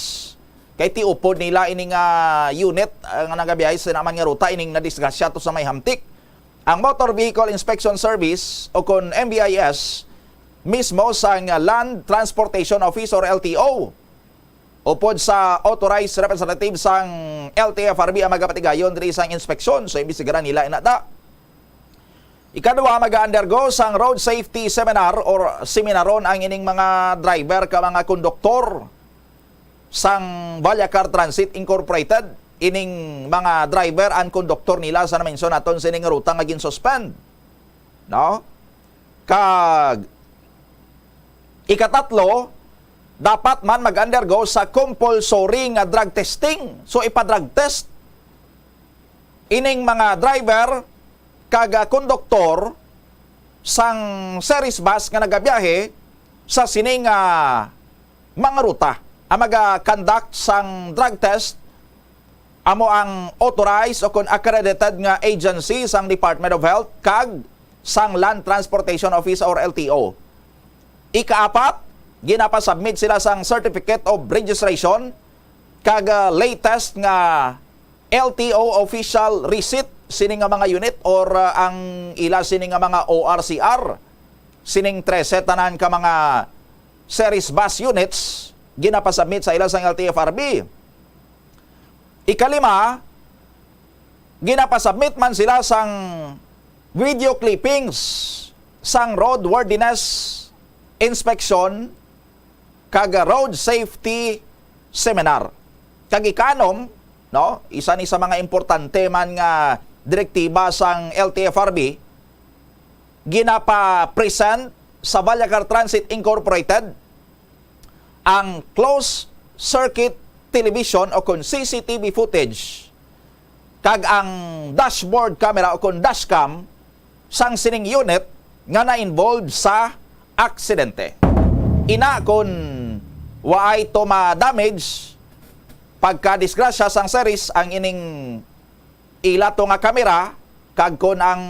Kay ti upod nila ining unit nga nagabiyahe sa naman nga ruta ining nadisgrasya to sa may Hamtik. Ang Motor Vehicle Inspection Service o kon MVIS mismo sa Land Transportation Office or LTO upod sa authorized representative sang LTFRB ang magapatigayon diri sang inspeksyon. So imbestigaran nila inata. Ikadua, mag-undergo sang road safety seminar or seminaron ang ining mga driver ka mga konduktor sang Valyacar Transit Incorporated. Ining mga driver and konduktor nila sa na-mention naton sining ruta nga gin-suspend. No? Kag ikatatlo, dapat man mag-undergo sa compulsory nga drug testing. So ipa-drug test ining mga driver kag konduktor sang series bus nga nagabiyahe sa sining mga ruta. Ang mag-conduct sang drug test amo ang authorized o kon accredited nga agency sang Department of Health kag sang Land Transportation Office or LTO. Ikaapat, ginapasubmit sila sang Certificate of Registration kag latest nga LTO official receipt sining nga mga unit or ang ila sining nga mga ORCR sining 13 tanan ka mga series bus units ginapasubmit sa ila sang LTFRB. Ikalima, ginapasubmit man sila sang video clippings sang roadworthiness inspection kag road safety seminar. Kag ikanom, no, isa ni sa mga importante man nga direktiba sang LTFRB, ginapa-present sa Vallacar Transit Incorporated ang closed circuit television o kung CCTV footage kag ang dashboard camera o kung dashcam sang sining unit nga na-involved sa aksidente. Ina kung waay to ma-damage pagka-disgrasya sang series ang ining ila to nga kamera kag kung ang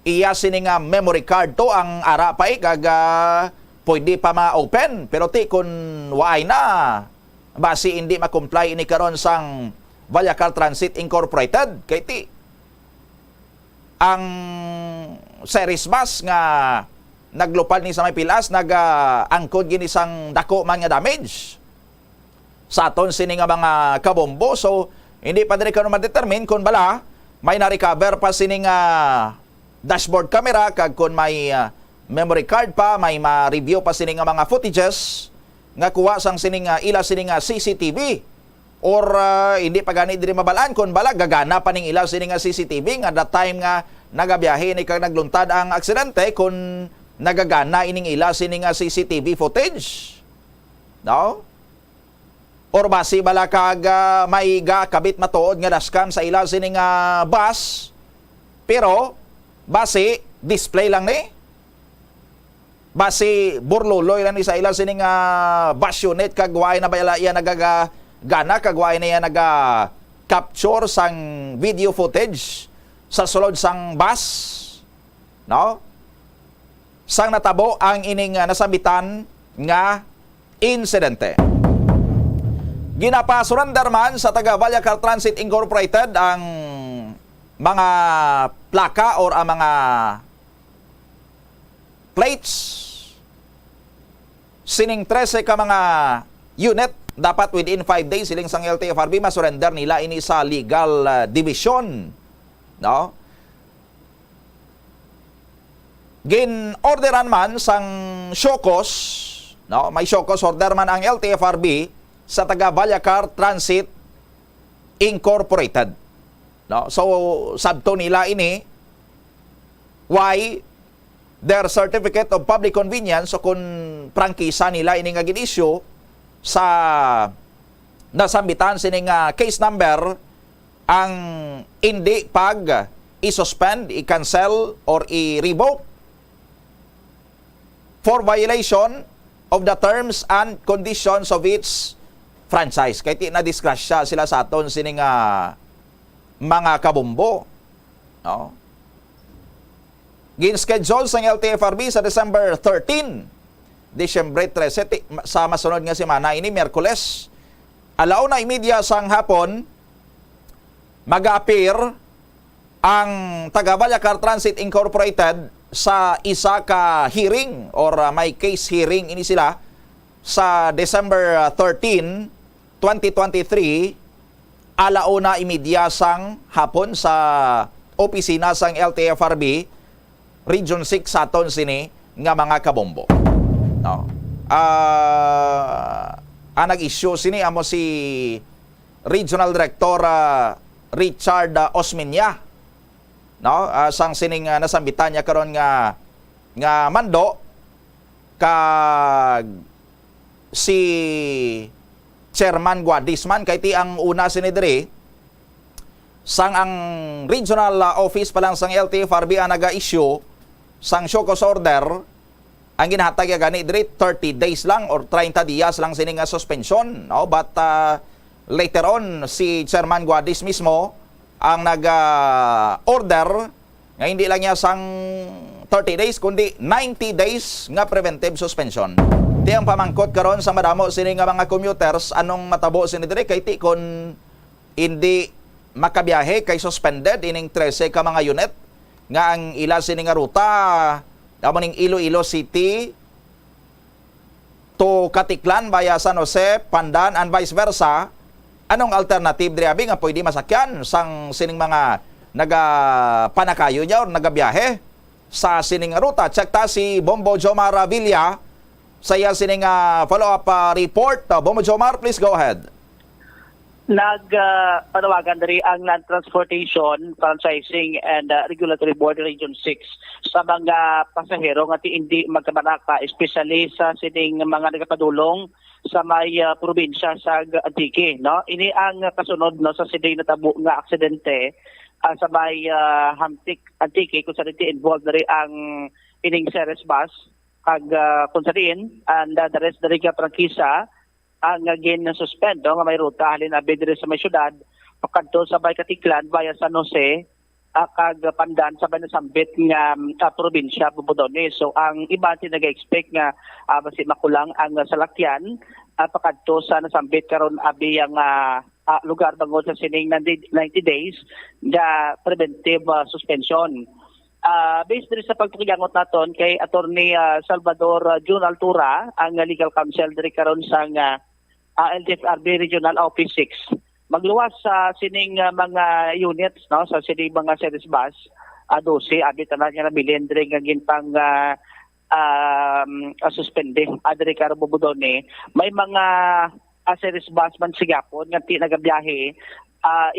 iya sining memory card to ang ara pa kag pwede pa ma-open pero ti kung waay na basi hindi ma-comply ini karon sang Vallacar Transit Incorporated kay ti ang series bus nga naglupad ni sa may pilas angkod gini sang dako man nga damage sa aton sini nga mga kabombo. So hindi pa diri karon ma-determine kung bala may na-recover pa sini nga dashboard camera kag kung may memory card pa, may ma-review pa sini nga mga footages nga kuha sang sini nga ila sini nga CCTV or hindi pa gani diri mabalaan kung bala gagana pa ning ila sini nga CCTV nga that time nga nagabiyahe ni kag nagluntad ang aksidente kung nagagana ining ila sini nga CCTV footage. No? Or basi bala kag may kabit matuod nga dashcam sa ila sini nga bus pero basi display lang ni. Basi burluloy lang ni sa ila sini nga bus unit kag waay na ba iya nagagana kag waay na iya naga-capture sang video footage sa sulod sang bus. No? Sang natabo ang ining nasabitan nga insidente. Ginapa-surrender man sa taga Vallacar Transit Incorporated ang mga plaka or ang mga plates sining 13 ka mga unit dapat within 5 days siling sang LTFRB masurrender nila ini sa legal division. No? Gin-orderan man sang SHOCOS, no? May SHOCOS order man ang LTFRB sa taga Vallacar Transit Incorporated. No? So, sabto nila ini why their certificate of public convenience o kung prangkisa nila ini nga gin-issue sa nasambitan sining case number ang hindi pag i-suspend, i-cancel or i-revoke for violation of the terms and conditions of its franchise. Kaya ti na-disgrasya sila sa aton sining mga kabumbo. No? Gin-schedule sa LTFRB sa December 13, December 13, sa masunod nga semana ini, Miyerkules, 1:30 sang hapon, mag-appear ang taga Vallacar Transit Incorporated sa isa ka hearing or may case hearing ini sila sa December 13, 2023, 1:30 sang hapon sa opisina sang LTFRB Region 6 sa aton sini nga mga kabombo. No. Ang nag-issue sini amo si Regional Director Richard Osmeña. No, sang sining nasambitan niya karon nga mando kag si Chairman Guadisman kay ti ang una sini diri sang ang regional office pa lang sang LTFRB ang naga-issue sang SHOCOS order ang ginahatag gani diri 30 days lang or 30 dias lang sini nga suspension, no? But later on si Chairman Guadis mismo ang nag-order nga hindi lang niya sang 30 days kundi 90 days nga preventive suspension. Di ang pamangkot karon sa madamo sini nga mga commuters anong matabo sini diri kay ti kon hindi makabiyahe kay suspended ining 13 ka mga unit nga ang ila sini nga ruta amo ning Iloilo City to Katiklan via San Jose, Pandan and vice versa Anong alternative diri abi nga pwede masakyan sang sining mga nagapanakayo niya o nagabiyahe sa sining ruta? Check ta si Bombo Jomar Villa sa iya sining follow-up report. Bombo Jomar, please go ahead. Panawagan dari ang Land Transportation, Franchising and Regulatory Board Region 6 sa mga pasahero nga hindi magkabanaka, especially sa sining mga nagapadulong sa may probinsya sa Antique, no? Ini ang kasunod no sa sining natabo nga aksidente sa may Antique kung saan involved dari ang ining Ceres bus kag kung saan and the rest dari ka prangkisa ang gin-suspend nga may ruta halin abi diri sa may syudad pakadto sa bay Katiklan via San Jose kag Pandan sa bay Nasambit nga probinsya Bubudones. So ang iba nag-expect nga basi makulang ang salakyan pakadto sa Nasambit karon abi ang lugar bangod sa sining 90 days nga preventive suspension. Based diri sa pagpakigangot naton kay Attorney Salvador Jun Altura, ang legal counsel diri karon sa LTFRB Regional Office 6. Magluwas sa sining mga units no sa sining mga series bus 12 abi tanan nga nabilin diri nga ginpang suspende diri karon Bubudone. May mga series bus man sigapon nga ti nagabiyahe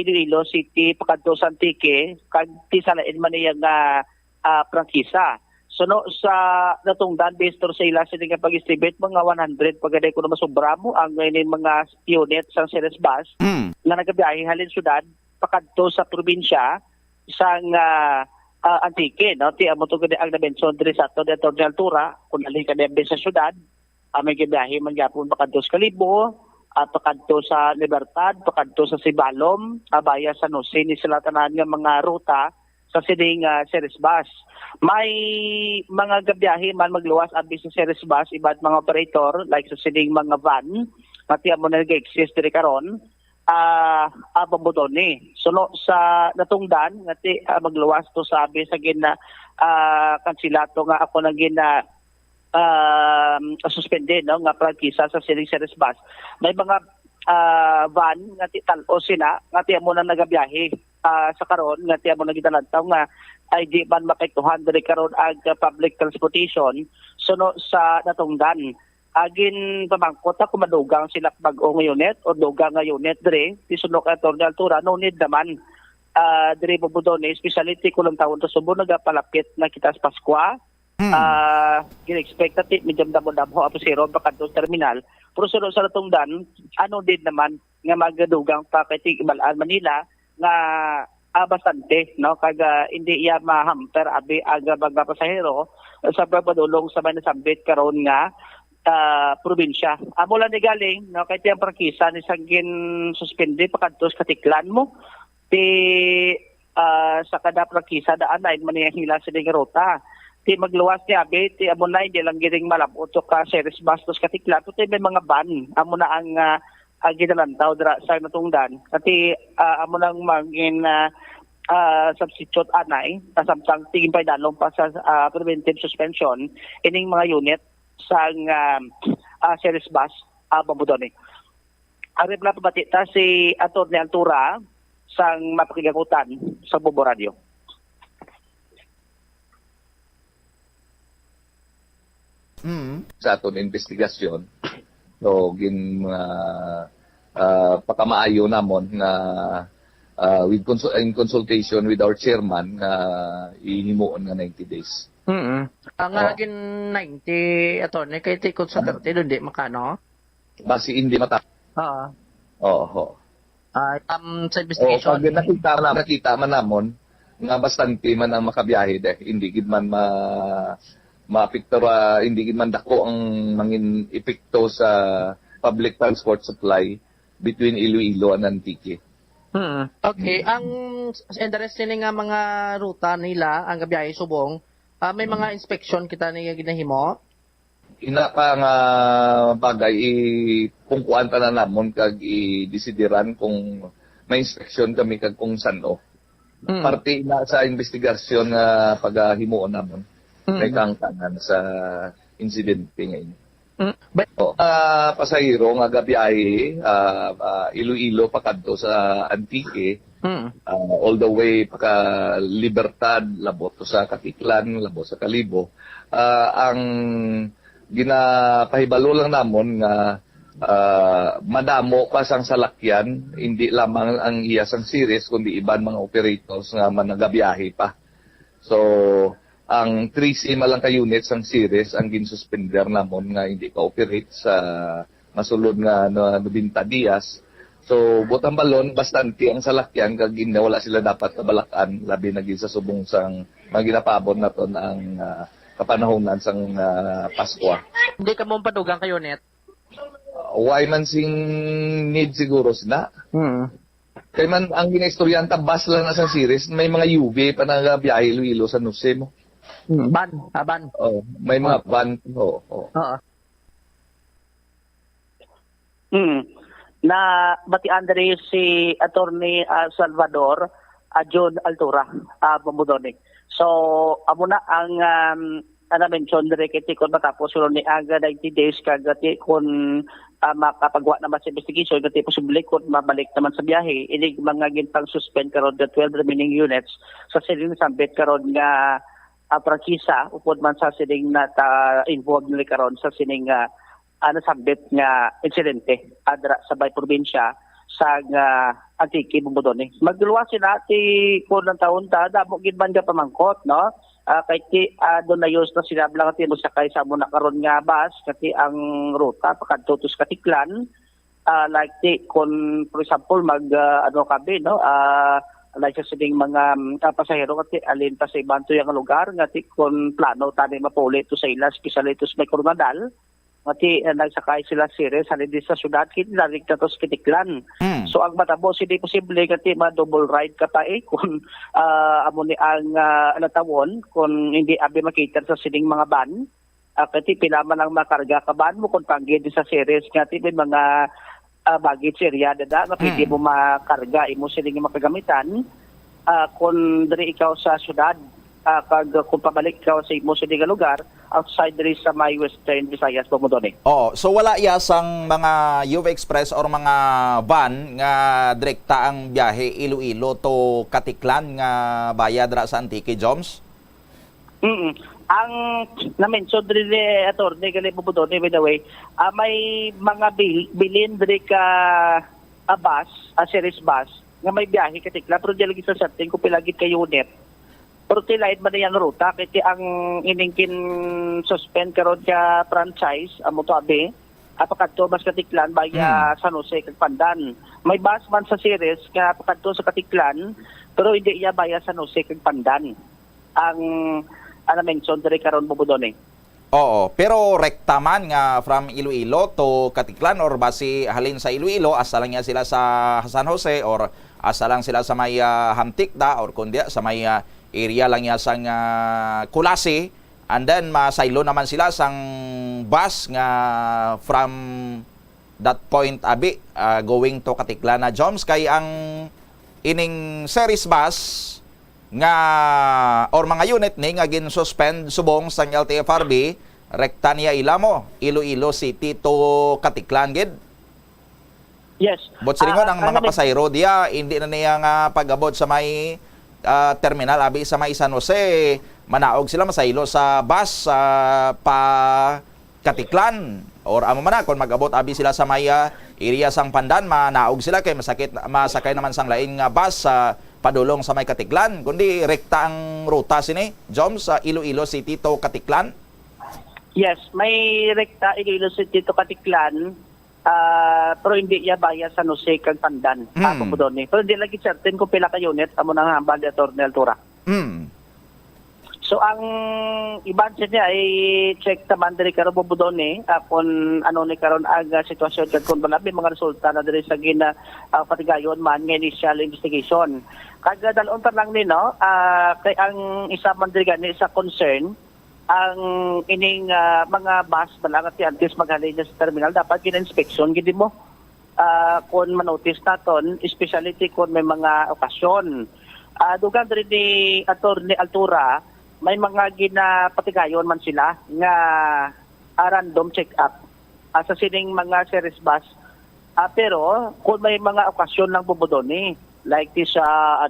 Iloilo City pakadto sa Antique kag ti salain man niya nga prangkisa. So no, sa natungdan based sa ila sila nga pag-estimate mga 100 pagaday ko na masubra mo ang ngayon mga units sa series bus na nagabiyahe halin syudad pakadto sa probinsya sang Antique, no? Ti amo to gid ang nabensyon diri sa ato dito sa altura kun ali ka sa syudad may gabiyahe man gyapon pakadto sa Kalibo pakadto sa Libertad, pakadto sa Sibalom, abaya sa Jose ni sila tanan nga mga ruta sa sining series bus. May mga gabiyahe man magluwas abi sa series bus iba't mga operator like sa sining mga van pati amo na nag-exist diri karon Bubudone. So no, sa natungdan ngati magluwas to sa abi sa gina kansilato nga ako nang gina suspended no nga prangkisa sa sining series bus. May mga van nga talo sila nga ti amo na nagabiyahe sa karon nga ti amo nagidalantaw nga ay di man makaituhan diri karon ag public transportation. So no, sa natungdan agin pamangkot kung madugang sila bag-ong unit o dugang nga unit diri ti sunok Attorney Altura no need naman diri Bubudone specialty kulang taon to Subo nagapalapit na kita sa Paskwa. Gin-expect natin medyo damo-damo apo zero pakadto terminal pero sunod sa natungdan ano din naman nga magadugang pa kay Ibalaan Manila nga bastante no kag hindi iya mahamper abi aga mga pasahero sa pagpadulong sa may Nasambit karon nga probinsya. Amo lang ni galing no kay tiyang prangkisa ni sanggin suspende pakadto sa Katiklan mo ti sa kada prangkisa daan ay man niya hila sa ruta. Ti magluwas ni abi ti amo na hindi lang giring malabot ka series bus sa Katiklan ti may mga van amo na ang ginalantaw dira sa natungdan kasi amo nang magin substitute anay samtang tingin pa dalong pa sa preventive suspension ining mga unit sa series bus Bubudone. Ari na pabati ta si Attorney Altura sang mapakigakutan sa Bombo Radio. Sa aton investigasyon so gin pakamaayo namon na in consultation with our chairman ihimuon nga 90 days. Ang agin 90 attorney kay tikot sa 30 doon di makano? Basi hindi mata. Oo. Sa investigation. Pag nakita man namon nga bastante man ang makabiyahe hindi gid man maapektura hindi gid man dako ang mangin epekto sa public transport supply between Iloilo and Antique. Okay, ang interest nga mga ruta nila ang gabiyahe subong may mga inspection kita niya ginahimo. Ina pa nga bagay kung kuan ta na namon kag i-desideran kung may inspection kami kag kung sano. Parte na sa investigasyon nga paghimuon namon. May kangtangan sa insidente ngayon. Pasahero nga gabiyahe Iloilo pakadto sa Antique all the way paka Libertad labot to sa Katiklan labot sa Kalibo. Ang ginapahibalo lang namon nga madamo pa sang salakyan, hindi lamang ang iyasang series kundi iban mga operators nga managabiyahe pa. So ang 3C malang ka units ang series ang ginsuspender namon nga hindi pa operate sa masulod nga 90 dias. So butang balon bastante ang salakyan kag wala sila dapat kabalakan labi na sa subong sang maginapabon naton ang kapanahonan sang Pasko. Hindi ka mo padugang kayo net. Why man sing need siguro sila. Kay man ang ginaistoryanta bus lang na sa series may mga UV pa nagabiyahe Iloilo sa Nuse mo. Ban. Oh, may mga van. Na batian diri si Attorney Salvador John Altura Bambudone. So amo na ang mention diri kiti kon matapos sulod ni aga 90 days kagati kon makapagwa naman sa investigation kati posible kon mabalik naman sa biyahe inig mga gintang suspend karon the 12 remaining units sa siling sambit karon nga prangkisa upod man sa sining na involved nila karon sa sining nasambit nga insidente adra sa bay probinsya sa Antique Bambudone. Magduluwa sila ti kon ng taon ta damo gid man ka pamangkot no. Kay ti doon na yus na sinabi lang ati magsakay sa muna karon nga bus kati ang ruta pakadto to sa Katiklan like ti kon for example mag kabi no like sa sining mga pasahero kati alin pa sa ibang tuyang lugar ngati kon plano tani mapuli to sa ilas kisali to sa may Coronadal ngati nagsakay sila series halin sa syudad kit larig na to sa Katiklan. So ang matapos hindi posible ngati ma-double ride ka pa kung amo ni ang natawon kung hindi abi makita sa sining mga ban kati pila man ang makarga ka ban mo kung panggid sa series ngati may mga baggage area dada nga pwede mo makarga imo siling makagamitan kung diri ikaw sa syudad kag kung pabalik ikaw sa imo siling lugar outside diri sa may Western Visayas Bambudone. So wala sang mga UV Express or mga van nga direkta ang biyahe Iloilo to Katiklan nga bayad ra sa Antique Joms? Ang na-mention diri Attorney gali Bambudone by the way, may mga bilin diri ka bus, series bus nga may biyahe Katiklan pero di lagi sa setting kung pilagit ka unit. Pero tilaid man yan ruta kaya ang iningkin suspend karon ka franchise amo to abi apakadto mas Katiklan baya San Jose kag Pandan. May bus man sa series nga apakadto sa Katiklan pero hindi iya baya San Jose kag Pandan. Ang mention diri karon Bambudone. Oo, pero rekta man nga from Iloilo to Katiklan or base halin sa Iloilo asa lang niya sila sa San Jose or asa lang sila sa may Hamtikda or kundi sa may area lang niya sang Kulasi and then masaylo naman sila sang bus nga from that point abi going to Katiklan na Joms kay ang ining series bus nga or mga unit ni nga gin-suspend subong sang LTFRB rekta niya ilamo Iloilo City to Katiklan gid. Yes. But silingon ang mga pasayro diya hindi na niya nga pag-abot sa may terminal abi sa may San Jose manaog sila masaylo sa bus pa Katiklan or amo man kon mag-abot abi sila sa may area sang Pandan manaog sila kay masakay naman sang lain nga bus padulong sa may Katiklan kundi rekta ang ruta sini Joms sa Iloilo City to Katiklan. Yes, may rekta Iloilo City to Katiklan pero hindi iya baya sa Jose kag Pandan Bambudone. Pero hindi lagi certain kung pila ka unit amo nang hambal ni Attorney Altura. So ang iban niya ay check taman diri karon Bambudone kung ano ni karon ang sitwasyon kag kung balabi mga resulta na diri sa gina patigayon man nga initial investigation. Kag dalon ta lang ni no kay ang isa man diri gani sa concern ang ining mga bus balangat ti antes maghalin sa terminal dapat gina-inspection gid mo kung manotice naton especially kung may mga okasyon dugang diri ni Attorney Altura may mga ginapatigayon man sila nga random check up sa sining mga series bus. Pero kung may mga okasyon lang bumudoni, like di sa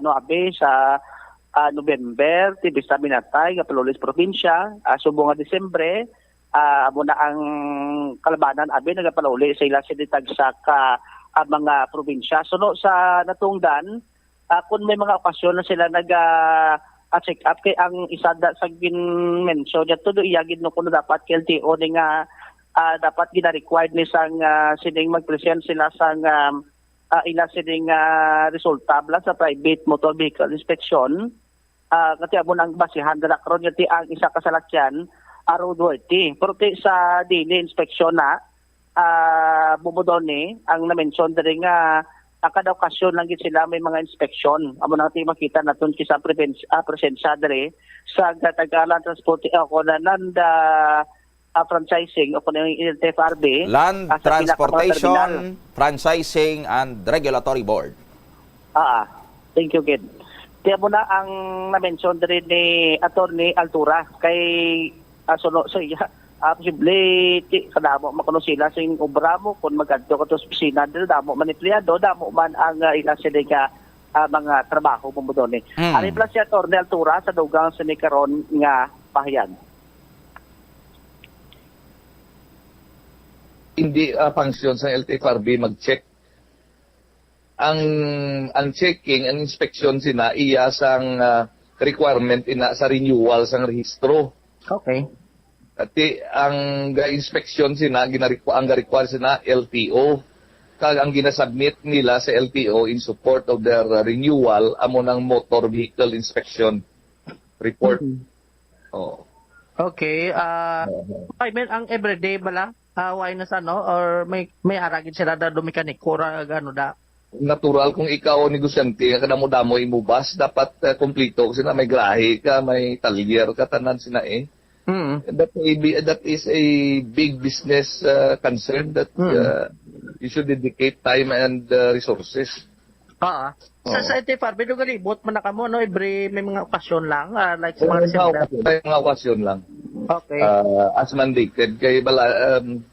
November, tibis sa Binatay, Kapalolis Provincia, subong nga Disyembre, muna ang kalabanan nagapalauli sa ila sinitag sa mga probinsya. So no, sa natungdan, kung may mga okasyon na sila check up kay ang isa sa gin-mention niya todo iyagid no kuno dapat LTO ni nga dapat gina-required ni sang sining mag-present sila sang ila sining resulta bala sa private motor vehicle inspection. Kasi amo nang basihan dala karon yati ang isa ka salakyan road worthy. Pero sa daily inspection na bumudon ang na-mention diri nga kada okasyon lang gid sila may mga inspeksyon. Amo nang makita naton kisa presensya diri sa Tagalan Transport ako na land franchising o kuno yung LTFRB, Land Transportation, Franchising and Regulatory Board. Thank you, Kid. Kaya mo na ang na-mention rin ni Attorney Altura kay suno sa iya posible kadamo makuno sila sing obra mo kung magadto ka to sa opisina dito damo man empleyado damo man ang ila sila mga trabaho mo doon Ari plus si Attorney Altura sa dugang sa karon nga pahayan. Hindi function sa LTFRB mag-check. Ang checking, ang inspection sina iya sang requirement ina sa renewal sang rehistro. Okay. Ati ang inspection sina ang require sina LTO. Kag ang ginasubmit nila sa LTO in support of their renewal amo ng motor vehicle inspection report. Okay, I mean ang everyday bala why na sa no or may aragid sila da do mekaniko ra gano da. Natural kung ikaw negosyante kada mo damo imubas dapat kompleto kasi na may grahe ka, may talyer ka tanan sina That is a big business concern that you should dedicate time and resources. Sa LTFRB do galibot man na kamo no every may mga okasyon lang like sa mga mga okasyon lang. Okay. As mandated kay bala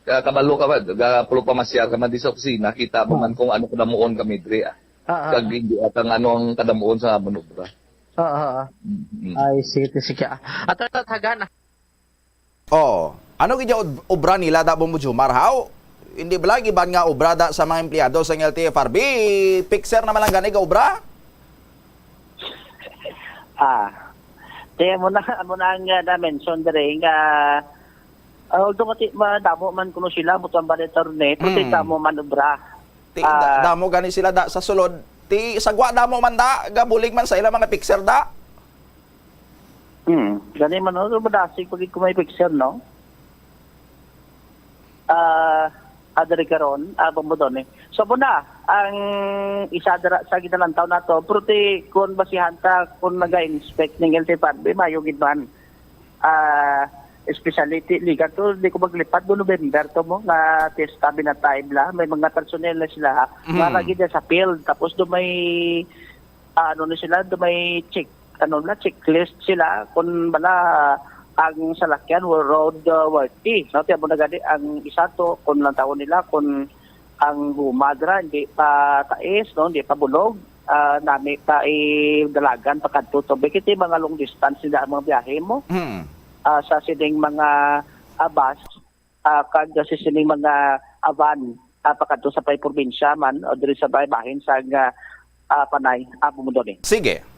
kabalo ka ba pulo pa masyar ka man di sa opisina kita mo man kung ano kadamuon kami diri kag hindi atang ano ang kadamuon sa manubra. Ay sige. At hagana. Ano gid obra nila da mo Jumar how? Hindi ba lagi ban nga obra da sa mga empleyado sa LTFRB? Fixer naman lang gani ka obra? Kaya mo na ang na-mention dere nga although kati madamo man kuno sila butuan ba ni Torne, pero damo man obra. Damo gani sila da sa sulod. Ti sagwa damo man da gabulig man sa ila mga fixer da. Gani man no badasig pag kumay fixer no. Adari karon bumudon So muna ang isa dara sa ginalantaw nato pero kun basihan ta kun naga-inspect ng LTFRB mayo gid man specialty liga to di ko maglipat do November to mo nga testabi na time la may mga personnel na sila para gid sa field tapos do may do may checklist sila kun bala ang salakyan road worthy. So tiyan mo na gani ang isa to kung lang taon nila kung ang gumadra hindi pa tais no hindi pa bulog nami pa dalagan pa kadto to bakit mga long distance sila ang mga biyahe mo sa sining mga bus kag sa sining mga van pakadto sa pay probinsya man o diri sa bahin sa Panay bumudon Sige.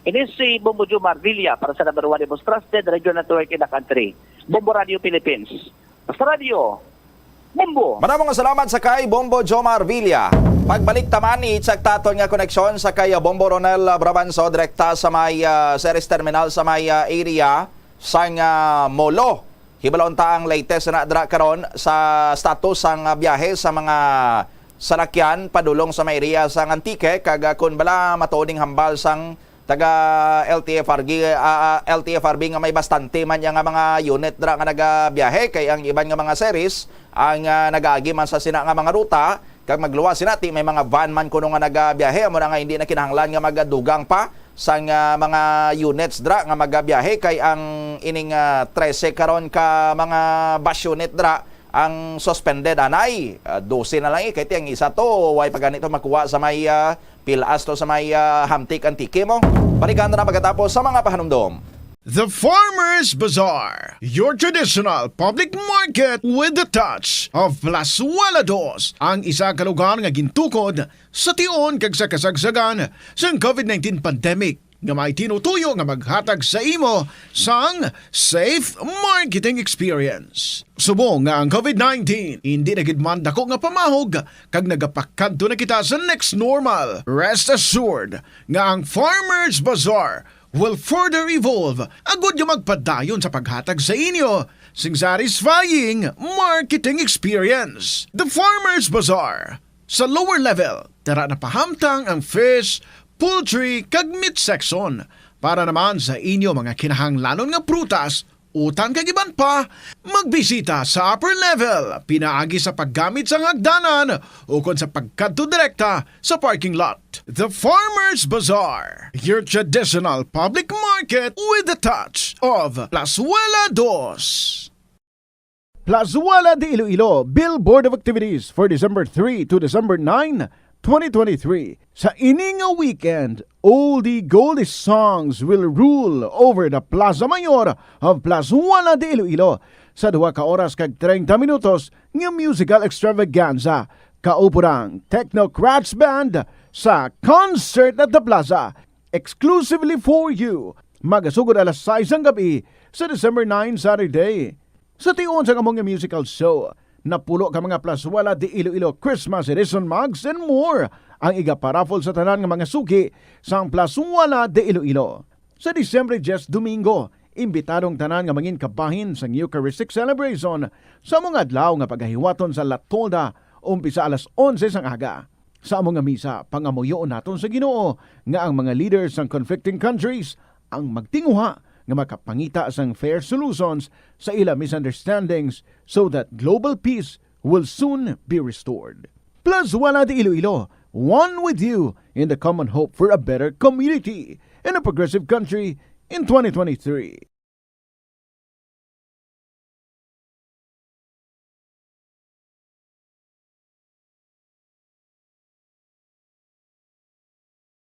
Ini si Bombo Jomar Villa para sa number 1 most trusted radio network in the country. Bombo Radio Philippines. Basta Radio. Bombo. Maraming salamat sa kay Bombo Jomar Villa. Pagbalik taman i-check taton nga koneksyon sa kay Bombo Ronel Brabanso direkta sa may service terminal sa may area sang Molo. Hibalon ta ang latest na dra karon sa status sang biyahe sa mga salakyan padulong sa may area sang Antique kag kun bala matuoding hambal sang taga LTFRB nga may bastante man nga mga unit dra nga nagabiyahe kay ang iban nga mga series ang nagaagi man sa sina nga mga ruta kag magluwas sinati may mga van man kuno nga nagabiyahe amo na nga hindi na kinahanglan nga magadugang pa sang mga units dra nga magabiyahe kay ang ining 13 karon ka mga bus unit dra ang suspended anay 12 na lang kay ang isa to way paganito makuha sa may pilas to sa may hamtik antike mo. Balikan na pagkatapos sa mga pahanumdom. The Farmers Bazaar, your traditional public market with the touch of Plazuela Dos, ang isa ka lugar nga gintukod sa tion kag sa kasagsagan sa COVID-19 pandemic nga may tinutuyo nga maghatag sa imo sang safe marketing experience. Subong nga ang COVID-19 hindi na gid man dako nga pamahog kag nagapakadto na kita sa next normal. Rest assured nga ang Farmers Bazaar will further evolve agud yung magpadayon sa paghatag sa inyo sing satisfying marketing experience. The Farmers Bazaar. Sa lower level, tara na pahamtang ang fish, poultry, kag meat section para naman sa inyo mga kinahanglanon nga prutas, utang kag iban pa, magbisita sa upper level, pinaagi sa paggamit sa hagdanan o kon sa pagkadto direkta sa parking lot. The Farmers Bazaar, your traditional public market with a touch of Plazuela Dos. Plazuela de Iloilo Billboard of Activities for December 3 to December 9, 2023. Sa ininga weekend, oldie goldie songs will rule over the Plaza Mayor of Plazuela de Iloilo sa 2 ka oras kag 30 minutos ng musical extravaganza. Kaupurang Techno Crash Band sa Concert at the Plaza exclusively for you. Magasugod alas 6 ang gabi sa December 9 Saturday. Sa tion sa among musical show, napulo ka mga Plazuela de Iloilo Christmas edition mugs and more ang igaparaffle sa tanan ng mga suki sa Plazuela de Iloilo. Sa Disyembre 10 Domingo, imbitadong tanan nga mangin kabahin sa Eucharistic celebration sa mga adlaw nga pagahiwaton sa Latolda umpisa alas 11 sang aga. Sa among misa, pangamuyoon naton sa Ginoo nga ang mga leaders ng conflicting countries ang magtinguha nga makapangita sang fair solutions sa ila misunderstandings so that global peace will soon be restored. Plazuela de Iloilo, one with you in the common hope for a better community and a progressive country in 2023.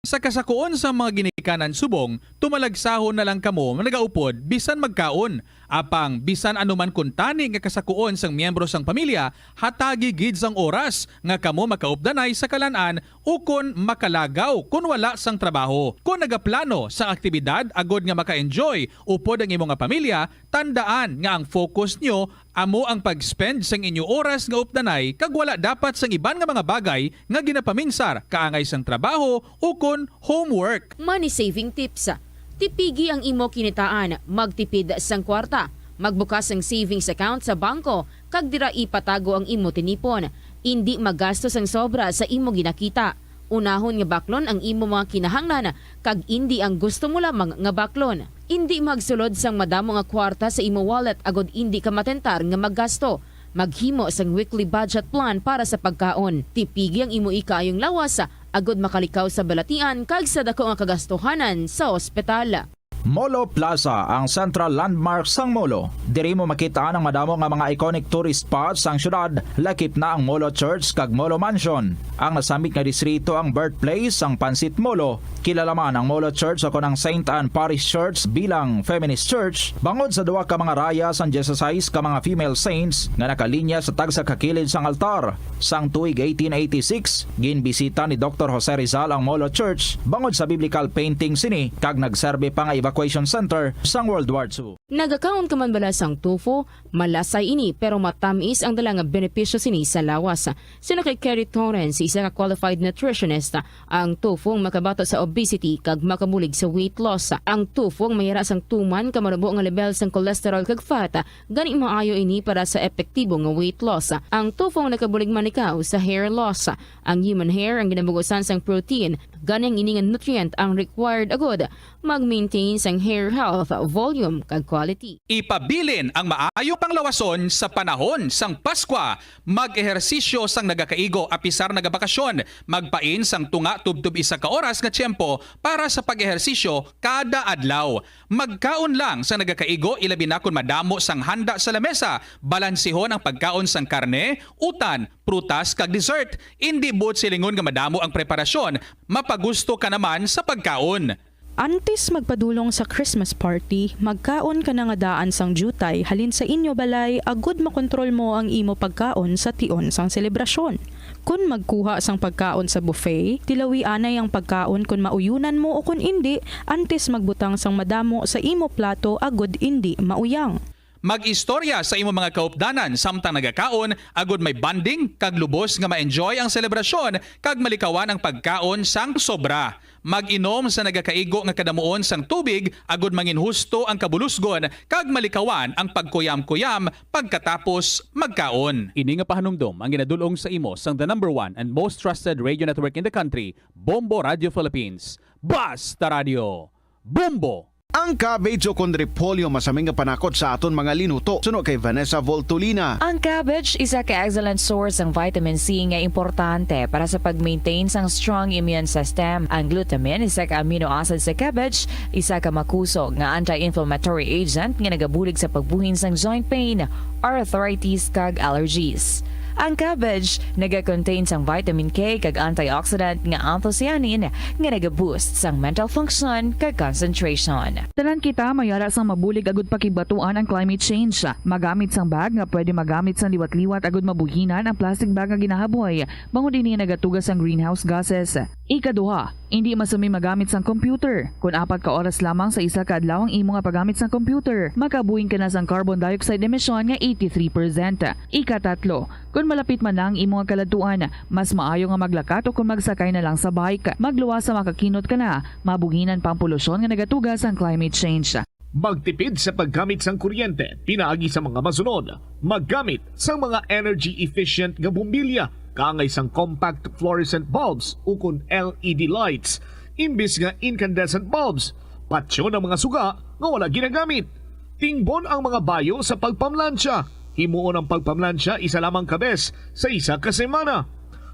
Sa kasakuon sa mga ginikanan subong, tumalagsahon na lang kamo nagaupod bisan magkaon. Apang bisan anuman kuntani nga kasakuon sang miyembro sang pamilya, hatagi gid sang oras nga kamo makaupdanay sa kalan-an o kon makalagaw kun wala sang trabaho. Kung nagaplano sa aktibidad agod nga maka-enjoy upod ang imong nga pamilya, tandaan nga ang focus nyo amo ang pag-spend sang inyo oras nga updanay kag wala dapat sang iban nga mga bagay nga ginapaminsar kaangay sang trabaho o kon homework. Money saving tips. Tipigi ang imo kinitaan, magtipid sang kwarta, magbukas ang savings account sa bangko, kag dira ipatago ang imo tinipon. Indi magastos ang sobra sa imo ginakita. Unahon nga baklon ang imo mga kinahanglan, kag indi ang gusto mo lamang nga baklon. Indi magsulod sang madamo nga kwarta sa imo wallet agod indi ka matentar nga maggasto. Maghimo sang weekly budget plan para sa pagkaon. Tipigi ang imo ikayong lawas agod makalikaw sa balatian kag sa dako nga kagastuhanan sa ospital. Molo Plaza, ang central landmark sang Molo. Diri mo makita ang madamo nga mga iconic tourist spots sang syudad, lakip na ang Molo Church kag Molo Mansion. Ang nasamit nga distrito ang birthplace sang Pansit Molo. Kilala man ang Molo Church ako ng St. Anne Parish Church bilang feminist church, bangod sa duwa ka mga raya sang 16 ka mga female saints nga nakalinya sa tagsa kakilid sang altar. Sang tuig 1886, ginbisita ni Dr. Jose Rizal ang Molo Church bangod sa biblical painting sini kag nagserbe pa nga evacuation center sang World War II. Nagakaon ka man bala sang tofu, malasay ini pero matamis ang dala nga benepisyo sini sa lawas. Sino kay Kerry Torrens, isa ka qualified nutritionist, ang tofu ang makabato sa obesity kag makabulig sa weight loss. Ang tofu ang mayara sang tuman ka manubo nga level sang cholesterol kag fat, gani maayo ini para sa epektibo nga weight loss. Ang tofu ang nakabulig man ikaw sa hair loss. Ang human hair ang ginabugusan sang protein, gani ang ini nga nutrient ang required agod mag-maintain sang hair health, volume kag quality. Ipabilin ang maayong panglawason sa panahon sang Paskwa. Mag-ehersisyo sang nagakaigo apisar nagabakasyon. Magpain sang tunga tubtub isa ka oras nga tiyempo para sa pag-ehersisyo kada adlaw. Magkaon lang sang nagakaigo ilabi na kun madamo sang handa sa lamesa. Balansihon ang pagkaon sang karne, utan, prutas kag dessert. Hindi buot silingon nga madamo ang preparasyon. Mapagusto ka naman sa pagkaon. Antes magpadulong sa Christmas party, magkaon ka na nga daan sang jutay halin sa inyo balay agud makontrol mo ang imo pagkaon sa tion sang selebrasyon. Kung magkuha sang pagkaon sa buffet, tilawi anay ang pagkaon kung mauyunan mo o kung hindi, antes magbutang sang madamo sa imo plato agud hindi mauyang. Mag-istorya sa imo mga kaupdanan samtang nagakaon agud may banding kag lubos nga ma-enjoy ang selebrasyon kag malikawan ang pagkaon sang sobra. Mag-inom sa nagakaigo nga kadamuon sang tubig agud manginhusto ang kabulusgon kag malikawan ang pagkuyam-kuyam pagkatapos magkaon. Ini nga pahanumdom ang ginadulong sa imo sang the #1 and most trusted radio network in the country, Bombo Radio Philippines. Basta Radio, Bombo! Ang cabbage o kundi repolyo masaming nga panakot sa aton mga linuto. Suno kay Vanessa Voltolina. Ang cabbage isa ka excellent source ng vitamin C nga importante para sa pag-maintain sang strong immune system. Ang glutamine isa ka amino acid sa cabbage, isa ka makusog nga anti-inflammatory agent nga nagabulig sa pagbuhin sang joint pain, arthritis kag allergies. Ang cabbage naga-contain sang vitamin K kag antioxidant nga anthocyanin nga naga-boost sang mental function kag concentration. Tanan kita mayara sang mabulig agud pakibatuan ang climate change. Magamit sang bag nga pwede magamit sang liwat-liwat agud mabuhinan ang plastic bag nga ginahaboy. Bangod dinhi nagatugas sang greenhouse gases. Ikaduha, hindi masumi magamit sang computer. Kung 4 ka oras lamang sa isa ka adlaw ang imo nga paggamit sang computer, makabuhin ka na sang carbon dioxide emission nga 83%. Ikatatlo, kung malapit man lang imo nga kaladuan, mas maayo nga maglakat o kung magsakay na lang sa bike. Magluwas sa makakinot ka na, mabuhinan pang polusyon nga nagatugas ang climate change. Magtipid sa paggamit sang kuryente, pinaagi sa mga masunod. Maggamit sa mga energy-efficient nga bumbilya, kaangay sang compact fluorescent bulbs ukon LED lights, imbis nga incandescent bulbs. Patsyo ng mga suga nga wala ginagamit. Tingbon ang mga bayo sa pagpamlansya. Himuon ang pagpamlansya isa lamang kabes sa isa ka semana.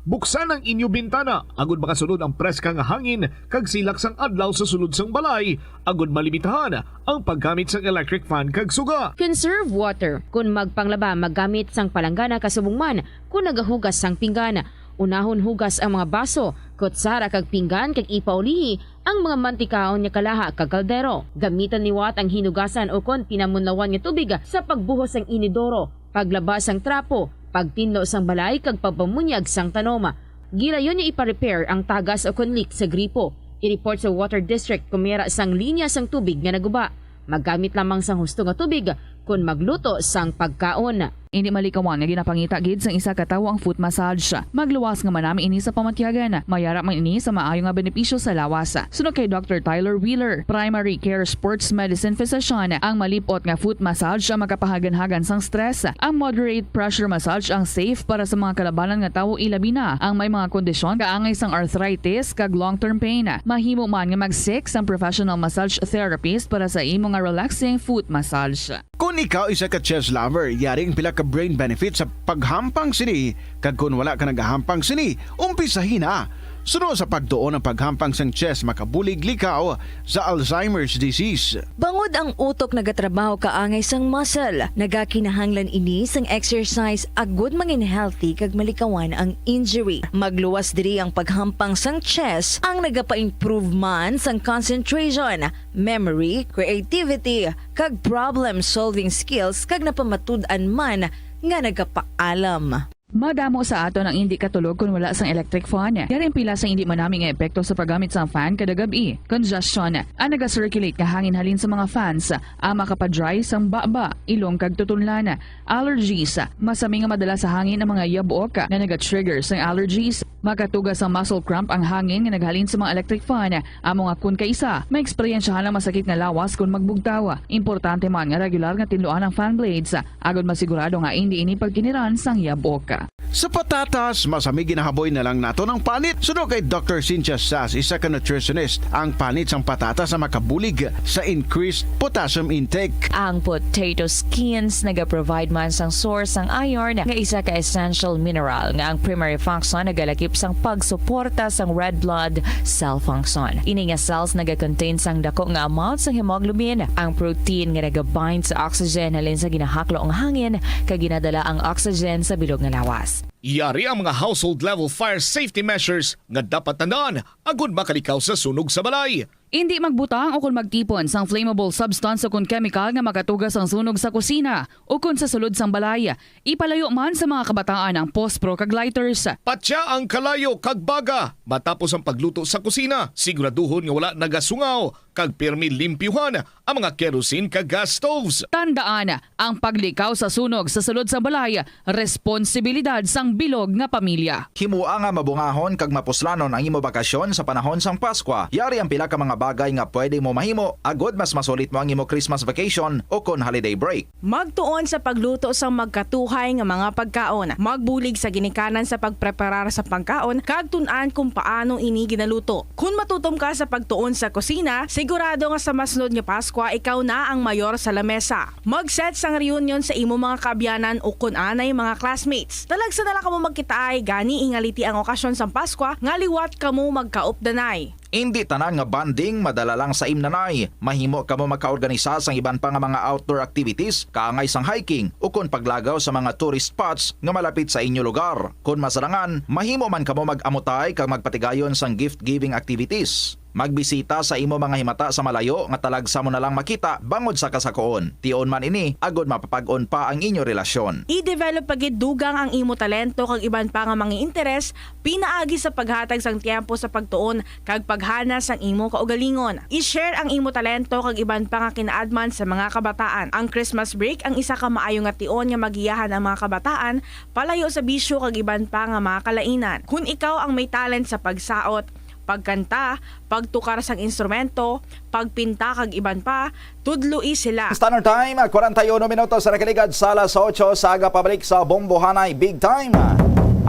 Buksan ang inyo bintana, agud makasunod ang preska nga hangin kag silak sang adlaw sa sulod sang balay, agud malimitahan ang paggamit sang electric fan kag suga. Conserve water. Kung magpanglaba, maggamit sang palanggana kasubong man. Kung nagahugas sang pinggan, unahon hugas ang mga baso, kutsara kag pinggan kag ipaulihi ang mga mantikaon nga kalaha kag kaldero. Gamitan niwat ang hinugasan o kon pinamunlawan nga tubig sa pagbuhos sang inidoro, paglabas sang trapo, pagtinlo sang balay kag pagpamunyag sang tanoma. Gilayon niya ipa-repair ang tagas o kon leak sa gripo. I-report sa water district kung mayara sang linya sang tubig nga naguba. Maggamit lamang sang husto nga tubig kung magluto sang pagkaon. Hindi malikawan nga ginapangita gid sang isa ka tawo ang foot massage. Magluwas nga manami ini sa pamatyagan. Mayara man ini sa maayo nga benepisyo sa lawas. Sunod kay Dr. Tyler Wheeler, primary care sports medicine physician, ang malipot nga foot massage ang makapahagan-hagan sang stress. Ang moderate pressure massage ang safe para sa mga kalabanan nga tawo ilabi na ang may mga kondisyon kaangay sang arthritis kag long-term pain. Mahimo man nga mag-seek sang professional massage therapist para sa imo nga relaxing foot massage. Kung ikaw isa ka chess lover, yaring pila ka brain benefit sa paghampang sini, kag kung wala ka nagahampang sini, umpisahin na. Sunod sa pagtuon ng paghampang sang chess, makabulig likaw sa Alzheimer's disease. Bangod ang utok nagatrabaho kaangay sang muscle, nagakinahanglan ini sang exercise agud mangin healthy kag malikawan ang injury. Magluwas diri ang paghampang sang chess ang nagapa-improve man sang concentration, memory, creativity kag problem-solving skills kag napamatud-an man nga nagapaalam. Madamo sa ato ang hindi katulog kung wala sang electric fan. Yaring pila sa hindi manaming epekto sa paggamit sang fan kada gabi. Congestion, ang naga-circulate nga hangin halin sa mga fans, ang makapadry sang baba, ilong kag tutunlan. Allergies, masami nga madala sa hangin ang mga yabuok na naga-trigger sang allergies. Makatugas ang muscle cramp ang hangin nga naghalin sa mga electric fan. Amo nga kun kaisa, may eksperyensyahan ang masakit nga lawas kung magbugtawa. Importante man nga regular nga tinluan ang fan blades, agad masigurado nga hindi ini pagkiniran sang yabuok. Sa patatas, masami ginahaboy na lang nato ng panit. Suno kay Dr. Cynthia Sass, isa ka nutritionist, ang panit sang patatas sa makabulig sa increased potassium intake. Ang potato skins nagaprovide man sang source sang iron nga isa ka essential mineral nga ang primary function nagalakip sang pagsuporta sang red blood cell function. Ini nga cells nagakontain sang dako nga amount sang hemoglobin, ang protein nga nagabind sa oxygen halin sa ginahaklo ang hangin kag ginadala ang oxygen sa bilog nga lawas. Yari ang mga household level fire safety measures nga dapat tandaan agud makalikaw sa sunog sa balay. Hindi magbutang o kung magtipon sang flammable substance o kung chemical nga makatugas ang sunog sa kusina o kung sa sulod sang balay. Ipalayo man sa mga kabataan ang pospro kag lighters. Patya ang kalayo kag baga matapos ang pagluto sa kusina. Siguraduhon nga wala nagasungaw kag pirmi limpyuhan ang mga kerosene kag gas stoves. Tandaan, ang paglikaw sa sunog sa sulod sa balay, responsibilidad sang bilog nga pamilya. Himua nga mabungahon kag mapuslanon ang imo bakasyon sa panahon sang Paskwa. Yari ang pila ka mga bagay nga pwede mo mahimo agod mas masulit mo ang imo Christmas vacation o kon holiday break. Magtuon sa pagluto sa magkatuhay nga mga pagkaon. Magbulig sa ginikanan sa pagpreparar sa pagkaon kag tun-an kung paano ini ginaluto. Kung matutom ka sa pagtuon sa kusina, sigurado nga sa masunod nga Paskwa ikaw na ang mayor sa lamesa. Mag-set sang reunion sa imo mga kaabyanan o kun anay mga classmates. Talagsa na lang kamo magkitaay gani ingaliti ang okasyon sa Paskwa nga liwat kamo magkaupdanay. Hindi tanan nga banding madala lang sa imnanay. Mahimo kamo makaorganisa sang iban pa nga mga outdoor activities, kaangay sang hiking o kon paglagaw sa mga tourist spots nga malapit sa inyo lugar. Kung masarangan, mahimo man kamo mag-amutay kag magpatigayon sang gift-giving activities. Magbisita sa imo mga himata sa malayo nga talagsa mo na lang makita bangod sa kasakoon. Tion man ini, agod mapapag-on pa ang inyo relasyon. I-develop pagid dugang ang imo talento kag iban pa nga mga interes, pinaagi sa paghatag sang tiempo sa pagtuon kag paghana sang imo kaugalingon. I-share ang imo talento kag iban pa nga kinaadman sa mga kabataan. Ang Christmas break ang isa ka maayo nga tion nga magiyahan ang mga kabataan palayo sa bisyo kag iban pa nga mga kalainan. Kung ikaw ang may talent sa pagsaot, pagkanta, pagtukar sang instrumento, pagpinta kag iban pa, tudloi sila. Standard Time, 41 minutos sa nakaligad sa alas 8 sa aga pabalik sa Bombohanay Big Time.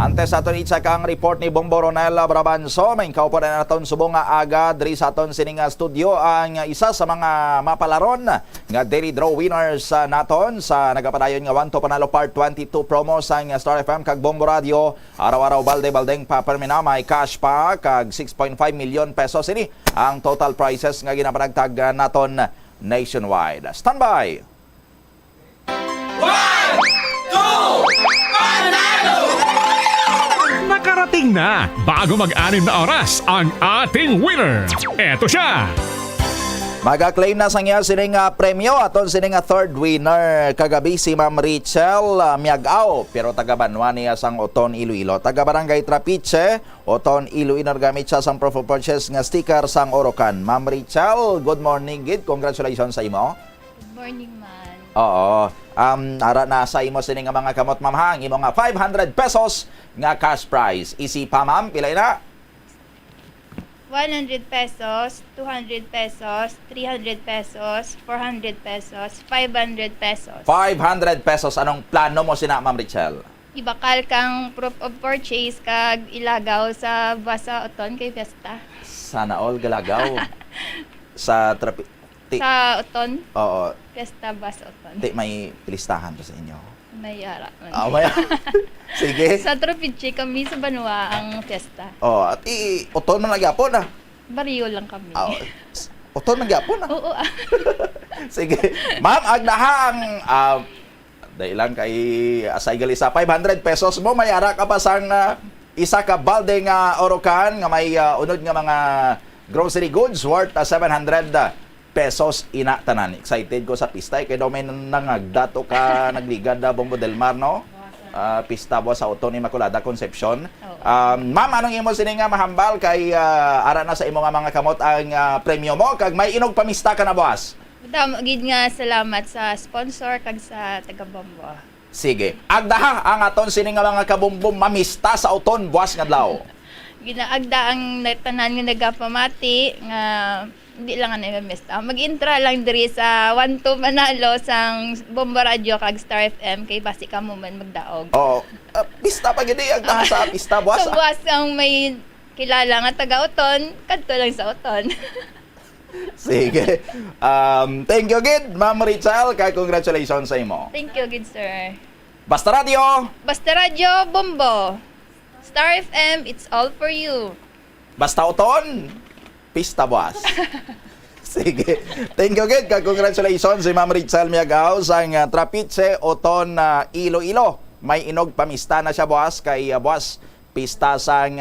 Antes aton itsak ang report ni Bombo Ronel Brabanso. May kaupo na naton subong nga aga diri sa aton sining studio ang isa sa mga mapalaron nga daily draw winners naton sa nagapadayon nga 1 to panalo part 22 promo sang Star FM kag Bombo Radio. Araw-araw balde-baldeng papermina may cash pa kag 6.5 million pesos ini ang total prizes nga ginapanagtag naton nationwide. Standby. 1, 2, panalo! Nakarating na bago mag-anim na oras ang ating winner. Eto siya! Mag-claim na sa niya sining premyo aton sining third winner kagabi si Ma'am Rachel Miagao pero taga Banwa niya sang Oton Iloilo. Taga Barangay Trapiche, Oton Iloilo gamit siya sang proof of purchase nga sticker sang Orocan. Ma'am Rachel, good morning gid. Congratulations sa imo. Good morning man. Oo. Ara na sa imo sining mga kamot ma'am hang imo nga 500 pesos nga cash prize. Isi pa ma'am, pilay na? 100 pesos, 200 pesos, 300 pesos, 400 pesos, 500 pesos. 500 pesos. Anong plano mo sina Ma'am Rachel? Ibakal kang proof of purchase kag ilagaw sa basa oton kay Fiesta. Sana all galagaw. Sa sa oton? Oo. Fiesta basa oton. May listahan pa sa inyo. May ara. May sige. Sa Tropiche kami sa Banwa ang Fiesta. At oton man nagyapon na. Baryo lang kami. Oton man gyapon na. Oo. Sige. Ma'am, agnahang dahil lang kay asay gali sa 500 pesos mo may ara ka pa sang isa ka balde nga Orocan nga may unod nga mga grocery goods worth 700 pesos ina tanan. Excited ko sa pista kay daw may nangagdato ka nagligad da Bombo del Mar no. Pista bo sa Oton Immaculada Concepcion. Ma'am, anong imo sini nga mahambal kay ara na sa imo nga mga kamot ang premyo mo kag may inog pamista ka na boss. Damo gid nga salamat sa sponsor kag sa taga Bombo. Sige. Agdaha ang aton sini nga mga kabumbom mamista sa Oton buwas nga adlaw. Ginaagda ang tanan nga nagapamati nga hindi lang na mista. Mag-intra lang diri sa 1 to manalo sang Bombo Radio kag Star FM kay basi ka mo man magdaog. Oo. Pista pa gini ang taha sa pista, boss. So, boss, ang may kilala nga taga-Oton, kadto lang sa Oton. Sige. Thank you, Gid, Ma'am Rachel. Kay congratulations sa imo. Thank you, good sir. Basta Radio. Basta Radyo, Bombo. Star FM, it's all for you. Basta Oton. Pista, boss. Sige. Thank you, Gid. Kay congratulations si Ma'am Rachel Miagaw sa Trapiche, Oton, Iloilo. May inog pamista na siya, boss. Kay boss, pista sang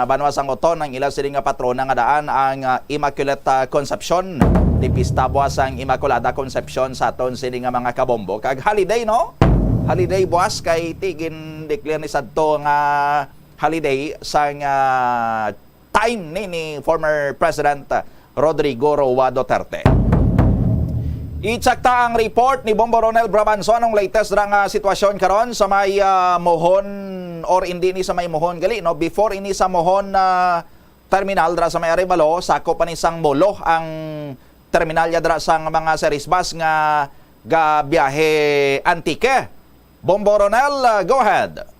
Banwasang Oton ang ilang siling patrona nga daan ang Immaculate Conception. Di pista buwas ang Immaculada Conception sa aton siling mga kabombo. Kag holiday, no? Holiday buwas kay tigin declare ni sadto nga holiday sang time ni former President Rodrigo Roa Duterte. Itsakta ang report ni Bombo Ronel Brabanson ang latest nga sitwasyon karon sa may mohon or hindi ni sa may mohon gali no before ini sa mohon terminal dra sa may Arevalo sako pa ni sang molo ang terminal ya dra sang mga series bus nga biyahe Antique. Bombo Ronel, go ahead.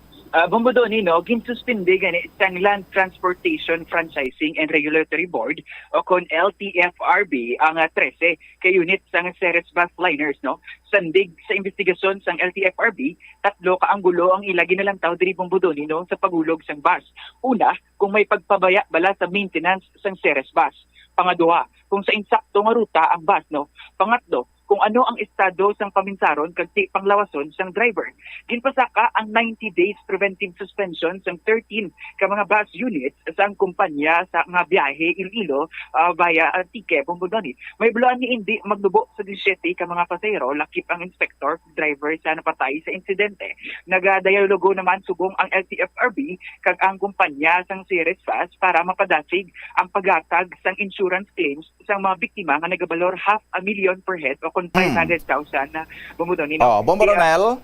Bombo Doni, no, ginsuspindi gani isang Land Transportation Franchising and Regulatory Board o kon LTFRB ang 13 kay unit sang Ceres Bus Liners, no. Sandig sa investigasyon sang LTFRB, 3 ka anggulo ang ilagi na lang tao diri Bombo Doni, no, sa pagulog sang bus. Una, kung may pagpabaya bala sa maintenance sang Ceres Bus. Pangaduha, kung sa insakto nga ruta ang bus, no. Pangatlo, kung ano ang estado sang paminsaron kag panglawason sang driver. Ginpasaka ang 90 days preventive suspension sang 13 ka mga bus units sang kumpanya sa nga biyahe Iloilo via Antique, Bombo Doni. May bulan ni hindi magdubo sa 17 ka mga pasahero lakip ang inspector driver sa napatay sa insidente. Nagadialogo naman subong ang LTFRB kag ang kumpanya sang Ceres Bus para mapadasig ang paghatag sang insurance claims sang mga biktima nga nagabalor 500,000 per head o kung 500,000 na Bombo Doni. Bombo Ronel.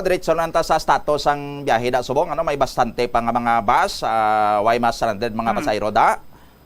Diretso lang ta sa status ang biyahe da subong. Ano, may bastante pa nga mga bus, way mas stranded mga pasahero da.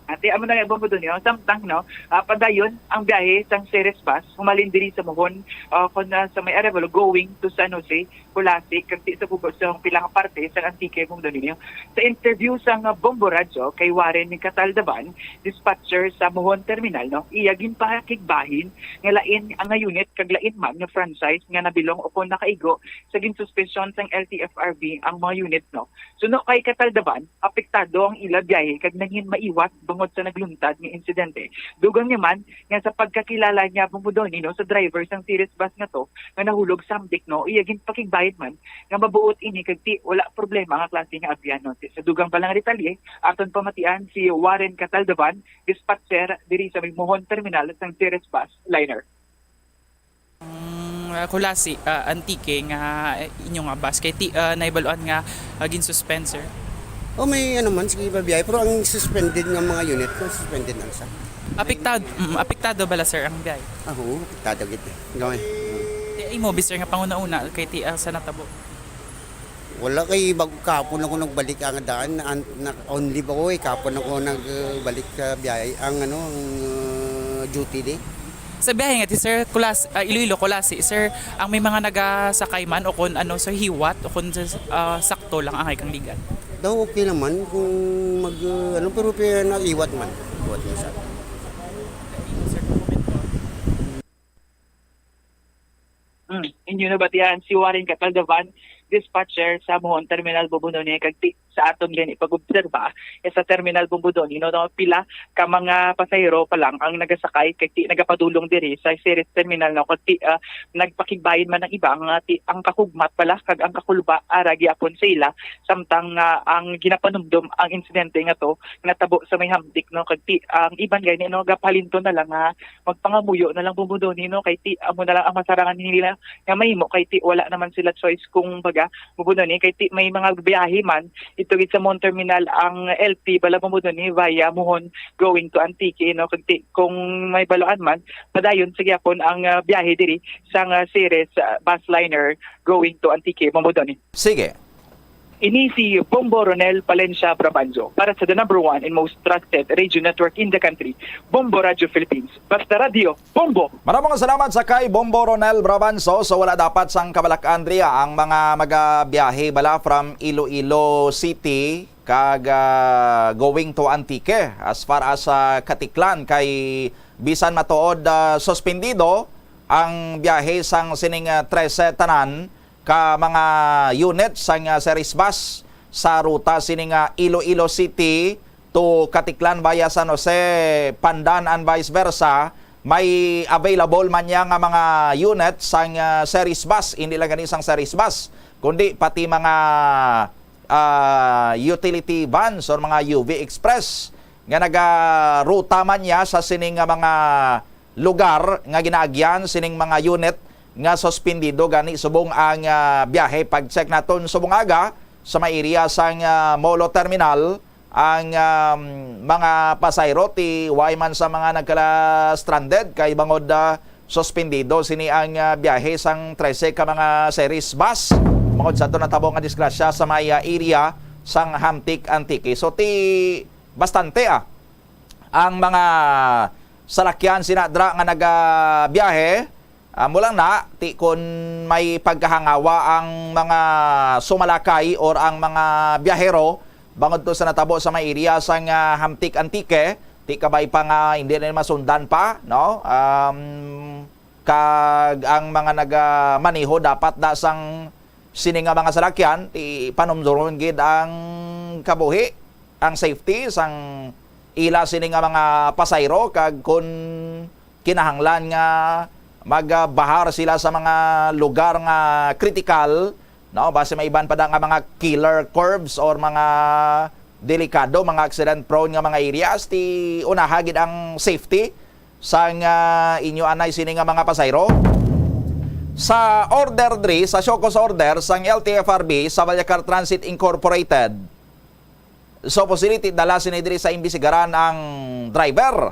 Ati amo na Bombo Doni, samtang no, padayon ang biyahe sang Ceres Bus humalin diri sa mohon kon sa may Arevalo going to San Jose, Colasic, kasi sa pugos sa pilang parte sa Antique, Bombo Doni. Sa interview sang Bombo Radyo kay Warren ni Cataldaban, dispatcher sa mohon terminal, no, iya ginpakigbahin nga lain ang unit kag lain man nga franchise nga nabilong o kon nakaigo sa ginsuspension sang LTFRB ang mga unit, no. Suno kay Cataldaban, apektado ang ila biyahe kag nangin maiwat bangod sa nagluntad nga insidente. Dugang naman nga sa pagkakilala niya Bombo Doni, no, sa driver sang Ceres Bus nga to nga nahulog samdik, no, iya ginpakigbayad man nga mabuot ini kag ti wala problema nga klase nga abyan, no. Sa dugang palang detalye aton pamatian si Warren Cataldaban, dispatcher diri sa mohon terminal sang Ceres Bus Liner. Kulasi, Antique nga inyo nga bus kay ti naibaluan nga ginsuspenser. May ano man, sige babiyahe. Pero ang suspended ng mga unit ko, suspended na sa. Apektado bala sir ang biyahe? Oo, apektado gito. Gawin. Di mo, sir nga panguna-una kay ti sa natabo? Wala kay bago kapon ako nagbalik ang daan. On leave ako kapon ako nagbalik sa biyahe. Ang duty day. Sa biyahe nga ti sir, Iloilo, Colasi, sir, ang may mga nagasakay man o kung ano, sir, hiwat o kung sakto lang ang kang ligan? Daw okay naman kung pero naiwat man. Iwat mo sa. Inyo na batian si Warren Cataldaban, dispatcher sa mohon terminal Bombo Doni kag sa aton gani pag-obserba sa terminal Bombo Doni, no, pila ka mga pasahero pa lang ang nagasakay kay nagapadulong diri sa Ceres terminal, no, kag nagpakigbayin man ng iba ang kakugmat pala kag ang kakulba ara gyapon sa ila samtang ang ginapanumdum ang insidente nga to natabo sa may hamdik, no, kag ang iban gani, no, gapalinto na lang magpangamuyo na lang Bombo Doni, no, kay amo na lang ang masarangan nila nga mahimo kay wala naman sila choice kung baga Bombo Doni kay may mga biyahe man ito sa Mon Terminal ang LT bala Bombo Doni via mohon going to Antique, no, kung may baluan man padayon sa gyapon ang biyahe diri sang Ceres Bus Liner going to Antique, Bombo Doni. Sige. Ini si Bombo Ronel Palencia Brabanzo para sa the number 1 and most trusted radio network in the country, Bombo Radio Philippines. Basta Radio, Bombo! Maraming salamat sa kay Bombo Ronel Brabanzo. So wala dapat sang Kabalak Andrea ang mga magabiyahe bala from Iloilo City kag going to Antique as far as Katiklan kay bisan matuod suspendido ang biyahe sang sining 13 tanan ka mga unit sang series bus sa ruta sining Iloilo City to Katiklan via San Jose, Pandan and vice versa. May available man niya nga mga unit sang series bus, hindi lang gani sang series bus kundi pati mga utility vans or mga UV Express nga nagaruta man niya sa sining mga lugar nga ginaagyan sining mga unit nga suspendido gani subong ang biyahe. Pag-check naton subong aga sa may area sang Molo Terminal ang mga pasayro ti wayman sa mga nagkala-stranded kay bangod suspendido sini ang biyahe sang 13 ka mga series bus. Bangod sa ito natabo nga disgrasya sa may area sang Hamtik Antique. So ti bastante ang mga salakyan sinadra nga nagabiyahe. Mulang na, ti kung may pagkahangawa ang mga sumalakay or ang mga biyahero, bangod to sa natabo sa may area sang Hamtik Antique, ti kabay pa nga hindi na masundan pa, no? Kag ang mga nagmaniho dapat da sang sininga mga salakyan, ti panumduron gid ang kabuhi, ang safety sang ila sininga mga pasayro, kag kung kinahanglan nga magbahar sila sa mga lugar nga critical, no, base may iban pa da nga mga killer curves or mga delikado, mga accident prone nga mga areas, ti unahagid ang safety sang inyo anay sini nga mga pasayro. Sa order 3, sa Shokos order sang LTFRB sa Vallecar Transit Incorporated, so posibility dala sinidiri sa imbisigaran ang driver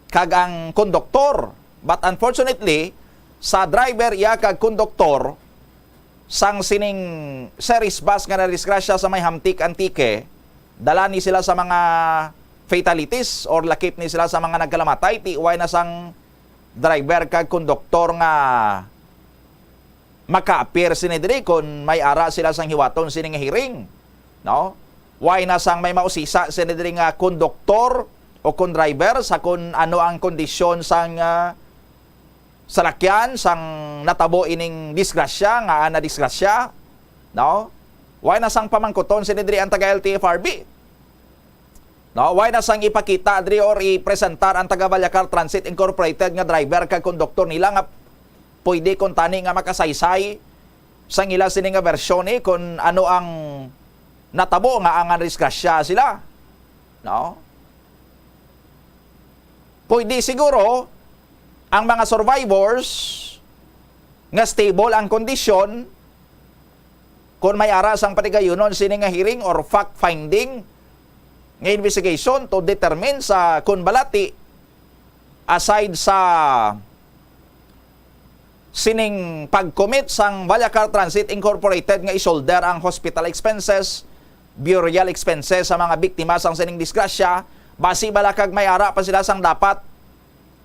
kag ang konduktor. But unfortunately, sa driver iya kag konduktor sang sining series bus nga nadisgrasya sa may Hamtik Antique, dala ni sila sa mga fatalities or lakip ni sila sa mga nagkalamatay. Ti uway na sang driver kag konduktor nga maka-appear sinidiri kung may ara sila sang hiwaton sining hearing, no? Uway na sang may mausisa sinidiri nga konduktor o kun driver sa kung ano ang kondisyon sang salakyan sang natabo ining disgrasya nga na disgrasya, no? Why na sang pamangkuton sinidri ang taga LTFRB, no? Why na sang ipakita adri or i-presentar ang taga Vallecar Transit Incorporated nga driver kag konduktor nila nga pwede kon tani nga makasaysay sang ila sini nga bersyon kung ano ang natabo nga ang disgrasya sila, no? Pwede siguro ang mga survivors nga stable ang kondisyon kung may aras ang patigayunon sini nga hearing or fact-finding nga investigation to determine sa kung balati aside sa sining pag-commit sang Vallecar Transit Incorporated nga isolder ang hospital expenses, burial expenses sa mga biktima sang sining disgrasya, basi balakag may ara pa sila sang dapat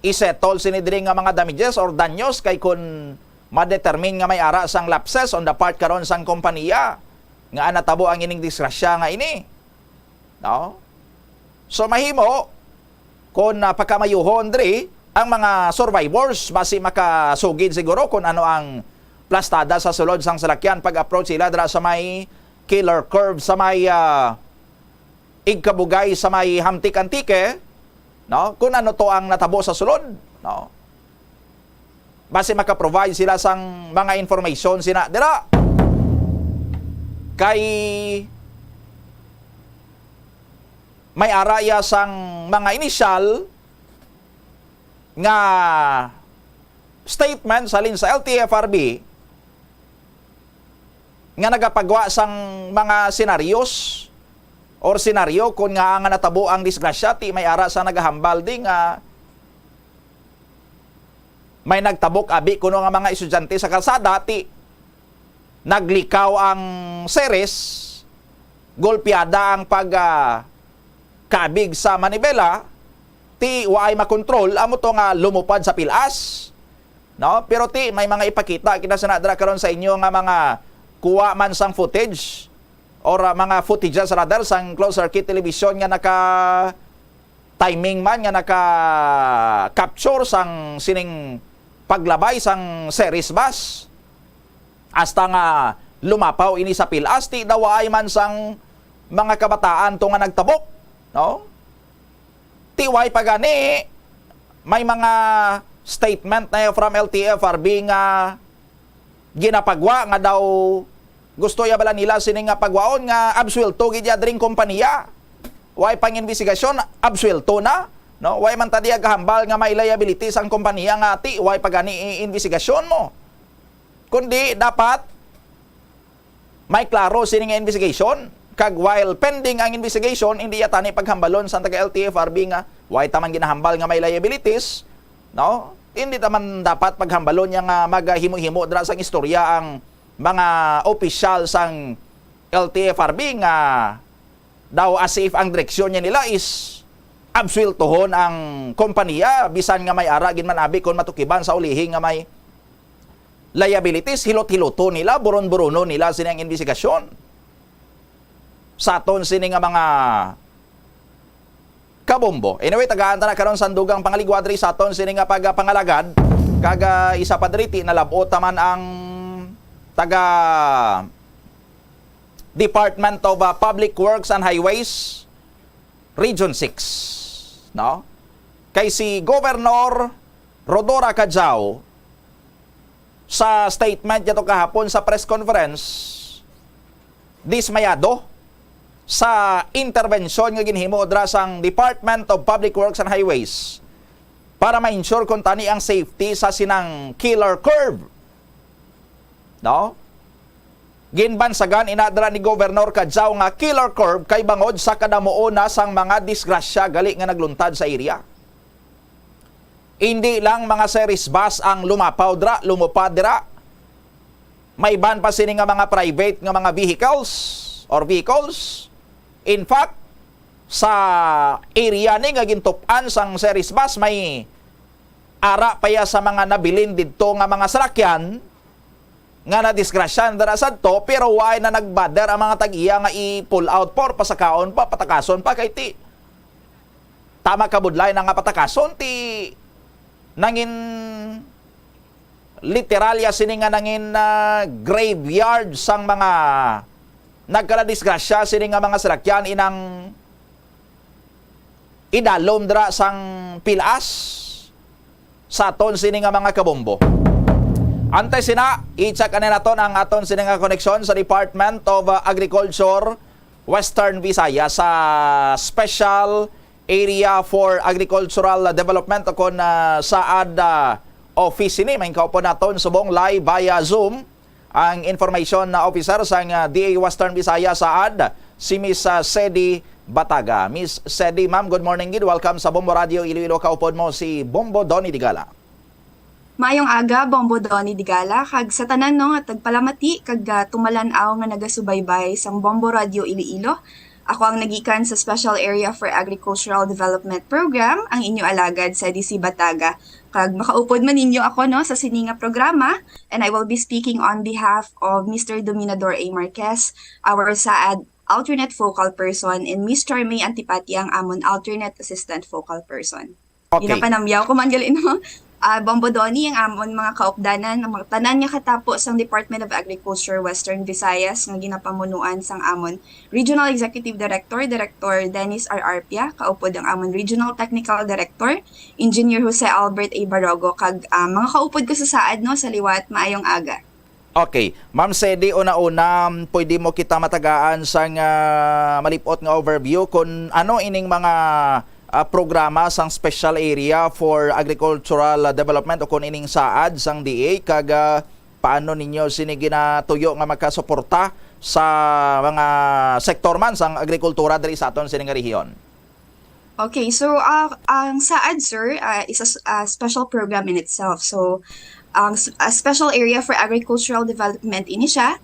isettle sinidiri nga mga damages or danyos kay kun ma-determine nga may ara sang lapses on the part karon sang kompanya nga natabo ang ining disgrasya nga ini, no? So mahimo kun pagkamayuhon diri ang mga survivors basi makasugid siguro kung ano ang plastada sa sulod sang salakyan pag-approach sila dira sa may killer curve sa may igkabugay sa may Hamtik Antique, no? Kung ano to ang natabo sa sulod, no? Base maka-provide sila sang mga information sina dira kay may araya sang mga initial nga statement salin sa LTFRB nga nagapagwa sang mga senaryos or senaryo kung nga ang natabo ang disgrasya ti may ara sa nagahambal di nga may nagtabok abi kuno nga mga estudyante sa kalsada ti naglikaw ang series, golpeada ang kabig sa manibela, ti waay makontrol amo to nga lumupad sa pilas. No? Pero ti may mga ipakita kinasanadra karon sa inyo nga mga kuha man sang footage or mga footage sa radar sang closed circuit television nga naka timing man nga naka capture sang sining paglabay sang series bus. Hasta nga lumapaw ini sa pilas ti dawaay man sang mga kabataan to nga nagtabok, no? Ti way pagani may mga statement na from LTFRB nga ginapagwa nga daw gusto ya bala nila sining nga pagwaon nga absuelto gid ya dring kompanya. Way pang investigasyon absuelto na, no? Way man tadi gahambal nga may liabilities ang kompanya nga ti way pagani investigasyon mo. Kundi dapat may klaro sining nga investigation. Kag while pending ang investigation, hindi yata ni paghambalon sa taga LTFRB nga way taman ginahambal nga may liabilities, no? Hindi taman dapat paghambalon niya nga maghimo-himo dra sang istorya ang mga opisyal sang LTFRB nga daw as if ang direksyon niya nila is absueltohon ang kompanya bisan nga may ara gin man abi kon matukiban sa ulihi nga may liabilities, hilot-hiloto nila, buron-burono nila sining investigasyon. Sa aton sini nga mga kabombo. Anyway, tagaan ta na karon sandugang pangaligwadri sa aton sini nga pagpangalagad kaga isa pa driti na labot taman ang taga Department of Public Works and Highways Region 6, no? Kay si Governor Rodora Cajao sa statement niya to kahapon sa press conference dismayado sa intervensyon nga ginhimo dra sang Department of Public Works and Highways para ma-ensure kung tani ang safety sa sinang killer curve. No? Ginbansagan inadra ni Governor Cajao nga killer curve kay bangod sa kadamuona sang mga disgrasya gali nga nagluntad sa area. Hindi lang mga series bus ang lumapaw dra, lumupad dira. May ban pa sini nga mga private nga mga vehicles. In fact, sa area ni nga gintupan sang series bus may ara paya sa mga nabilin didto nga mga salakyan nga na disgrasyan dara sadto pero way na nagbader ang mga tag-iya nga i-pull out for pasakaon pa patakason pa kay ti tama kabudlay na nga patakason ti nangin literalya sini nga nangin graveyard sang mga nagkala-disgrasya sini nga mga salakyan inang idalom dra sang pilas sa aton sini nga mga kabombo. Antay sina, i-check na naton ang aton sini nga koneksyon sa Department of Agriculture Western Visayas sa Special Area for Agricultural Development kon saad office ini may kaupo naton subong live via Zoom ang information na officer sa DA Western Visayas saad si Miss Sedi Bataga. Miss Sedi, ma'am, good morning gid. Welcome sa Bombo Radio Iloilo. Kaupod mo si Bombo Donny Digala. Mayong aga, Bombo Donny Digala, kag sa tanan no nga tagpalamati kag tumalanaw nga nagasubaybay sang Bombo Radio Iloilo. Ako ang nagikan sa Special Area for Agricultural Development Program, ang inyo alagad sa DC Bataga. Kag makaupod man ninyo ako no sa sininga programa, and I will be speaking on behalf of Mr. Dominador A. Marquez, our SAAD alternate focal person, and Ms. Charmay Antipati ang amon alternate assistant focal person. Okay. Yun ang panamyaw ko man gali no. Bombo Donny, ang amon mga kaupdanan, ang mga tanan nga katapos ang Department of Agriculture Western Visayas nga ginapamunuan sang amon Regional Executive Director, Director Dennis R. Arpia, kaupod ang amon Regional Technical Director, Engineer Jose Albert A. Barogo, kag mga kaupod ko sa saad no, sa liwat, maayong aga. Okay. Ma'am Sedi, una-una, pwede mo kita matagaan sa malipot nga overview kung ano ining mga programa sang Special Area for Agricultural Development o kung ining saad sang DA kag paano ninyo sini ginatuyo nga magkasuporta sa mga sektor man sang agrikultura diri sa aton sining rehiyon. Okay, so ang SAAD, sir, is a special program in itself. So, a special area for agricultural development ini siya.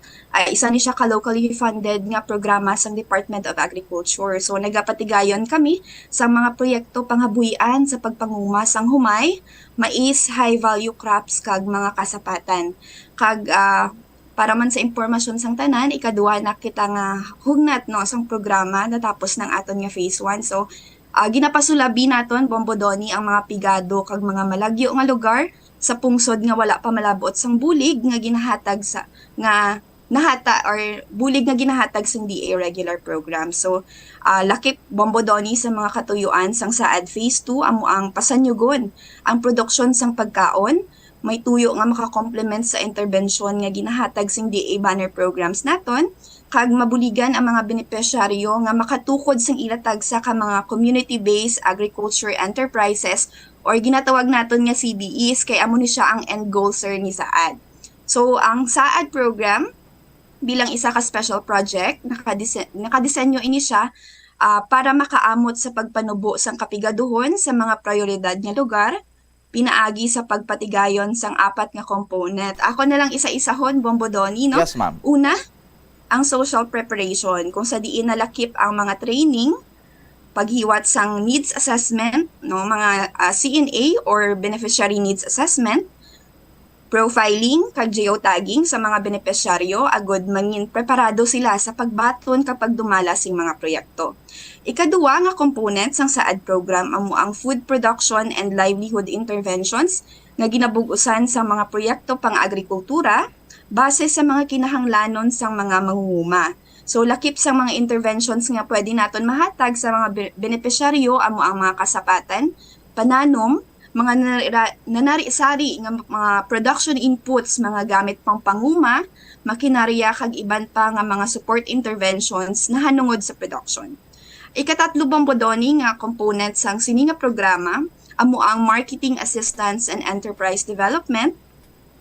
Isa ni siya ka-locally funded nga programa sa Department of Agriculture. So, nagapatigayon kami sa mga proyekto panghabuyan sa pagpanguma sang humay, mais, high-value crops, kag mga kasapatan. Kag para man sa impormasyon sang tanan, ikaduha na kita nga hugnat no sang programa natapos ng aton nga phase 1. So, ginapasulabi naton Bombodoni ang mga pigado kag mga malagyo nga lugar sa pungsod nga wala pa malabot sang bulig nga ginahatag sa nga nahata or bulig nga ginahatag sa DA regular program. So lakip Bombodoni sa mga katuyuan sang SAAD phase 2 amo ang pasanyugon ang produksyon sang pagkaon, may tuyo nga makakomplement sa intervention nga ginahatag sing DA banner programs naton, kag mabuligan ang mga benepisyaryo nga makatukod sang ilatag sa ka mga community-based agriculture enterprises or ginatawag naton nga CBEs kay amo ni siya ang end goal, sir, ni SAAD. So ang SAAD program bilang isa ka special project nakadisenyo ini siya para makaamot sa pagpanubo sang kapigaduhon sa mga prioridad nga lugar, pinaagi sa pagpatigayon sang 4 nga component. Ako na lang isa-isahon, Bombodoni, no? Yes, ma'am. Una, ang social preparation, kung sa diin nalakip ang mga training, paghiwat sang needs assessment, no, mga CNA or beneficiary needs assessment, profiling kag geotagging sa mga benepisyaryo agod mangin preparado sila sa pagbaton kapag dumala sing mga proyekto. Ikaduwa nga component sang SAAD program amo ang food production and livelihood interventions nga ginabugusan sa mga proyekto pang-agrikultura base sa mga kinahanglanon sang mga mangunguma. So lakip sa mga interventions nga pwede naton mahatag sa mga benepisyaryo amo ang mga kasapatan, pananom, mga nanari-sari nga mga production inputs, mga gamit pang panguma, makinarya kag iban pa nga mga support interventions na hanungod sa production. Ikatatlo Bombodoni nga component sang sini nga programa amo ang marketing assistance and enterprise development,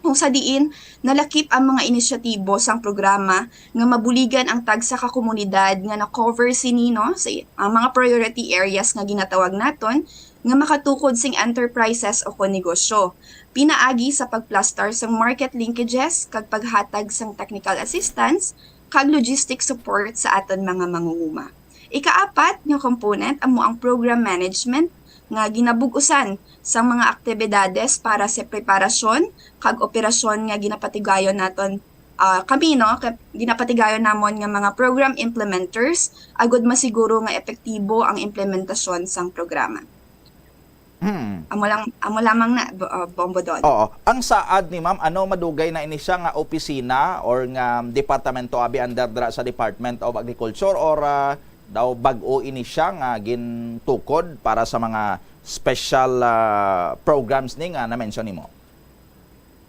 kung sa diin nalakip ang mga inisyatibo sang programa nga mabuligan ang tagsa ka komunidad nga na-cover sini no sa ang mga priority areas nga ginatawag naton nga makatukod sing enterprises o negosyo. Pinaagi sa pagplastar sang market linkages kag paghatag sang technical assistance kag logistic support sa aton mga mangunguma. Ikaapat nga component amo ang program management nga ginabugusan sa mga aktibidades para sa preparasyon kag operasyon nga ginapatigayon naton kami no ginapatigayon namon nga mga program implementers agud masiguro nga epektibo ang implementasyon sang programa. Amo lamang na Bombodon. Oo. Ang SAAD ni ma'am, ano madugay na ini siya nga opisina or nga departamento abi under sa Department of Agriculture or daw bag-o ini siya nga gintukod para sa mga special programs ni nga na-mention nimo?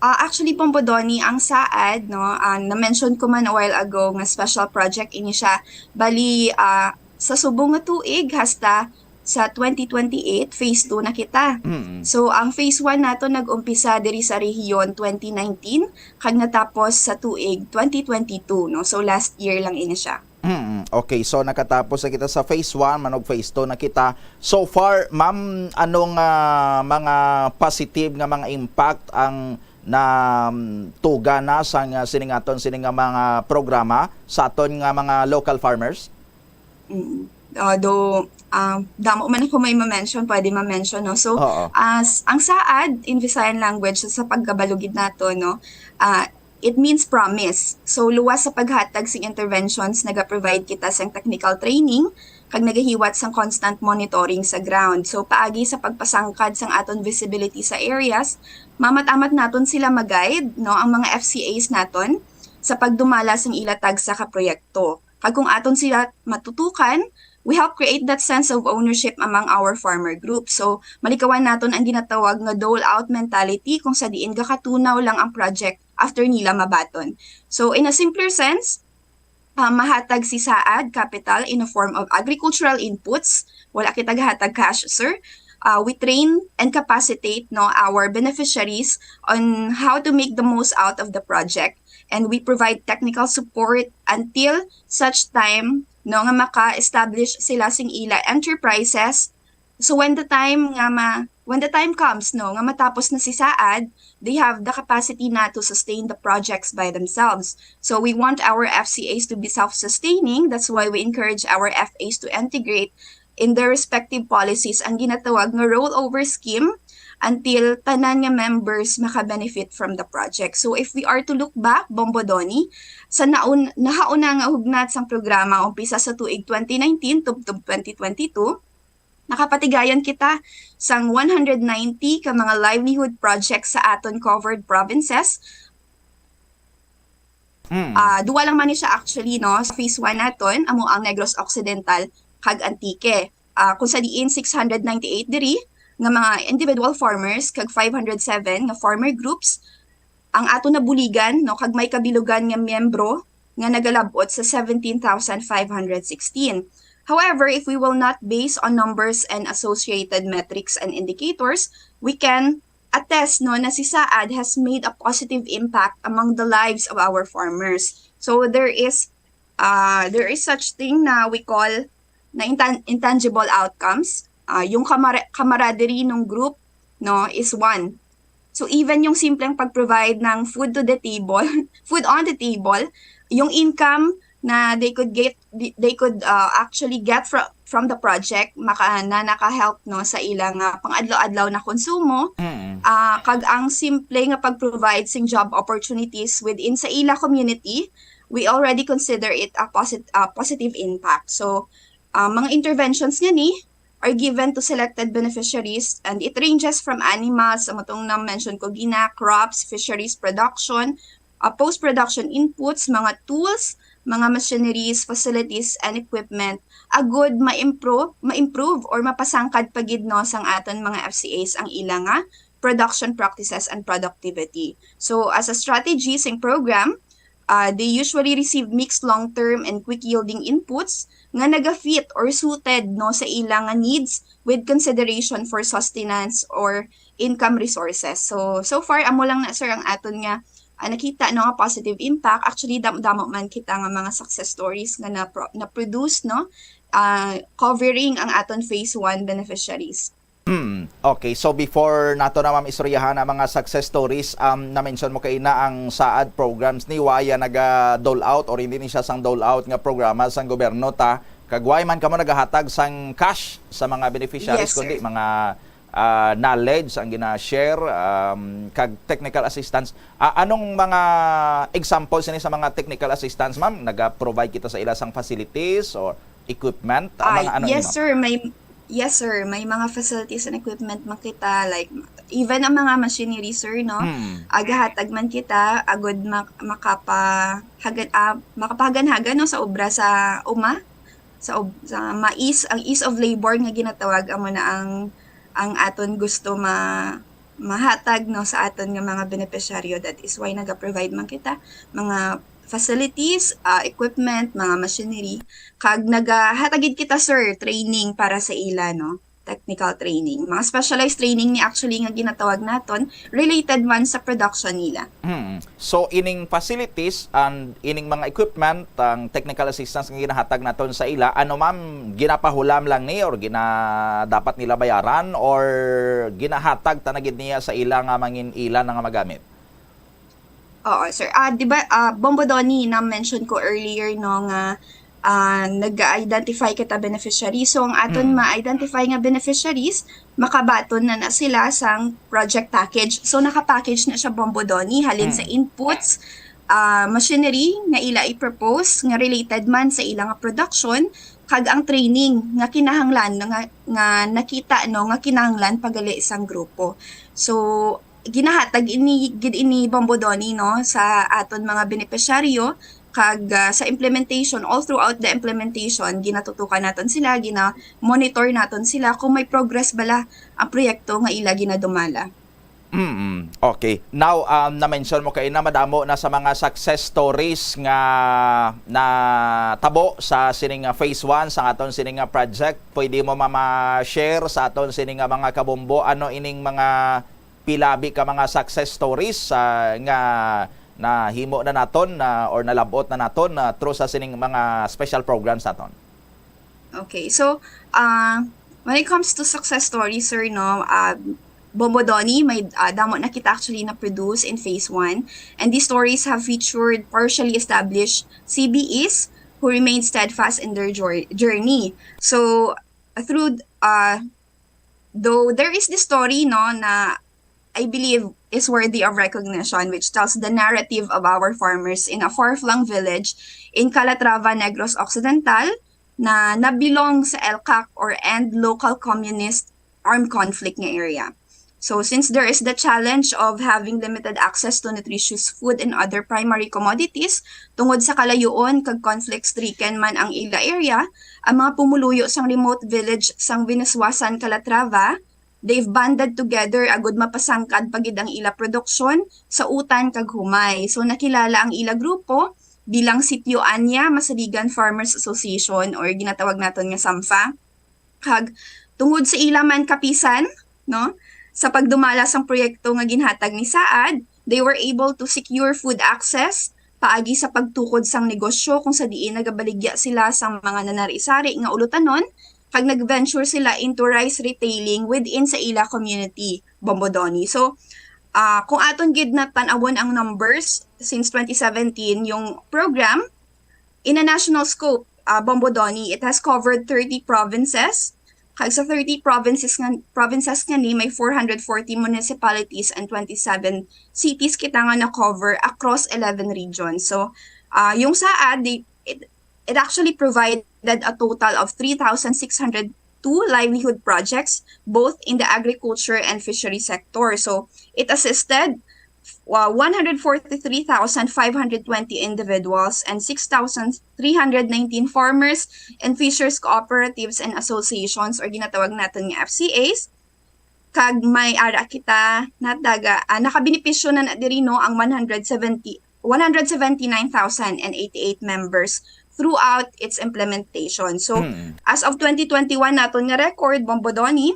Actually, Bombodoni, ang SAAD, no, na-mention ko man a while ago nga special project ini siya. Bali, sa subong nga tuig, hasta sa 2028, phase 2 na kita. So, ang phase 1 nato nag-umpisa diri sa rehiyon 2019, kag natapos sa tuig 2022, no? So, last year lang ini siya. Okay, so nakatapos na kita sa phase 1, manog phase 2 na kita. So far, ma'am, anong mga positive nga mga impact ang na tuga na sa siningaton sining mga programa sa aton nga mga local farmers? Damo man ako may ma-mention, pwede ma-mention, no? So, ang SAAD, in Visayan language, sa pagkabalugid nato, no, it means promise. So, luwas sa paghatag sing interventions, naga-provide kita sang technical training, kag nagahiwat sang constant monitoring sa ground. So, paagi sa pagpasangkad sang aton visibility sa areas, mamat-amat naton sila mag-guide, no, ang mga FCAs naton sa pagdumala sang ilatag sa kaproyekto. Kag kung aton sila matutukan, we help create that sense of ownership among our farmer group. So, malikawan naton ang ginatawag nga dole-out mentality kung sa diin gakatunaw lang ang project after nila mabaton. So, in a simpler sense, mahatag si SAAD capital in a form of agricultural inputs. Wala kita gahatag cash, sir. We train and capacitate, no, our beneficiaries on how to make the most out of the project. And we provide technical support until such time no nga maka-establish sila sing ila enterprises So when the time comes nga matapos na si Saad, they have the capacity na to sustain the projects by themselves. So we want our FCAs to be self-sustaining. That's why we encourage our FAs to integrate in their respective policies ang ginatawag nga rollover scheme until tanan nga members maka-benefit from the project. So if we are to look back, Bombodoni, sa nahauna nga hugnat sang programa umpisa sa tuig 2019 tubtob 2022, nakapatigayan kita sang 190 ka mga livelihood projects sa aton covered provinces. Duwa lang man ni siya actually, no? Sa phase 1 naton, amo ang Negros Occidental kag Antique. Kung sa diin 698 diri nga mga individual farmers kag 507 nga farmer groups ang ato na buligan, no, kag may kabilugan nga miyembro nga nagalabot sa 17,516. However, if we will not base on numbers and associated metrics and indicators, we can attest no na si Saad has made a positive impact among the lives of our farmers. So there is such thing na we call na intangible outcomes. Yung camaraderie ng group, no, is one. So even yung simpleng pag-provide ng food on the table, yung income na they could actually get from the project naka-help no sa ilang pang-adlaw-adlaw na konsumo. Kag ang simple nga pag-provide sing job opportunities within sa ila community, we already consider it a positive impact. So mga interventions nga ni are given to selected beneficiaries and it ranges from animals, matong na-mention ko gina, crops, fisheries production, post-production inputs, mga tools, mga machineries, facilities, and equipment, agud ma-improve or mapasangkad pagid no sang aton mga FCAs ang ilang production practices and productivity. So as a strategy sing program, they usually receive mixed long-term and quick-yielding inputs nga naga-fit or suited no sa ilang needs with consideration for sustenance or income resources. So far amo lang na sir ang aton nga nakita no nga positive impact. Actually damo man kita nga mga success stories nga na-produce no covering ang aton phase 1 beneficiaries. Okay, so before nato na ma'am istoryahan ang mga success stories, na-mention mo kay na ang Saad programs ni Waya naga-dole out or hindi ni siya sang dole out nga programa sang gobyerno ta kagway man kamo nagahatag sang cash sa mga beneficiaries, yes, kundi mga knowledge ang gina-share kag technical assistance. Anong mga examples ni sa mga technical assistance ma'am? Naga-provide kita sa ilasang facilities or equipment? Yes sir, may mga facilities and equipment man kita, like even ang mga machinery sir no. Agahatag man kita agud makapahagan-hagan no sa obra sa sa mais, ang ease of labor nga ginatawag amo na ang aton gusto mahatag no sa aton nga mga beneficiaryo. That is why naga-provide man kita mga facilities, equipment, mga machinery, kag nagahatagid kita sir training para sa ila no, technical training, mga specialized training ni actually nga ginatawag naton related man sa production nila. So ining facilities and ining mga equipment, ang technical assistance nga ginahatag naton sa ila, ano ma'am, ginapahulam lang ni or dapat nila bayaran or ginahatag tanagid niya sa ila nga mangin ila nga magamit? Oo, sir. Di ba, Bombodoni, na-mention ko earlier, no, nga nag-identify kita beneficiaries. So, ang aton ma-identify nga beneficiaries, makabaton na sila sang project package. So, nakapackage na siya Bombodoni, halin sa inputs, machinery nga ila i-propose, nga related man sa ilang production, kag ang training nga kinahanglan, nga nakita, no, nga kinahanglan pagali isang grupo. So, ginahatag ini Bombodoni no sa aton mga beneficiaryo kag sa implementation, all throughout the implementation ginatutukan naton sila, gina-monitor naton sila kung may progress bala ang proyekto nga ila ginadumala. Okay. Now, na-mention mo kay na madamo na sa mga success stories nga na tabo sa sining phase 1 sa aton sining project. Pwede mo ma-share sa aton sining mga kabombo ano ining mga pilabi ka mga success stories nga nahimo na naton or nalabot na naton through sa sining mga special programs naton. Okay. So, When it comes to success stories, sir, no, Bombodoni, may damo na kita actually na-produce in Phase 1. And these stories have featured partially established CBEs who remain steadfast in their journey. So, through, though there is this story, no, na I believe is worthy of recognition, which tells the narrative of our farmers in a far-flung village in Calatrava, Negros Occidental, na nabilong sa ELCAC or End Local Communist Armed Conflict nga area. So since there is the challenge of having limited access to nutritious food and other primary commodities, tungod sa kalayuon kag conflict-stricken man ang ila area, ang mga pumuluyo sang remote village sang Binaswasan, Calatrava, they've banded together agud mapasangkad pagid ang ila produksyon sa utan kag humay. So nakilala ang ila grupo bilang Sitio Anya Masaligan Farmers Association or ginatawag naton nga SAMFA. Kag tungod sa ila man kapisan, no? Sa pagdumala sang proyekto nga ginhatag ni Saad, they were able to secure food access paagi sa pagtukod sang negosyo kung sa diin nagabaligya sila sang mga nanari-sari nga ulutanon kag nag-venture sila into rice retailing within sa ila community, Bombodoni. So, kung aton gid na tan-awon ang numbers since 2017, yung program, in a national scope, Bombodoni, it has covered 30 provinces. Kag sa 30 provinces nga ni, may 440 municipalities and 27 cities kita nga na-cover across 11 regions. So, yung Saad, it actually provided a total of 3,602 livelihood projects, both in the agriculture and fishery sector. So, it assisted 143,520 individuals and 6,319 farmers and fishers cooperatives and associations or ginatawag natin nga FCAs. Kag may ara kita nakabenepisyo na diri no ang 179,088 members throughout its implementation. So, as of 2021 naton nga record, Bombodoni,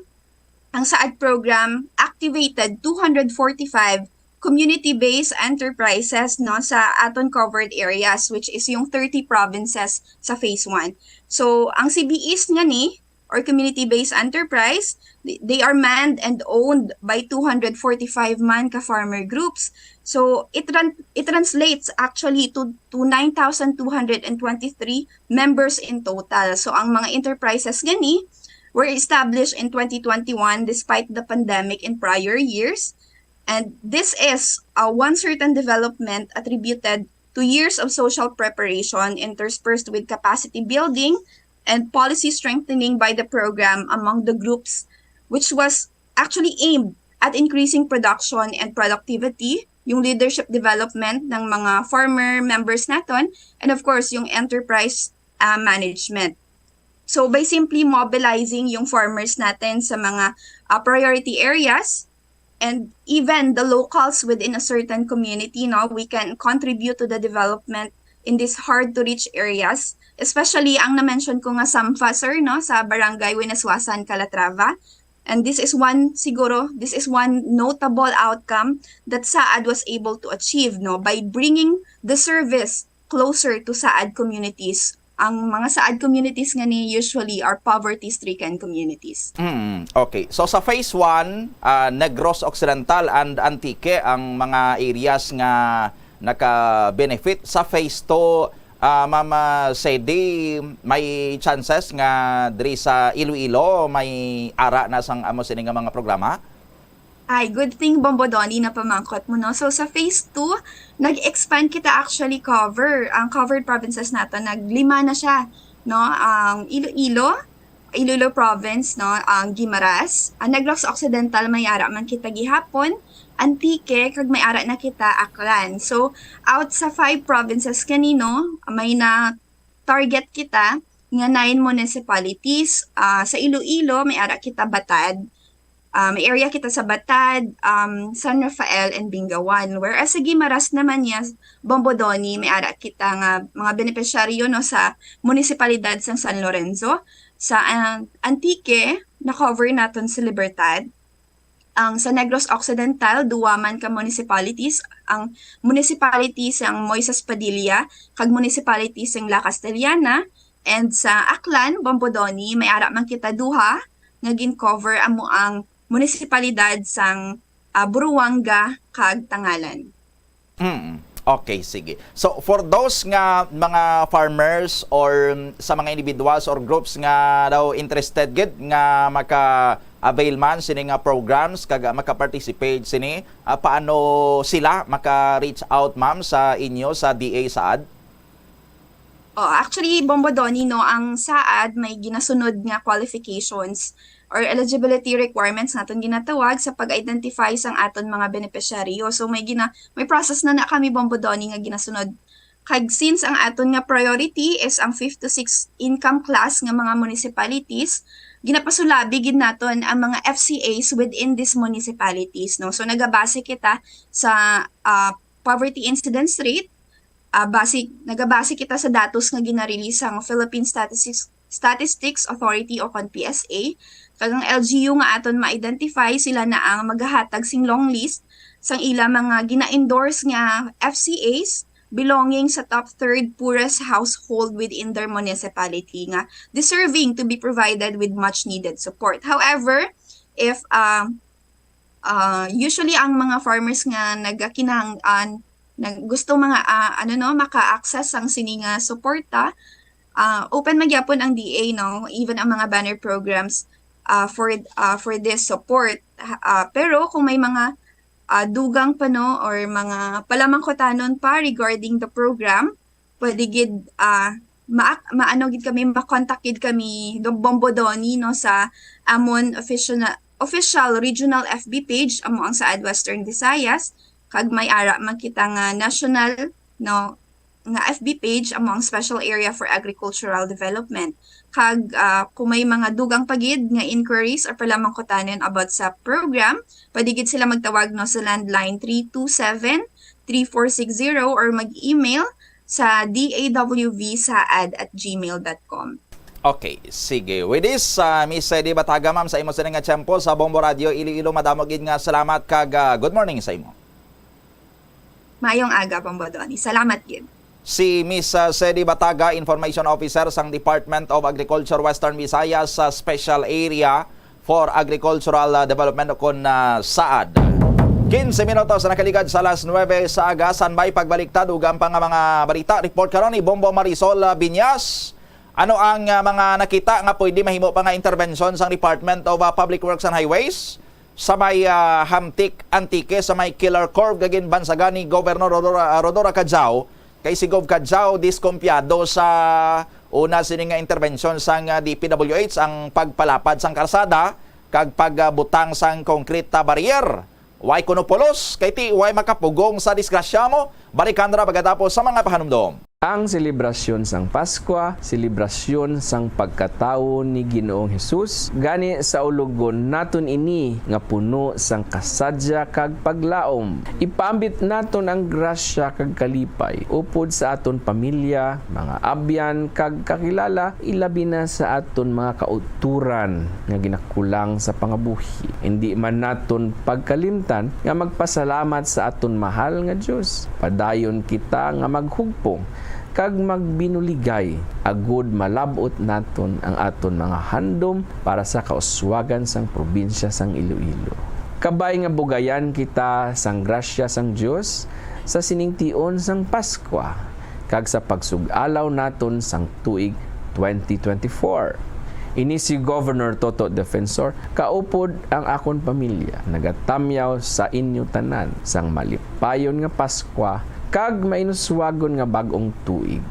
ang Saad program activated 245 community-based enterprises no sa aton covered areas, which is yung 30 provinces sa Phase 1. So, ang CBEs nga ni, or community-based enterprise, they are manned and owned by 245 man ka-farmer groups. So, it translates actually to 9,223 members in total. So, ang mga enterprises nga ni were established in 2021 despite the pandemic in prior years. And this is one certain development attributed to years of social preparation interspersed with capacity building and policy strengthening by the program among the groups, which was actually aimed at increasing production and productivity, yung leadership development ng mga farmer members naton, and of course, yung enterprise management. So by simply mobilizing yung farmers natin sa mga priority areas, and even the locals within a certain community, no, we can contribute to the development in these hard-to-reach areas, especially ang na-mention ko nga SAMFA, sir, no, sa Barangay Winaswasan, Calatrava. And this is one notable outcome that Saad was able to achieve, no, by bringing the service closer to Saad communities. Ang mga Saad communities nga ni usually are poverty-stricken communities. Okay. So sa Phase 1, Negros Occidental and Antique ang mga areas nga naka-benefit. Sa Phase 2, Mama Sedi, may chances nga diri sa Iloilo may ara na sang amo sini nga mga programa? Ay, good thing, Bombodoni, na pamangkot mo, no? So, sa Phase 2, nag-expand kita actually cover. Ang covered provinces natin, naglima na siya, no? Ang Iloilo Province, no? Ang Guimaras. Ang Negros Occidental, may ara man kita gihapon. Antique, kag may ara na kita Aklan. So, out sa 5 provinces kanino, may na target kita nga 9 municipalities. Sa Iloilo, may ara kita Batad. May area kita sa Batad, San Rafael, and Bingawan. Whereas sa Guimaras naman niya, Bombodoni, may ara kita nga mga beneficiaryo no, sa munisipalidad sa San Lorenzo. Sa Antique, na-cover natin sa Libertad. Sa Negros Occidental, duwaman ka municipalities. Ang municipalities ang Moises Padilla, kag municipalities ang La Castellana. And sa Aklan, Bombodoni, may ara man kita duha nga gin-cover amo ang munisipalidad sang Buruanga kag Tangalan. Okay, sige. So, for those nga mga farmers or sa mga individuals or groups nga daw interested gid nga maka-avail man sini nga programs kag maka-participate sini, paano sila maka-reach out ma'am sa inyo sa DA Saad? Actually, Bombo Donnie, no, ang SAAD may ginasunod nga qualifications or eligibility requirements naton ginatawag sa pag-identify sang aton mga beneficiaryo. So may process na kami, Bombo Donnie, nga ginasunod. Kag since ang aton nga priority is ang 5 to 6 income class nga mga municipalities, ginapasulabi gid naton ang mga FCAs within these municipalities, no. So nagabase kita sa poverty incidence rate, nagabase kita sa datos nga gina-release ang Philippine Statistics Authority o kon PSA. Kag ang LGU nga aton ma-identify sila na ang maghahatag sing long list sang ila mga gina-endorse nga FCAs belonging sa top third poorest household within their municipality nga deserving to be provided with much needed support. However, if usually ang mga farmers nga nagkinahanglan gusto mga maka-access ang sini nga suporta, open magyapon ang DA, no, even ang mga banner programs for this support. Pero kung may mga dugang pa, no, or mga palamangkotanon pa regarding the program, pwede gid gid kami makontak gid kami Bombo Donnie, no, sa amon official regional FB page amo ang Saad Western Visayas, kag may ara man kita nga national, no, nga FB page amo ang Special Area for Agricultural Development. Kag kung may mga dugang pagid nga inquiries or palamangkotanon about sa program, pwede gid sila magtawag, no, sa landline 327-3460 or mag-email sa dawvsaad@gmail.com. Okay, sige. With this, Miss Sedi Bataga, ma'am, sa imo sa nga tiyempo sa Bombo Radio Iloilo, madamo gid nga salamat kag good morning sa imo. Mayong aga, Bombo Donnie. Salamat gid. Si Miss Sedi Bataga, Information Officer sang Department of Agriculture Western Visayas sa Special Area for Agricultural Development o kon SAAD. 15 minutos na nakaligad sa alas 9 sa aga. Sanbay pagbaliktad ugang pa nga mga balita. Report karon ni Bombo Marisol Binyas. Ano ang mga nakita nga pwede mahimo pa nga intervention sang Department of Public Works and Highways sa may Hamtik Antique, sa may Killer Curve gagin bansagan ni Governor Rodora Cajao? Kay si Gov Cajao diskumpiyado sa una sini nga intervention sang DPWH ang pagpalapad sang karsada kag pagbutang sang concrete barrier. Way kuno polos kay ti way makapugong sa disgrasya mo. Balikan ra pagkatapos sa mga pahanumdom. Ang selebrasyon sang Pasko, selebrasyon sang pagkatao ni Ginoong Hesus, gani sa ulugon naton ini nga puno sang kasadya kag paglaom. Ipaambit naton ang grasya kag kalipay upod sa aton pamilya, mga abyan kag kakilala, ilabi na sa aton mga kauturan nga ginakulang sa pangabuhi. Hindi man naton pagkalimtan nga magpasalamat sa aton mahal nga Dios. Padayon kita nga maghugpong kag magbinuligay agud malabot naton ang aton mga handom para sa kauswagan sang probinsya sang Iloilo. Kabay nga bugayan kita sang grasya sang Dios sa siningtion sang Pasko kag sa pagsug-alaw naton sang tuig 2024. Ini si Governor Toto Defensor, kaupod ang akon pamilya, nagatamyaw sa inyo tanan sang malipayon nga Pasko kag mainuswagon nga bag-ong tuig.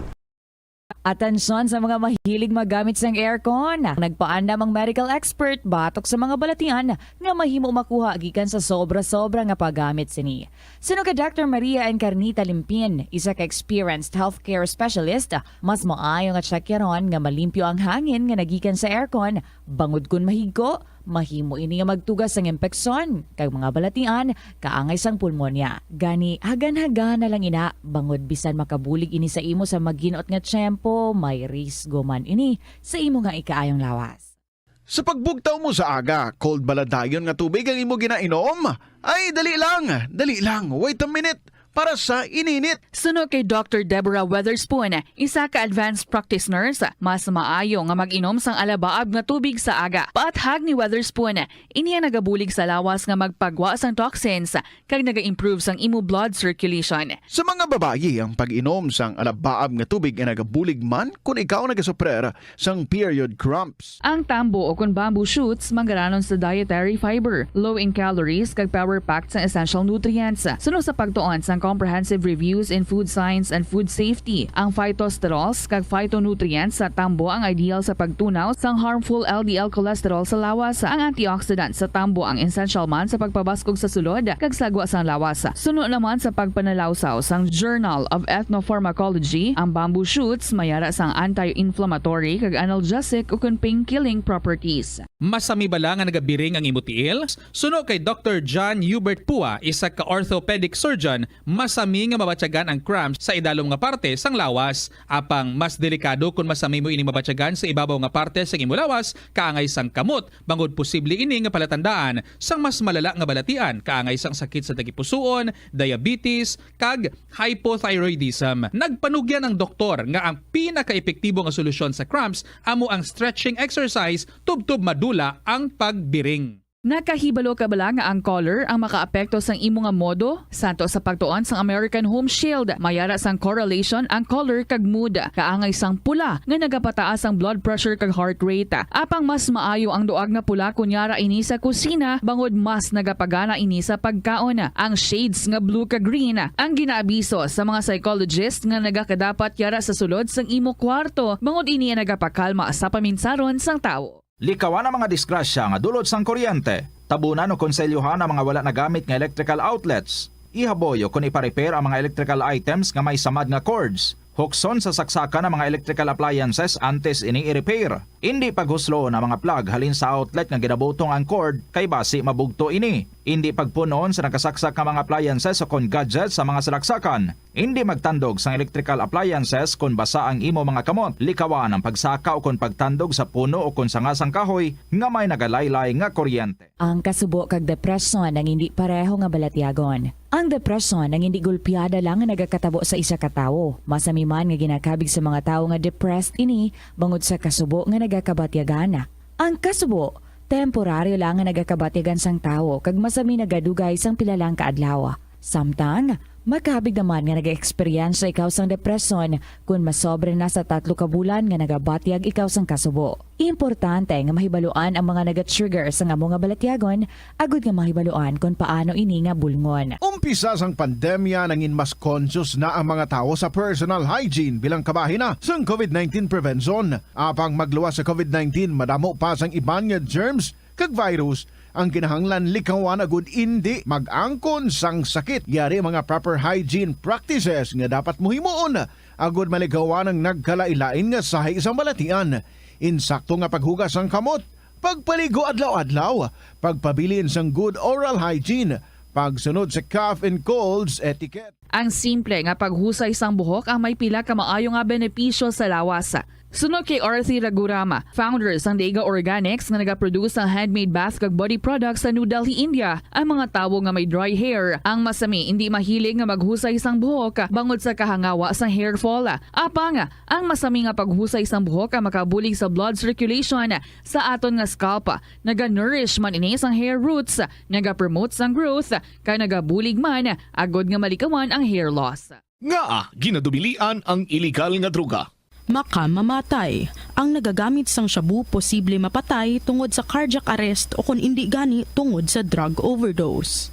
Atensyon sa mga mahilig magamit sang aircon. Nagpaandam ang medical expert batok sa mga balatian nga mahimo makuha gikan sa sobra-sobra nga paggamit sini. Sino ka Dr. Maria Encarnita Limpin, isa ka experienced healthcare specialist, mas maayo nga tsakyaron nga malimpyo ang hangin nga nagikan sa aircon, bangod kun mahigko, mahimo ini nga magtugas sang impeksyon kay mga balatian kaangay sang pulmonya. Gani hagan-hagan na lang ina bangod bisan makabulig ini sa imo sa maginot nga tiyempo, may risgo man ini sa imo nga ikaayong lawas. Sa pagbugtaw mo sa aga, cold baladayon nga tubig ang imo ginainom? Ay, dali lang, wait a minute. para sa ininit. Suno kay Dr. Deborah Weatherspoon, isa ka advanced practice nurse, mas maayo nga mag-inom sang alabaab nga tubig sa aga. Paathag ni Weatherspoon, iniya nagabulig sa lawas nga magpagwa sang toxins kag naga-improve sang imo blood circulation. Sa mga babayi, ang pag-inom sang alabaab nga tubig ay nagabulig man kung ikaw nagasuprer sang period cramps. Ang tambo o kung bamboo shoots manggaranon sa dietary fiber, low in calories kag power-packed sa essential nutrients. Suno sa pagtuon sang comprehensive reviews in food science and food safety, ang phytosterols kag phytonutrients sa tambo ang ideal sa pagtunaw sang harmful LDL cholesterol sa lawas. Ang antioxidants sa tambo ang essential man sa pagpabaskog sa sulod kag sagwa sang lawas. Suno naman sa pagpanalawsaw sang Journal of Ethnopharmacology, ang bamboo shoots mayara sang anti-inflammatory kag analgesic o kun pain-killing properties. Masami bala nga nagabiring ang imutiil? Suno kay Dr. John Hubert Pua, isa ka orthopedic surgeon, masami nga mabatyagan ang cramps sa idalom nga parte sang lawas. Apang mas delikado kung masami mo ini mabatyagan sa ibabaw nga parte sang imo lawas, kaangay sang kamot, bangod posible ini nga palatandaan sang mas malala nga balatian, kaangay sang sakit sa tagipusoon, diabetes, kag hypothyroidism. Nagpanugyan ang doktor nga ang pinaka-epektibo nga solusyon sa cramps amo ang stretching exercise tubtob madula ang pagbiring. Nakahibalo ka bala nga ang color ang makaapekto sang imo nga modo? Santo sa pagtuon sang American Home Shield, mayara sang correlation ang color kag mood. Kaangay sang pula nga nagapataas ang blood pressure kag heart rate. Apang mas maayo ang duag nga pula kunyara ini sa kusina, bangod mas nagapagana ini sa pagkaon. Ang shades nga blue kag green ang ginaabiso sa mga psychologist nga nagakadapat yara sa sulod sang imo kwarto, bangod ini nagapakalma sa paminsaron sang tawo. Likawan ang mga disgrasya nga dulot sang kuryente. Tabunan o konselyuhan ang mga wala nagamit nga electrical outlets. Ihaboyo kung ipa-repair ang mga electrical items nga may samad nga cords. Hukson sa saksakan ng mga electrical appliances antes ini i-repair. Hindi paghuslo na mga plug halin sa outlet nga ginabutong ang cord kay basi mabugto ini. Hindi pagpunon sa nakasaksak nga mga appliances o kon gadgets sa mga salaksakan. Hindi magtandog sa electrical appliances kung basa ang imo mga kamot. Likawan ang pagsaka o kon pagtandog sa puno o kon sangasang kahoy nga may nagalaylay nga kuryente. Ang kasubo kag depresyon ang hindi pareho nga balatyagon. Ang depresyon ang hindi gulpiyada lang nga nagakatabo sa isa ka tawo. Masami man nga ginakabig sa mga tawo nga depressed ini bangod sa kasubo nga nagakabatyagana. Ang kasubo temporaryo lang nga nagakabatyagan sang tawo kag masami nagadugay sang pilalang kaadlaw. Samtang makabig naman nga nag-experience ikaw sang depresyon kung masobre na sa 3 ka bulan nga nagabatyag ikaw sang kasubo. Importante nga mahibaluan ang mga naga-trigger sa nga mga balatyagon, agud nga mahibaluan kung paano ini nga bulngon. Umpisa sang pandemya nangin mas conscious na ang mga tao sa personal hygiene bilang kabahina sang COVID-19 prevention. Apang magluwas sa COVID-19, madamo pa sang iban nga germs kag virus ang kinahanglan likawan agud hindi mag-angkon sang sakit. Yari mga proper hygiene practices nga dapat muhimuon agud maligawan ang nagkalailain nga sahay isang balatian. Insakto nga paghugas sang kamot, pagpaligo adlaw-adlaw, pagpabilin sang good oral hygiene, pagsunod sa cough and colds etiquette. Ang simple nga paghusay sang buhok ang may pila ka maayo nga benepisyo sa lawas. Sunod kay Arthi Ragurama, founder sang Daiga Organics nga nagaproduce ng handmade bath kag body products sa New Delhi, India. Ang mga tawo nga may dry hair, ang masami hindi mahilig nga maghusay sang buhok bangod sa kahangawa sang hair fall. Apang ang masami nga paghusay sang buhok ang makabulig sa blood circulation sa aton nga scalp. Naga-nourish man ini sang hair roots, naga-promote sang growth, kay nagabulig man agod nga malikawan ang hair loss. Nga ginadubilian ang illegal nga droga. Makamamatay. Ang nagagamit sang shabu posible mapatay tungod sa cardiac arrest o kung hindi gani tungod sa drug overdose.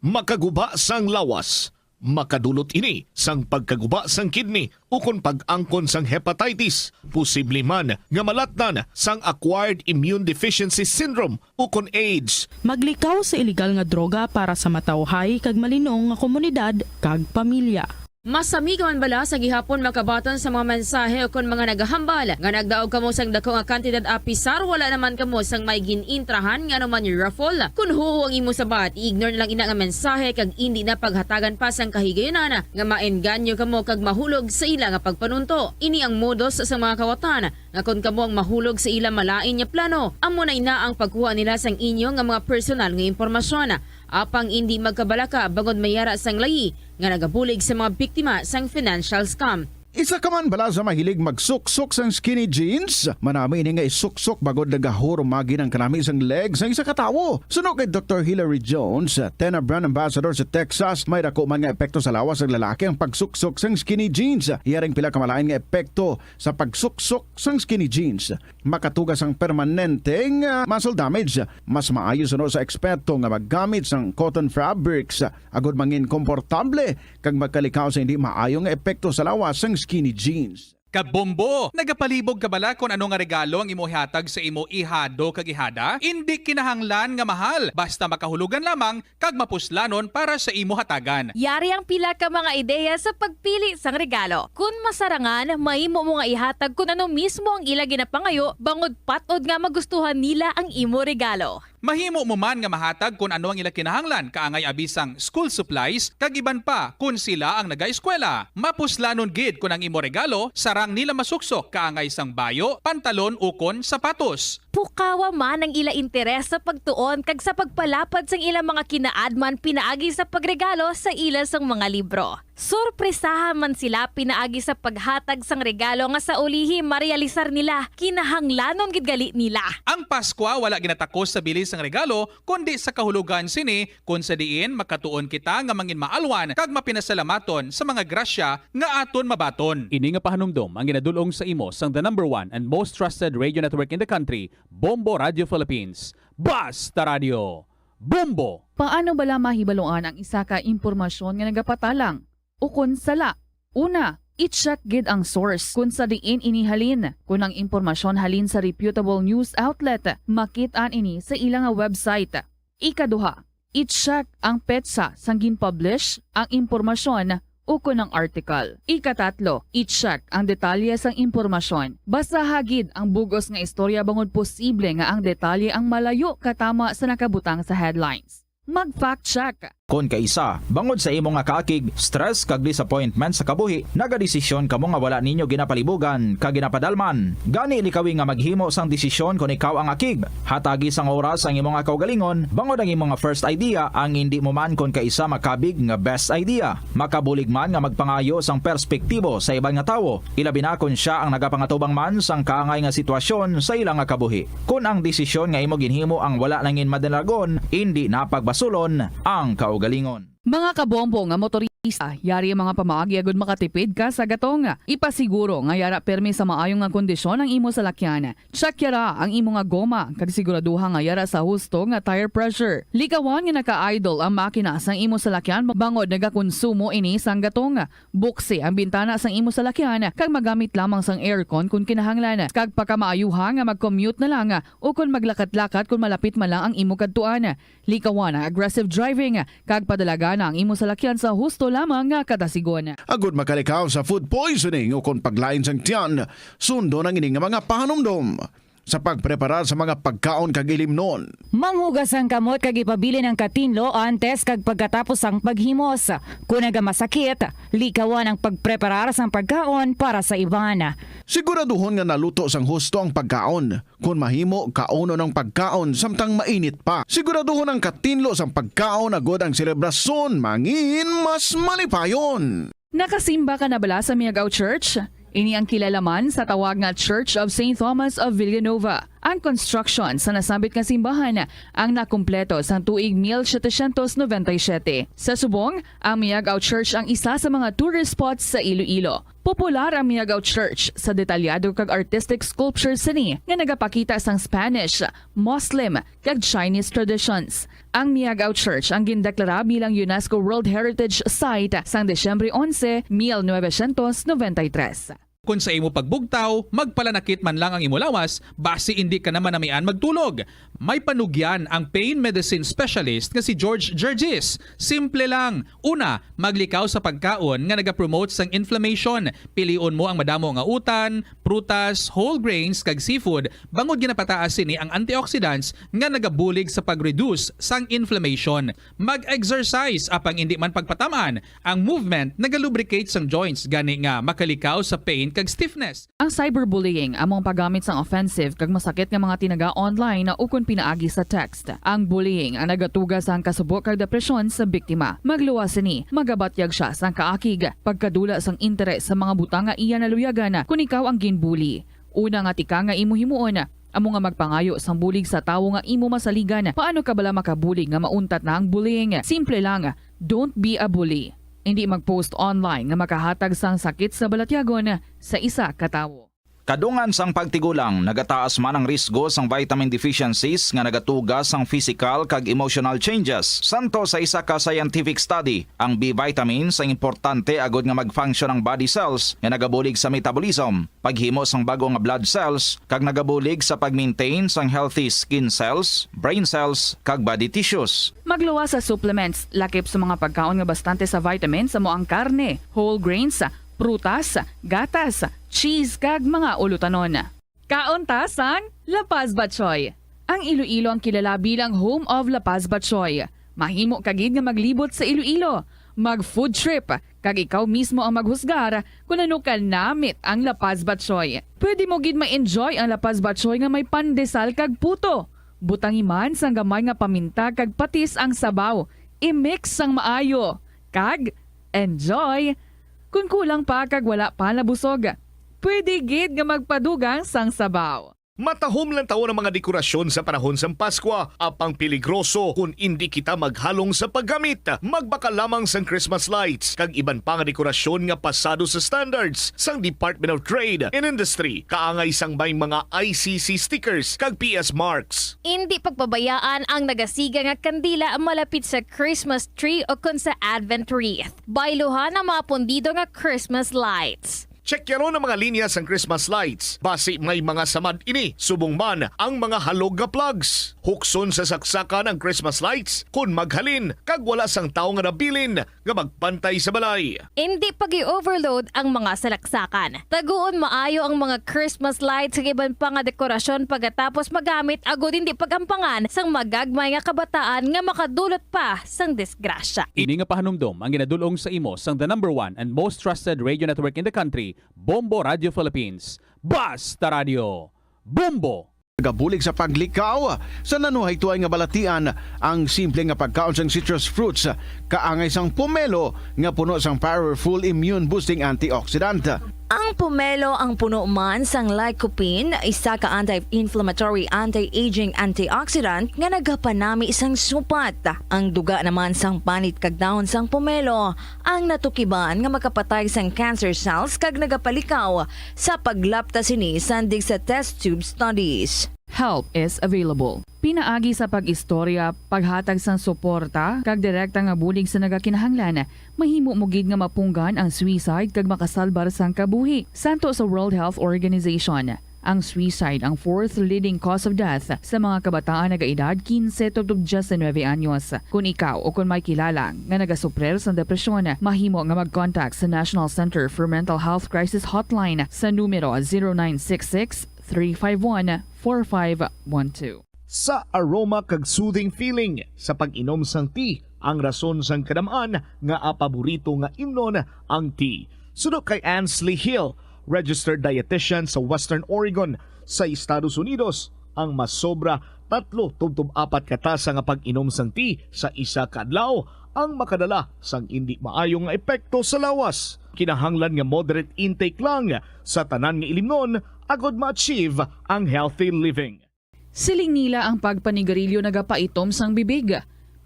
Makaguba sang lawas. Makadulot ini sang pagkaguba sang kidney o kung pag-angkon sang hepatitis. Posible man nga malatnan sang acquired immune deficiency syndrome o kung AIDS. Maglikaw sa illegal nga droga para sa matawhay kag malinong nga komunidad kag pamilya. Masami ka man bala sa gihapon makabaton sa mga mensahe o kung mga nagahambal nga nagdaog kamo sang dako nga kantidad apisar wala naman kamo sang may ginintrahan nga naman yung raffle. Kung huho ang imo sabat, ignore na lang ina nga mensahe kag hindi na paghatagan pa sang kahigayonan nga maenganyo kamo kag mahulog sa ila nga pagpanunto. Ini ang modos sa mga kawatan nga kung kamo ang mahulog sa ila malain nga plano, amo na ina ang pagkuha nila sang inyo nga mga personal nga impormasyon. apang hindi magkabalaka bangod mayara sang layi nga nagabulig sa mga biktima sang financial scam. Isa ka man bala sa mahilig magsuksok sang skinny jeans? Manami ini nga isuksok bagod nagahurumagi ng kanami isang legs ng isa katawo. Suno kay Dr. Hillary Jones, Tena Brand Ambassador sa Texas, may dako man nga epekto sa lawas ng lalaki ang pagsuksok sang skinny jeans. Iyaring pila kamalain nga epekto sa pagsuksok sang skinny jeans. Makatugas ang permanenteng muscle damage. Mas maayo suno sa eksperto nga maggamit sang cotton fabrics. Agod mangin komportable kag magkalikaw sa hindi maayong epekto sa lawas sang skinny jeans. Kabombo! Nagapalibog ka bala kung ano nga regalo ang imo ihatag sa imo ihado kag ihada? Hindi kinahanglan nga mahal. Basta makahulugan lamang kag mapuslanon para sa imo hatagan. Yari ang pila ka mga ideya sa pagpili sang regalo. Kung masarangan, mahimo mo nga ihatag kung ano mismo ang ila ginapangayo bangod patod nga magustuhan nila ang imo regalo. Mahimo mo man nga mahatag kung ano ang ila kinahanglan kaangay abisang school supplies kag iban pa kung sila ang nagaeskwela. Mapuslanon gid kung ang imo regalo sarang nila masuksok kaangay sang bayo, pantalon ukon sapatos. Pukawa man ang ila interes sa pagtuon kag sa pagpalapad sang ila mga kinaadman pinaagi sa pagregalo sa ila sang mga libro. Sorpresahan man sila pinaagi sa paghatag sang regalo nga sa ulihi marealisar nila kinahanglanon gid gali nila. Ang Pasko wala ginatakos sa bilis sang regalo kundi sa kahulugan sini kung sa diin makatuon kita nga mangin maalwan kag mapinasalamaton sa mga grasya nga aton mabaton. Ini nga pahanumdom ang ginadulong sa imo sang the #1 and most trusted radio network in the country, Bombo Radio Philippines. Basta Radio! Bombo! Paano bala mahibaluan ang isa ka impormasyon nga nagapatalang? Ukon sala. Una, i-check gid ang source kung sa diin inihalin. Kung ang impormasyon halin sa reputable news outlet, makit-an ini sa ilang website. Ikaduha, i-check ang petsa sang gin-publish ang impormasyon ukon ng article. Ikatatlo, i-check ang detalye sang impormasyon. Basta hagid ang bugos nga istorya bangod posible nga ang detalye ang malayo katama sa nakabutang sa headlines. Mag-fact check. Kung kaisa, bangod sa imo nga kaakig, stress kag disappointment sa kabuhi, nagadesisyon kamo nga wala ninyo ginapalibugan kag ginapadalman. Gani likawi nga maghimo sang desisyon kung ikaw ang akig. Hatagi sang oras ang imo nga kaugalingon, bangod ang imo nga first idea ang hindi mo man kung kaisa makabig nga best idea. Makabulig man nga magpangayo sang perspektibo sa ibang nga tawo, ilabi na kung siya ang nagapangatubang man sang kaangay nga sitwasyon sa ilang nga kabuhi. Kung ang desisyon nga imo ginhimo ang wala nangin madalagon, hindi napagbasulon ang kaugalingon. Mga kabombo nga motorista, yari ang mga pamaagi agud makatipid ka sa gatong. Ipasiguro nga yara permi sa maayong nga kondisyon ang imo salakyan. Check yara ang imo nga goma kag siguraduha nga yara sa husto nga tire pressure. Likawan nga naka-idle ang makina sang imo salakyan bangod nagakonsumo ini sang gatong. Buksi ang bintana sang imo salakyan kag magamit lamang sang aircon kung kinahanglan. Kag pagkamaayuha nga mag-commute na lang o kung maglakat-lakat kung malapit man lang ang imo kadtuan. Likawan ang aggressive driving kag padalaga na ang imo salakyan sa husto lamang nga katasigon. Agud makalikaw sa food poisoning o kung paglain sang tiyan, sundo ng ining mga pahanumdom sa pagpreparar sa mga pagkaon kag ilimnon. Manghugas ang kamot kag ipabili ng katinlo antes kag pagkatapos ang paghimos. Kung nagamasakit, likawan ang pagpreparar sang pagkaon para sa iban. Siguraduhon nga naluto sang husto ang pagkaon. Kung mahimo, kauno ng pagkaon samtang mainit pa. Siguraduhon ang katinlo sang pagkaon agod ang selebrasyon mangin mas malipayon. Nakasimba ka na bala sa Miagaw Church? Ini ang kilalaman sa tawag nga Church of St. Thomas of Villanueva. Ang construction sa nasambit nga simbahan ang nakumpleto sa tuig 1797. Sa subong, ang Miagaw Church ang isa sa mga tourist spots sa Iloilo. Popular ang Miagaw Church sa detalyado kag artistic sculptures sini nga nagapakita sang Spanish, Muslim kag Chinese traditions. Ang Miagaw Church ang gindeklara bilang UNESCO World Heritage Site sang Desyembre 11, 1993. Kung sa imo pagbugtaw, magpalanakit man lang ang imo lawas, basi hindi ka naman namian magtulog. May panugyan ang pain medicine specialist nga si George Gergis. Simple lang. Una, maglikaw sa pagkaon nga nagapromote sang inflammation. Pilion mo ang madamo nga utan, prutas, whole grains kag seafood bangod ginapataas sini ang antioxidants nga nagabulig sa pag-reduce sang inflammation. Mag-exercise apang hindi man pagpatamaan. Ang movement nagalubricate sang joints gani nga makalikaw sa pain kag stiffness. Ang cyberbullying among paggamit sang offensive kag masakit nga mga tinaga online na ukon pinaagi sa text. Ang bullying ang nagatuga sang kasubok kag depresyon sa biktima. Magluwas ni magabatyag siya sang kaakig pagkadula sang interes sa mga butang nga iya naluyagan kung ikaw ang ginbully. Una nga tika nga imo himuon amo nga magpangayo sang bulig sa tawo nga imo masaligan. Paano ka bala makabulig nga mauntat na ang bullying? Simple lang, don't be a bully. Hindi mag-post online nga makahatag sang sakit sa balatyagon sa isa ka tawo. Kadungan sang pagtigulang, nagataas man ang risgo sang vitamin deficiencies nga nagatugas sang physical kag emotional changes. Santo sa isa ka scientific study, ang B vitamins ang importante agod nga mag-function ang body cells nga nagabulig sa metabolism, paghimo sang bago nga blood cells kag nagabulig sa pag-maintain sang healthy skin cells, brain cells kag body tissues. Magluwas sa supplements, lakip sa mga pagkaon nga bastante sa vitamins amo ang karne, whole grains, prutas, gatas, cheese kag mga ulutanon. Kaunta sang La Paz Batchoy. Ang Iloilo ang kilala bilang home of La Paz Batchoy. Mahimo kagid nga maglibot sa Iloilo, mag-food trip, kag ikaw mismo ang maghusgar kung ano ka namit ang La Paz Batchoy. Pwede mo gid ma-enjoy ang La Paz Batchoy nga may pandesal kag puto. Butang iman sang gamay nga paminta kag patis ang sabaw. I-mix sang maayo. Kag enjoy! Kung kulang pa kag wala pa nabusog, pwede gid nga magpadugang sang sabaw. Matahom lang taon ang mga dekorasyon sa panahon sa Pasko. Apang peligroso kung hindi kita maghalong sa paggamit. Magbaka lamang sang Christmas lights kag iban pa nga dekorasyon nga pasado sa standards sang Department of Trade and Industry. Kaangay sang may mga ICC stickers kag PS marks. Hindi pagpabayaan ang nagasiga nga kandila malapit sa Christmas tree o kun sa Advent wreath. Bailuhan ang mga pundido nga Christmas lights. Check yaron ang mga linya sang Christmas lights. Basi may mga samad ini. Subong man ang mga halog nga plugs. Hukson sa saksakan ang Christmas lights kung maghalin kag wala sang tao nga nabilin nga magpantay sa balay. Hindi pag-i-overload ang mga salaksakan. Taguon maayo ang mga Christmas lights sa iban pa nga dekorasyon pagkatapos magamit agud hindi pagampangan sang magagmay nga kabataan nga makadulot pa sang disgrasya. Ini nga pahanumdom ang ginadulong sa imo sang the #1 and most trusted radio network in the country, Bombo Radio Philippines. Basta Radio. Bombo! Gabulig sa paglikaw sa nanuhay tuay nga balatian ang simple nga pagkaon sang citrus fruits kaangay sang pomelo nga puno sang powerful immune boosting antioxidant. Ang pomelo ang puno man sang lycopene, isa ka anti-inflammatory, anti-aging antioxidant nga nagapanami sang supat. Ang duga naman sang panit kag dahon sang pomelo ang natukiban nga makapatay sang cancer cells kag nagapalikaw sa paglapta sini sandig sa test tube studies. Help is available. Pinaagi sa pag-istorya, paghatag sang suporta, kag direkta nga bulig sa nagakinahanglan, mahimo mo gid nga mapunggan ang suicide kag makasalbar sang kabuhi. Santo sa World Health Organization, ang suicide ang fourth leading cause of death sa mga kabataan nagaedad 15 to 19 anyos. Kung ikaw o kung may kilala nga nagasuprer sa depresyon, mahimo nga mag-contact sa National Center for Mental Health Crisis Hotline sa numero 0966-351-4512. Sa aroma kag soothing feeling sa pag-inom sang tea, ang rason sang kadamaan nga paborito nga imnon ang tea. Sunod kay Ansley Hill, registered dietitian sa Western Oregon sa Estados Unidos, ang mas sobra 3-4 katasa nga pag-inom sang tea sa isa ka adlaw ang makadala sang hindi maayong epekto sa lawas. Kinahanglan nga moderate intake lang sa tanan nga ilimnon agod ma-achieve ang healthy living. Siling nila ang pagpanigarilyo nagapaitom sang bibig.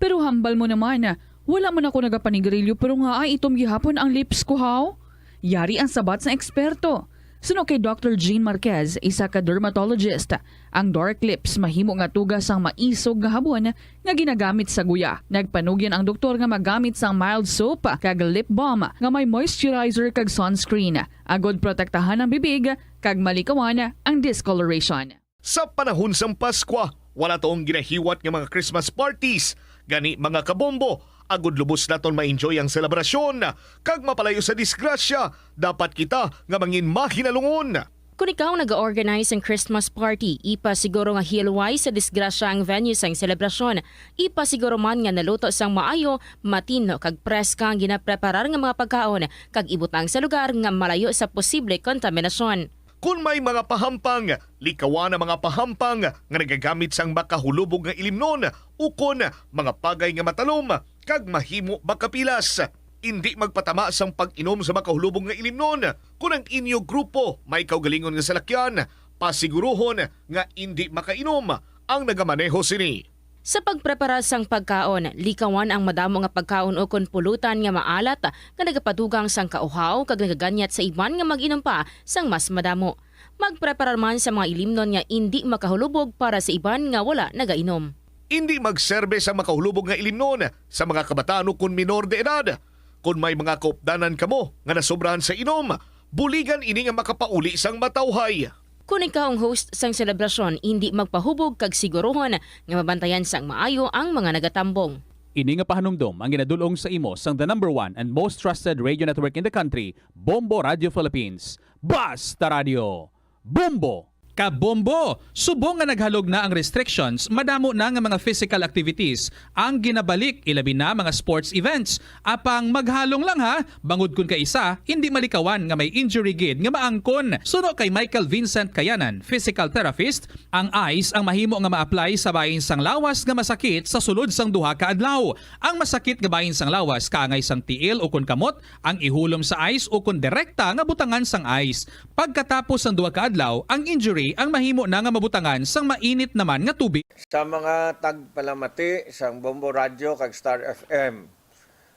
Pero hambal mo naman, wala mo na ako nagapanigarilyo pero nga ay itom gihapon ang lips ko haw. Yari ang sabat sa eksperto. Suno kay Dr. Jean Marquez, isa ka dermatologist. Ang dark lips mahimo nga tugas sang maisog nga habon nga ginagamit sa guya. Nagpanugyan ang doktor nga magamit sang mild soap kag lip balm nga may moisturizer kag sunscreen. Agod protektahan ang bibig kag malikawan ang discoloration. Sa panahon sang Pasko, wala toong ginahiwat nga mga Christmas parties. Gani mga kabombo, agud lubos naton ma-enjoy ang selebrasyon. Kag mapalayo sa disgrasya, dapat kita nga mangin mahinalungon. Kung ikaw nag-organize ng Christmas party, ipa siguro nga hilway sa disgrasya ang venue sang selebrasyon. Ipa siguro man nga naluto sang maayo, matino kag preska ang ginapreparar nga mga pagkaon kag ibutang sa lugar nga malayo sa posible kontaminasyon. Kung may mga pahampang, likawan ang mga pahampang nga nagagamit sang makahulubog nga ilimnon ukon mga pagay nga matalom kag mahimo makapilas. Hindi magpatama sang pag-inom sa makahulubog nga ilimnon. Kung ang inyo grupo may kaugalingon nga salakyan, pasiguruhon nga hindi makainom ang nagamaneho sini. Sa pagprepara sang pagkaon, likawan ang madamo nga pagkaon o kon pulutan nga maalat nga nagapadugang sang kauhaw kag nagaganyat sa iban nga mag-inom pa sang mas madamo. Magpreparar man sa mga ilimnon nga hindi makahulubog para sa iban nga wala nagainom. Hindi magserbe sa makahulubog nga ilimnon sa mga kabataan o kun minor de edad. Kung may mga kaupdanan kamo nga nasobrahan sa inom, buligan ini nga makapauli sang matawhay. Kung ikaw ang host sang selebrasyon, hindi magpahubog kag siguruhon nga mabantayan sang maayo ang mga nagatambong. Ini nga pahanumdom ang ginadulong sa imo sang the #1 and most trusted radio network in the country, Bombo Radio Philippines. Basta Radio! Bombo! Kabombo! Subong nga naghalog na ang restrictions, madamo na nga mga physical activities ang ginabalik, ilabi na mga sports events. Apang maghalong lang ha, bangod kun ka isa, hindi malikawan nga may injury gid nga maangkon. Suno kay Michael Vincent Kayanan, physical therapist, ang ice ang mahimo nga ma-apply sa bahin sang lawas nga masakit sa sulod sang duha ka adlaw. Ang masakit nga bahin sang lawas kaangay sang tiil o kun kamot, ang ihulom sa ice o kun direkta nga butangan sang ice. Pagkatapos sang duha ka adlaw, ang injury ang mahimo na nga mabutangan sang mainit naman nga tubig. Sa mga tagpalamati sang Bombo Radio kag Star FM,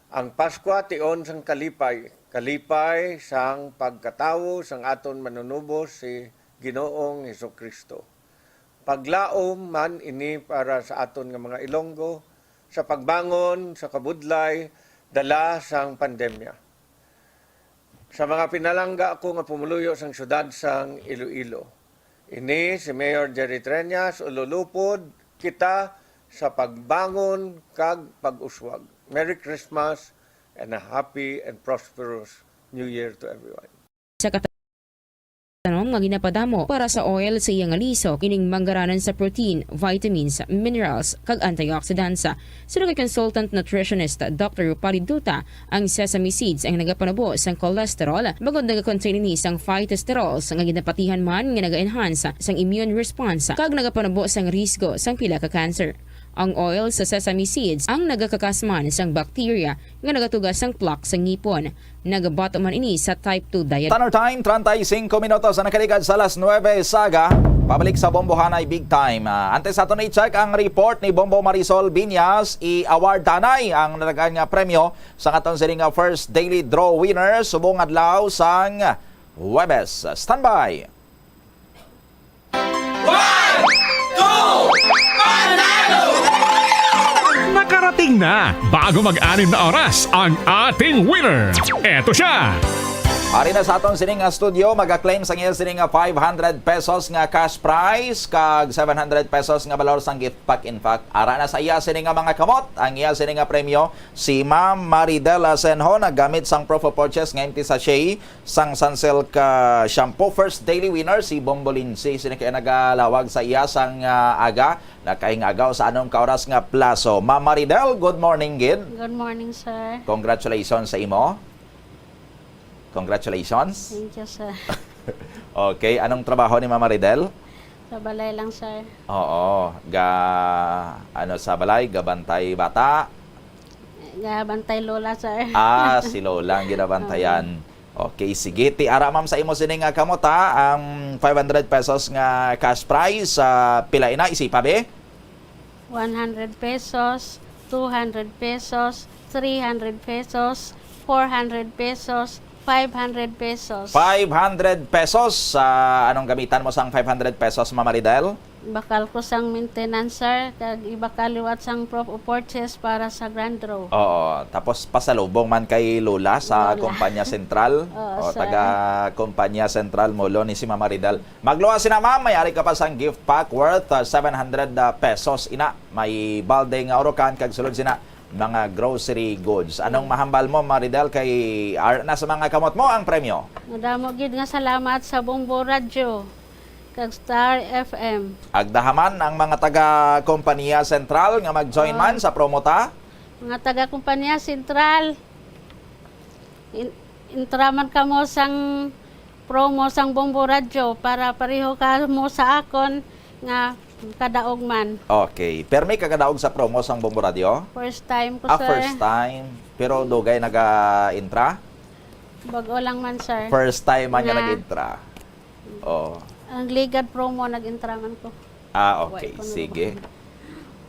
ang Pasko tion sang kalipay sang pagkatawo sang aton manunubos si Ginoong Hesukristo. Paglaom man ini para sa aton nga mga Ilonggo sa pagbangon sa kabudlay dala sang pandemya. Sa mga pinalangga ako nga pumuluyo sang syudad sang Iloilo. Ini si Mayor Jerry Treñas, ululupod kita sa pagbangon kag pag-uswag. Merry Christmas and a happy and prosperous New Year to everyone. Sa katanong nga ginapadamo para sa oil sa iyang aliso, kining manggaranan sa protein, vitamins, minerals, kag antioxidants. Sino kay consultant nutritionist Dr. Rupali Duta, ang sesame seeds ang nagapanabo sang cholesterol, bagod nagakontain ni sang phytosterols nga ginapatihan man nga naga-enhance sang immune response kag nagapanabo sang risgo sang pila ka cancer. Ang oil sa sesame seeds ang nagakakasman sang bacteria nga nagatugas sang plaque sa ngipon. Nagabato man ini sa type 2 diabetes. Tanner time, 35 minutos na nakaligad sa alas 9 saga. Pabalik sa Bombohanay Big Time. Antes sa ato na i-check ang report ni Bombo Marisol Binyas, i-award tanay ang nalagaan nga premyo sa aton siring first daily draw winner subong adlaw sang Huwebes. Standby! 1, 2, Nakarating na bago mag-anim na oras ang ating winner. Eto siya! Ari na sa aton sining studio, mag-claim sa iya sining 500 pesos nga cash prize kag 700 pesos nga balor sang gift pack. In fact, ara na sa iya sining mga kamot ang iya sining premyo si Ma'am Maridel Asenho nagamit sang proof of purchase nga empty sachet sang Sunsilk shampoo. First daily winner si Bombolinsi sining kay nagalawag sa iya sang aga nakaingagaw sa anong kaoras nga plaso. Ma'am Maridel, good morning gid. Good morning, sir. Congratulations sa imo. Congratulations. Thank you, sir. Okay, anong trabaho ni Mama Ridel? Sa balay lang, sir. Oo, sa balay, gabantay bata. Gabantay lola, sir. Si Lola ang ginabantayan. Okay, sige. Ara ma'am sa imo sining kamot ha, ang 500 pesos nga cash prize pila ina isipa be? 100 pesos, 200 pesos, 300 pesos, 400 pesos, 500 pesos. 500 pesos. Anong gamitan mo sang 500 pesos, Mama Ridel? Bakal ko sang maintenance, sir. Kag ibakaliwat sang proof of purchase para sa grand draw. Oo. Tapos pasalubong man kay Lola sa Kumpanya Sentral. Taga Kumpanya Sentral Molo ni si Mama Ridel. Magluwa si na ma'am. Mayari ka pa sang gift pack worth 700 pesos. Ina, may balde nga orokan. Kag sulod sina mga grocery goods. Anong mahambal mo, Maridel, kay nasa mga kamot mo ang premyo? Madamo gid nga salamat sa Bombo Radio kag Star FM. Agdahaman ang mga taga-kompanya sentral nga mag-join man sa promota? Mga taga-kumpanya sentral, intraman kamo sang promo sang Bombo Radio para pareho ka mo sa akon nga kadaog man. Okay. Permi kagadaog sa promo sang Bombo Radio? First time ko, sir. First time. Pero dugay naga-intra? Bago lang man, sir. First time man nga Nga. nag-intra. Oh. Ang ligad promo nag-intraman ko. Okay. Sige.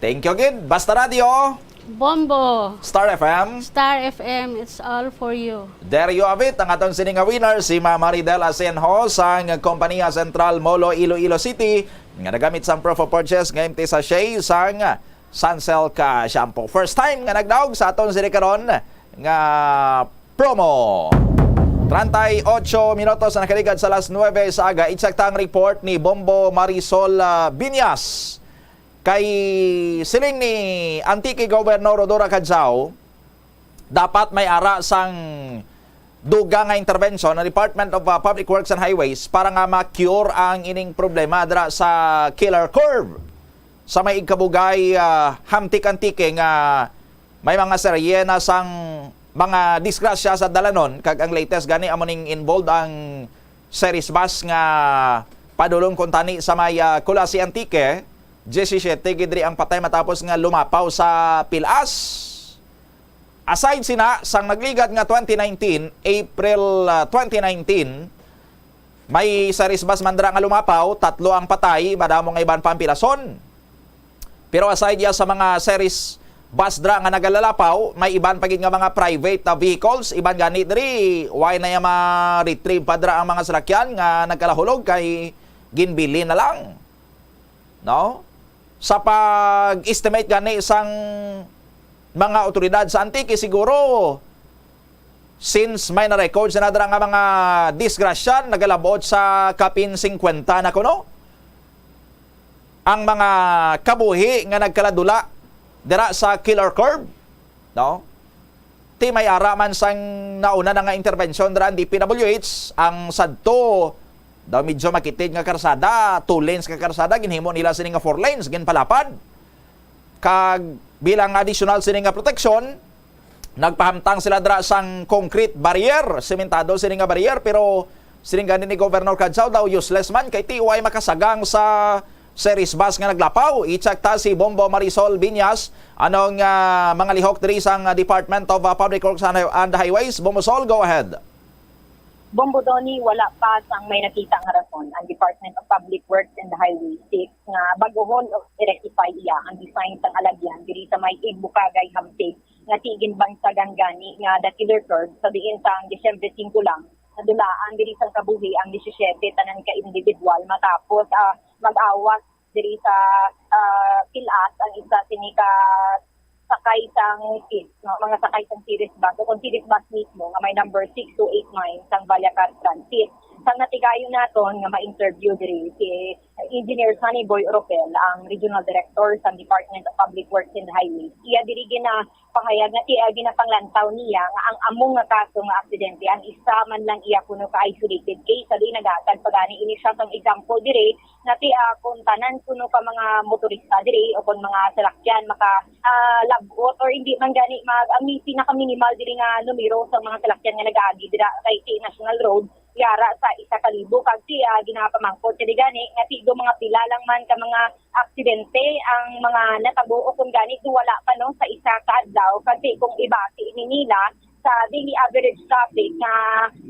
Thank you again. Basta Radio. Bombo. Star FM. Star FM, it's all for you. There you have it. Ang atong sininga winner, si Ma Maridel Asenjo sang Kompanya Sentral Molo, Iloilo City. Nga nagamit sang proof of purchase ngayon sa Shea sang Sunsilk shampoo. First time nga nagdaog sa atong sinikaron nga promo. 38 minutos na nakaligad sa alas 9 sa aga. Itsaktang report ni Bombo Marisol Binyas. Kay siling ni Antique Gobernador Rodora Cadzao, dapat may ara sang duga nga intervention ng Department of Public Works and Highways para nga ma-cure ang ining problema dira sa Killer Curve. Sa may ikabugay hamtik-antike nga may mga serye na sang mga disgrasya sa dalanon kag ang latest gani amoning involved ang series bus nga padulong kuntani sa may Kulasi Antique. 17 gidri ang patay matapos nga lumapaw sa pilas. Aside sina sang nagligad nga 2019, April 2019, may series bus mandra nga lumapaw, 3 ang patay, madamo nga iban pa ang pilason. Pero aside ya sa mga series bus dra nga nagalalapaw, may iban pagid nga mga private vehicles, iban gani diri, why na ya ma-retrieve pa dra ang mga salakyan nga nagkalahulog kay ginbili na lang. No? Sa pag-estimate gani isang mga otoridad sa Antique, siguro since may na-record sa nadara nga mga disgrasya nagalabot sa kapin 50 na kuno ang mga kabuhi nga nagkaladula dira sa Killer Curve, no? Ti may ara man sang nauna na nga intervention dira ang DPWH ang sadto daw medyo makitid nga karsada, 2 lanes nga karsada, ginhimo nila sini nga 4 lanes, ginpalapad. Kag bilang additional sini nga protection, nagpahamtang sila dra sang concrete barrier, sementado sini nga barrier, pero sini ganin ni Governor Cadzao daw useless man, kay tiway makasagang sa series bus nga naglapaw. I-check ta si Bombo Marisol Binyas, anong mga lihok diri sang Department of Public Works and Highways. Bombo Sol, go ahead. Bombo Donnie, wala pa sang may nakita nga rason ang Department of Public Works and the Highway 6 nga bagohon o i-rectify iya ang design sang alagyan diri sa may Igbukagay Hamtig nga tigin bansagan gani nga the Killer Curve sa diin sang Disyembre 5 lang nadulaan diri sang kabuhi ang 17 tanan ka individual matapos mag-awas diri sa pilas ang isa sinika sakay sang kids, no? Mga sakay sang series bus o kung series bus mismo nga may number 6289 sang Valyacar Transit. Sang natigayon naton nga ma-interview diri si Engineer Sunny Boy Oropel, ang Regional Director sa Department of Public Works and Highways. Iya diri gina pahayag nga iya ginapanglantaw niya nga ang among nga kaso nga aksidente ang isa man lang iya kuno ka isolated case sa di nagatag pagani ini siya sang example diri na ti kung tanan kuno ka mga motorista diri o kung mga salakyan maka lagot or hindi man gani ang pinaka minimal diri nga numero sa mga salakyan nga nagaagi dira kay National Road yara sa 1,000 kag siya ginapamangkot kay gani nga tigo mga pila lang man ka mga aksidente ang mga natabo o kung gani wala pa no sa isa ka adlaw kasi kung ibati ni nila sa daily average traffic na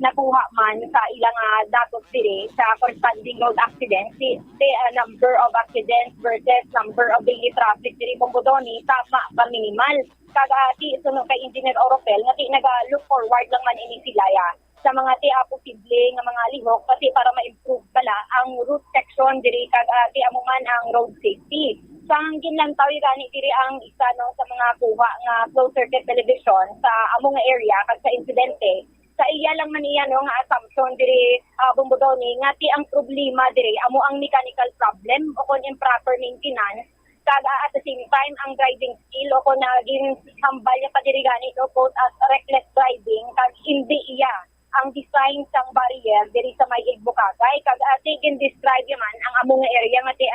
nakuha man sa ilang datos diri sa corresponding road accidents the number of accidents versus number of daily traffic diri Bombodoni tama pa minimal kagati suno kay Engineer Oropel nga ti naga-look forward lang man ini sila sa mga posible nga mga lihok kasi para ma-improve pala ang route section diri kagati amo man ang road safety. Sang ginlantaw gani diri ang isa no sa mga kuha nga closed circuit television sa amo nga area kag sa insidente. Sa iya lang man iya no nga assumption diri Bombodoni nga ti ang problema diri amo ang mechanical problem o kon improper maintenance Kag at the same time ang driving skill o kung naging hambal niya pa diri gani no quote as reckless driving kag hindi iya ang design sang barrier diri sa may Igbukagay kag ati describe man ang among nga area nga ti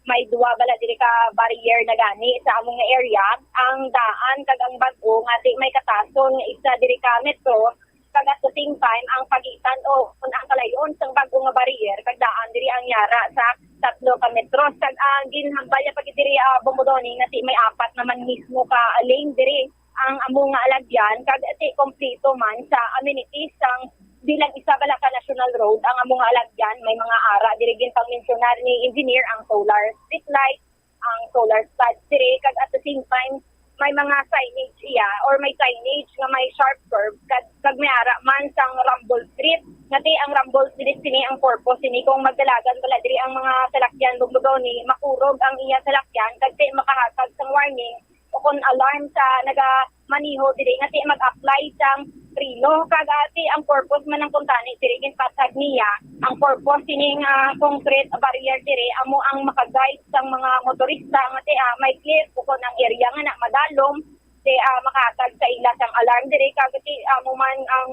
may duwa bala diri ka barrier na gani sa among nga area ang daan kag ang bag-o nga ti may katason nga isa diri ka metro kag at the same time ang pagitan o kung ang kalayon sang bag-o nga barrier kag daan diri ang yara sa 3 ka metros kag ang ginhambal niya pag diri Bomodoni nga ti may 4 naman mismo ka lane diri ang among nga alagyan kag ti kompleto man sa amenities sang bilang isa bala ka national road ang among nga alagyan may mga ara diri gin pang mensionar ni engineer ang solar street light ang solar studs diri kag at the same time may mga signage iya or may signage nga may sharp curve kag may ara man sang Rumble Street ngati ang Rumble Street sini ang purpose sini kung magdalagan bala diri ang mga salakyan Bomodoni makurog ang iya salakyan kag di makahatag sang warning o kung alarm sa naga-maniho diri ngati mag-apply sang prilo kag ati ang purpose man ng kuntani diri gin patag niya ang purpose sining concrete barrier diri amo ang maka-guide sang mga motorista ngati may clear o kung ang area nga na madalom di makahatag sa ila sang alarm diri kag ati amo man ang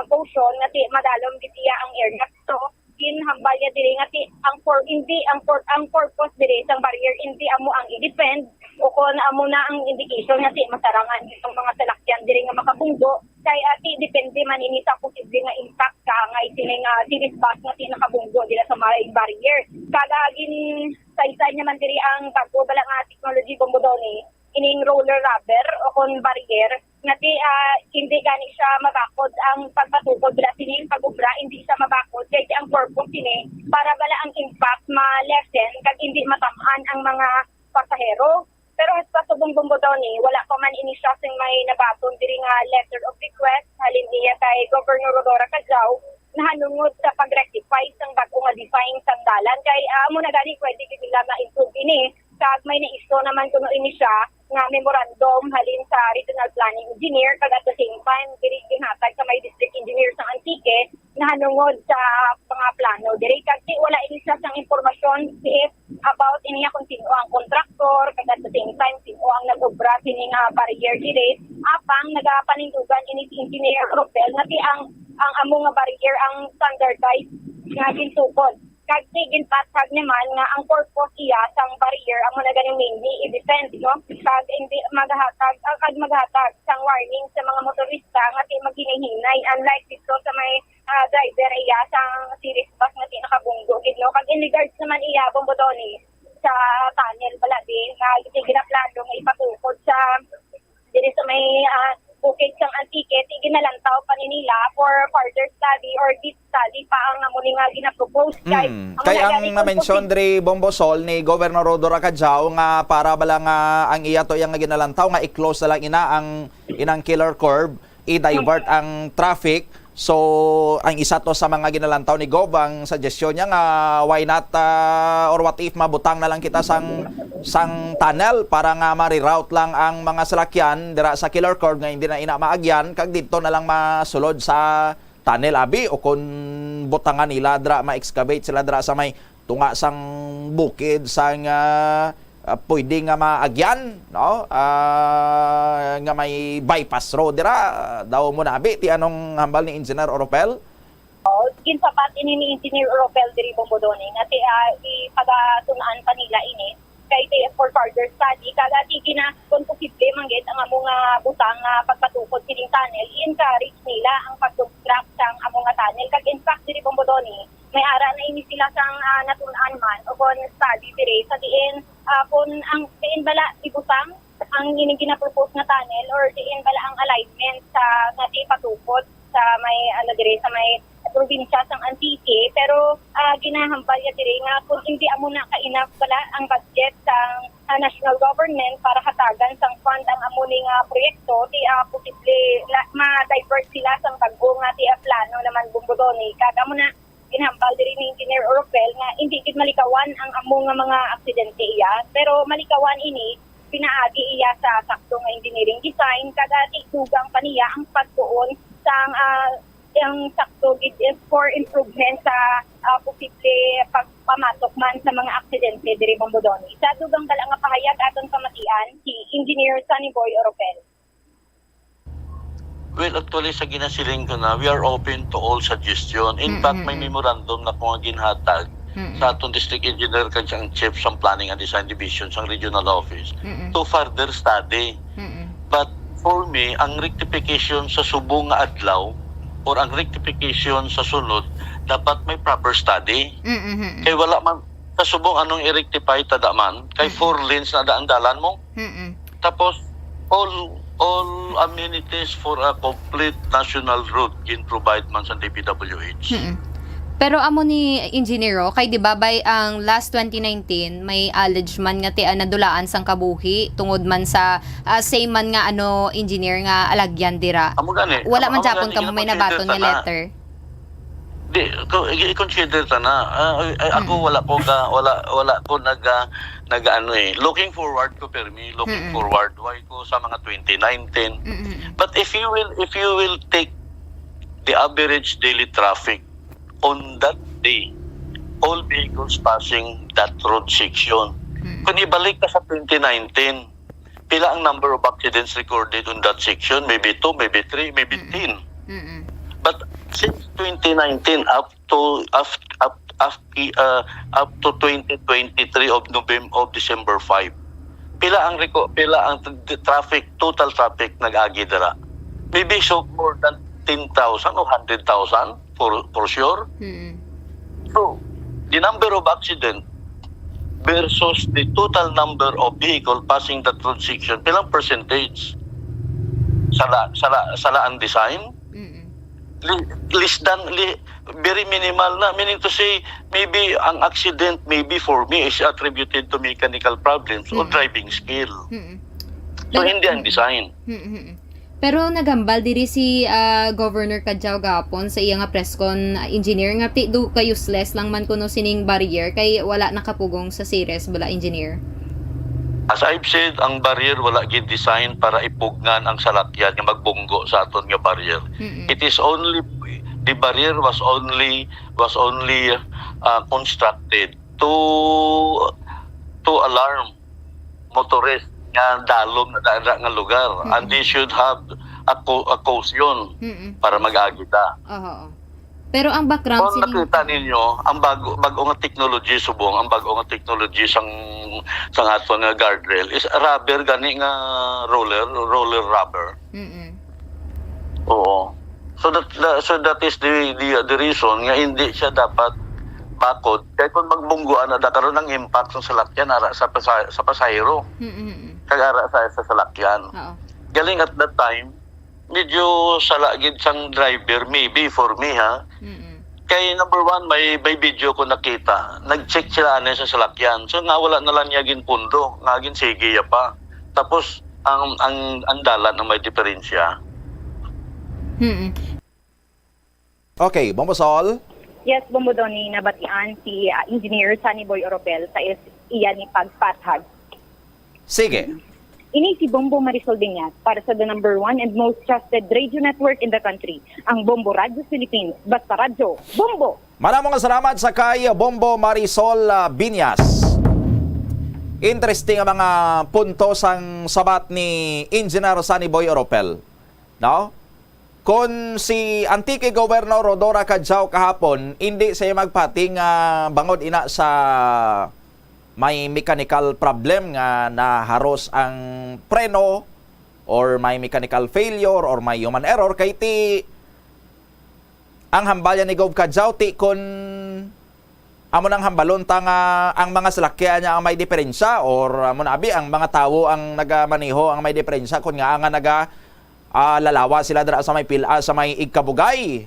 caution ngati madalom gitiya ang area so ginhambal niya diri ngati ang purpose diri sang barrier hindi amo ang i-defend o kung amo na ang indication nga ti masarangan itong mga salakyan diri nga makabunggo kay ati depende man ini sa posible nga impact ka nga sini nga series bus nga ti nakabunggo dira sa mga barrier kada gin saysay naman diri ang bago bala nga technology Bomodoni ining roller rubber o kung barrier nga ti hindi gani siya mabakod ang pagpatukod bala sini pag-ubra hindi siya mabakod kay ang purpose sini para bala ang impact ma-lessen kag hindi matamaan ang mga pasahero. Pero sa subong Bomodoni, wala pa man ini siya sing may nabaton diri nga letter of request halin niya kay Governor Rodora Cajao na hanungod sa pag-rectify sang bago nga design sang dalan kay amo na gani pwede gid nila ma-improve ini kag may na-issue naman kuno ini siya nga memorandum halin sa regional planning engineer kag at the same time diri ginhatag sa may district engineer sang Antique na hanungod sa mga plano diri kag wala ini siya sang impormasyon if about ini kung sino ang kontraktor kag at the same time sino ang nag-obra sini nga barrier diri apang nagapanindugan ini si engineer Ropel nga ang among nga barrier ang standardized nga ginsukod kag ginpatag naman nga ang purpose iya sang barrier amo na ganing mainly i-defend no kag hindi maghatag sang warning sa mga motorista nga ti maghinay-hinay unlike dito sa may driver iya sang series bus nga ti nakabunggo gid no kag in regards naman iya Bomodoni sa tunnel bala din nga ginaplano nga ipatukod sa diri sa may bukid sang Antique ginalantaw pa ni nila for further study or deep study pa ang amo nga ginapropose kay ang na-mention diri Bombosol ni Governor Rodora Cajao nga para bala nga ang iya to yang ginalantaw nga i-close na lang inang killer curve i-divert ang traffic. So, ang isa to sa mga ginalantaw ni Gov, ang suggestion niya nga why not or what if mabutang na lang kita sang tunnel para nga ma-reroute lang ang mga salakyan dira sa killer curve nga hindi na maagyan kag dito na lang masulod sa tunnel abi o kung butangan nila dira ma-excavate sila dira sa may tunga sang bukid sang pwede nga maagyan no nga may bypass road dira daw mo na abi ti anong hambal ni Engineer Oropel ginsapat ini ni Engineer Oropel diri Bomodoni nga ti ipagatunaan pa nila ini kay for further study kada ti kina kung posible manggit ang among butang pagpatukod kining tunnel i-encourage nila ang pag-construct sang among tunnel kag in fact diri Bomodoni may ara na ini sila sang natun-an man o kon study diri sa diin kung ang diin bala ibutang ang ining ginapropose nga tunnel or diin bala ang alignment sa nga patukod sa may diri sa may probinsya sang Antique pero ginahambal niya diri nga kung hindi amo na ka-enough bala ang budget sang national government para hatagan sang fund ang amo ning proyekto ti posible ma-divert sila sang bag-o nga ti plano naman Bomodoni kag amo na ginhambal diri ni Engineer Oropel nga hindi gid malikawan ang amo nga mga aksidente iya pero malikawan ini pinaagi iya sa sakto nga engineering design kag tigdugang pa niya ang pagtuon sang ang sakto gid for improvement sa posible pamasok man sa mga aksidente diri Bombodoni. Sa dugang dala nga pahayag aton pamatian si Engineer Sunny Boy Oropel. Well, actually, sa ginasiling ko na, we are open to all suggestion. In fact, may memorandum na kung ginhatag sa atong district engineer kanyang chief sa planning and design division sa regional office to further study. But for me, ang rectification sa subong nga adlaw or ang rectification sa sunod, dapat may proper study. Kaya wala man, sa subong anong i-rectify tada man, kay 4 lanes na daan-dalan mo. Tapos, all amenities for a complete national route in provide man sa DPWH. Pero amo ni engineero, kay di ba by ang last 2019 may allege man nga ti nadulaan sang kabuhi tungod man sa same man nga engineer nga alagyan dira. Wala man japon ka mo may nabaton nga letter. Di i-consider ta na. Ako wala ko looking forward ko permi, looking forward why ko sa mga 2019. But if you will take the average daily traffic on that day, all vehicles passing that road section. Kung ibalik ka sa 2019, pila ang number of accidents recorded on that section? Maybe 2, maybe 3, maybe 10. But since 2019 up to 2023 of December 5, pila ang traffic, total traffic nag-agi dira? Maybe so more than 10,000 or 100,000 for sure. So, the number of accident versus the total number of vehicle passing that road section, pilang percentage? Sala ang design? Less than, very minimal na. Meaning to say, maybe ang accident, maybe for me, is attributed to mechanical problems or driving skill. So, hindi ang design. Pero nagambal diri si Governor Kadjaw gapon sa iya nga presscon engineer nga do ka useless lang man kuno sining barrier kay wala nakapugong sa series bala engineer. As I've said, ang barrier wala gid design para ipugnan ang salakyan nga magbunggo sa aton nga barrier. It is only the barrier was only constructed to alarm motorists nga dalom na nga lugar, and they should have a caution para mag-agita. Pero ang background kung nakita ninyo ang bago nga technology subong, ang bago nga technology sang aton nga guardrail is rubber gani nga roller rubber. Oo. So that is the reason nga hindi siya dapat bakod kay kung magbungguan na karon ng impact sa salakyan ara sa pasahero. Kagara sa salakyan. Galing at that time, medyo salagid sang driver, maybe for me ha. Kay number 1, may video ko nakita. Nag-check sila sa salakyan. So nga wala na lang yagin pundo, nga gin sige pa. Tapos ang dalan ang may diferensya. Okay, Bombosol. Yes, Bombodoni, nabatian si Engineer Sunny Boy Oropel sa iya ni pagpatag. Sige. Ini si Bombo Marisol Diñas para sa the number 1 and most trusted radio network in the country, ang Bombo Radio Philippines. Basta radyo, Bombo! Maraming salamat sa kay Bombo Marisol Biñas. Interesting ang mga puntos ang sabat ni Engineer Sunny Boy Oropel. No? Kung si Antique Governor Rodora Kadjaw kahapon, hindi siya magpating bangod ina sa may mechanical problem nga naharos ang preno or may mechanical failure or may human error kay ti ang hambalyan ni Gov Kadjaw ti kun amo nang hambalon ta nga ang mga salakyan niya ang may diferensya or amo na abi ang mga tawo ang nagamaniho ang may diferensya kun nga nga lalawa sila dira sa may pila sa may igkabugay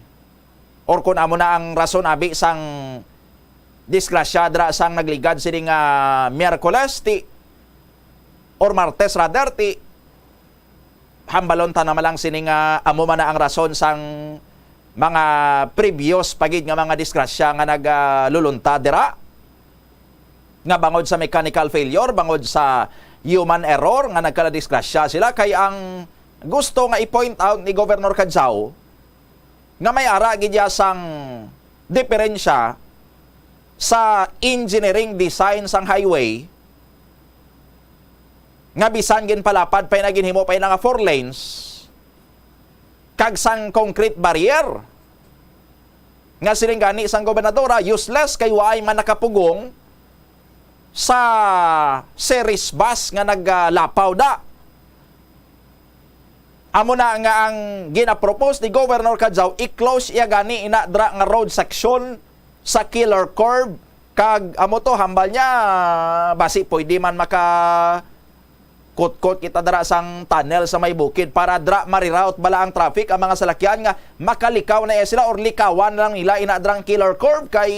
or kun amo na ang rason abi sang disgrasya dra sang nagligad sining Miyerkules ti or Martes rather ti hambalon ta naman lang sining amo man na ang rason sang mga previous pagid nga mga disgrasya nga naglulunta dira nga bangod sa mechanical failure, bangod sa human error nga nagkala-disgrasya sila kay ang gusto nga i-point out ni Governor Kadjaw nga may ara gid sang diferensya sa engineering design sang highway nga bisan gin palapad pay na ginhimo pay na nga 4 lanes kag sang concrete barrier nga siling gani sang gobernadora useless kay waay man nakapugong sa series bus nga naglapaw da. Amo na nga ang gina-propose ni Governor Kadjaw, i-close iya gani inadra nga road section sa Killer Curve. Kag amo to, hambal niya, basi pwede man maka kot-kot kita dara sang tunnel sa may bukid para dra mariroute bala ang traffic ang mga salakyan nga makalikaw na sila or likawan lang nila inadrang Killer Curve kay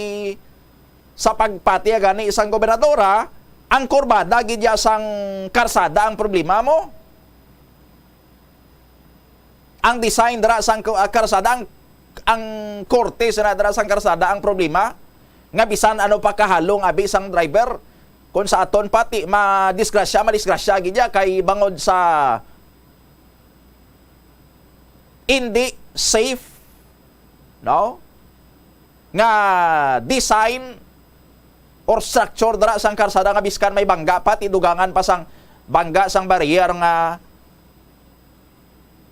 sa pagpati gani isang gobernadora ang kurbada gidya sang karsada ang problema mo. Ang design dara sang karsada ang korte sa dara sang karsada ang problema nga bisan ano pa kahalong abi sang driver kung sa aton pati madisgrasya gidya kay bangod sa hindi safe no nga design or structure dara sang karsada nga biskan may bangga pati dugangan pa sang bangga sang barrier nga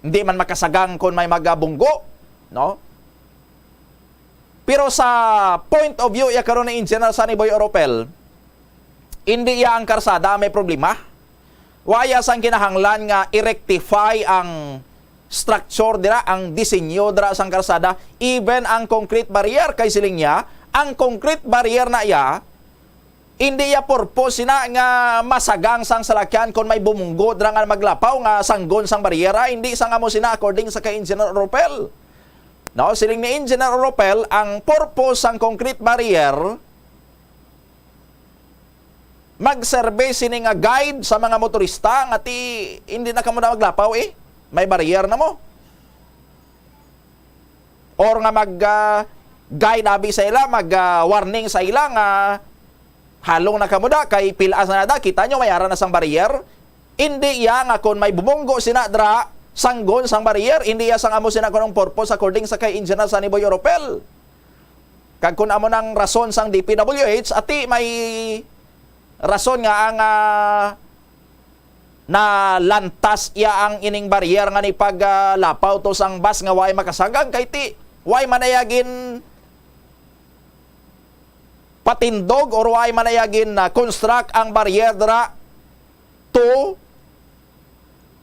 hindi man makasagang kung may magabunggo, no? Pero sa point of view ya karon ni Engineer Sunny Boy Oropel, hindi ya ang karsada may problema. Waya sang kinahanglan nga i-rectify ang structure dira, ang disenyo dira sang karsada, even ang concrete barrier kay siling niya, ang concrete barrier na ya hindi ya purpose na nga masagang sang salakyan kung may bumunggo dra nga maglapaw nga sanggon sang bariyera, hindi sang amo sina according sa kay Engineer Oropel. No, siling ni Engineer Oropel ang purpose sang concrete barrier magserbe sini nga guide sa mga motorista nga hindi na kamo na maglapaw may barrier na mo. Or nga guide abi sa ila, warning sa ila nga halong na kamuda kay pilas na nada, kita nyo mayara na sang barrier. Hindi ya nga kung may bumunggo sinadra sanggon sang barrier, hindi ya sang amo sina kunong purpose according sa kay Engineer Sunny Boy Oropel. Kag kun amo nang rason sang DPWH ati may rason nga ang na lantas iya ang ining barrier nga ni paglapaw to sang bus nga way makasagang kay ti way manayagin patindog or way manayagin na construct ang barrier dra to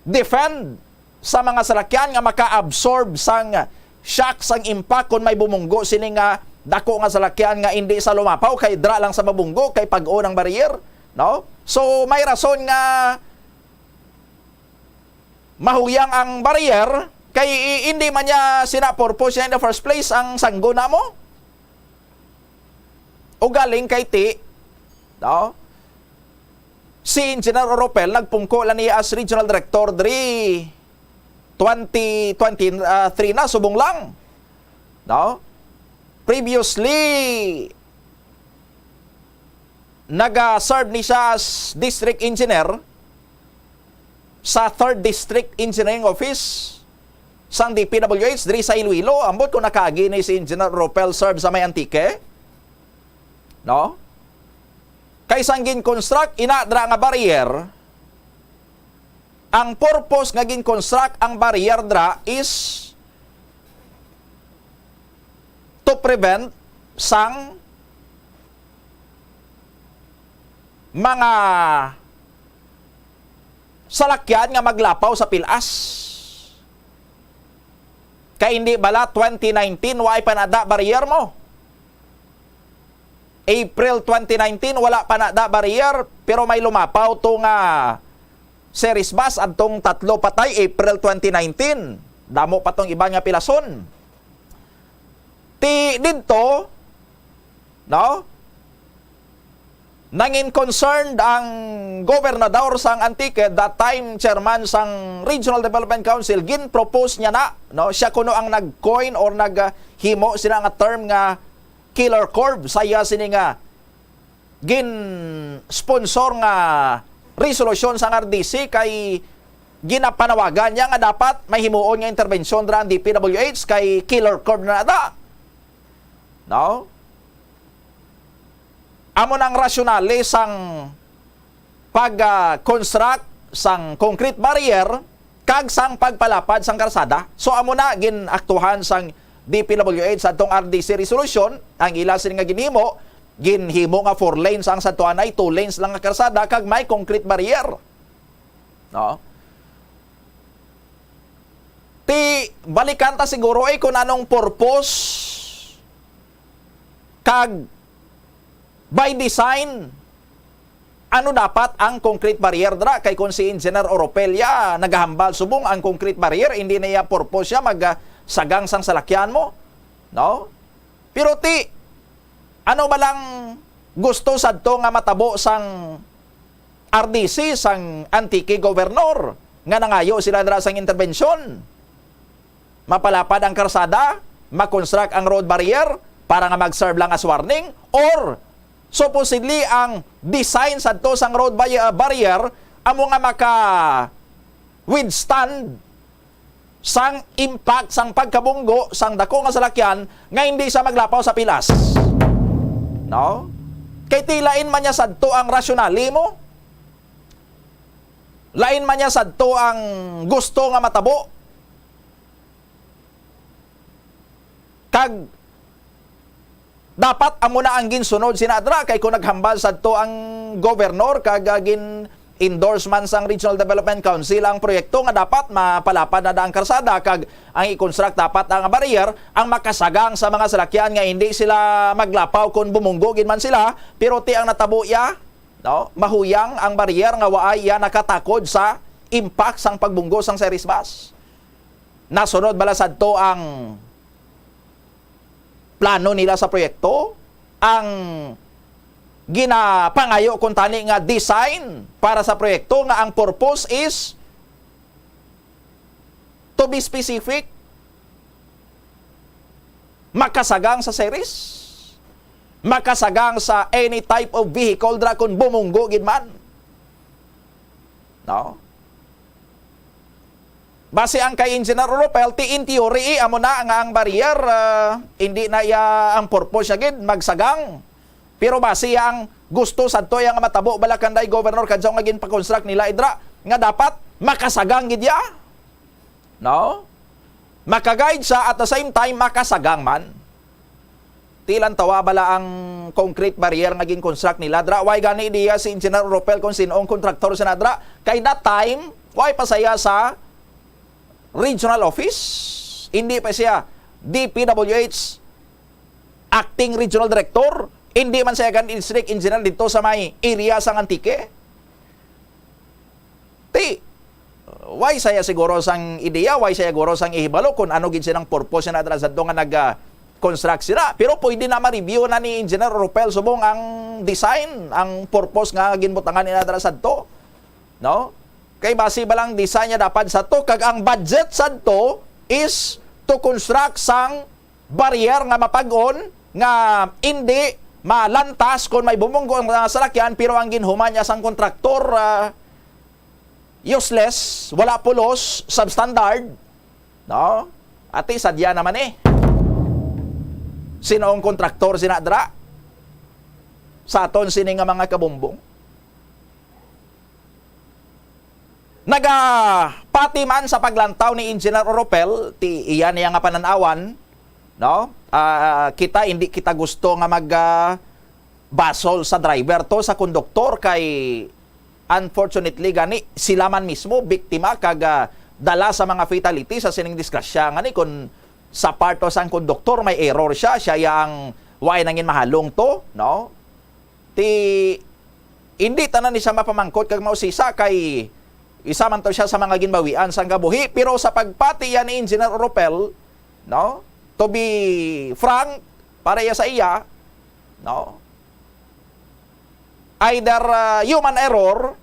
defend sa mga salakyan nga maka-absorb sang shock sang impact kung may bumunggo sini nga dako nga salakyan nga hindi sa lumapaw kay dra lang sa mabunggo kay pag-o ng barrier, no? So may rason nga mahuyang ang barrier kay hindi man niya sina-purpose in the first place ang sanggo na mo. O galing kay ti, no? Si Engineer Oropel nagpungko lang niya as Regional Director 2023 na, subong lang. No? Previously, nag-serve ni siya as District Engineer sa 3rd District Engineering Office sang DPWH diri sa Iloilo. Ambot ko nakagi ni si Engineer Oropel serve sa may Antique. No? Kaysang gin-construct inadra nga barrier, ang purpose nga gin-construct ang barrier dra is to prevent sang mga salakyan nga maglapaw sa pilas. Kay hindi bala 2019 way panada barrier mo. April 2019 wala pa na da barrier pero may lumapaw to nga series bus adtong 3 patay April 2019. Damo pa tong iba nga pilason. Ti didto, no? Nangin concerned ang gobernador sang Antique, that time chairman sang Regional Development Council, gin propose niya na, no? Siya kuno ang nag-coin or naghimo sila nga term nga Killer Curve, saya sini nga gin sponsor nga resolution sa RDC kay ginapanawagan niya nga dapat may himuon nga intervensyon dra ang DPWH kay Killer Curve na nada. No? amo nang rasyonale sang pag-construct sang concrete barrier kag sang pagpalapad sang karsada. So amo na ginaktuhan sang DPWH sa atong RDC resolution, ang ila sini nga ginhimo, ginhimo nga 4 lanes ang satuan ay 2 lanes lang nga karsada kag may concrete barrier. No? Ti balikan ta siguro ay kung anong purpose kag by design ano dapat ang concrete barrier dra kay kung si Engineer Oropel nagahambal subong ang concrete barrier hindi na iya purpose siya magsagang sang salakyan mo, no? Pero ti ano ba lang gusto sadto nga matabo sang RDC sang antiki gobernador nga nangayo sila dra sang interbensyon, mapalapad ang karsada, makonstruct ang road barrier para nga mag-serve lang as warning, or supposedly ang design sadto sang road barrier amo nga maka withstand sang impact sang pagkabunggo sang dako nga salakyan nga hindi sa maglapaw sa pilas. No? Kay tilain man niya sadto ang rasyonali mo. Lain man niya sadto ang gusto nga matabo. Kag dapat amo na ang ginsunod sinadra kay kung naghambal sadto ang gobernador kag gin endorsement sang Regional Development Council ang proyekto nga dapat mapalapad na daang karsada kag ang i-construct dapat ang barrier ang makasagang sa mga salakyan nga hindi sila maglapaw kung bumunggo gid man sila, pero ti ang natabo ya, no, mahuyang ang barrier nga waay ya nakatakod sa impact sang pagbunggo sang series bus. Nasunod bala sadto ang plano nila sa proyekto, ang ginapangayo kung tani nga design para sa proyekto nga ang purpose is to be specific, makasagang sa series, makasagang sa any type of vehicle dra kung bumunggo gid man. No? Base ang kay Engineer Oropel, ti in theory, amo na nga ang barrier, hindi na iya ang purpose siya gid, magsagang. Pero base ang gusto sadto yang matabo balakanday governor kadto nga ginpa-construct nila idra nga dapat makasagang gid ya. No? Makaguide sa at the same time makasagang man. Tilan tawa bala ang concrete barrier nga gin-construct nila dra. Why gani diya si Engineer Oropel kung sinoong kontraktor sa nadra? Kay that time, why pa saya sa regional office, hindi pa siya DPWH acting regional director, hindi man siya gan district engineer dito sa may area sang Antique. Why saya siguro sang ideya, why saya siguro sang ihibalo kung ano gid silang purpose na adra sadto nga nag-construct sila. Pero pwede na ma-review na ni Engineer Oropel subong ang design, ang purpose nga ginbutangan ni adra sadto. No? Kay base ba lang design niya dapat sa to, kag ang budget sa to is to construct sang barrier nga mapag-on nga hindi malantas kung may bumunggo ang salakyan, pero ang ginhuman niya sang kontraktor useless, wala pulos, substandard. No? Ati sadya naman Sinoong kontraktor sinadra? Sa aton sini nga mga kabumbong. Nagapati man sa paglantaw ni Engineer Oropel, ti iyan niya nga pananawan, no? Kita hindi kita gusto nga basol sa driver to, sa konduktor, kay unfortunately gani sila man mismo biktima kag dala sa mga fatality sa sining disgrasya ngani kung sa part to sang konduktor may error siya yang way nangin mahalong to, no? Ti hindi tanan ni siya mapamangkot kag mausisa kay isa man to siya sa mga ginbawian sang kabuhi, pero sa pagpati yan ni Engineer Oropel, no, to be frank, para sa iya, no, either human error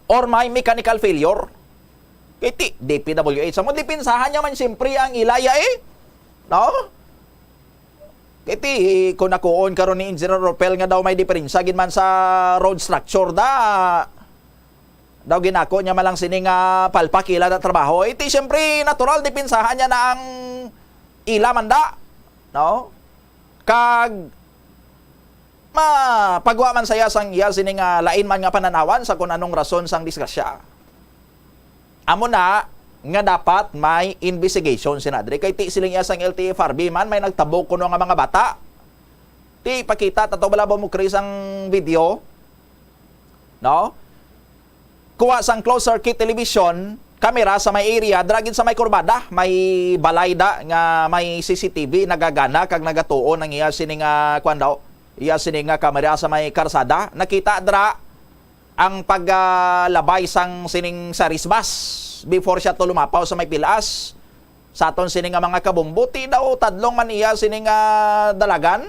or may mechanical failure. Kiti DPWH sa mo dipinsahan niya man siyempre ang ilaya no? Kiti kung nakuon karon ni Engineer Oropel nga daw may diferensya gid man sa road structure daw ginako niya malang sining palpakila na trabaho. Iti siyempre natural dipinsahan niya na ang ila man da, no? Kag pagwa man saya sang iya sining lain man nga pananawan sa kung anong rason sang disgrasya. Amo na nga dapat may investigation sinadre kay ti siling iya sang LTFRB man may nagtabok kuno nga mga bata. Ti pakita tato bala mo kris ang video. No? Kuha sang closed circuit television kamera sa may area, dragin sa may kurbada, may balayda nga may CCTV nagagana kag nagatuon ang iya sining kwan daw. Iya sining kamera sa may karsada. Nakita dra ang paglabay sang sining sa risbas before siya to lumapaw sa may pilas. Sa aton sining mga kabumbuti daw tadlong man iya sining dalagan.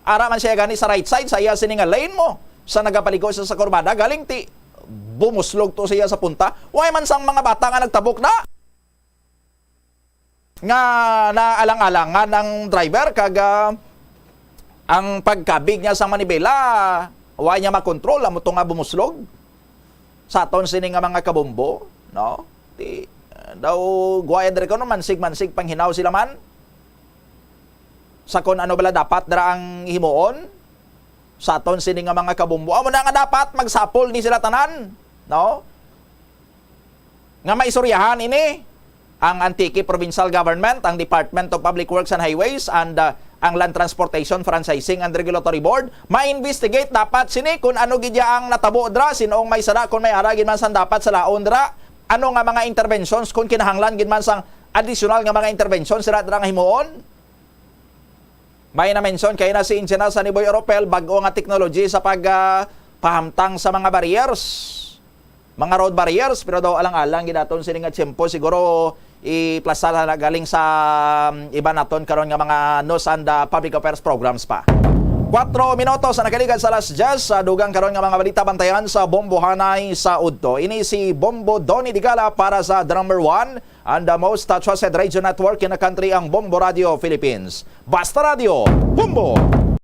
Ara man siya gani sa right side sa iya sining lane mo. Sa nagapaligo siya sa kurbada galing ti bumuslog to siya sa punta. Way man sang mga bata nga nagtabok na. Nga naalang-alangan ng driver kag ang pagkabig niya sa manibela, way niya makontrol amo to nga bumuslog. Sa aton sini nga mga kabombo, no? Ti daw guaya dere ko no mansig panghinaw sila man. Sa kon ano bala dapat dara ang himuon? Sa aton sini nga mga kabombo, amo na nga dapat magsapol ni sila tanan, no? Nga maisuryahan ini ang Antique Provincial Government, ang Department of Public Works and Highways, and ang Land Transportation Franchising and Regulatory Board, ma-investigate dapat sini kung ano gidya ang natabo dra, sinoong may sara, kung may aragin man sang dapat sa laon dra, ano nga mga interventions, kung kinahanglan gid man sang additional nga mga interventions sila dra nga himuon. May na-mention kay na si Engineer Saniboy Oropel, bago nga technology sa pagpahamtang sa mga barriers, mga road barriers, pero daw alang-alang gidaton sini nga tiyempo siguro i-plasar na galing sa iba naton karon nga mga news and public affairs programs pa. 4 minutos na nakaligad sa alas 10 sa dugang karon nga mga balita bantayan sa Bombohanay sa Udto. Ini si Bombo Donnie Digala para sa The Number 1 and the most trusted radio network in the country, ang Bombo Radio Philippines. Basta Radio, Bombo!